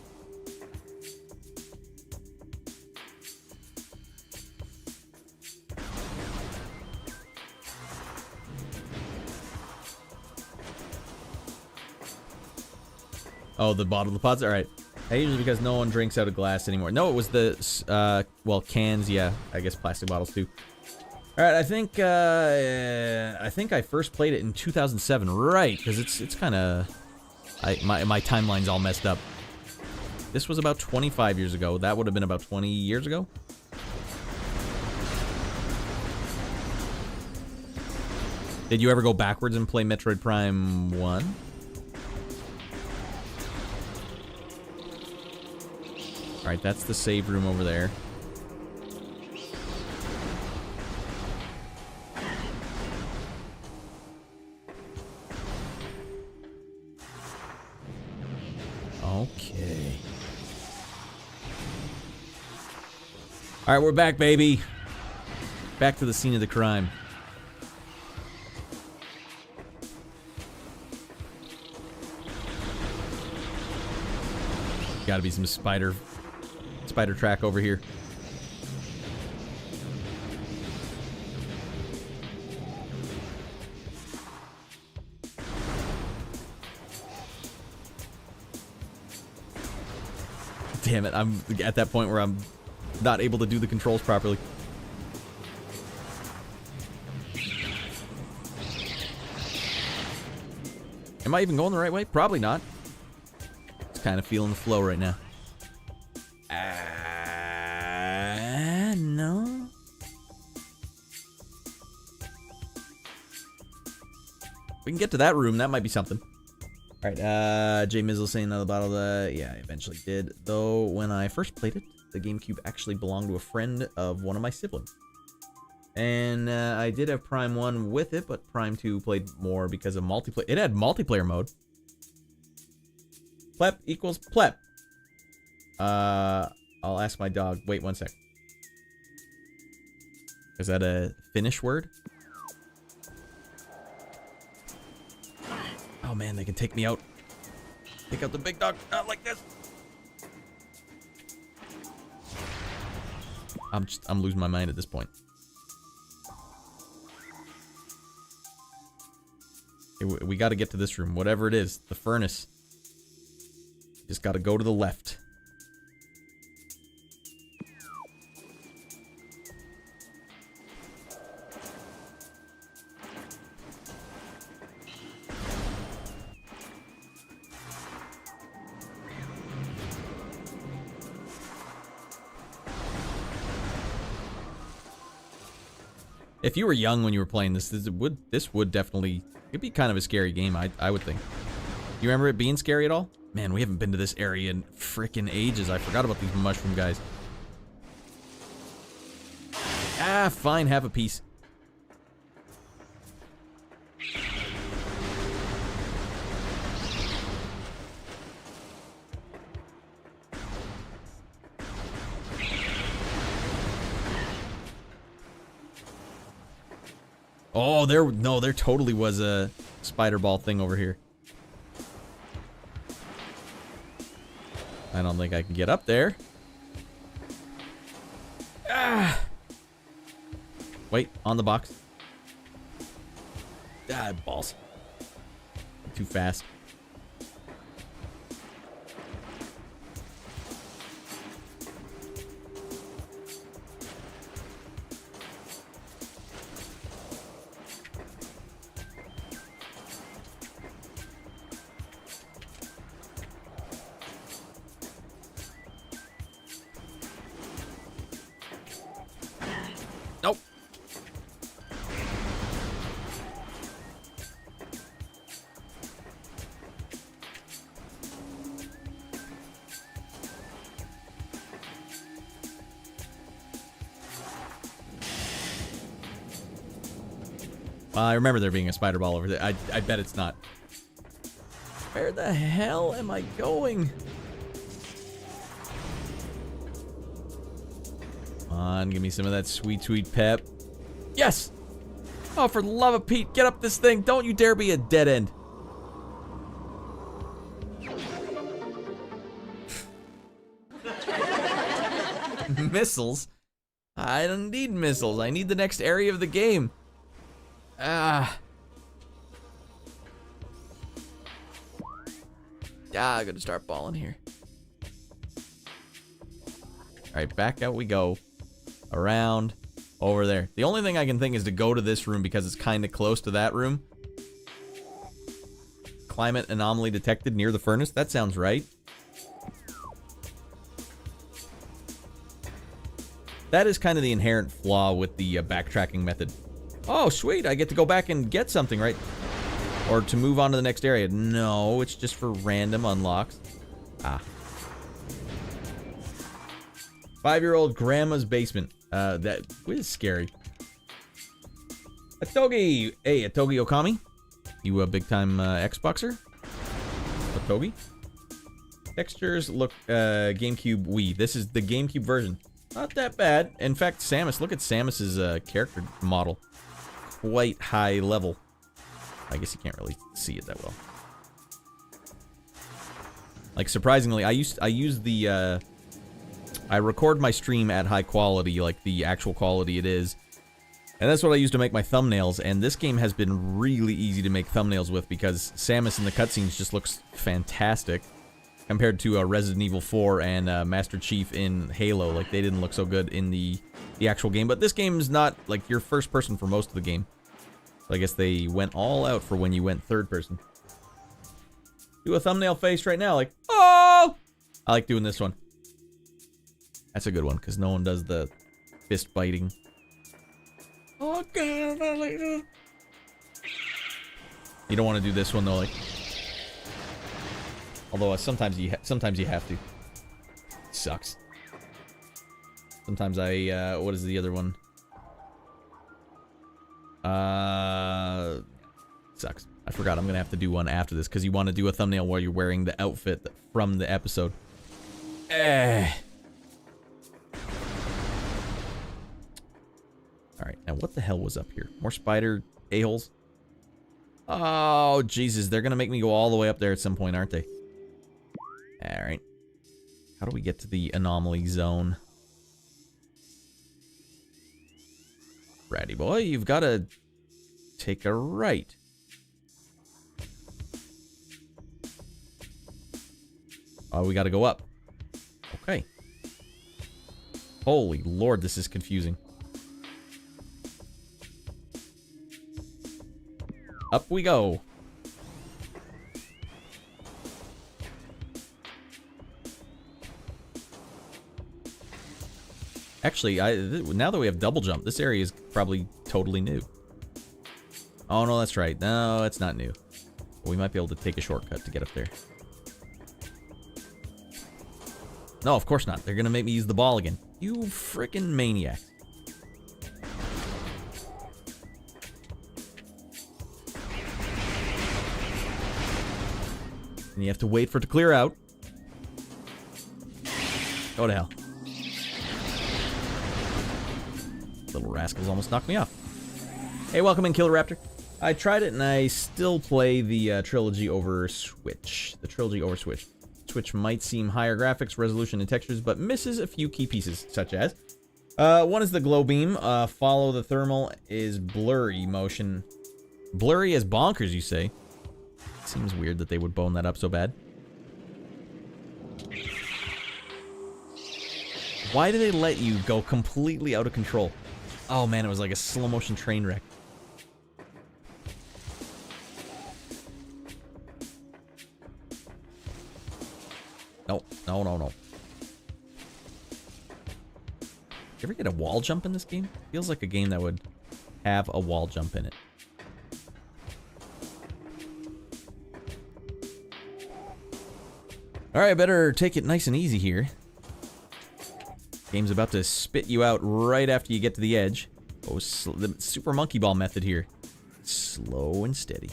Oh, the bottle deposit? Alright. Usually because no one drinks out of glass anymore. No, it was the, well, cans, yeah. I guess plastic bottles too. Alright, I think I first played it in 2007. Right, because it's kind of... My timeline's all messed up. This was about 25 years ago. That would have been about 20 years ago. Did you ever go backwards and play Metroid Prime 1? Alright, that's the save room over there. Okay. Alright, we're back, baby. Back to the scene of the crime. Gotta be some spider track over here. Damn it, I'm at that point where I'm not able to do the controls properly. Am I even going the right way? Probably not. Just kind of feeling the flow right now. No. We can get to that room. That might be something. Alright, Jay Mizzle saying another bottle. Yeah, I eventually did. Though, when I first played it, the GameCube actually belonged to a friend of one of my siblings. And I did have Prime 1 with it, but Prime 2 played more because of multiplayer. It had multiplayer mode. Plep equals plep. I'll ask my dog. Wait 1 sec. Is that a Finnish word? Oh man, they can take me out. Take out the big dog. Not like this. I'm losing my mind at this point. We got to get to this room, whatever it is, the furnace. Just got to go to the left. If you were young when you were playing this, this would definitely, it'd be kind of a scary game, I would think. You remember it being scary at all? Man, we haven't been to this area in frickin' ages. I forgot about these mushroom guys. Ah, fine, have a piece. Oh, there totally was a spider ball thing over here. I don't think I can get up there. Ah! Wait, on the box. Ah, balls. Too fast. Nope. I remember there being a spider ball over there. I bet it's not. Where the hell am I going? Come on, give me some of that sweet, sweet pep. Yes! Oh, for the love of Pete, get up this thing. Don't you dare be a dead end. Missiles? I don't need missiles. I need the next area of the game. Ah. I'm gonna start balling here. Alright, back out we go. Around. Over there. The only thing I can think is to go to this room because it's kind of close to that room. Climate anomaly detected near the furnace. That sounds right. That is kind of the inherent flaw with the backtracking method. Oh, sweet. I get to go back and get something, right? Or to move on to the next area. No, it's just for random unlocks. Ah. 5-year-old grandma's basement. That is scary. Atogi! Hey, Atogi Okami? You a big-time Xboxer? Atogi? Textures look GameCube Wii. This is the GameCube version. Not that bad. In fact, Samus, look at Samus's character model. Quite high level. I guess you can't really see it that well. Like, surprisingly, I use the I record my stream at high quality, like the actual quality it is. And that's what I use to make my thumbnails, and this game has been really easy to make thumbnails with because Samus in the cutscenes just looks fantastic compared to Resident Evil 4 and Master Chief in Halo. Like, they didn't look so good in the actual game, but this game is not, like, your first person for most of the game. So I guess they went all out for when you went third person. Do a thumbnail face right now, like, oh! I like doing this one. That's a good one, because no one does the fist biting. Oh, God. You don't want to do this one, though, like... Although, sometimes you have to. It sucks. Sometimes what is the other one? Sucks. I forgot. I'm gonna have to do one after this, because you want to do a thumbnail while you're wearing the outfit from the episode. Alright, now what the hell was up here? More spider a-holes? Oh, Jesus. They're gonna make me go all the way up there at some point, aren't they? Alright. How do we get to the anomaly zone? Ratty boy, you've got to take a right. Oh, we got to go up. Okay. Holy Lord, this is confusing. Up we go. Actually, now that we have double jump, this area is probably totally new. Oh, no, that's right. No, it's not new. We might be able to take a shortcut to get up there. No, of course not. They're going to make me use the ball again. You freaking maniac. And you have to wait for it to clear out. Go to hell. Little rascals almost knocked me off. Hey, welcome in, Killer Raptor. I tried it and I still play the trilogy over Switch. The trilogy over Switch. Switch might seem higher graphics, resolution, and textures, but misses a few key pieces, such as one is the glow beam. Follow the thermal is blurry motion. Blurry as bonkers, you say? Seems weird that they would bone that up so bad. Why do they let you go completely out of control? Oh man, it was like a slow motion train wreck. No, no, no, no. You ever get a wall jump in this game? Feels like a game that would have a wall jump in it. Alright, I better take it nice and easy here. Game's about to spit you out right after you get to the edge. Oh, the Super Monkey Ball method here. Slow and steady.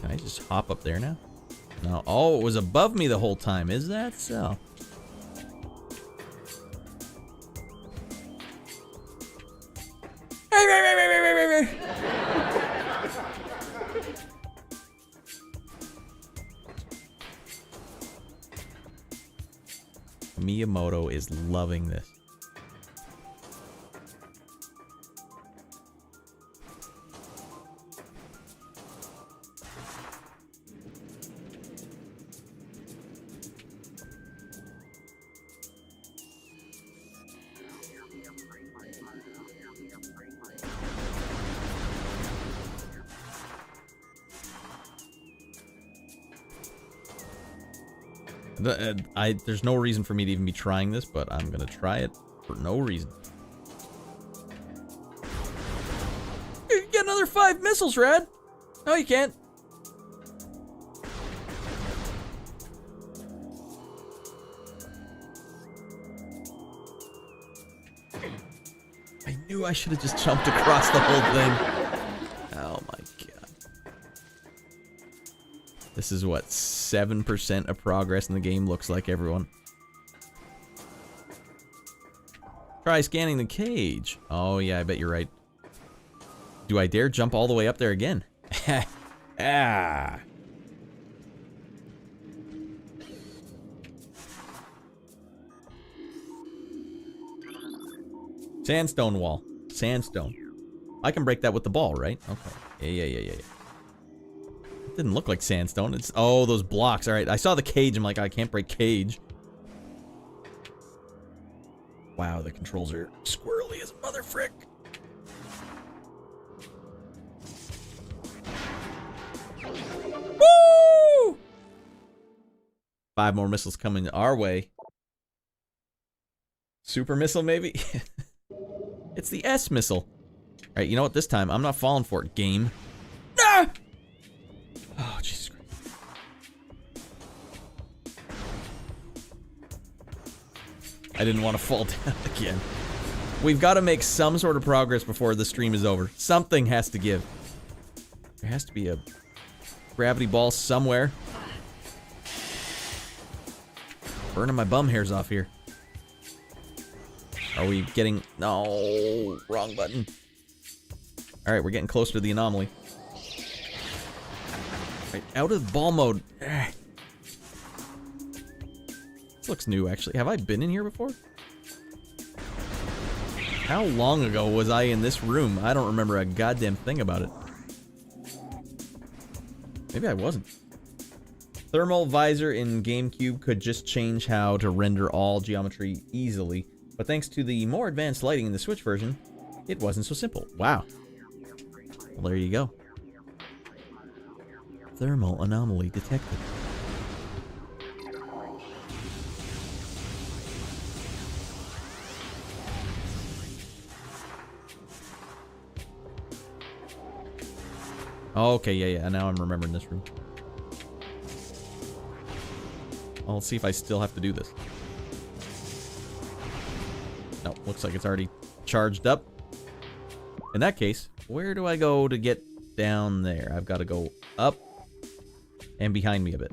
Can I just hop up there now? No. Oh, it was above me the whole time. Is that so? Miyamoto is loving this. There's no reason for me to even be trying this, but I'm gonna try it for no reason. You can get another 5 missiles, Radd. No, you can't. I knew I should have just jumped across the whole thing. Oh my god. This is what 7% of progress in the game looks like, everyone. Try scanning the cage. Oh yeah, I bet you're right. Do I dare jump all the way up there again? Ah. Sandstone wall. Sandstone. I can break that with the ball, right? Okay. Yeah. It didn't look like sandstone. It's oh, those blocks. All right. I saw the cage. I'm like, I can't break cage. Wow, the controls are squirrely as a mother frick. Woo! 5 more missiles coming our way. Super missile, maybe? It's the S missile. All right, you know what? This time, I'm not falling for it, game. Ah! Oh, Jesus Christ. I didn't want to fall down again. We've got to make some sort of progress before the stream is over. Something has to give. There has to be a gravity ball somewhere. Burning my bum hairs off here. Are we getting... No, wrong button. Alright, we're getting closer to the anomaly. Right, out of ball mode. This looks new, actually. Have I been in here before? How long ago was I in this room? I don't remember a goddamn thing about it. Maybe I wasn't. Thermal visor in GameCube could just change how to render all geometry easily. But thanks to the more advanced lighting in the Switch version, it wasn't so simple. Wow. Well, there you go. Thermal anomaly detected. Oh, okay, yeah. Now I'm remembering this room. I'll see if I still have to do this. No, looks like it's already charged up. In that case, where do I go to get down there? I've got to go up and behind me a bit.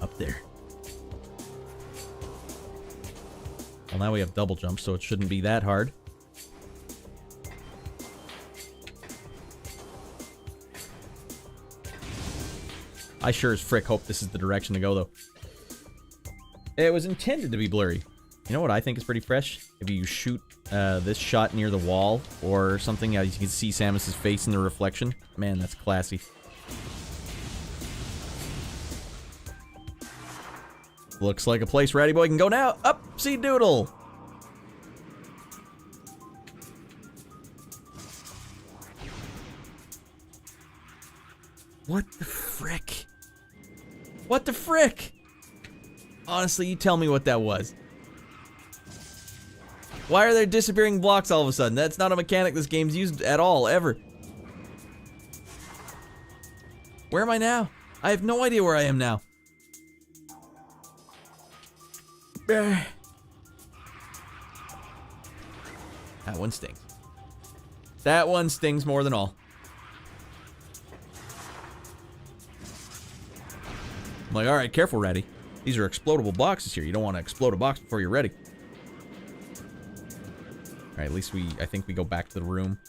Up there. Well, now we have double jump, so it shouldn't be that hard. I sure as frick hope this is the direction to go, though. It was intended to be blurry. You know what I think is pretty fresh? If you shoot this shot near the wall or something, you can see Samus's face in the reflection. Man, that's classy. Looks like a place Ratty Boy can go now. Upsy doodle. What the frick? What the frick? Honestly, you tell me what that was. Why are there disappearing blocks all of a sudden? That's not a mechanic this game's used at all, ever. Where am I now? I have no idea where I am now. That one stings. That one stings more than all. I'm like, alright, careful, Ratty. These are explodable boxes here. You don't want to explode a box before you're ready. Alright, at least I think we go back to the room.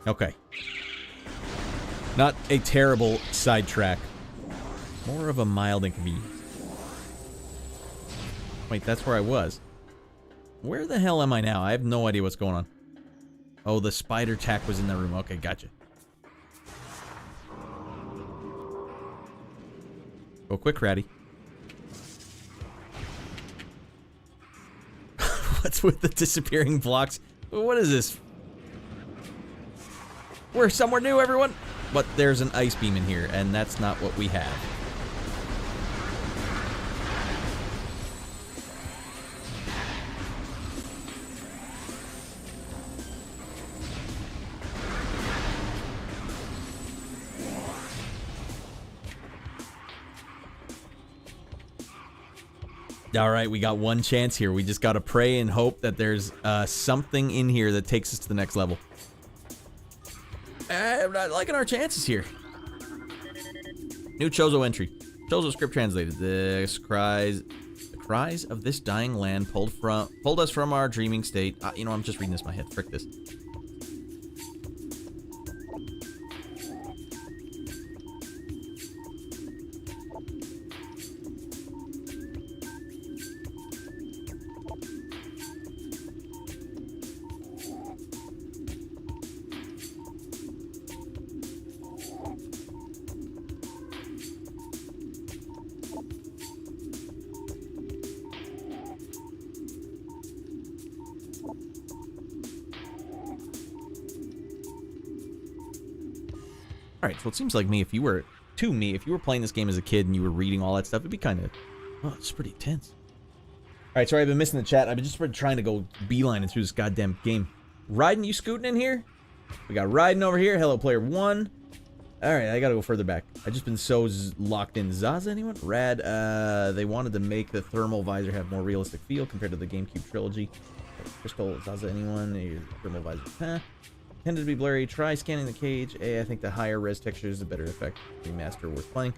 Okay. Not a terrible sidetrack. More of a mild inconvenience. Wait, that's where I was. Where the hell am I now? I have no idea what's going on. Oh, the spider tack was in the room. Okay, gotcha. Go quick, Ratty. What's with the disappearing blocks? What is this? We're somewhere new, everyone! But there's an ice beam in here, and that's not what we have. Alright, we got one chance here. We just gotta pray and hope that there's something in here that takes us to the next level. I'm not liking our chances here. New Chozo entry. Chozo script translated. The cries of this dying land pulled us from our dreaming state. You know, I'm just reading this in my head. Frick this. Alright, so it seems like if you were playing this game as a kid and you were reading all that stuff, it'd be kind of, well, it's pretty tense. Alright, sorry I've been missing the chat. I've been just trying to go beelining through this goddamn game. Raiden, you scooting in here? We got Raiden over here. Hello, player 1. Alright, I gotta go further back. I've just been so locked in. Zaza, anyone? Radd, they wanted to make the thermal visor have more realistic feel compared to the GameCube trilogy. Crystal, Zaza, anyone? Thermal visor, huh? Tended to be blurry. Try scanning the cage. I think the higher res texture is a better effect. Remaster worth playing.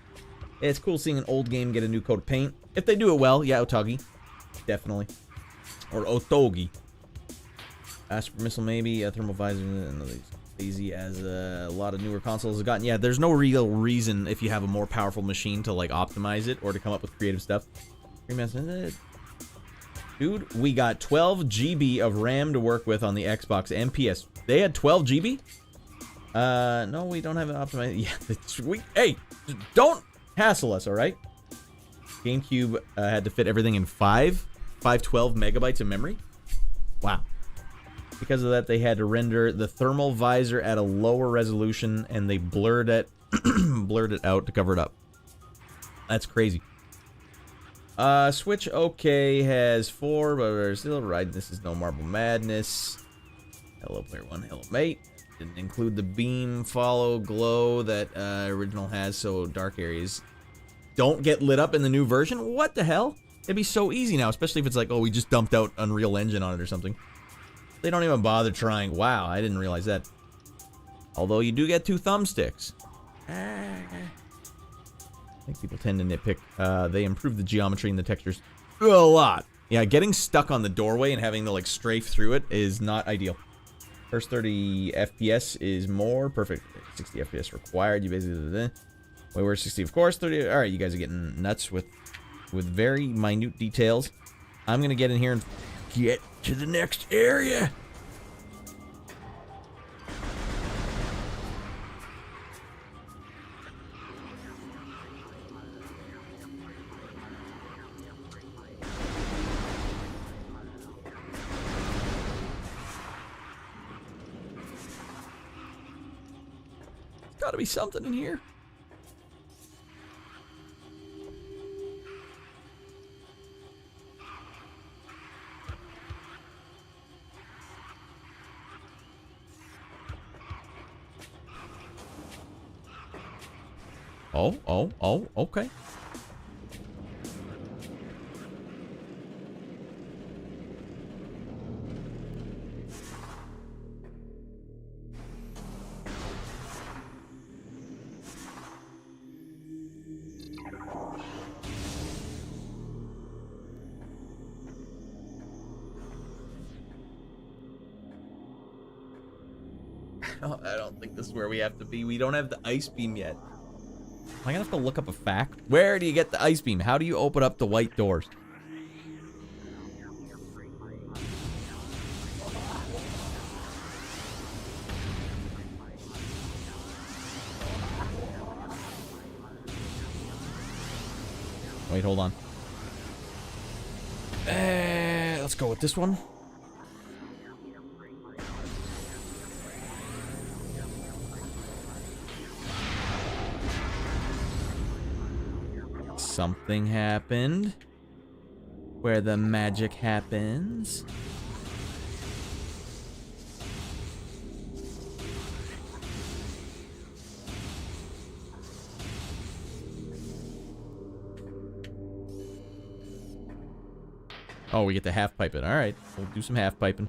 It's cool seeing an old game get a new coat of paint. If they do it well, yeah, Otogi. Definitely. Or Otogi. Astro Missile maybe. Thermal visor. Easy as a lot of newer consoles have gotten. Yeah, there's no real reason if you have a more powerful machine to like optimize it or to come up with creative stuff. Remaster. Dude, we got 12 GB of RAM to work with on the Xbox and PS. They had 12 GB? No, we don't have it optimized. Yeah, hey, don't hassle us, alright? GameCube had to fit everything in 512 megabytes of memory? Wow. Because of that, they had to render the thermal visor at a lower resolution, and they blurred it, blurred it out to cover it up. That's crazy. Switch OK has 4, but we're still right. This is no Marble Madness. Hello, player 1. Hello, mate. Didn't include the beam, follow, glow that original has, so dark areas don't get lit up in the new version. What the hell? It'd be so easy now, especially if it's like, oh, we just dumped out Unreal Engine on it or something. They don't even bother trying. Wow, I didn't realize that. Although you do get 2 thumbsticks. I think people tend to nitpick. They improve the geometry and the textures a lot. Yeah, getting stuck on the doorway and having to like strafe through it is not ideal. First 30 FPS is more perfect. 60 FPS required. You basically wait, where's 60? Of course, 30. All right, you guys are getting nuts with very minute details. I'm gonna get in here and get to the next area. Gotta be something in here. Oh, okay. I don't think this is where we have to be. We don't have the ice beam yet. Am I gonna have to look up a fact? Where do you get the ice beam? How do you open up the white doors? Wait, hold on. Let's go with this one. Something happened. Where the magic happens. Oh, we get the half pipe it. All right, we'll do some half piping.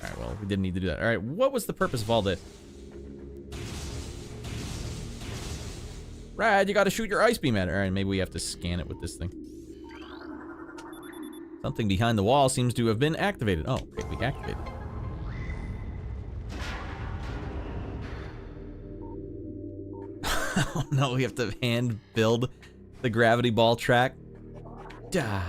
Alright, well, we didn't need to do that. Alright, what was the purpose of all this? Radd, you gotta shoot your ice beam at it. Alright, maybe we have to scan it with this thing. Something behind the wall seems to have been activated. Oh, okay, we activated it. Oh no, we have to hand build the gravity ball track. Duh.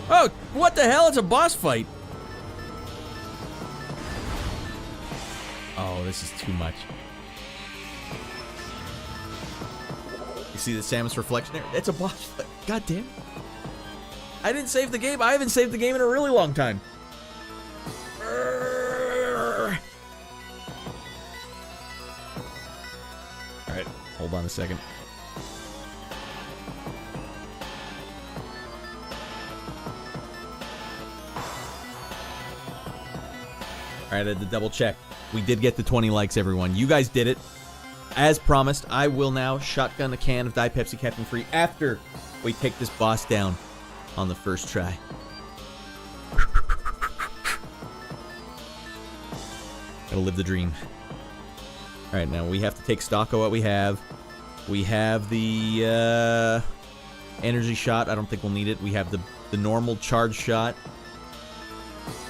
Oh, what the hell? It's a boss fight. Oh, this is too much. You see the Samus reflection there? It's a boss fight. God damn it. I didn't save the game. I haven't saved the game in a really long time. Alright, hold on a second. Alright, I had to double check. We did get the 20 likes, everyone. You guys did it. as promised, I will now shotgun a can of Diet Pepsi Caffeine Free after we take this boss down on the first try. Gotta live the dream. Alright, now we have to take stock of what we have. We have the energy shot. I don't think we'll need it. We have the normal charge shot.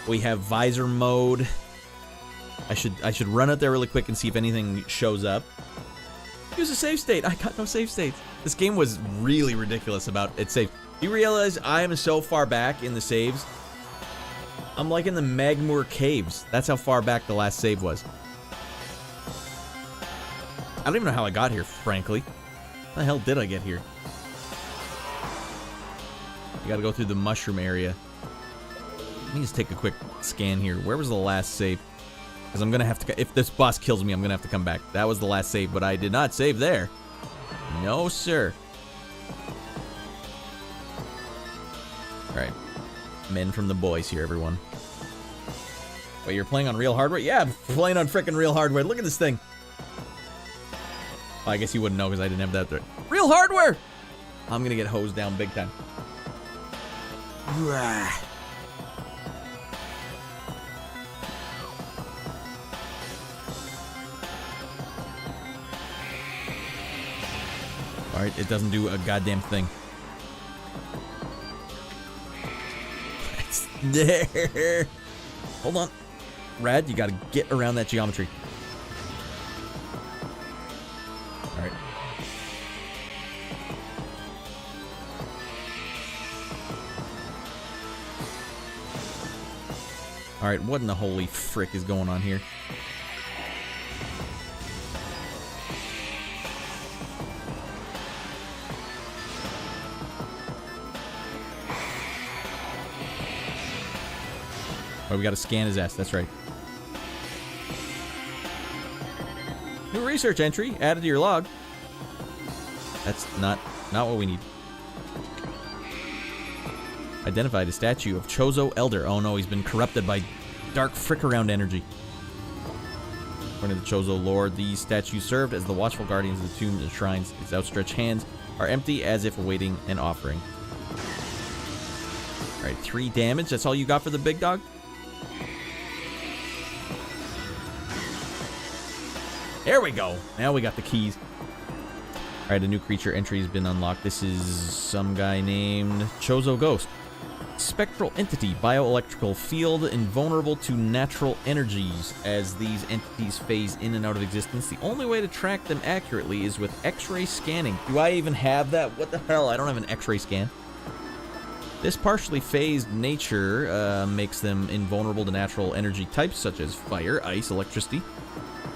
We have visor mode. I should run out there really quick and see if anything shows up. Use a save state. I got no save states. This game was really ridiculous about its save. You realize I am so far back in the saves? I'm like in the Magmoor Caves. That's how far back the last save was. I don't even know how I got here, frankly. How the hell did I get here? You gotta go through the mushroom area. Let me just take a quick scan here. Where was the last save? Because I'm gonna have to... If this boss kills me, I'm gonna have to come back. That was the last save, but I did not save there. No, sir. Alright. Men from the boys here, everyone. Wait, you're playing on real hardware? Yeah, I'm playing on frickin' real hardware. Look at this thing. Well, I guess you wouldn't know because I didn't have that there. Real hardware! I'm gonna get hosed down big time. Alright, it doesn't do a goddamn thing. It's there. Hold on. Radd, you gotta get around that geometry. Alright. Alright, what in the holy frick is going on here? Oh, we gotta scan his ass, that's right. New research entry added to your log. That's not what we need. Identified a statue of Chozo Elder. Oh no, he's been corrupted by dark frick-around energy. According to the Chozo lore, these statues served as the watchful guardians of the tombs and shrines. Its outstretched hands are empty as if awaiting an offering. Alright, 3 damage. That's all you got for the big dog? There we go. Now we got the keys. Alright, a new creature entry has been unlocked. This is some guy named Chozo Ghost. Spectral entity, bioelectrical field, invulnerable to natural energies. As these entities phase in and out of existence, the only way to track them accurately is with X-ray scanning. Do I even have that? What the hell? I don't have an X-ray scan. This partially phased nature makes them invulnerable to natural energy types such as fire, ice, electricity.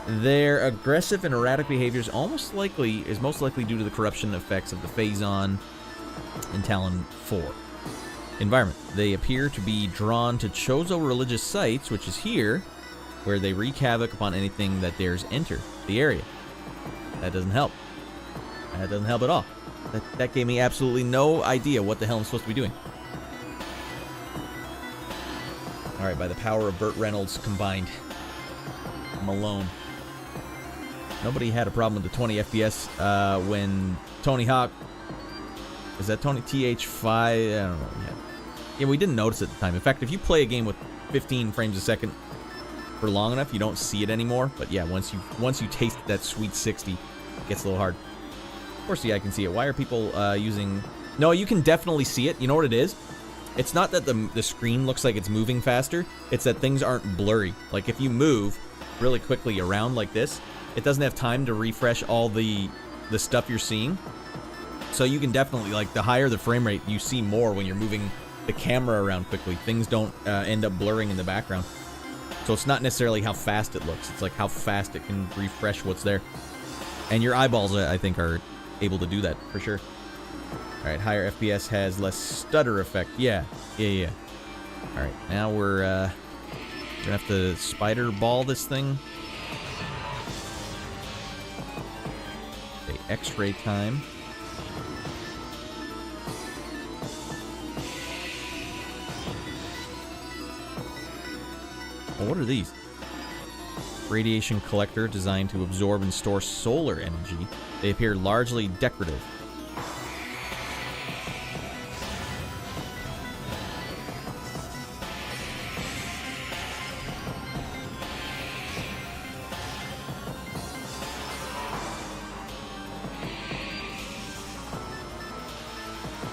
Their aggressive and erratic behavior is most likely due to the corruption effects of the Phazon and Talon 4 environment. They appear to be drawn to Chozo religious sites, which is here, where they wreak havoc upon anything that dares enter the area. That doesn't help. That doesn't help at all. That gave me absolutely no idea what the hell I'm supposed to be doing. Alright, by the power of Burt Reynolds combined, I'm alone. Nobody had a problem with the 20 FPS when Tony Hawk... Is that Tony? TH5? I don't know. Yeah, we didn't notice at the time. In fact, if you play a game with 15 frames a second for long enough, you don't see it anymore. But yeah, once you taste that sweet 60, it gets a little hard. Of course, yeah, I can see it. Why are people using... No, you can definitely see it. You know what it is? It's not that the screen looks like it's moving faster. It's that things aren't blurry. Like, if you move really quickly around like this, it doesn't have time to refresh all the stuff you're seeing. So you can definitely, like, the higher the frame rate, you see more when you're moving the camera around quickly. Things don't end up blurring in the background. So it's not necessarily how fast it looks. It's like how fast it can refresh what's there. And your eyeballs, I think, are able to do that, for sure. Alright, higher FPS has less stutter effect. Yeah. Alright, now we're gonna have to spider ball this thing. Okay, X-ray time. Oh, what are these? radiation collector designed to absorb and store solar energy. They appear largely decorative.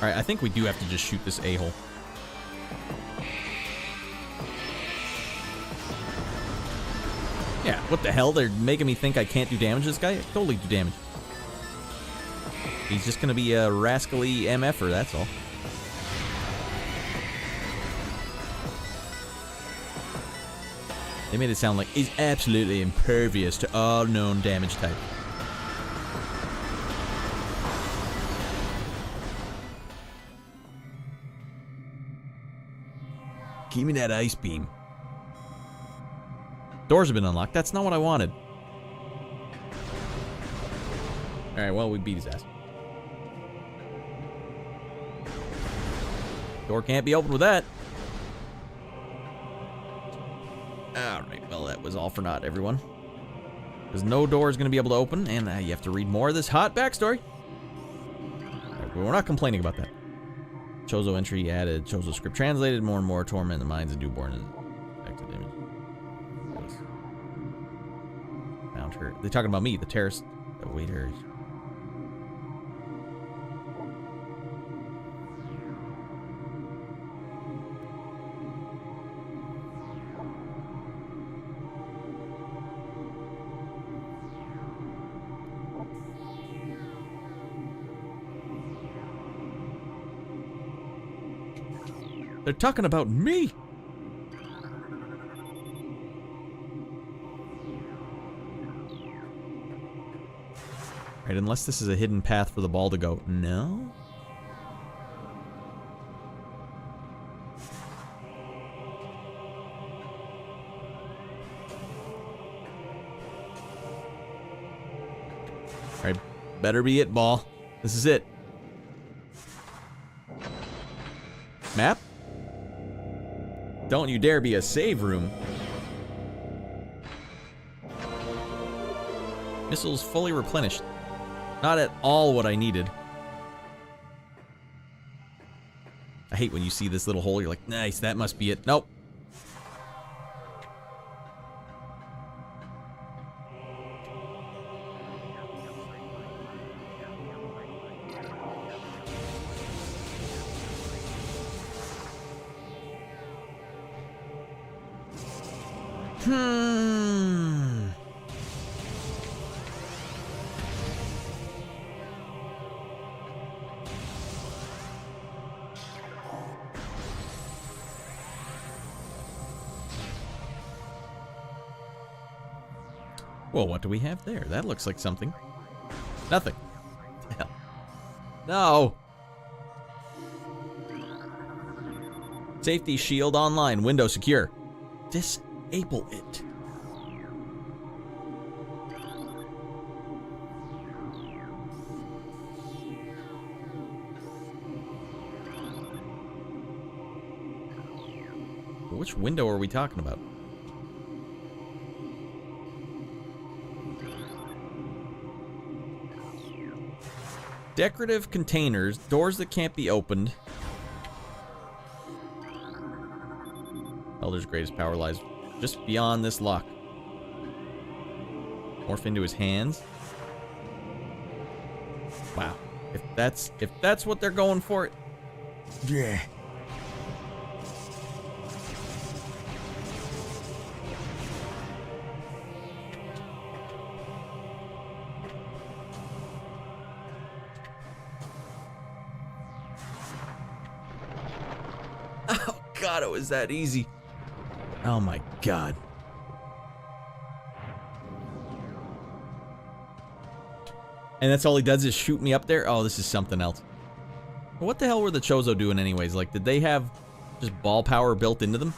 Alright, I think we do have to just shoot this a-hole. Yeah, what the hell? They're making me think I can't do damage to this guy? I totally do damage. He's just gonna be a rascally MFer, that's all. They made it sound like he's absolutely impervious to all known damage types. Give me that ice beam. Doors have been unlocked. That's not what I wanted. Alright, well, we beat his ass. Door can't be opened with that. Alright, well, that was all for naught, everyone. Because no door is going to be able to open, and you have to read more of this hot backstory. Right, but we're not complaining about that. Chozo entry added. Chozo script translated. More and more torment the minds of newborn and affected image. Found her. They're talking about me, the terrorist. Await her. They're talking about me. Right, unless this is a hidden path for the ball to go. No? Alright, better be it, ball. This is it. Map? Don't you dare be a save room. Missiles fully replenished. Not at all what I needed. I hate when you see this little hole, you're like, nice, that must be it. Nope. Well, what do we have there? That looks like something. Nothing. What the hell? No! Safety shield online. Window secure. Disable it. Which window are we talking about? Decorative containers, doors that can't be opened. Elder's greatest power lies just beyond this lock. Morph into his hands. Wow. If that's what they're going for, yeah. God, it was that easy. Oh my God. And that's all he does is shoot me up there? Oh, this is something else. What the hell were the Chozo doing anyways? Like, did they have just ball power built into them?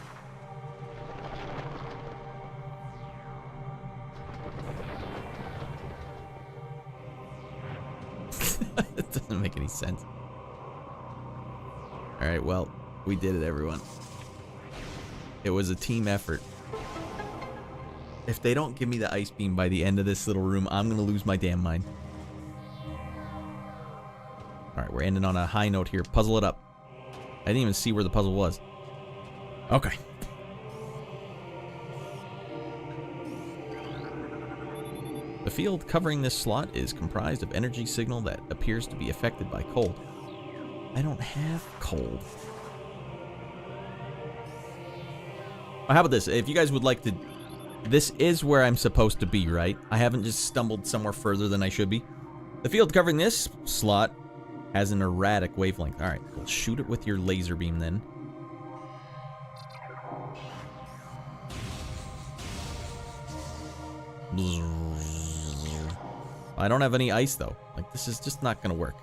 It doesn't make any sense. Alright, well, we did it, everyone. It was a team effort. If they don't give me the ice beam by the end of this little room, I'm gonna lose my damn mind. Alright, we're ending on a high note here. Puzzle it up. I didn't even see where the puzzle was. Okay. The field covering this slot is comprised of energy signal that appears to be affected by cold. I don't have cold. How about this? If you guys would like to... This is where I'm supposed to be, right? I haven't just stumbled somewhere further than I should be. The field covering this slot has an erratic wavelength. Alright, we'll shoot it with your laser beam then. I don't have any ice, though. Like, this is just not gonna work.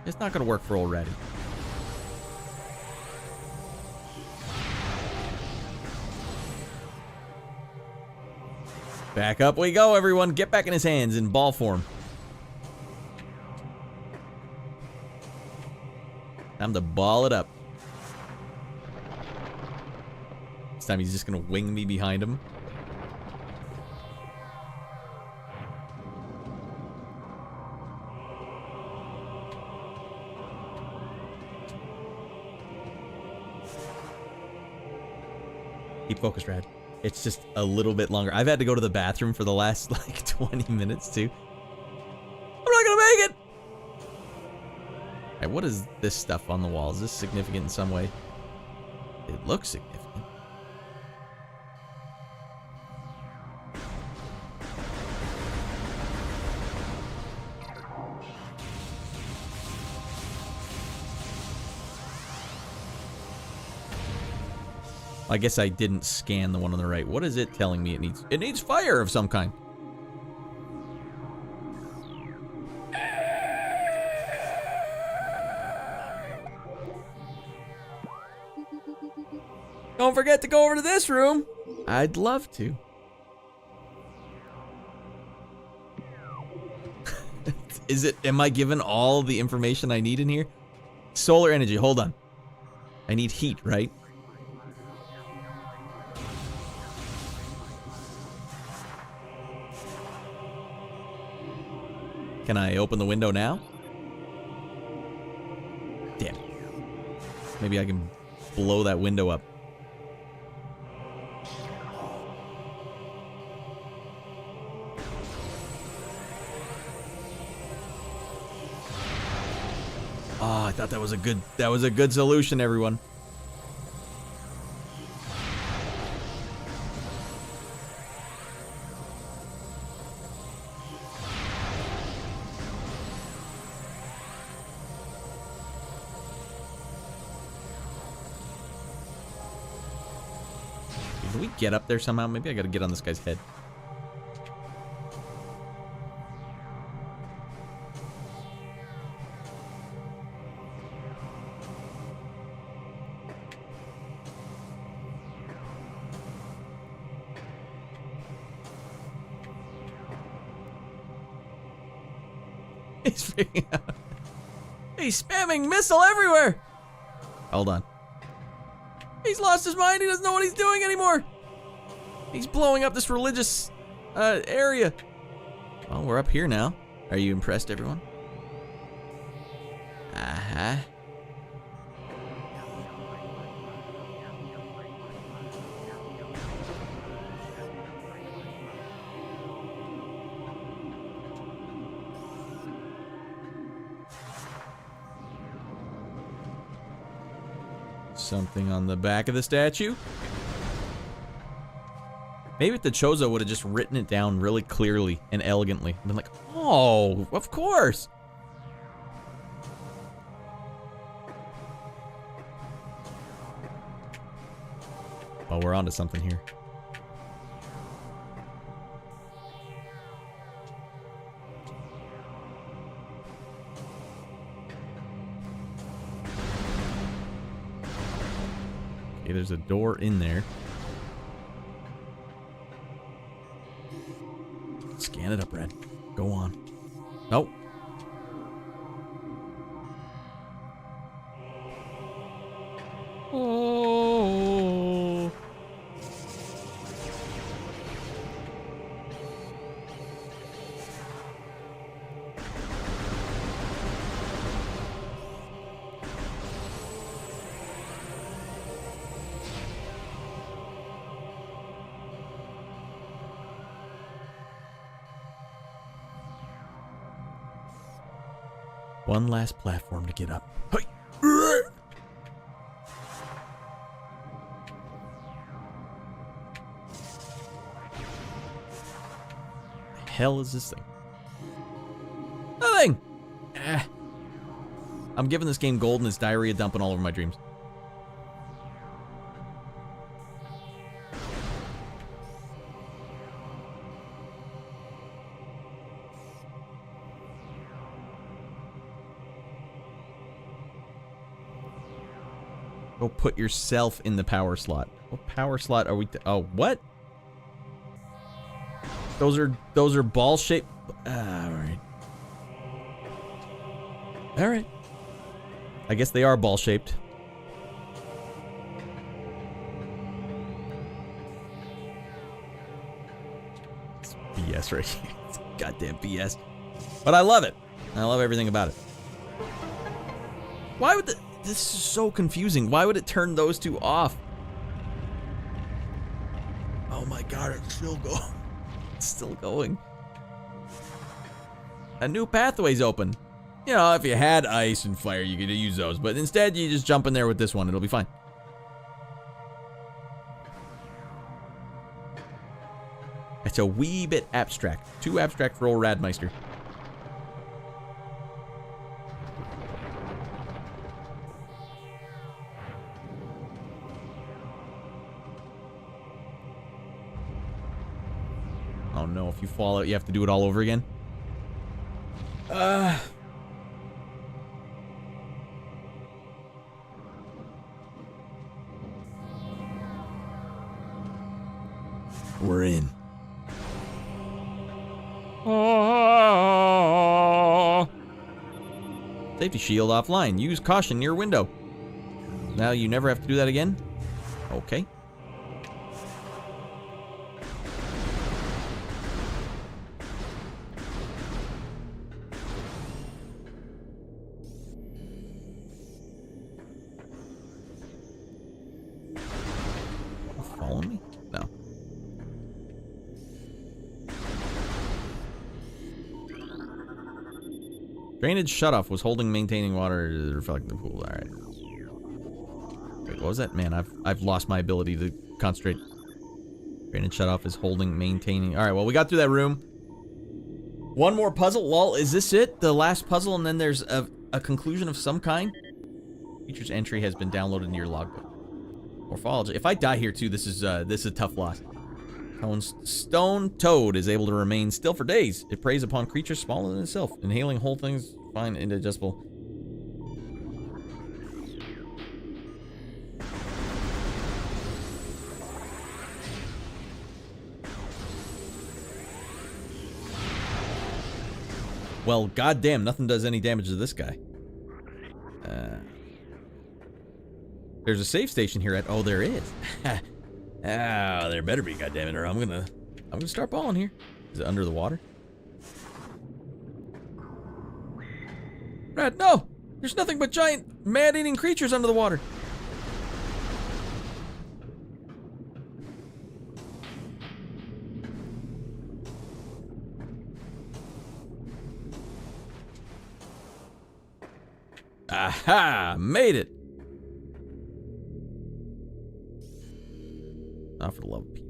It's not gonna work for old Raddy. Back up we go, everyone. Get back in his hands in ball form. Time to ball it up. This time he's just gonna wing me behind him. Keep focused, Rad. It's just a little bit longer. I've had to go to the bathroom for the last, like, 20 minutes, too. I'm not gonna make it! Alright, what is this stuff on the wall? Is this significant in some way? It looks significant. I guess I didn't scan the one on the right. What is it telling me it needs? It needs fire of some kind. Don't forget to go over to this room. I'd love to. Is it, am I given all the information I need in here? Solar energy, hold on. I need heat, right? Can I open the window now? Damn. Maybe I can blow that window up. Oh, I thought that was a good solution, everyone. Can we get up there somehow? Maybe I gotta get on this guy's head. He's spamming missile everywhere! Hold on. He's lost his mind. He doesn't know what he's doing anymore. He's blowing up this religious area. Well, we're up here now. Are you impressed, everyone? Uh-huh. Something on the back of the statue. Maybe if the Chozo would have just written it down really clearly and elegantly. Been like, oh, of course. Oh, we're onto something here. Okay, there's a door in there. Scan it up, Red. Go on. Nope. Oh. One last platform to get up. Hey. The hell is this thing? Nothing. I'm giving this game gold and it's diarrhea dumping all over my dreams. Go put yourself in the power slot. What power slot are we? Oh, what? Those are ball shaped. All right. All right. I guess they are ball shaped. It's BS right here. It's goddamn BS. But I love it. I love everything about it. Why would this is so confusing. Why would it turn those two off? Oh my god, it's still going. It's still going. A new pathway's open. You know, if you had ice and fire, you could use those. But instead, you just jump in there with this one. It'll be fine. It's a wee bit abstract. Too abstract for old Radmeister. Oh no, if you fall out, you have to do it all over again. We're in. Safety shield offline. Use caution near window. Now you never have to do that again? Okay. Follow me? No. Drainage shutoff was holding maintaining water to reflect the pool. Alright. Wait, what was that? Man, I've lost my ability to concentrate. Drainage shutoff is holding maintaining. Alright, well we got through that room. One more puzzle. Lol, is this it? The last puzzle and then there's a conclusion of some kind? Features entry has been downloaded into your logbook. Morphology. If I die here too, this is a tough loss. Stone toad is able to remain still for days. It preys upon creatures smaller than itself. Inhaling whole things fine indigestible. Well, goddamn, nothing does any damage to this guy. There's a save station here at. Oh, there is. Ah, there better be, goddammit, or I'm gonna start balling here. Is it under the water? Radd, no! There's nothing but giant man-eating creatures under the water. Aha! Made it! Not for the love of Pete.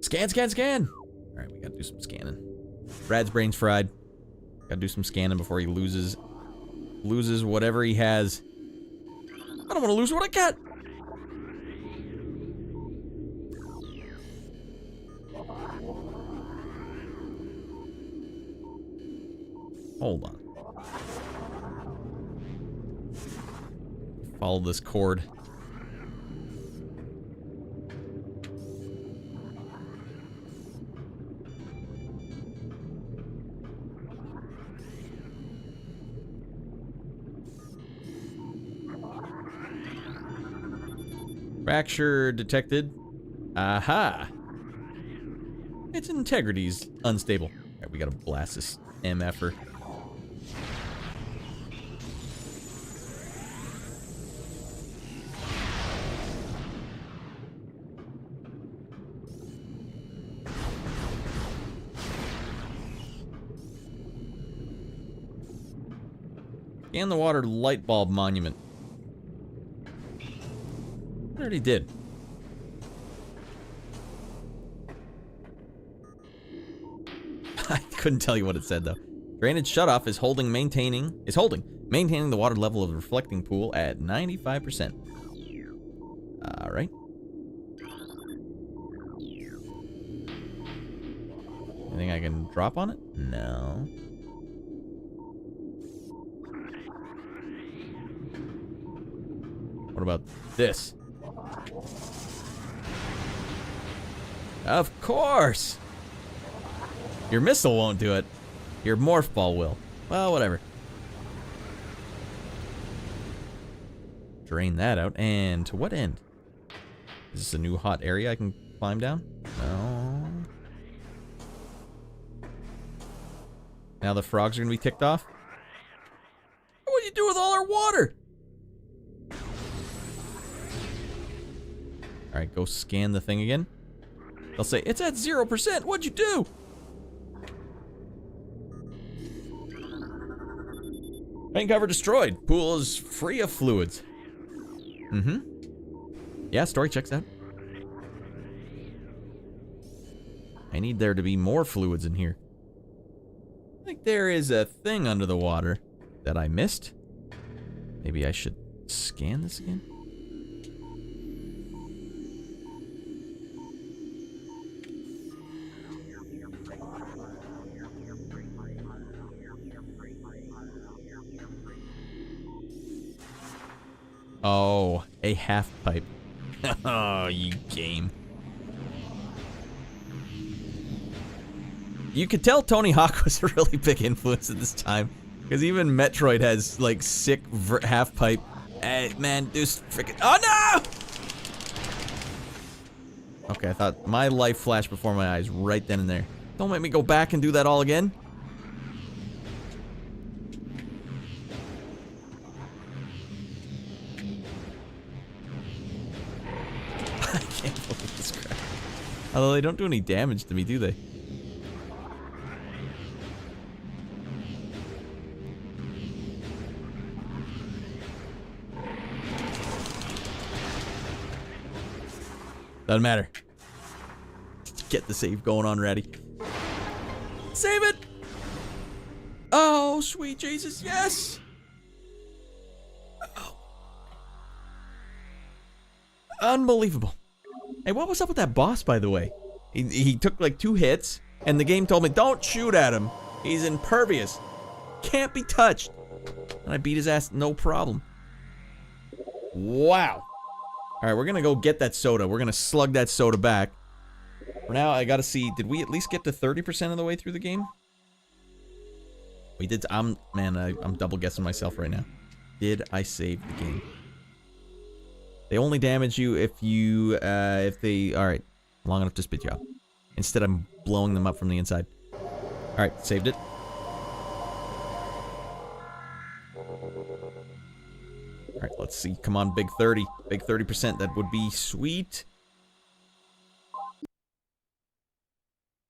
Scan, scan, scan! Alright, we gotta do some scanning. Brad's brain's fried. Gotta do some scanning before he loses whatever he has. I don't want to lose what I got. Hold on. Follow this cord. Fracture detected. Aha. its integrity is unstable. Alright, we gotta blast this MFer. Scan the water light bulb monument. I already did. I couldn't tell you what it said though. Drainage shutoff is maintaining the water level of the reflecting pool at 95%. All right. Anything I can drop on it? No. What about this? Of course! Your missile won't do it. Your morph ball will. Well, whatever. Drain that out. And to what end? Is this a new hot area I can climb down? No. Now the frogs are going to be ticked off? What do you do with all our water? Alright, go scan the thing again. They'll say, it's at 0%. What'd you do? Main cover destroyed. Pool is free of fluids. Mm-hmm. Yeah, story checks out. I need there to be more fluids in here. I think there is a thing under the water that I missed. Maybe I should scan this again? Oh, a half pipe. Oh, you game. You could tell Tony Hawk was a really big influence at this time. Because even Metroid has, like, sick half pipe. Hey, man, this freaking. Oh, no! Okay, I thought my life flashed before my eyes right then and there. Don't make me go back and do that all again. I can't believe this crap. Although they don't do any damage to me, do they? Doesn't matter. Get the save going on, Raddy. Save it! Oh, sweet Jesus, yes! Oh. Unbelievable. Hey, what was up with that boss, by the way? He took like 2 hits, and the game told me, don't shoot at him. He's impervious. Can't be touched. And I beat his ass, no problem. Wow. Alright, we're gonna go get that soda. We're gonna slug that soda back. For now, I gotta see, did we at least get to 30% of the way through the game? We did. I'm double guessing myself right now. Did I save the game? They only damage you if you, alright, long enough to spit you out. Instead, I'm blowing them up from the inside. Alright, saved it. Alright, let's see. Come on, big 30. Big 30%. That would be sweet.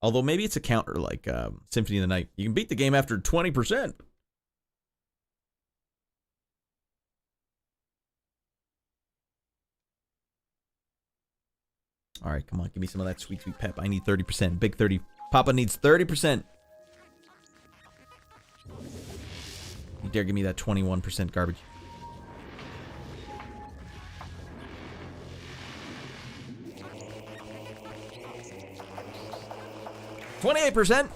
Although maybe it's a counter like Symphony of the Night. You can beat the game after 20%. Alright, come on. Give me some of that sweet, sweet pep. I need 30%. Big 30. Papa needs 30%. You dare give me that 21% garbage. %.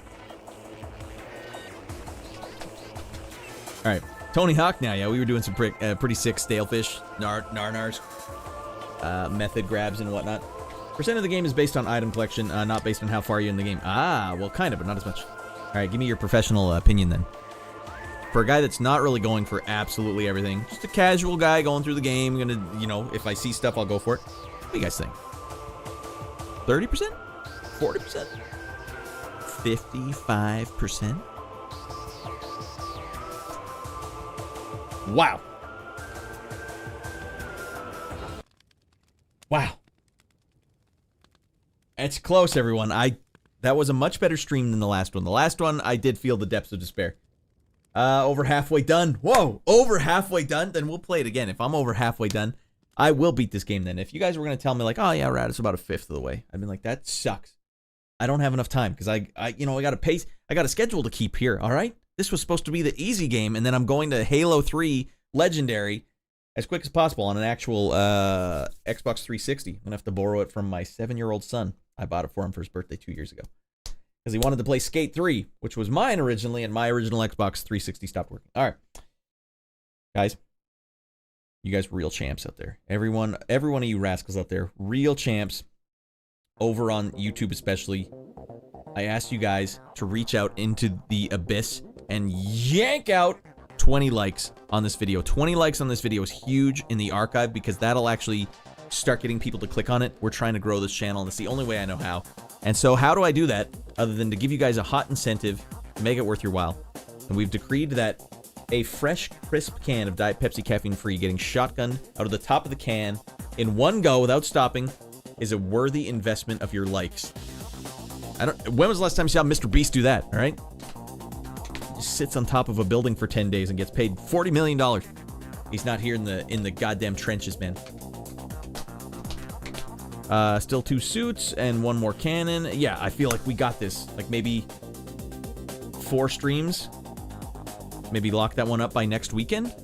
Alright, Tony Hawk now. Yeah, we were doing some pretty sick stalefish, narnars, method grabs and whatnot. Percent of the game is based on item collection, not based on how far you're in the game. Ah, well, kind of, but not as much. Alright, give me your professional opinion then. For a guy that's not really going for absolutely everything, just a casual guy going through the game, gonna, you know, if I see stuff, I'll go for it. What do you guys think? 30%? 40%? 55%. Wow. Wow. It's close, everyone. That was a much better stream than the last one. The last one, I did feel the depths of despair. Over halfway done. Whoa, over halfway done? Then we'll play it again. If I'm over halfway done, I will beat this game then. If you guys were going to tell me like, oh yeah, Radd, it's about a fifth of the way, I'd be like, that sucks. I don't have enough time because I got a pace. I got a schedule to keep here, all right? This was supposed to be the easy game, and then I'm going to Halo 3 Legendary as quick as possible on an actual Xbox 360. I'm going to have to borrow it from my 7-year-old son. I bought it for him for his birthday 2 years ago. Because he wanted to play Skate 3, which was mine originally, and my original Xbox 360 stopped working. All right. Guys. You guys real champs out there. Every one of you rascals out there, real champs. Over on YouTube especially. I asked you guys to reach out into the abyss and yank out 20 likes on this video. 20 likes on this video is huge in the archive because that'll actually start getting people to click on it. We're trying to grow this channel, and it's the only way I know how. And so how do I do that other than to give you guys a hot incentive to make it worth your while? And we've decreed that a fresh, crisp can of Diet Pepsi caffeine-free getting shotgunned out of the top of the can in one go without stopping is a worthy investment of your likes. When was the last time you saw Mr. Beast do that, all right? Just sits on top of a building for 10 days and gets paid $40 million. He's not here in the goddamn trenches, man. Still 2 suits and 1 more cannon. Yeah, I feel like we got this. Like maybe 4 streams. Maybe lock that one up by next weekend.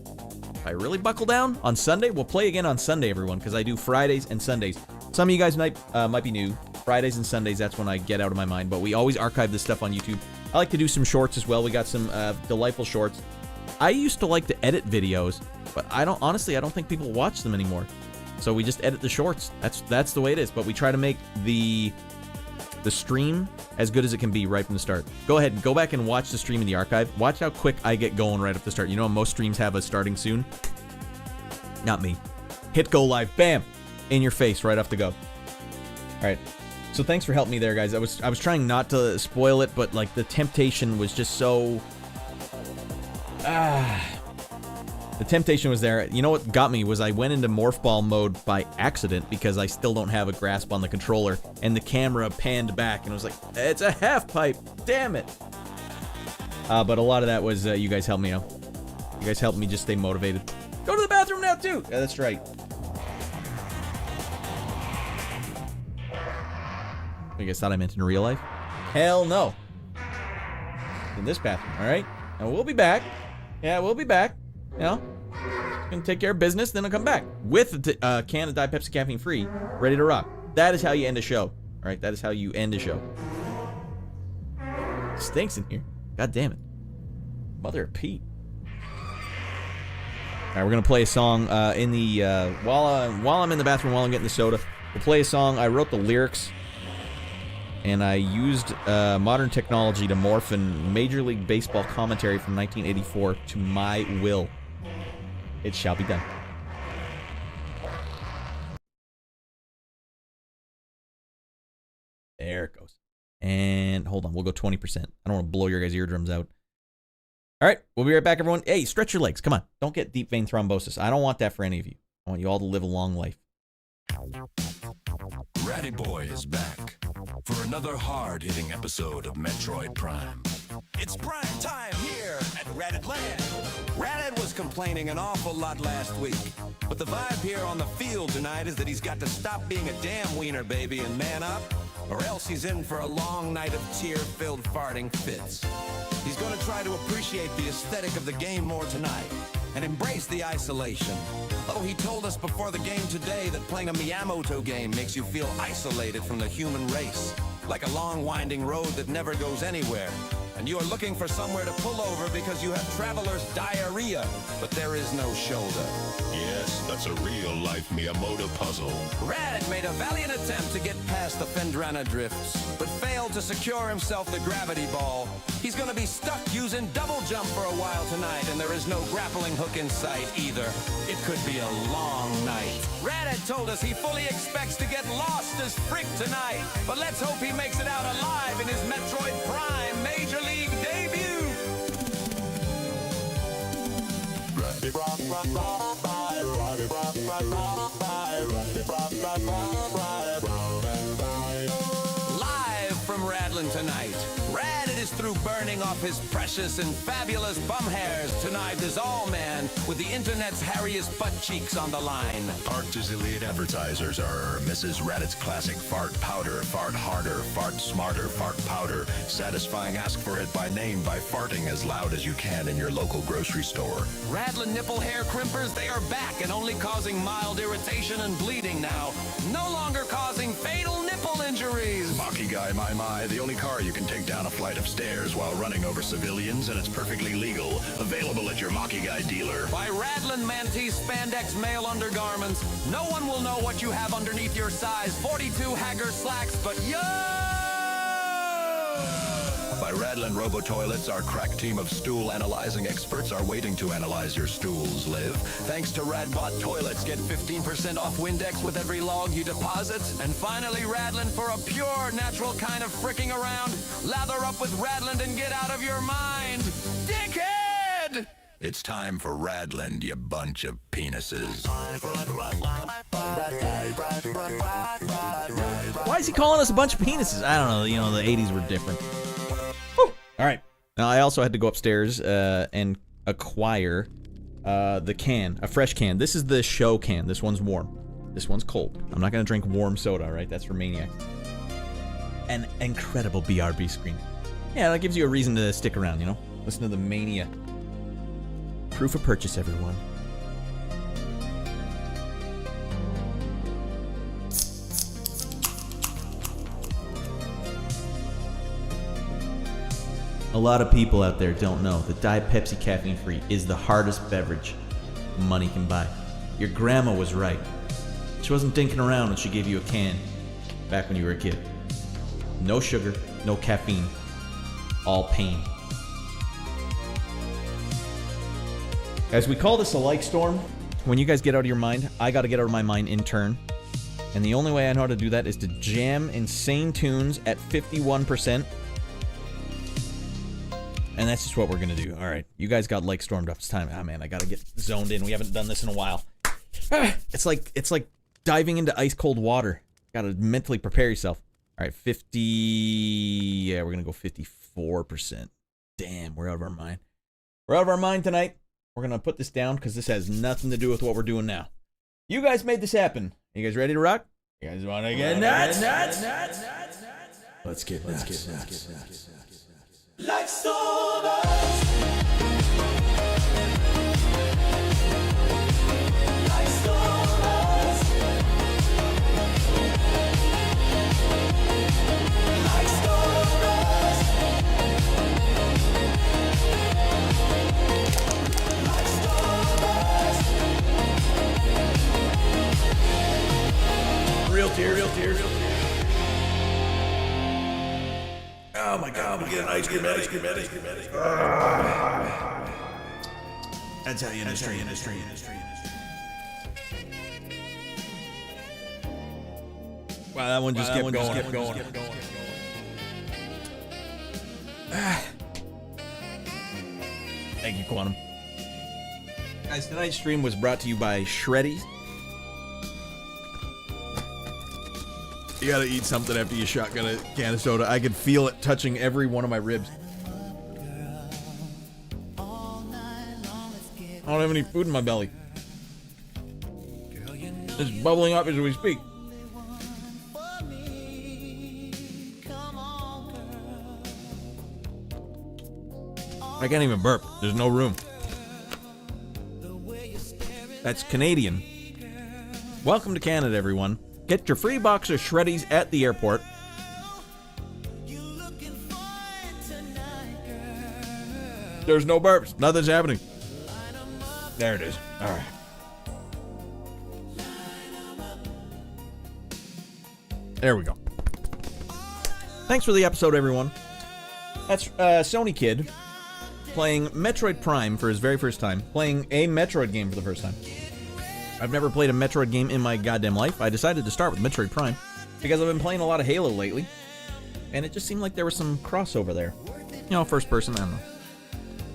If I really buckle down on Sunday, we'll play again on Sunday, everyone, because I do Fridays and Sundays. Some of you guys might be new. Fridays and Sundays, that's when I get out of my mind. But we always archive this stuff on YouTube. I like to do some shorts as well. We got some delightful shorts. I used to like to edit videos, but I don't think people watch them anymore. So we just edit the shorts. That's the way it is. But we try to make the stream as good as it can be right from the start. Go ahead and go back and watch the stream in the archive. Watch how quick I get going right at the start. You know, most streams have a starting soon. Not me. Hit go live. Bam. In your face right off the go. All right. So thanks for helping me there, guys. I was trying not to spoil it, but like the temptation was just so... The temptation was there. You know what got me was I went into morph ball mode by accident because I still don't have a grasp on the controller, and the camera panned back and it was like, it's a half pipe, damn it. But a lot of that was you guys helped me out. You guys helped me just stay motivated. Go to the bathroom now too. Yeah, that's right. You guys thought I meant in real life? Hell no. In this bathroom, all right? And we'll be back. Yeah, we'll be back. You know, gonna take care of business, then I'll come back with a can of Diet Pepsi caffeine free, ready to rock. That is how you end a show. All right, that is how you end a show. Stinks in here. God damn it, mother of Pete. All right, we're gonna play a song in the while I'm in the bathroom, while I'm getting the soda. We'll play a song. I wrote the lyrics, and I used modern technology to morph in Major League Baseball commentary from 1984 to my will. It shall be done. There it goes. And hold on, we'll go 20%. I don't want to blow your guys' eardrums out. All right, we'll be right back, everyone. Hey, stretch your legs. Come on. Don't get deep vein thrombosis. I don't want that for any of you. I want you all to live a long life. Ratty Boy is back for another hard-hitting episode of Metroid Prime. It's prime time here at Raddland. Radd was complaining an awful lot last week, but the vibe here on the field tonight is that he's got to stop being a damn wiener baby and man up, or else he's in for a long night of tear-filled farting fits. He's going to try to appreciate the aesthetic of the game more tonight and embrace the isolation. Oh, he told us before the game today that playing a Miyamoto game makes you feel isolated from the human race, like a long winding road that never goes anywhere. and you are looking for somewhere to pull over because you have traveler's diarrhea, but there is no shoulder. Yes, that's a real-life Miyamoto puzzle. Radd made a valiant attempt to get past the Fendrana drifts, but failed to secure himself the gravity ball. He's gonna be stuck using double jump for a while tonight, and there is no grappling hook in sight either. It could be a long night. Radd had told us he fully expects to get lost as frick tonight, but let's hope he makes it out alive in his Metroid Prime Major League debut. Live from Raddland tonight, Radd is through burning off his precious and fabulous bum hairs tonight as all man with the internet's hairiest butt cheeks on the line. Parked elite advertisers are Mrs. Raddit's classic fart powder, fart harder, fart smarter, fart powder. Satisfying ask for it by name by farting as loud as you can in your local grocery store. Raddland nipple hair crimpers, they are back and only causing mild irritation and bleeding now. No longer causing fatal nipple injuries. Maki Guy My, the only car you can take down a flight of stairs while running over civilians, and it's perfectly legal. Available at your Maki Guy dealer. By Raddland Mantis spandex male undergarments, no one will know what you have underneath your size 42 Hagger slacks, but yo! By Raddland Robo Toilets, our crack team of stool analyzing experts are waiting to analyze your stools, Liv. Thanks to Radbot Toilets, get 15% off Windex with every log you deposit. And finally, Raddland for a pure, natural kind of fricking around. Lather up with Raddland and get out of your mind. Dickhead! It's time for Raddland, you bunch of penises. Why is he calling us a bunch of penises? I don't know. You know, the 80s were different. Whew. All right. Now, I also had to go upstairs and acquire the can, a fresh can. This is the show can. This one's warm. This one's cold. I'm not going to drink warm soda, all right? That's for maniacs. An incredible BRB screen. Yeah, that gives you a reason to stick around, you know? Listen to the mania. Proof of purchase, everyone. A lot of people out there don't know that Diet Pepsi Caffeine Free is the hardest beverage money can buy. Your grandma was right. She wasn't dinking around when she gave you a can back when you were a kid. No sugar, no caffeine, all pain. As we call this a like storm, when you guys get out of your mind, I gotta get out of my mind in turn. And the only way I know how to do that is to jam insane tunes at 51%. And that's just what we're gonna do. All right, you guys got like stormed up. It's time. Oh man, I gotta get zoned in. We haven't done this in a while. It's like diving into ice cold water. Gotta mentally prepare yourself. All right, 50. Yeah, we're gonna go 54%. Damn, we're out of our mind. We're out of our mind tonight. We're gonna put this down because this has nothing to do with what we're doing now. You guys made this happen. You guys ready to rock? You guys want to get nuts? Let's get nuts. Like stars. Like stars. Like stars. Like stars. Real tears. Oh my God, we get an ice cream. That's how the industry. Wow, that one just kept going. Thank you, Quantum. Guys, tonight's stream was brought to you by Shreddies. You gotta eat something after you shotgun a can of soda. I could feel it touching every one of my ribs. I don't have any food in my belly. It's bubbling up as we speak. I can't even burp. There's no room. That's Canadian. Welcome to Canada, everyone. Get your free box of Shreddies at the airport. There's no burps. Nothing's happening. There it is. All right. There we go. Thanks for the episode, everyone. That's Sony Kid playing Metroid Prime for his very first time. Playing a Metroid game for the first time. I've never played a Metroid game in my goddamn life. I decided to start with Metroid Prime because I've been playing a lot of Halo lately. And it just seemed like there was some crossover there. You know, first person, I don't know.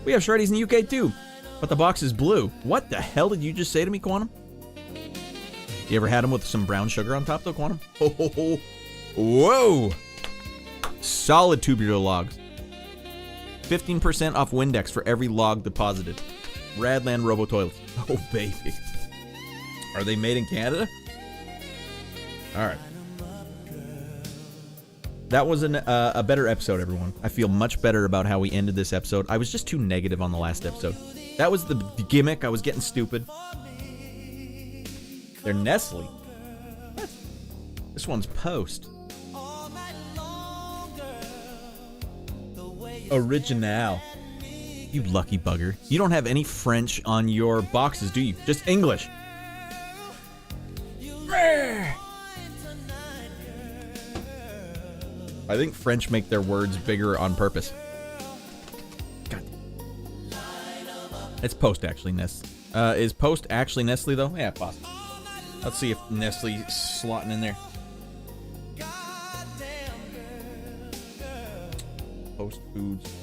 We have Shreddies in the UK too, but the box is blue. What the hell did you just say to me, Quantum? You ever had them with some brown sugar on top though, Quantum? Ho, ho, ho. Whoa! Solid tubular logs. 15% off Windex for every log deposited. Raddland Robo Toilets. Oh, baby. Are they made in Canada? Alright. That was a better episode, everyone. I feel much better about how we ended this episode. I was just too negative on the last episode. That was the gimmick. I was getting stupid. They're Nestle. What? This one's Post. Original. You lucky bugger. You don't have any French on your boxes, do you? Just English. I think French make their words bigger on purpose. God. It's Post, actually, Nestle. Is Post actually Nestle, though? Yeah, possibly. Let's see if Nestle's slotting in there. Post Foods.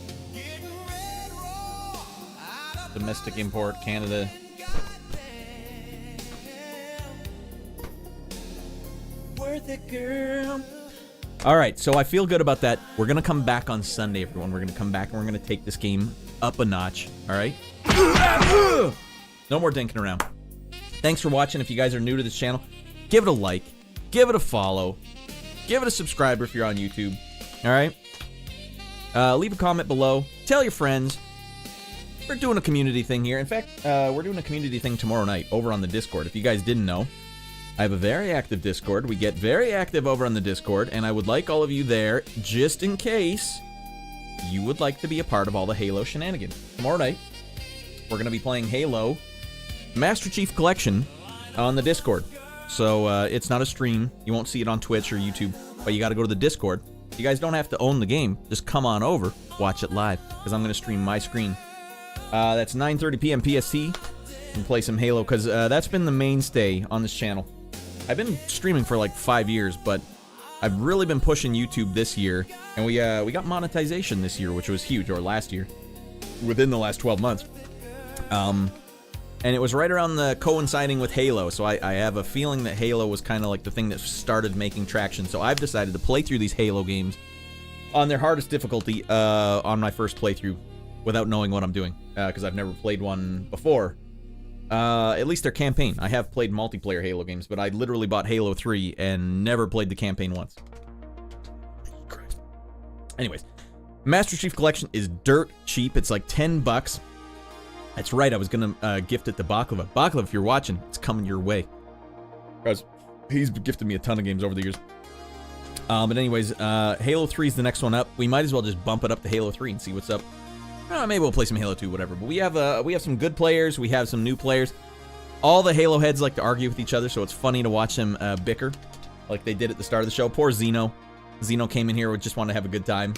Domestic import, Canada. Worth it, girl. All right, so I feel good about that. We're going to come back on Sunday, everyone. We're going to come back and we're going to take this game up a notch, all right? No more dinking around. Thanks for watching. If you guys are new to this channel, give it a like, give it a follow, give it a subscribe if you're on YouTube, all right? Leave a comment below. Tell your friends. We're doing a community thing here. In fact, we're doing a community thing tomorrow night over on the Discord. If you guys didn't know, I have a very active Discord. We get very active over on the Discord, and I would like all of you there, just in case you would like to be a part of all the Halo shenanigans. Tomorrow night, we're going to be playing Halo Master Chief Collection on the Discord. So it's not a stream. You won't see it on Twitch or YouTube, but you got to go to the Discord. You guys don't have to own the game. Just come on over, watch it live, because I'm going to stream my screen. That's 9:30 p.m. PST, and play some Halo, because that's been the mainstay on this channel. I've been streaming for like 5 years, but I've really been pushing YouTube this year, and we got monetization this year, which was huge, or last year, within the last 12 months. And it was right around the coinciding with Halo, so I have a feeling that Halo was kind of like the thing that started making traction. So I've decided to play through these Halo games on their hardest difficulty on my first playthrough without knowing what I'm doing, because I've never played one before. At least their campaign. I have played multiplayer Halo games, but I literally bought Halo 3 and never played the campaign once. Christ. Anyways, Master Chief Collection is dirt cheap. It's like $10. That's right, I was gonna gift it to Baklava. Baklava, if you're watching, it's coming your way. Because he's gifted me a ton of games over the years. But anyways, Halo 3 is the next one up. We might as well just bump it up to Halo 3 and see what's up. Maybe we'll play some Halo 2, whatever. But we have some good players. We have some new players. All the Halo heads like to argue with each other, so it's funny to watch them bicker, like they did at the start of the show. Poor Zeno. Zeno came in here and just wanted to have a good time.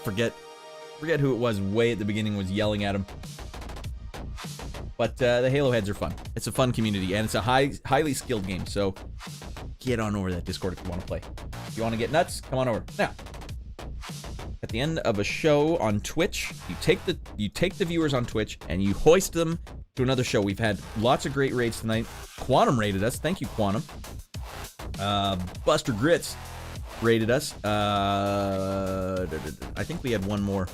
Forget who it was way at the beginning was yelling at him. But the Halo heads are fun. It's a fun community, and it's a highly skilled game. So get on over to that Discord if you want to play. If you want to get nuts, come on over. Now, at the end of a show on Twitch, you take the viewers on Twitch and you hoist them to another show. We've had lots of great raids tonight. Quantum raided us. Thank you, Quantum. Buster Grits raided us. I think we had one more.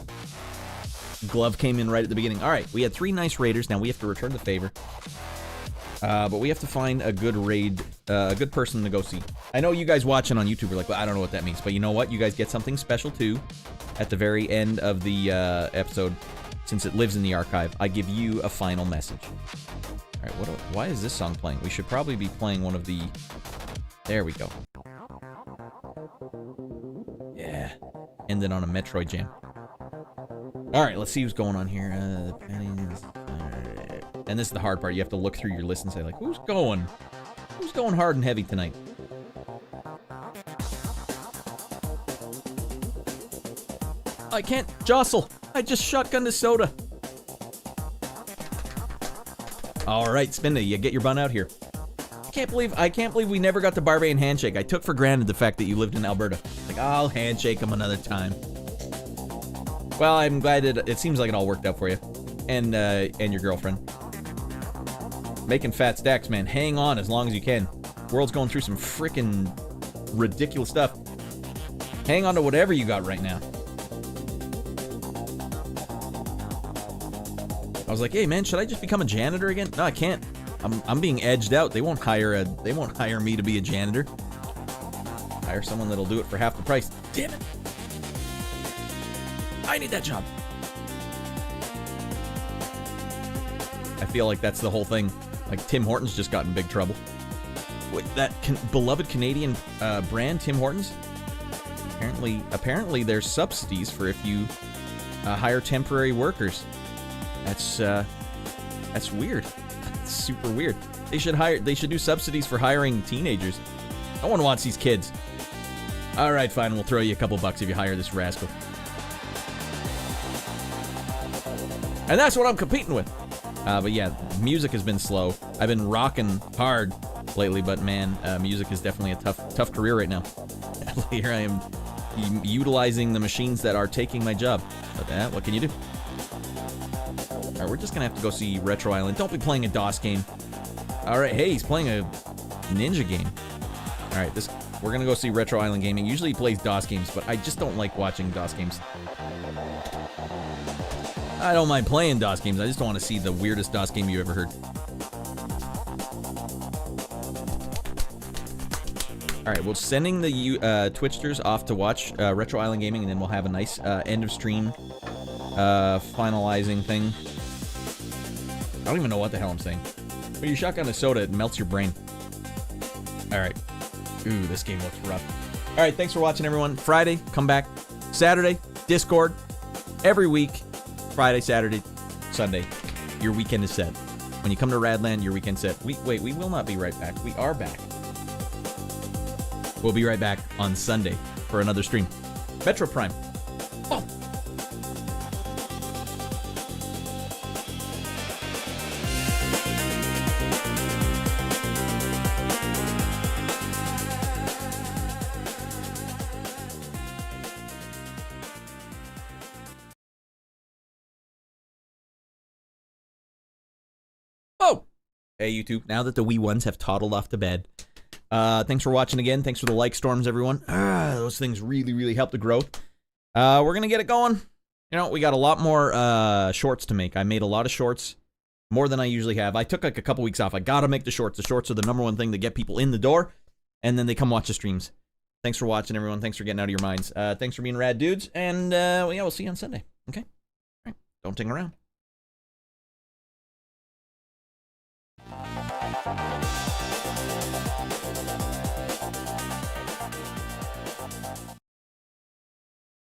Glove came in right at the beginning. All right, we had 3 nice raiders. Now we have to return the favor. But we have to find a good raid, a good person to go see. I know you guys watching on YouTube are like, well, I don't know what that means. But you know what? You guys get something special, too. At the very end of the episode, since it lives in the archive, I give you a final message. All right, why is this song playing? We should probably be playing one of the... There we go. Yeah. end it on a Metroid jam. All right, let's see who's going on here. And this is the hard part. You have to look through your list and say, like, who's going hard and heavy tonight? I can't jostle. I just shotgunned a soda. All right, Spinda, you get your bun out here. I can't believe we never got the Barbarian handshake. I took for granted the fact that you lived in Alberta. Like, I'll handshake him another time. Well, I'm glad it seems like it all worked out for you, and your girlfriend. Making fat stacks, man. Hang on as long as you can. World's going through some freaking ridiculous stuff. Hang on to whatever you got right now. I was like, hey man, should I just become a janitor again? No, I can't. I'm being edged out. They won't hire me to be a janitor. Hire someone that'll do it for half the price. Damn it. I need that job. I feel like that's the whole thing. Like Tim Hortons just got in big trouble. With that beloved Canadian brand, Tim Hortons. Apparently there's subsidies for if you hire temporary workers. That's weird. That's super weird. They should do subsidies for hiring teenagers. No one wants these kids. All right, fine. We'll throw you a couple bucks if you hire this rascal. And that's what I'm competing with. But yeah, music has been slow. I've been rocking hard lately, but man, music is definitely a tough career right now. Here I am utilizing the machines that are taking my job. But what can you do? All right, we're just gonna have to go see Retro Island. Don't be playing a DOS game. All right, hey, he's playing a ninja game. All right, we're gonna go see Retro Island Gaming. Usually he plays DOS games, but I just don't like watching DOS games. I don't mind playing DOS games. I just don't want to see the weirdest DOS game you ever heard. All right, we're sending the Twitchsters off to watch Retro Island Gaming, and then we'll have a nice end of stream finalizing thing. I don't even know what the hell I'm saying. When you shotgun a soda, it melts your brain. All right. Ooh, this game looks rough. All right, thanks for watching, everyone. Friday, come back. Saturday, Discord. Every week, Friday, Saturday, Sunday. Your weekend is set. When you come to Raddland, your weekend's set. We will not be right back. We are back. We'll be right back on Sunday for another stream. Metroid Prime. Oh. Hey, YouTube, now that the wee ones have toddled off to bed, thanks for watching again. Thanks for the like storms, everyone. Those things really, really help the growth. We're going to get it going. You know, we got a lot more shorts to make. I made a lot of shorts, more than I usually have. I took like a couple weeks off. I got to make the shorts. The shorts are the number one thing to get people in the door, and then they come watch the streams. Thanks for watching, everyone. Thanks for getting out of your minds. Thanks for being rad dudes, and yeah, we'll see you on Sunday. Okay? All right. Don't ting around.